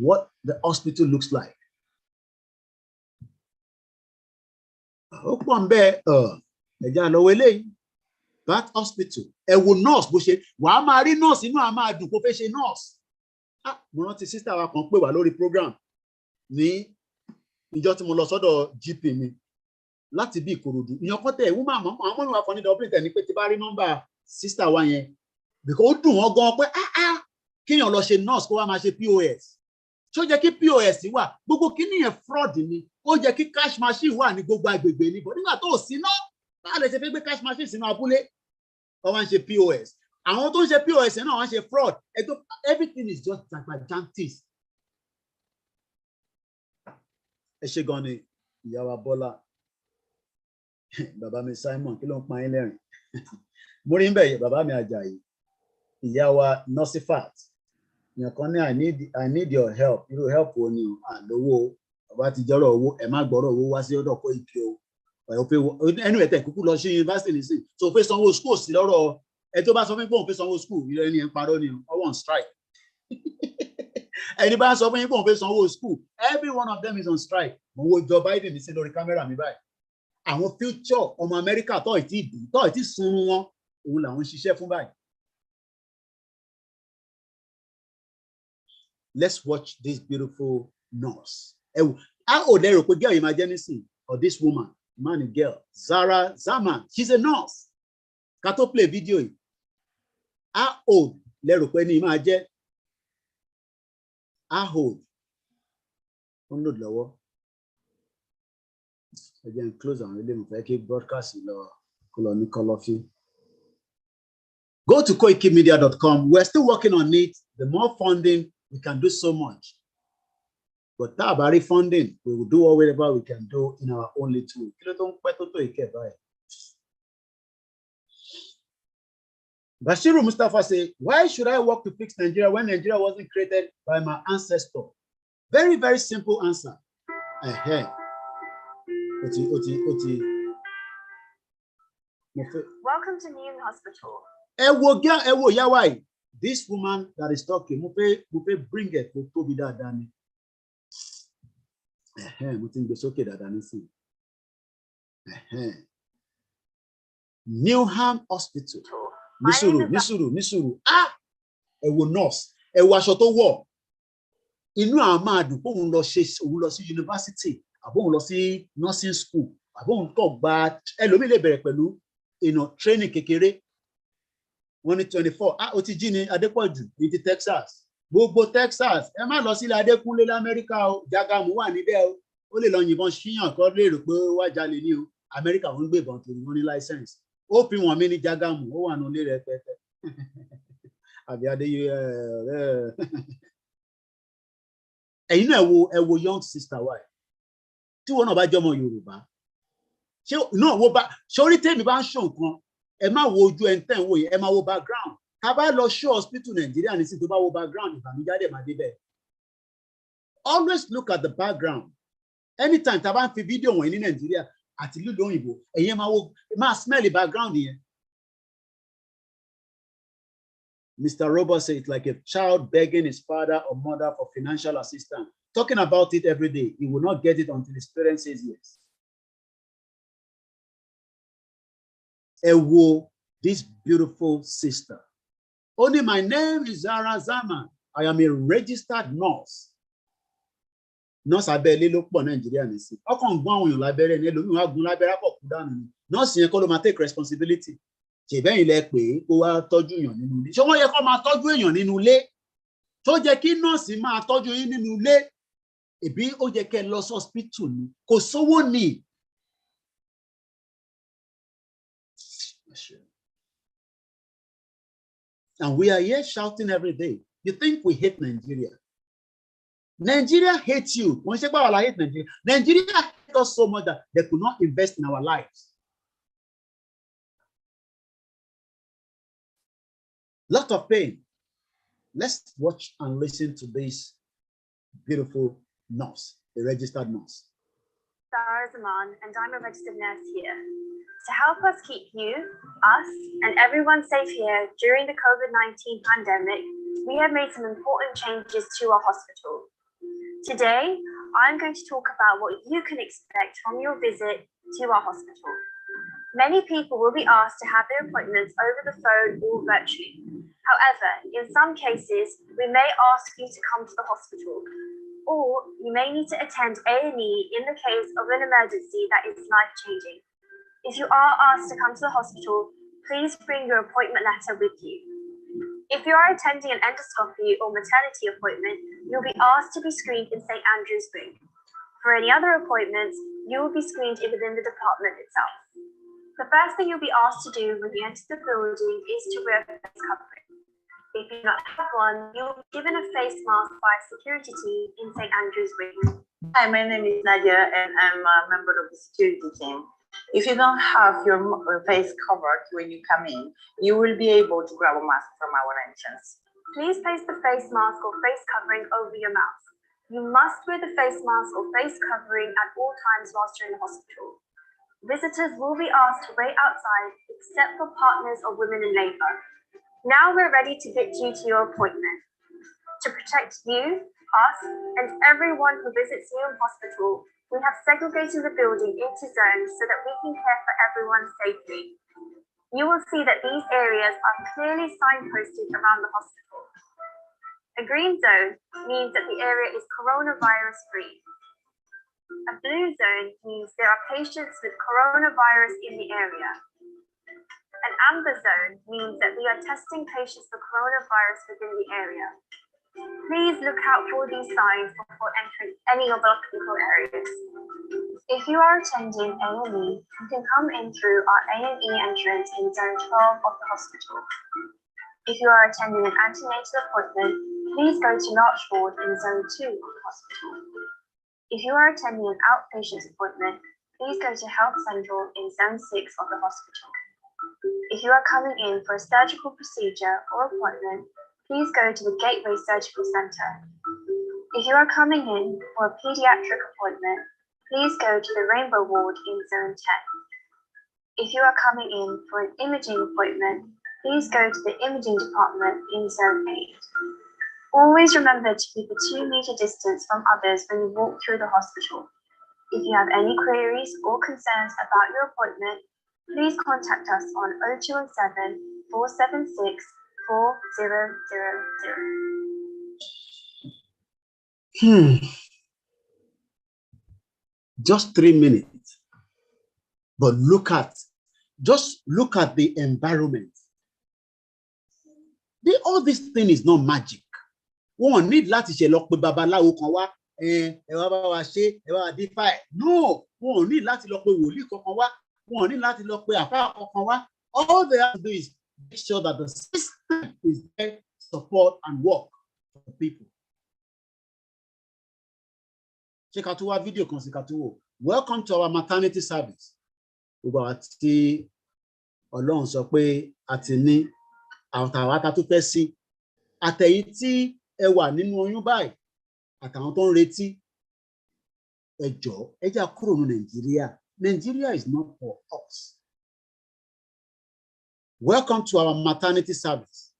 what the hospital looks like. Ó pọ̀ ń bẹ́ ẹ̀já lọ́wọ́ eléyìí that hospital ẹ wo nurse bó ṣe wàá máa rí nurse inú àá máa dùn kó fẹ́ ṣe nurse. Mo rántí sister wa kan pè wá lórí program ní ìjọ tí mo lọ sọ́dọ̀ GP mi láti bí Ìkòròdú ìyàn kan tẹ̀ ẹ̀wú máa mọ̀ àwọn mọ́nú wa kan ní Dublin tẹ̀ ní pé ti bá rí nọ́mbà sister wa yẹn because ó dùn wọ́n gan pé kíyàn lọ ṣe nurse kó wá máa ṣe POS ṣó jẹ́ kí POS wà gbogbo kíní yẹn fraud ni ó jẹ́ kí cash machine wà ní gbogbo agbègbè ní bọ̀ nígbà tó ò sí náà báà lè ṣe fẹ́ gbé cash machine sínú abúlé wọ́n máa ń ṣe POS àwọn tó ń ṣe POS náà wọ́n ń ṣe fraud everything is just jagbajantis. Ẹ ṣe gan ni ìyá wa Bọ́lá bàbá mi Simon kí ló ń pa yín lẹ́rìn mo rí ń bẹ̀ bàbá mi Àjàyí ìyá wa Nọ́sífàt èèyàn kan ní I need your help irú help wo ni àlówó bàbá ti jọ́rọ̀ owó ẹ má gbọ́rọ̀ owó wá sí ọ̀dọ̀ Koiki o ẹnu ẹ̀tẹ̀ kúkú lọ sí yunifásitì nìsín tó fẹ́ sanwó school sí lọ́rọ̀ ẹ tó bá sọ fún pé òun fẹ́ sanwó school ẹni ẹ̀ ń parọ́ ni ọwọ́ on strike ẹni bá sọ fún yín pé òun fẹ́ sanwó school every one of them is on strike mo wo Joe Biden sí lórí kámẹ́rà mi báyìí àwọn future ọmọ Amẹ́ríkà tó ì tí sunrun wọn òun làwọn ṣiṣẹ́ fún báyìí. Let's watch this beautiful nurse. How old lẹ́rù pé girl yìí máa jẹ́ nísìn or this woman man and girl Zara Zaman she's a nurse. Ká tó play video yìí how old lẹ́rù pé ní máa jẹ́ how old ó ń lò lọ́wọ́ ẹ jẹ́ n close àwọn ilé mi fẹ́ kí broadcast lọ kó lọ ní kọlọ́fín. Go to koikimedia.com. We're still working on it. The more funding, we can do so much. But that about funding, we will do whatever we can do in our only tool. Bashiru Mustafa say, why should I work to fix Nigeria when Nigeria wasn't created by my ancestor? Very, very simple answer. Welcome to Neum Hospital. This woman that is talking, bring it to be that Danny. Okay that Newham Hospital. Misuru. Nurse. Aṣọ tó wọ̀. Inú àwọn máa dùn òun lọ sí university, àbóhun lọ sí nursing school, àbóhun kò gba ẹlòmíì lè bẹ̀rẹ̀ pẹ̀lú training kékeré. Wọ́n ní 24. Ó ti jí ní Adépọ̀jù ní ti Texas. Gbogbo Texas, ẹ má lọ sílẹ̀ Adékúnlé l'Amẹ́ríkà o. Jagamu wà níbẹ̀ o. Ó lè lọ yìnbọn ṣíyàn kọ́ lè rò pé wá jalè ní o. Amẹ́ríkà wọ́n ń gbébọn torí wọ́n ní license. Ó fi wọ́n mi ní Jagamu, ó wà nílé rẹpẹtẹ. Àbí Adéyé ẹ̀yin náà ẹ wo young sister wa tí wọn náà bá jọmọ Yorùbá ṣé náà wo bá sórí tèmi bá ń ṣọ nǹkan ẹ má wo ojú ẹ ń tẹ̀ ń wò yẹn ẹ má wo background ká bá lọ show hospital Nàìjíríà ní sí tó bá wo background ìbànújáde máa dé bẹ́ẹ̀. Always look at the background anytime tá a bá ń fi fídíò wọ̀nyí ní Nàìjíríà àti lílo òyìnbó ẹ̀yin máa smell the background yẹn. Mr. Robert said it's like a child begging his father or mother for financial assistance. Talking about it every day. He will not get it until his parents says yes. Ewo, this beautiful sister. Only my name is Zara Zaman. I am a registered nurse. Nurse abẹ́lé ló pọ̀ Nàìjíríà nìsí. Ọkàn gbọ́n àwọn èèyàn lábẹ́rẹ́ ní ẹlòmíì wá gun lábẹ́rẹ́ pọ̀ kú dànù ni. Nurse yẹn kọ́ ló máa take responsibility. Ṣèbẹ́yìn lẹ pé kó wá tọ́jú èèyàn nínú ilé. Ṣé wọ́n yẹ kó máa tọ́jú èèyàn nínú ilé? Tó jẹ́ kí nọ́ọ̀sì máa tọ́jú yín nínú ilé? Èbí ó jẹ́ kẹ́ lọ sí hospital ni. Kò sówó ni. And we are here shouting every day. You think we hate Nigeria? Nigeria hates you. When you say about I hate Nigeria, Nigeria hates us so much that they could not invest in our lives. Lot of pain. Let's watch and listen to this beautiful nurse, a registered nurse. Sarah Zaman, and I'm a registered nurse here. To help us keep you, us, and everyone safe here during the COVID-19 pandemic, we have made some important changes to our hospital. Today, I'm going to talk about what you can expect from your visit to our hospital. Many people will be asked to have their appointments over the phone or virtually. However, in some cases, we may ask you to come to the hospital, or you may need to attend A&E in the case of an emergency that is life-changing. If you are asked to come to the hospital, please bring your appointment letter with you. If you are attending an endoscopy or maternity appointment, you'll be asked to be screened in St. Andrew's Wing. For any other appointments, you will be screened within the department itself. The first thing you'll be asked to do when you enter the building is to wear a face covering. If you do not have one, you'll be given a face mask by a security team in St. Andrew's Wing. Hi, my name is Nadia, and I'm a member of the security team. If you don't have your face covered when you come in, you will be able to grab a mask from our entrance. Please place the face mask or face covering over your mouth. You must wear the face mask or face covering at all times whilst you're in the hospital. Visitors will be asked to wait outside except for partners or women in labour. Now we're ready to get you to your appointment. To protect you, us, and everyone who visits Neum Hospital, we have segregated the building into zones so that we can care for everyone safely. You will see that these areas are clearly signposted around the hospital. A green zone means that the area is coronavirus free. A blue zone means there are patients with coronavirus in the area. An amber zone means that we are testing patients for coronavirus within the area. Please look out for these signs before entering any of our clinical areas. If you are attending A&E, you can come in through our A&E entrance in Zone 12 of the hospital. If you are attending an antenatal appointment, please go to Larch Ward in Zone 2 of the hospital. If you are attending an outpatient appointment, please go to Health Central in Zone 6 of the hospital. If you are coming in for a surgical procedure or appointment, please go to the Gateway Surgical Centre. If you are coming in for a paediatric appointment, please go to the Rainbow Ward in Zone 10. If you are coming in for an imaging appointment, please go to the imaging department in Zone 8. Always remember to keep a 2-meter distance from others when you walk through the hospital. If you have any queries or concerns about your appointment, please contact us on 0217 476 4000. Just 3 minutes. But just look at the environment. All this thing is not magic. One need láti ṣe lọ pé babaláwo kan wá, ẹ wá bá wa ṣe, ẹ wá defy. No, one need láti lọ pé wòlíì kankan wá, one need láti lọ pé àfáà kankan wá. All they have to do is make sure that the system is there to support and work for the people. Check out our video. Welcome to our maternity service. Àti Ọlọ́run sọ pé àti ní àtàwọn tó fẹ́ sí àtẹ̀yìn tí ẹ wà nínú oyún báyìí àtàwọn tó ń retí ẹ jọ̀ọ́ ẹ jẹ́ kúrò ní Nàìjíríà. Nigeria is not for us. Welcome to our maternity service.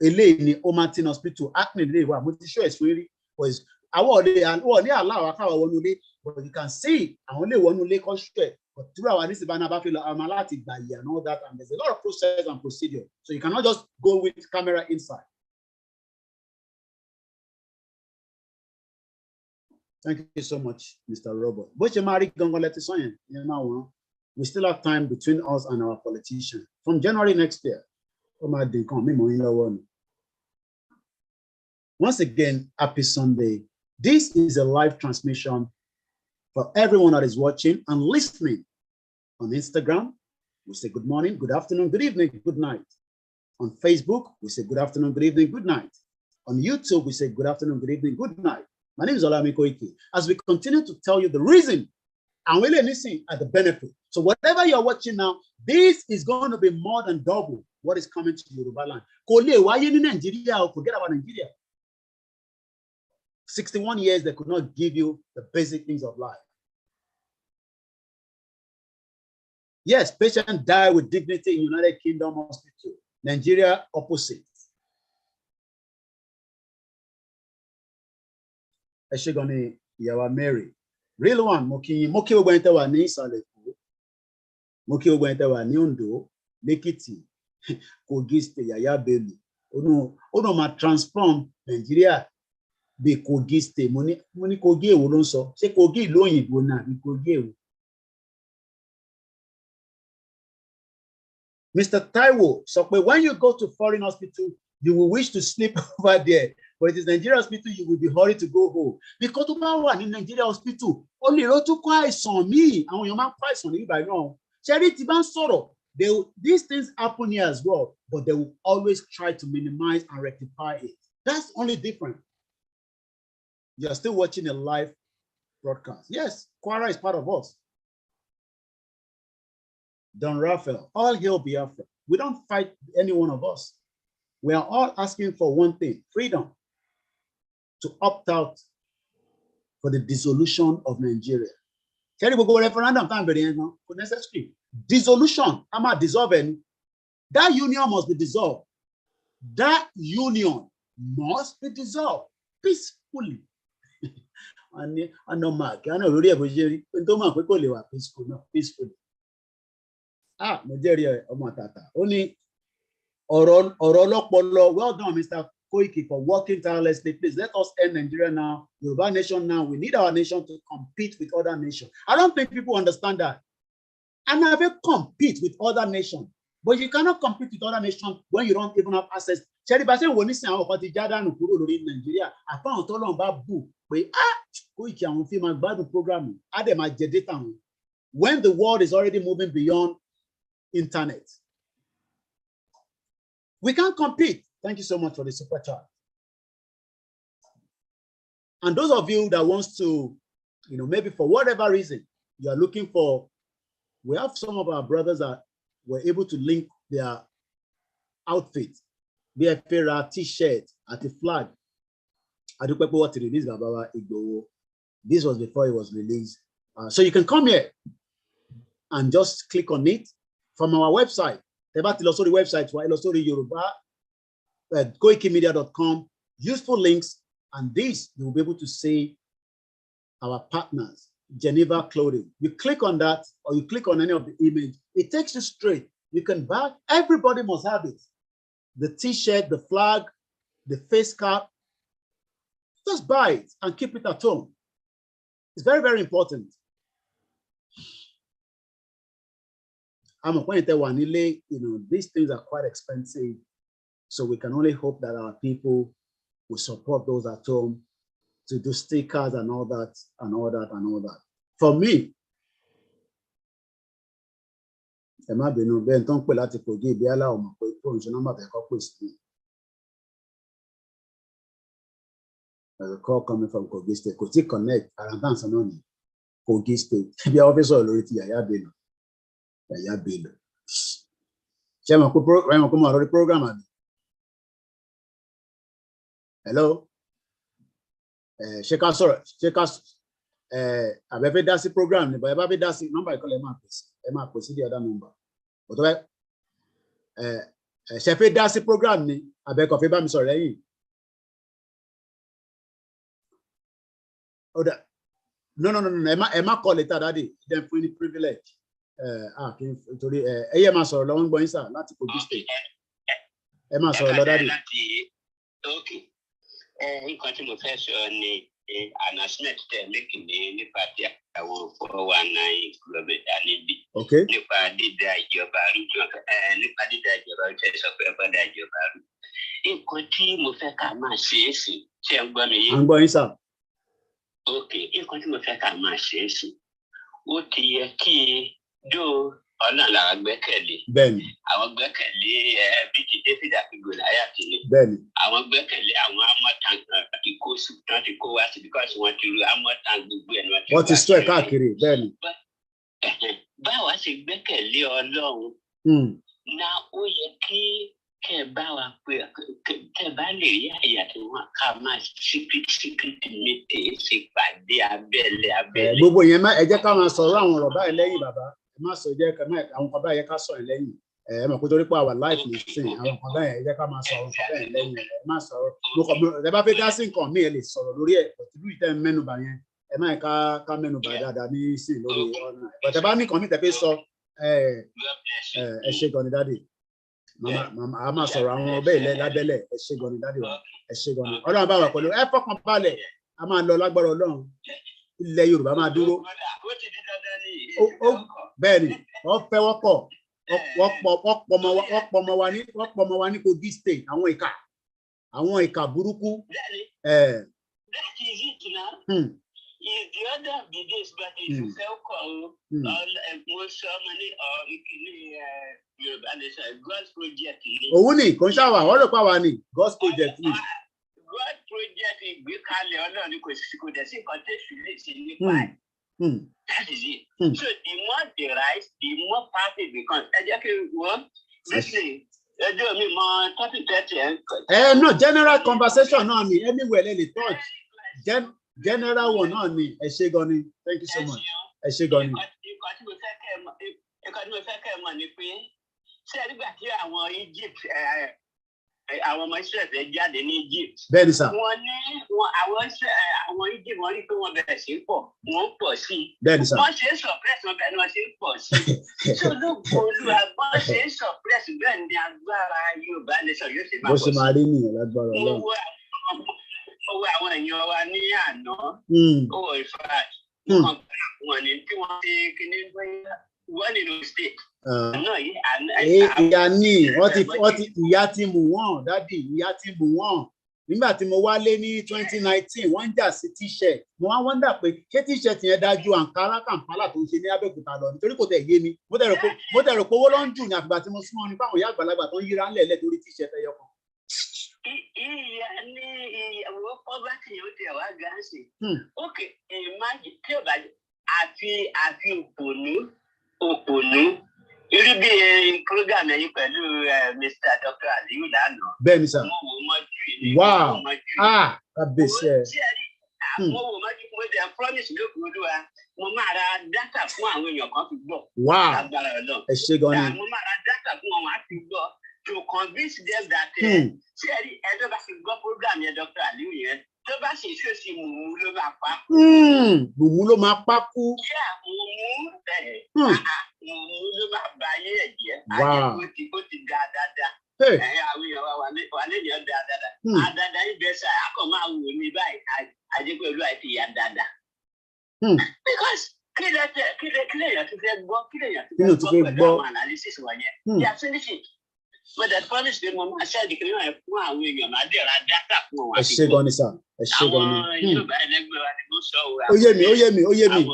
Eléyìí ni Omartin Hospital Acne lè wà mo ti show ẹ̀sùn rí was àwọn ọ̀dẹ́ ní aláwọ̀ akáwọ̀ wọnú ilé, but you can see àwọn lè wọnú ilé kan show ẹ̀. But through our Nisibana Bafilo, Amalati Bayi and all that, and there's a lot of process and procedure. So you cannot just go with camera inside. Thank you so much, Mr. Robert. We still have time between us and our politicians. From January next year, once again, happy Sunday. This is a live transmission for everyone that is watching and listening. On Instagram, we say good morning, good afternoon, good evening, good night. On Facebook, we say good afternoon, good evening, good night. On YouTube, we say good afternoon, good evening, good night. My name is Olami Koiki. As we continue to tell you the reason and we're listening at the benefit. So whatever you're watching now, this is going to be more than double what is coming to Yoruba land. Why you in Nigeria? Forget about Nigeria. 61 years, they could not give you the basic things of life. Yes, patients die with dignity in United Kingdom hospital. Nigeria, opposite. Eshigoni Yawa Mary. Real one, Moki Ogwentawa ni Saleku. Moki Ogwentawa ni Ondo, Lekiti, Kogiste, Yaya Belu. Ono ma transform Nigeria. Be Kogiste, Moni Kogi Wolonso. Se Kogi Loyin Bona, be Kogi. Mr. Taiwo, so when you go to foreign hospital, you will wish to sleep over there. But it is Nigeria hospital, you will be hurried to go home. Because in Nigeria hospital, only to quite on me, and your man quite on me by now. Charity ban sorrow. These things happen here as well, but they will always try to minimize and rectify it. That's only different. You are still watching a live broadcast. Yes, Kwara is part of us. Don Raphael, all hail Biafra. We don't fight any one of us. We are all asking for one thing, freedom to opt out for the dissolution of Nigeria. Terrible referendum time very necessary. Dissolution, I'm not dissolving. That union must be dissolved. That union must be dissolved peacefully. I know Mark, I know really peacefully. Nigeria, only well done, Mr. Koiki, for working tirelessly. Please let us end Nigeria now, Yoruba nation now. We need our nation to compete with other nations. I don't think people understand that. And I will compete with other nations, but you cannot compete with other nations when you don't even have access. Nigeria, when the world is already moving beyond internet, we can't compete. Thank you so much for the super chat. And those of you that wants to, maybe for whatever reason you are looking for, we have some of our brothers that were able to link their outfit, BFA t-shirt, at the flag. I do what to release Baba Igboho. This was before it was released. So you can come here and just click on it from our website. The website, Koikimedia.com. Useful links, and this you will be able to see our partners, Geneva Clothing. You click on that, or you click on any of the image, it takes you straight. You can buy, everybody must have it. The t-shirt, the flag, the face cap. Just buy it and keep it at home. It's very, very important. I'm acquainted one, you know, these things are quite expensive. So we can only hope that our people will support those at home to do stickers and all that, and all that, and all that. For me, there's a call coming from Kogi State. Kogi Connect, Kogi State. Be officer already, Yaya Bello. Program. Hello. Check us. I've that's the program, but I've that's the number I call Emma Post the other number. But Chef that's the program, I beg of you, sorry. Oh, no. Emma call it daddy. Then for the privilege. Emma sorry, long boy, sir. Láti Kogi State. Emma sorry, daddy. Okay. Nǹkan tí mo fẹ́ sọ ni announcement tẹ̀ making nípa tí àwọn 419 kìlómítà níbí. Nípa dídá ìjọba rú nípa dídá ìjọba rú tẹ̀ sọ pé ẹ̀fọ́ dá ìjọba rú. Nǹkan tí mo fẹ́ ká máa ṣe é sí tí ẹ ń gbọ́ mi yé. À ń gbọ́ yín sà. Ok, nǹkan tí mo fẹ́ ká máa ṣe é sí. Ó ti yẹ kí dó ọ̀nà làwọn gbẹ́kẹ̀lé. Bẹ́ẹ̀ni. Àwọn gbẹ́kẹ̀lé bíi ti David àti Goliath ni. Bẹ́ẹ̀ni. Àwọn gbẹ́kẹ̀lé àwọn amọ̀tàn ti kó sùtàn ti kó wá sí because wọ́n ti ru amọ̀tàn gbogbo ẹ̀ náà. Wọ́n ti sọ ẹ̀ káàkiri bẹ́ẹ̀ni. Báwa ṣe gbẹ́kẹ̀lé Ọlọ́run. Náà ó yẹ kí kẹ́ bá wa pé kẹ́ bá lè rí àyà tí wọ́n ká máa secret meeting ṣe pàdé abẹ́lé. Gbogbo yẹn ẹ jẹ́ ká máa sọ̀rọ̀ àwọn ọ̀rọ̀ báyìí lẹ́yìn bàbá. Ẹ má sọ jẹ́ ká àwọn kan báyìí ká sọ ẹ̀ lẹ́yìn. Ẹ mọ̀ pé torí pé our life is sin. Àwọn kan báyìí ẹ jẹ́ ká máa sọ̀rọ̀ kan báyìí lẹ́yìn. Ẹ má sọ̀rọ̀. Ẹ bá fẹ́ dá sí nǹkan míì ẹ lè sọ̀rọ̀ lórí ẹ̀. Ìlú ìtẹ́ mẹ́nubà yẹn. Ẹ má ká mẹ́nubà dáadáa ní sí lórí ọ̀nà. Bọ̀dẹ̀ bá ní nǹkan míì tẹ́ fẹ́ sọ ẹ ṣe gan ni dáàdì. Mama, a máa sọ̀rọ̀ àwọn ọbẹ̀ ilẹ̀ lábẹ́lẹ̀ ẹ ṣé gan ni dáàdì wa ẹ ṣé gan ni Ọlọ́run bá wà pẹ̀lú ẹ fọkàn balẹ̀ a máa lọ lágbára Ọlọ́run ilẹ̀ Yorùbá máa dúró bẹ́ẹ̀ ni wọ́n fẹ́ wọ́n pọ̀ ọmọ wa ní Kogi State àwọn ìkà burúkú. The other videos, but if you feel called most money or God's project. Òun ni kò ń ṣàwà ọ̀rọ̀ pa wa ni God's project ni. God project ìgbékalẹ̀ Ọlọ́run ni kò dẹ̀ sí nǹkan tẹ̀sí lè ṣe nípa ẹ̀. That is it. So the more they rise, the more powerful it becomes. Ẹ jẹ́ kí wọ́n listen. Ẹjọ́ mi mọ topic 30. No, general conversation náà ni anywhere lè lè touch. General one náà ni ẹ ṣé gan ni thank you so much ẹ ṣé gan ni. Nǹkan tí mo fẹ́ kẹ́ ẹ mọ̀ ni pé ṣé ẹ nígbà tí àwọn Egypt àwọn ọmọ Israel fẹ́ jáde ní Egypt. Bẹ́ẹ̀ni sà. Àwọn Egypt wọ́n rí pé wọ́n bẹ̀rẹ̀ sí wọ́n pọ̀ sí. Bẹ́ẹ̀ni sà. Wọ́n ṣe é suppress wọn bẹ́ẹ̀ ni wọ́n ṣe ń pọ̀ sí. Ṣé olúwa bọ́n ṣe é suppress bẹ́ẹ̀ ni agbára Yorùbá nation yóò ṣe máa pọ̀ sí. Bó ṣe máa rí nìyẹn lágbára Ọlọ́run. Owó àwọn èèyàn wa ní àná owó ìfà wọn ni tí wọ́n ṣe kíní wọ́n nínú state. Ìyá ní ìyá ti mú wọn dádì ìyá ti mú wọn nígbà tí mo wálé ní 2019 wọ́n ń jà sí t-shirt mo wá wọ́n dà pé ṣé t-shirt yẹn dájú àǹkárá kàǹpálà tó ń ṣe ní Abẹ́òkúta lọ nítorí kò tẹ̀ yé mi mo tẹ̀ rò pé owó ló ń jù ní àfìgbà tí mo súnmọ́ ní fáwọn ìyá àgbàlagbà tó ń yíra ńlẹ̀ lẹ̀ torí t-shirt ẹyọ kan. Ìyá ní ìyàwó poverty yóò tẹ̀ wá gáàsì. Okay, imagine tí ò bá àfi òpònú irú bí program yìí pẹ̀lú Mr. Dr. Aliyu lánàá. Bẹ́ẹ̀ni sà. Mo wò mọ́jú ni. Wow, kábíyèsí ẹ̀. Mo wò mọ́jú mo dẹ̀ promise lókun olúwa mo máa ra data fún àwọn èèyàn kan fi gbọ́. Wow. Agbára Ọlọ́run. Ẹ ṣé gan ni. Mo máa ra data fún wọn á fi gbọ́ to convince them that ṣé ẹjọ́ bá fi gbọ́ program yẹn Dr. Aliu yẹn tó bá ṣe ṣòṣì mùmú ló máa pa kú. Mùmú ló máa pa kú. Mùmú ló máa ba ayé ẹ̀ jẹ́. Wow. Ó ti ga dáadáa. Àwọn èèyàn wà lẹ́yìn ọ̀dà dáadáa. Àdàdà ibẹ̀ ṣá akọ̀ máa wò mí báyìí àjẹpẹ̀lú àti ìyá dáadáa. Because kí lèèyàn ti fẹ́ gbọ́ pẹ̀lú àwọn analysis wọ̀nyẹn. They are finishing. But that promise pé mo máa ṣáàdì kí wọ́n fún àwọn èèyàn máa dẹ̀ ra data fún wọn. Ẹ ṣé gan ni sir. Ẹ ṣé gan ni. Àwọn Yorùbá ẹlẹgbẹ́ wa ni mo sọ o. Ó yé mi. Àwọn ojúlówó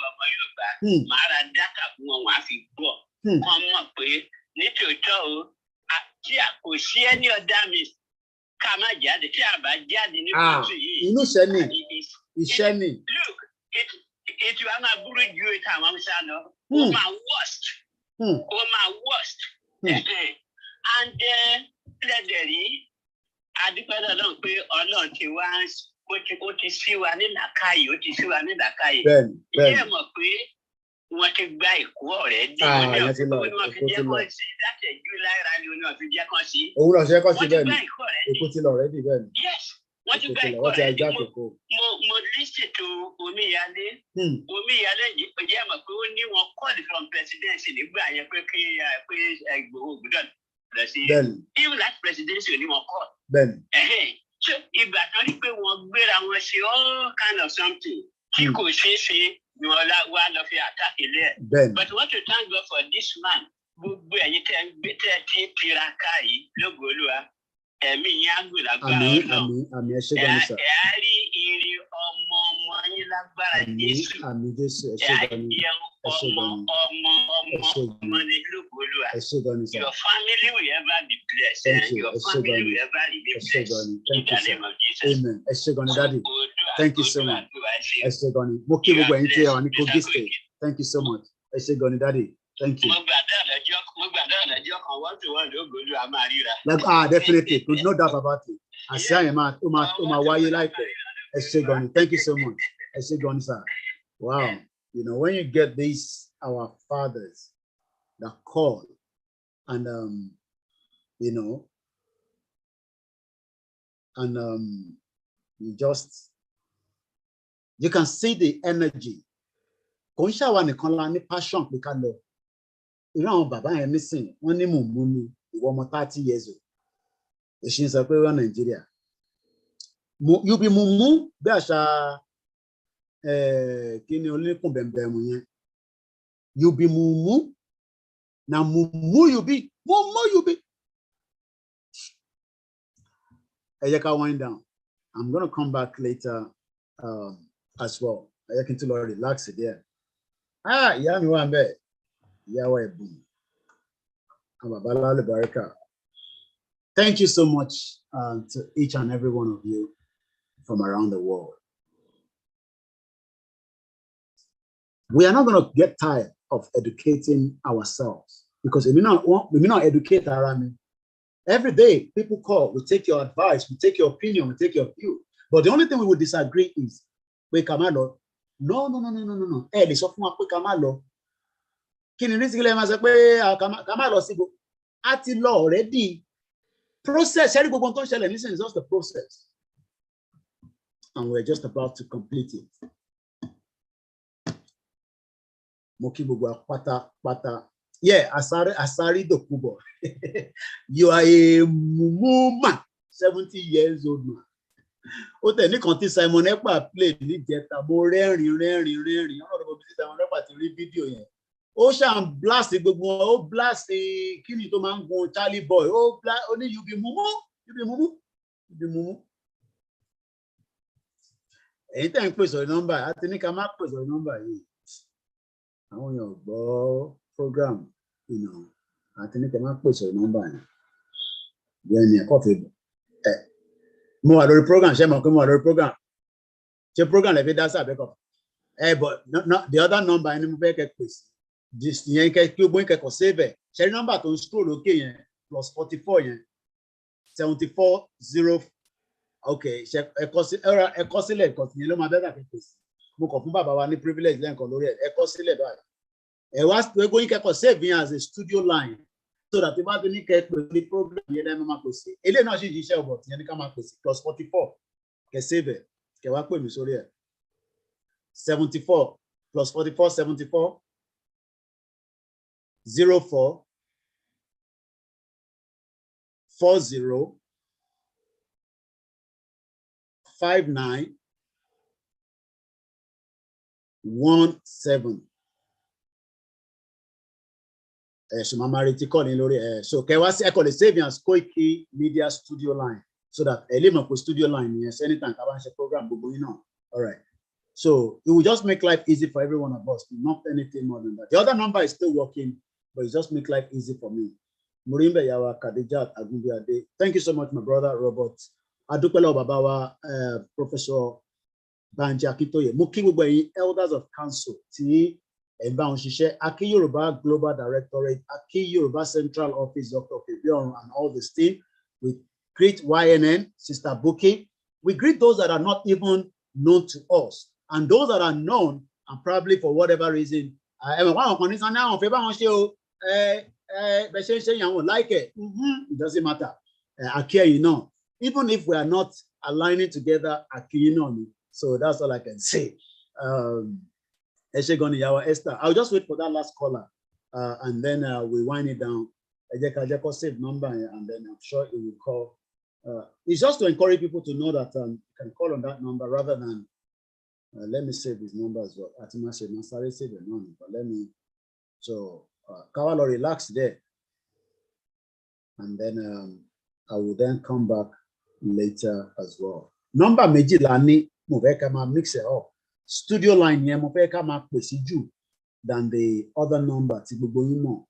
ọmọ Yorùbá máa ra data fún wọn wọ́n á fi gbọ́. Wọ́n mọ̀ pé nítòótọ́ o tí a kò sí ẹni ọ̀dà mi ká má jáde tí a bá jáde ní kóòtù yìí. Inú iṣẹ́ ni. Iṣẹ́ ni. Look, ètò àwọn aburú ju ètò àwọn Hausa lọ. Ó máa worst. Ó máa worst. And lẹ́dẹ̀rí adúpẹ́ Ọlọ́run pé Ọlọ́run ti wá ó ti sí wa ní làákàyè ó ti sí wa ní làákàyè. Ìyá ẹ̀ mọ̀ pé wọ́n ti gba ìkó ọ̀rẹ́ dé. Wọ́n fi jẹ́ kọ́ sí láti July rally wọ́n fi jẹ́ kọ́ sí. Òun lọ ṣe kọ́ sí bẹ́ẹ̀ ni. Èkó ti lọ ọ̀rẹ́ dì bẹ́ẹ̀ ni. Yes, wọ́n ti gba ìkó ọ̀rẹ́ dé. Mo listen to Omíyalé. Omíyalé yìí kò jẹ́ mọ̀ pé ó ní wọn call from presidency nígbà yẹn pé kí Ìgbòho gbọ́dọ̀. Even that presidency ò ní wọn kọ́. So ìgbà kan rí pé wọ́n gbéra wọn ṣe all kind of something tí kò ṣeé ṣe ni wọ́n wá lọ fi attack ilé ẹ̀. But what to thank God for this man gbogbo ẹ̀yin tẹ́ ń gbé tẹ́ tí tiraka yìí lógo Olúwa ẹ̀mí yín á gùn lágbára Ọlọ́run. Àmín ẹ ṣé gan ni sir. Ẹ á rí irin ọmọ yín lágbára Jésù. Àmín Jésù ẹ ṣé gan ni. Ọmọ ní lógo Olúwa. Ẹ ṣé gan ni sir. Your family will ever be blessed. Your family will ever be blessed. Thank you sir. Amen. Ẹ ṣé gan ni daddy. Thank you so much. Ẹ ṣé gan ni. Mo kí gbogbo ẹ̀yin tí ẹ wà ní Kogi State. Thank you so much. Ẹ ṣé gan ni daddy. Thank you. Mo gbàdá ọ̀nàjọ́ kan wọ́n tó wọ́n lógo Olúwa máa ríra. Definitely. No doubt about it. Àṣà yẹn ó máa wáyé láìpẹ́. Ẹ ṣé gan ni. Thank you so much. Ẹ ṣé gan ni sir. Wow. You know, when you get these, our fathers that call and, you know, and you can see the energy. Kò ń ṣàwa nìkan la ní passion pé ká lọ. Irú àwọn bàbá yẹn nísìn, wọ́n ní mùmú ni ìwọ ọmọ 30 years old. Èṣì ń sọ pé wọ́n Nàìjíríà. You be mùmú bí àṣà kí ni oníkùn bẹ̀m̀bẹ̀mù yẹn. You be mumu. Na mumu you be. Mumu you be. Ẹ jẹ́ ká wind down. I'm going to come back later as well. Ẹ jẹ́ kí n tún lọ relax there. Ìyá mi wà ń bẹ̀. Ìyá wa ẹ̀bùn. Bàbá lálùbáríkà. Thank you so much to each and every one of you from around the world. We are not going to get tired of educating ourselves because we may not educate around. Every day, people call, we take your advice, we take your opinion, we take your view. But the only thing we would disagree is, wait, Kamalo. No. Hey, lè sọ fún wa pé Kamalo. Kí ni reason lè máa sọ pé Kamalo síbo? A ti lọ already. Process, every gbogbo tó ń ṣẹlẹ̀ nísìnyí is just the process. And we're just about to complete it. Mo kí gbogbo pátá. Yeah, Asari Dokubo. You are a mumu man, 70 years old man. Ó tẹ̀ ní kan tí Simon Ekpa play ní jẹta, mo rẹ́rìn. Ọ̀rọ̀ bọ̀ bí Simon Ekpa ti rí fídíò yẹn. Ó ṣàn blast gbogbo wọn, ó blast kíni tó máa ń gun Charlie Boy. Ó ní you be mumu. Èyí tẹ̀ ń pèsè nọ́mbà, àti ní ká má pèsè nọ́mbà yìí. Àwọn èèyàn gbọ́ program, you know, àti ní ká má pèsè nọ́mbà yẹn. Bẹ́ẹ̀ ni ẹ̀kọ́ fi mo wà lórí program, ṣé mo pé mo wà lórí program? Ṣé program lè fi dá sí àbẹ́kọ̀? But the other number ẹni mo fẹ́ kẹ́ pèsè. Ìyẹn kí o gbóyún kẹ́kọ̀ọ́ save ẹ̀. Ṣé rí nọ́mbà tó ń scroll lókè yẹn +44 yẹn 74 0. Okay, ẹ̀kọ́ sílẹ̀ ẹ̀kọ́ yẹn ló máa bẹ́ẹ̀ kẹ́ pèsè. mo kàn fún bàbá wa ní privilege lẹ́ǹkan lórí ẹ̀ kọ sílẹ̀ báyìí ẹ wá gbogbo yín kẹ́kọ̀ọ́ save yín as a studio line so that if I do ní kẹ́ pè ní program yẹn lẹ́nu máa pèsè eléyìí náà sì ṣiṣẹ́ ọ̀bọ̀ tìyẹn ní ká máa pèsè +44 kẹ́ save ẹ̀ kẹ́ wá pè mí sórí ẹ̀ 74 +44 74 04 40 59 17 so mama reti call in lórí so kẹwàá sí ẹkọ lè save as Koikimedia studio line so that ẹ lè mọ̀ pé studio line yes anytime tá bá ń ṣe program gbogbo yín náà all right so it will just make life easy for every one of us not anything more than that the other number is still working but it just make life easy for me Murimbe Yawa Kadejat Agunbiade thank you so much my brother Robert adúpẹ́lẹ́ bàbá wa Professor Banji Akintoye mo kí gbogbo ẹ̀yin elders of council tí ẹ bá wọn ṣiṣẹ́ Aki Yoruba Global Directorate Aki Yoruba Central Office Dr. Febion and all this team we greet YNN Sister Buki we greet those that are not even known to us and those that are known and probably for whatever reason it doesn't matter Aki you know even if we are not aligning together so that's all I can say. Esther, I'll just wait for that last caller and then we wind it down. Save number and then I'm sure it will call. It's just to encourage people to know that you can call on that number rather than let me save his number as well. But let me so Kawalo relax there and then I will then come back later as well. Number Mejilani Moveka mix it up. Studio line yẹn mo fẹ́ ká máa pèsè jù than the other number tí gbogbo yín mọ̀.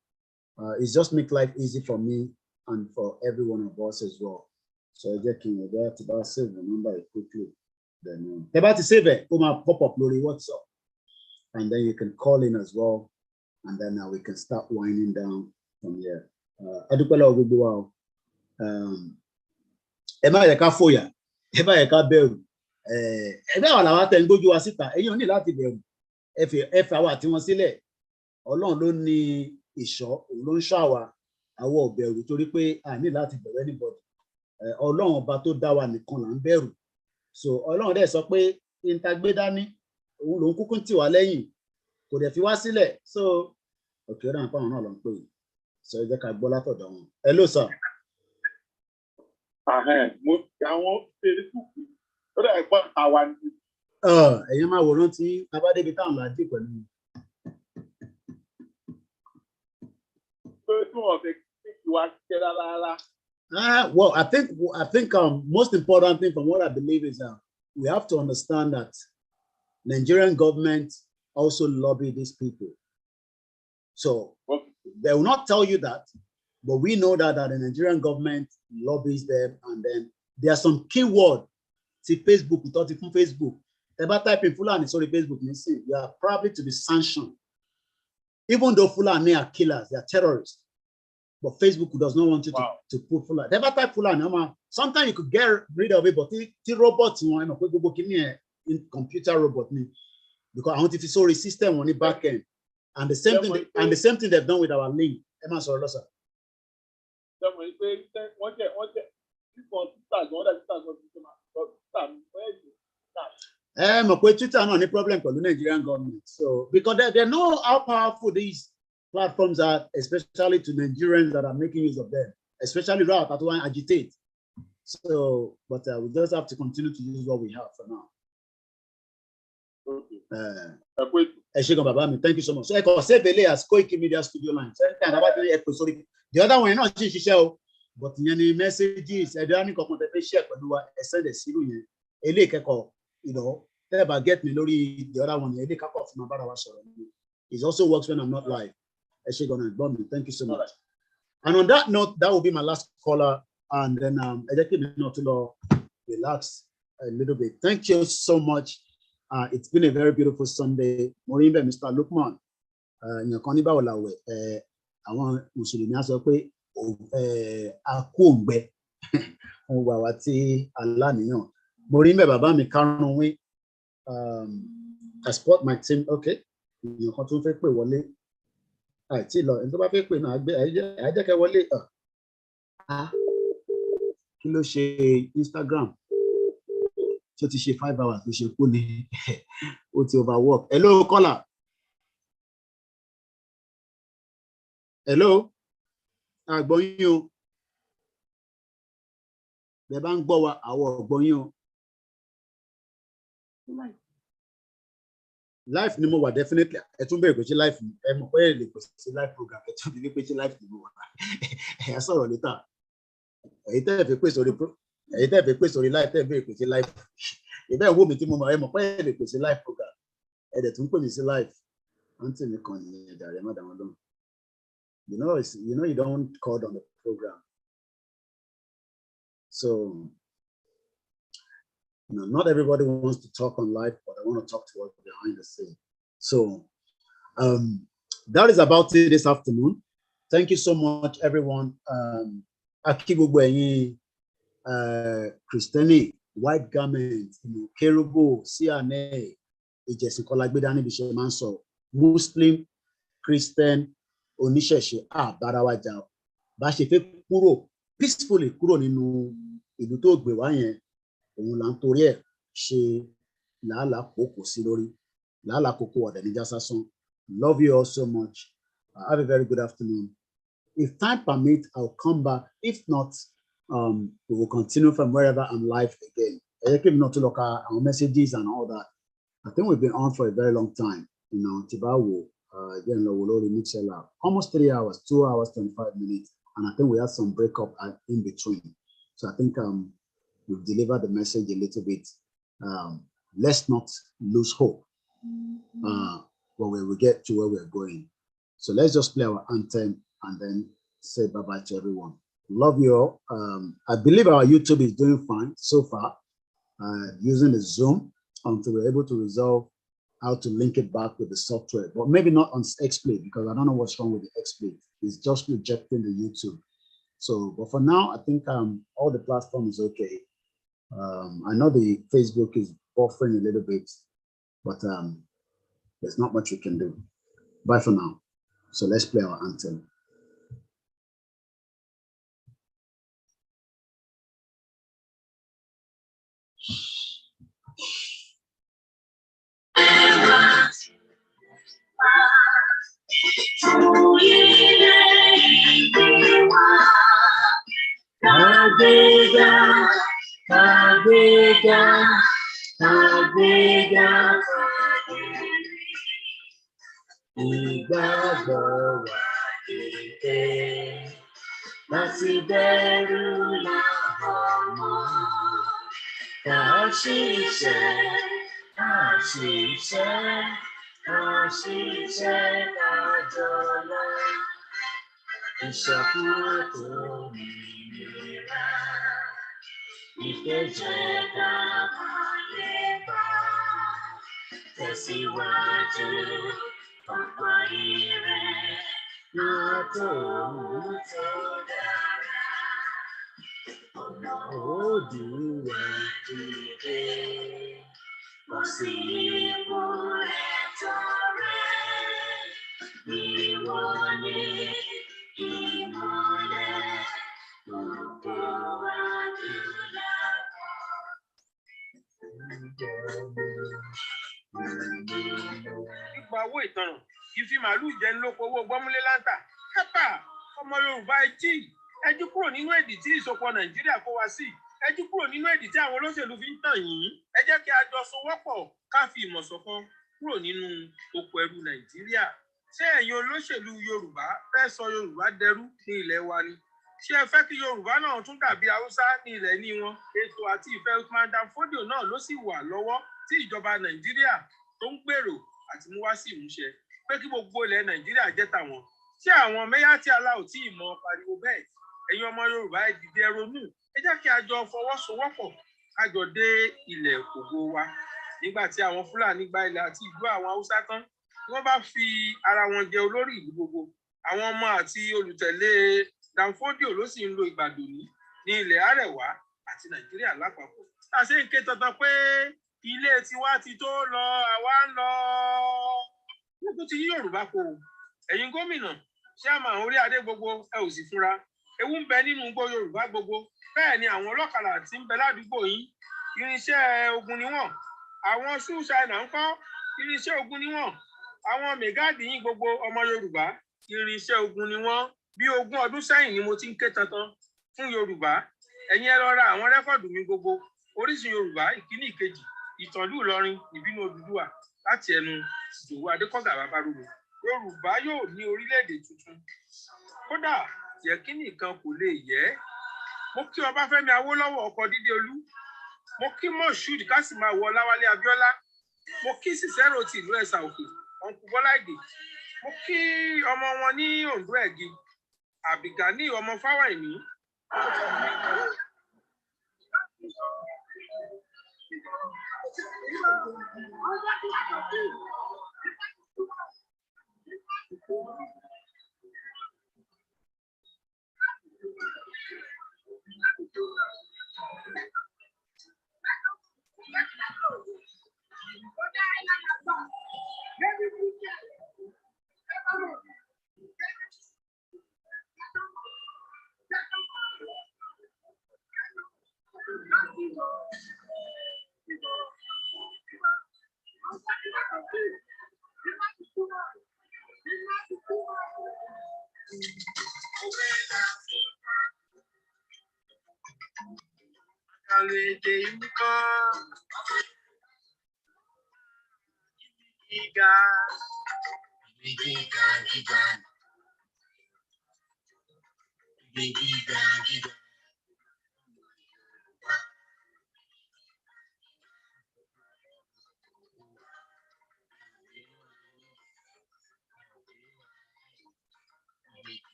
It's just make life easy for me and for every one of us as well. So ẹ jẹ́ kí n yẹ tí bá save the number quickly. Then ẹ bá ti save ẹ̀ ó máa pop up lórí WhatsApp and then you can call in as well and then we can start winding down from here. Adúpẹ́lẹ́ gbogbo wa o. Ẹ má yẹ ká fòyà, ẹ má yẹ ká bẹ̀rù. Ẹgbẹ́ àwọn làwọn tẹ̀ ń gbójú wa síta ẹ̀yin ò ní láti bẹ̀rù ẹ fà wá tí wọ́n sílẹ̀ Ọlọ́run ló ní ìṣọ́ òun ló ń ṣọ́ àwa àwọn ò bẹ̀rù torí pé a ní láti bẹ̀rù anybody Ọlọ́run ọba tó dá wa nìkan là ń bẹ̀rù so Ọlọ́run dẹ̀ sọ pé ìntàgbé dání òun lòun kúkú tì wá lẹ́yìn kò dẹ̀ fi wá sílẹ̀ so òkè ọ̀dà nǹkan náà ló ń pè é so ẹ jẹ́ ká gbọ́ látọ̀dọ̀ wọn. Hello sir. Mo àwọn Facebook ó dẹ̀ gbọ́ àwa ni. Ẹ̀yin máa wòran tí abádébi táwọn là dé pẹ̀lú. Well, I think most important thing from what I believe is we have to understand that Nigerian government also lobby these people. So they will not tell you that, but we know that the Nigerian government lobbies them, and then there are some keywords. See Facebook, we thought from Facebook. Ever type in Fulani, sorry, Facebook, you are probably to be sanctioned. Even though Fulani are killers, they are terrorists. But Facebook does not want you to put Fulani. Ever type Fulani, sometimes you could get rid of it, but the robots, in computer robot, because I want to show the system on the back end. And the same thing they've done with our link. Emma Sorosa. Twitter not any problem for the Nigerian government. So because they know how powerful these platforms are, especially to Nigerians that are making use of them, especially right that one agitate. So, but we just have to continue to use what we have for now. Thank you so much. So I can say Bele as Koikimedia studio line. The other one not show, but any messages, I don't know share send a you know, never get me lori the other one. It also works when I'm not live. Thank you so much. And on that note, that will be my last caller. And then I just not to relax a little bit. Thank you so much. It's been a very beautiful Sunday. Morimbe, Mr. Lukman. Àwọn Mùsùlùmí á sọ pé àkóǹgbẹ ohun wàwá tí aláníyàn. Morimbe bàbá mi karùn-ún I support my team. Okay. You can tún fẹ́ pè wọlé. Àìtí lọ, ẹni tó bá fẹ́ pè náà gbé àìjẹ́kẹ́ wọlé. Kí ló ṣe Instagram? Tó ti ṣe 5 hours tó ṣe kú ni ó ti overwork. Hello, caller. Hello. Àgbọ̀yìn o. Bẹ́ẹ̀ bá ń gbọ́ wa, àwọn ọ̀gbọ̀yìn o. Life ni mo wà definitely. Ẹ tún bẹ̀rẹ̀ pé ṣe life ni. Ẹ mọ̀ pé ẹ lè pèsè sí life program. Ẹ tún bí pé ṣe life ni mo wà. Ẹ sọ̀rọ̀ níta. Èyí tẹ́ ẹ fi pèsè orí life tẹ́ ẹ bẹ̀rẹ̀ pé ṣe life. Ìbẹ́ ìwé mi tí mo mọ̀ ẹ mọ̀ pé ẹ lè pèsè life program. Ẹ dẹ̀ tún pè mí sí life. Àǹtí mi kan ní ẹ̀dà rẹ̀ má dà wọ́n lóhùn. You know you don't call on the program. So, not everybody wants to talk on live, but I want to talk to us behind the scene. So, that is about it this afternoon. Thank you so much, everyone. Akigugwenyi, Christiani, white garments, Kerubo, CNA, Muslim, Christian, Oníṣẹ̀ṣe, Barawaja, bá ṣe fẹ́ kúrò peacefully kúrò nínú ìlú tó gbé wá yẹn. Òun là ń torí ẹ̀ ṣe làálàá kókò sí lórí làálàá kókò ọ̀dẹ̀ níjà sásán. Love you all so much. Have a very good afternoon. If time permits, I'll come back. If not, we will continue from wherever I'm live again. Not to look at our messages and all that. I think we've been on for a very long time. Tibawo, almost 3 hours, 2 hours, 25 minutes. And I think we had some breakup in between. So I think we've delivered the message a little bit. Let's not lose hope when we get to where we're going. So let's just play our anthem and then say bye-bye to everyone. Love you all. I believe our YouTube is doing fine so far, using the Zoom until we're able to resolve how to link it back with the software, but maybe not on XSplit because I don't know what's wrong with the XSplit. It's just rejecting the YouTube. So, but for now, I think all the platform is okay. I know the Facebook is buffering a little bit, but there's not much we can do. Bye for now. So let's play our anthem. Owó ìtanràn ìfi màálù jẹ ń lóko owó gbọ́múlé láńtà kápá ọmọ Yorùbá ẹjú kúrò nínú èdè tí ìsopọ̀ Nàìjíríà kó wa sí ẹjú kúrò nínú èdè tí àwọn olóṣèlú fi ń tàn yín ẹ jẹ́ kí a jọ sowọ́pọ̀ ká fi ìmọ̀ ṣọ̀kan kúrò nínú oko ẹrú Nàìjíríà. Ṣé ẹ̀yin olóṣèlú Yorùbá fẹ́ sọ Yorùbá dẹrú ní ilẹ̀ wa ni? Ṣé ẹ fẹ́ kí Yorùbá náà tún dàbí Haúsá ní ilẹ̀ ní wọn? Ètò àti ìfẹ́ Usman Dan Fodio náà ló sì wà lọ́wọ́ tí ìjọba Nàìjíríà tó ń gbèrò àti mú wá sí ìmúṣẹ pé kí gbogbo ilẹ̀ Nàìjíríà jẹ́ tàwọn. Ṣé àwọn mẹ́yà tí aláwò tí ìmọ̀ pariwo bẹ́ẹ̀? Ẹ̀yin ọmọ Yorùbá ẹ dìde ẹ ronú. Ẹ jẹ́ kí a jọ fọwọ́sowọ́pọ̀ ká jọ dé ilẹ̀ ògo wa. Nígbà tí àwọn Fúlàní gba ilẹ̀ àti ìlú àwọn Haúsá tán, tí wọ́n bá fi ara wọn jẹ olórí ìlú gbogbo. Àwọn ọmọ àti olùtẹ̀lé Dan Fodio ló sì ń lo ìgbàdòní ní ilẹ̀ Àrẹwà àti Nàìjíríà lápapọ̀. Tá a ṣe ń ké tantan pé ilé tiwa ti tó lọ àwa ń lọ nígbà tí Yorùbá kò ẹ̀yin gómìnà ṣé àmà orí adé gbogbo ẹ ò sì fúnra ewu ń bẹ nínú igbó Yorùbá gbogbo bẹ́ẹ̀ ni àwọn ọlọ́kadà tí ń bẹ ládùúgbò yín irinṣẹ́ ogun ni wọ́n àwọn ṣúṣàìnà ń kọ́ irinṣẹ́ ogun ni wọ́n àwọn mẹgáàdì yín gbogbo ọmọ Yorùbá irinṣẹ́ ogun ni wọ́n bí 20 ọdún sẹ́yìn ni mo ti ń ké tantan fún Yorùbá ẹ̀yin ẹ lọ ra àwọn rẹ́kọ̀dù mi gbogbo Orísun Yorùbá ìkíní ìkejì ìtànlú Ìlọrin ìbínú Odùduwà láti ẹnu Ìdòwú Adékọ̀gà Babárúrò Yorùbá yóò ní orílẹ̀-èdè tuntun kódà yẹ̀kí nìkan kò lè yẹ mo kí Ọbáfẹ́mi Awólọ́wọ̀ ọkọ Dídéolú mo kí Moshood Kásìmáwò Ọláwálé Abíọ́lá mo kí Cicero ti ìlú Ẹ̀sà Òkè ọ̀nkú Bọ́lá Ìgè mo kí ọmọ wọn ní Oǹdó Ẹ̀gì Àbígání ọmọ Fáwẹ̀hìnmí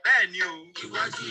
bẹ́ẹ̀ ni o iwájú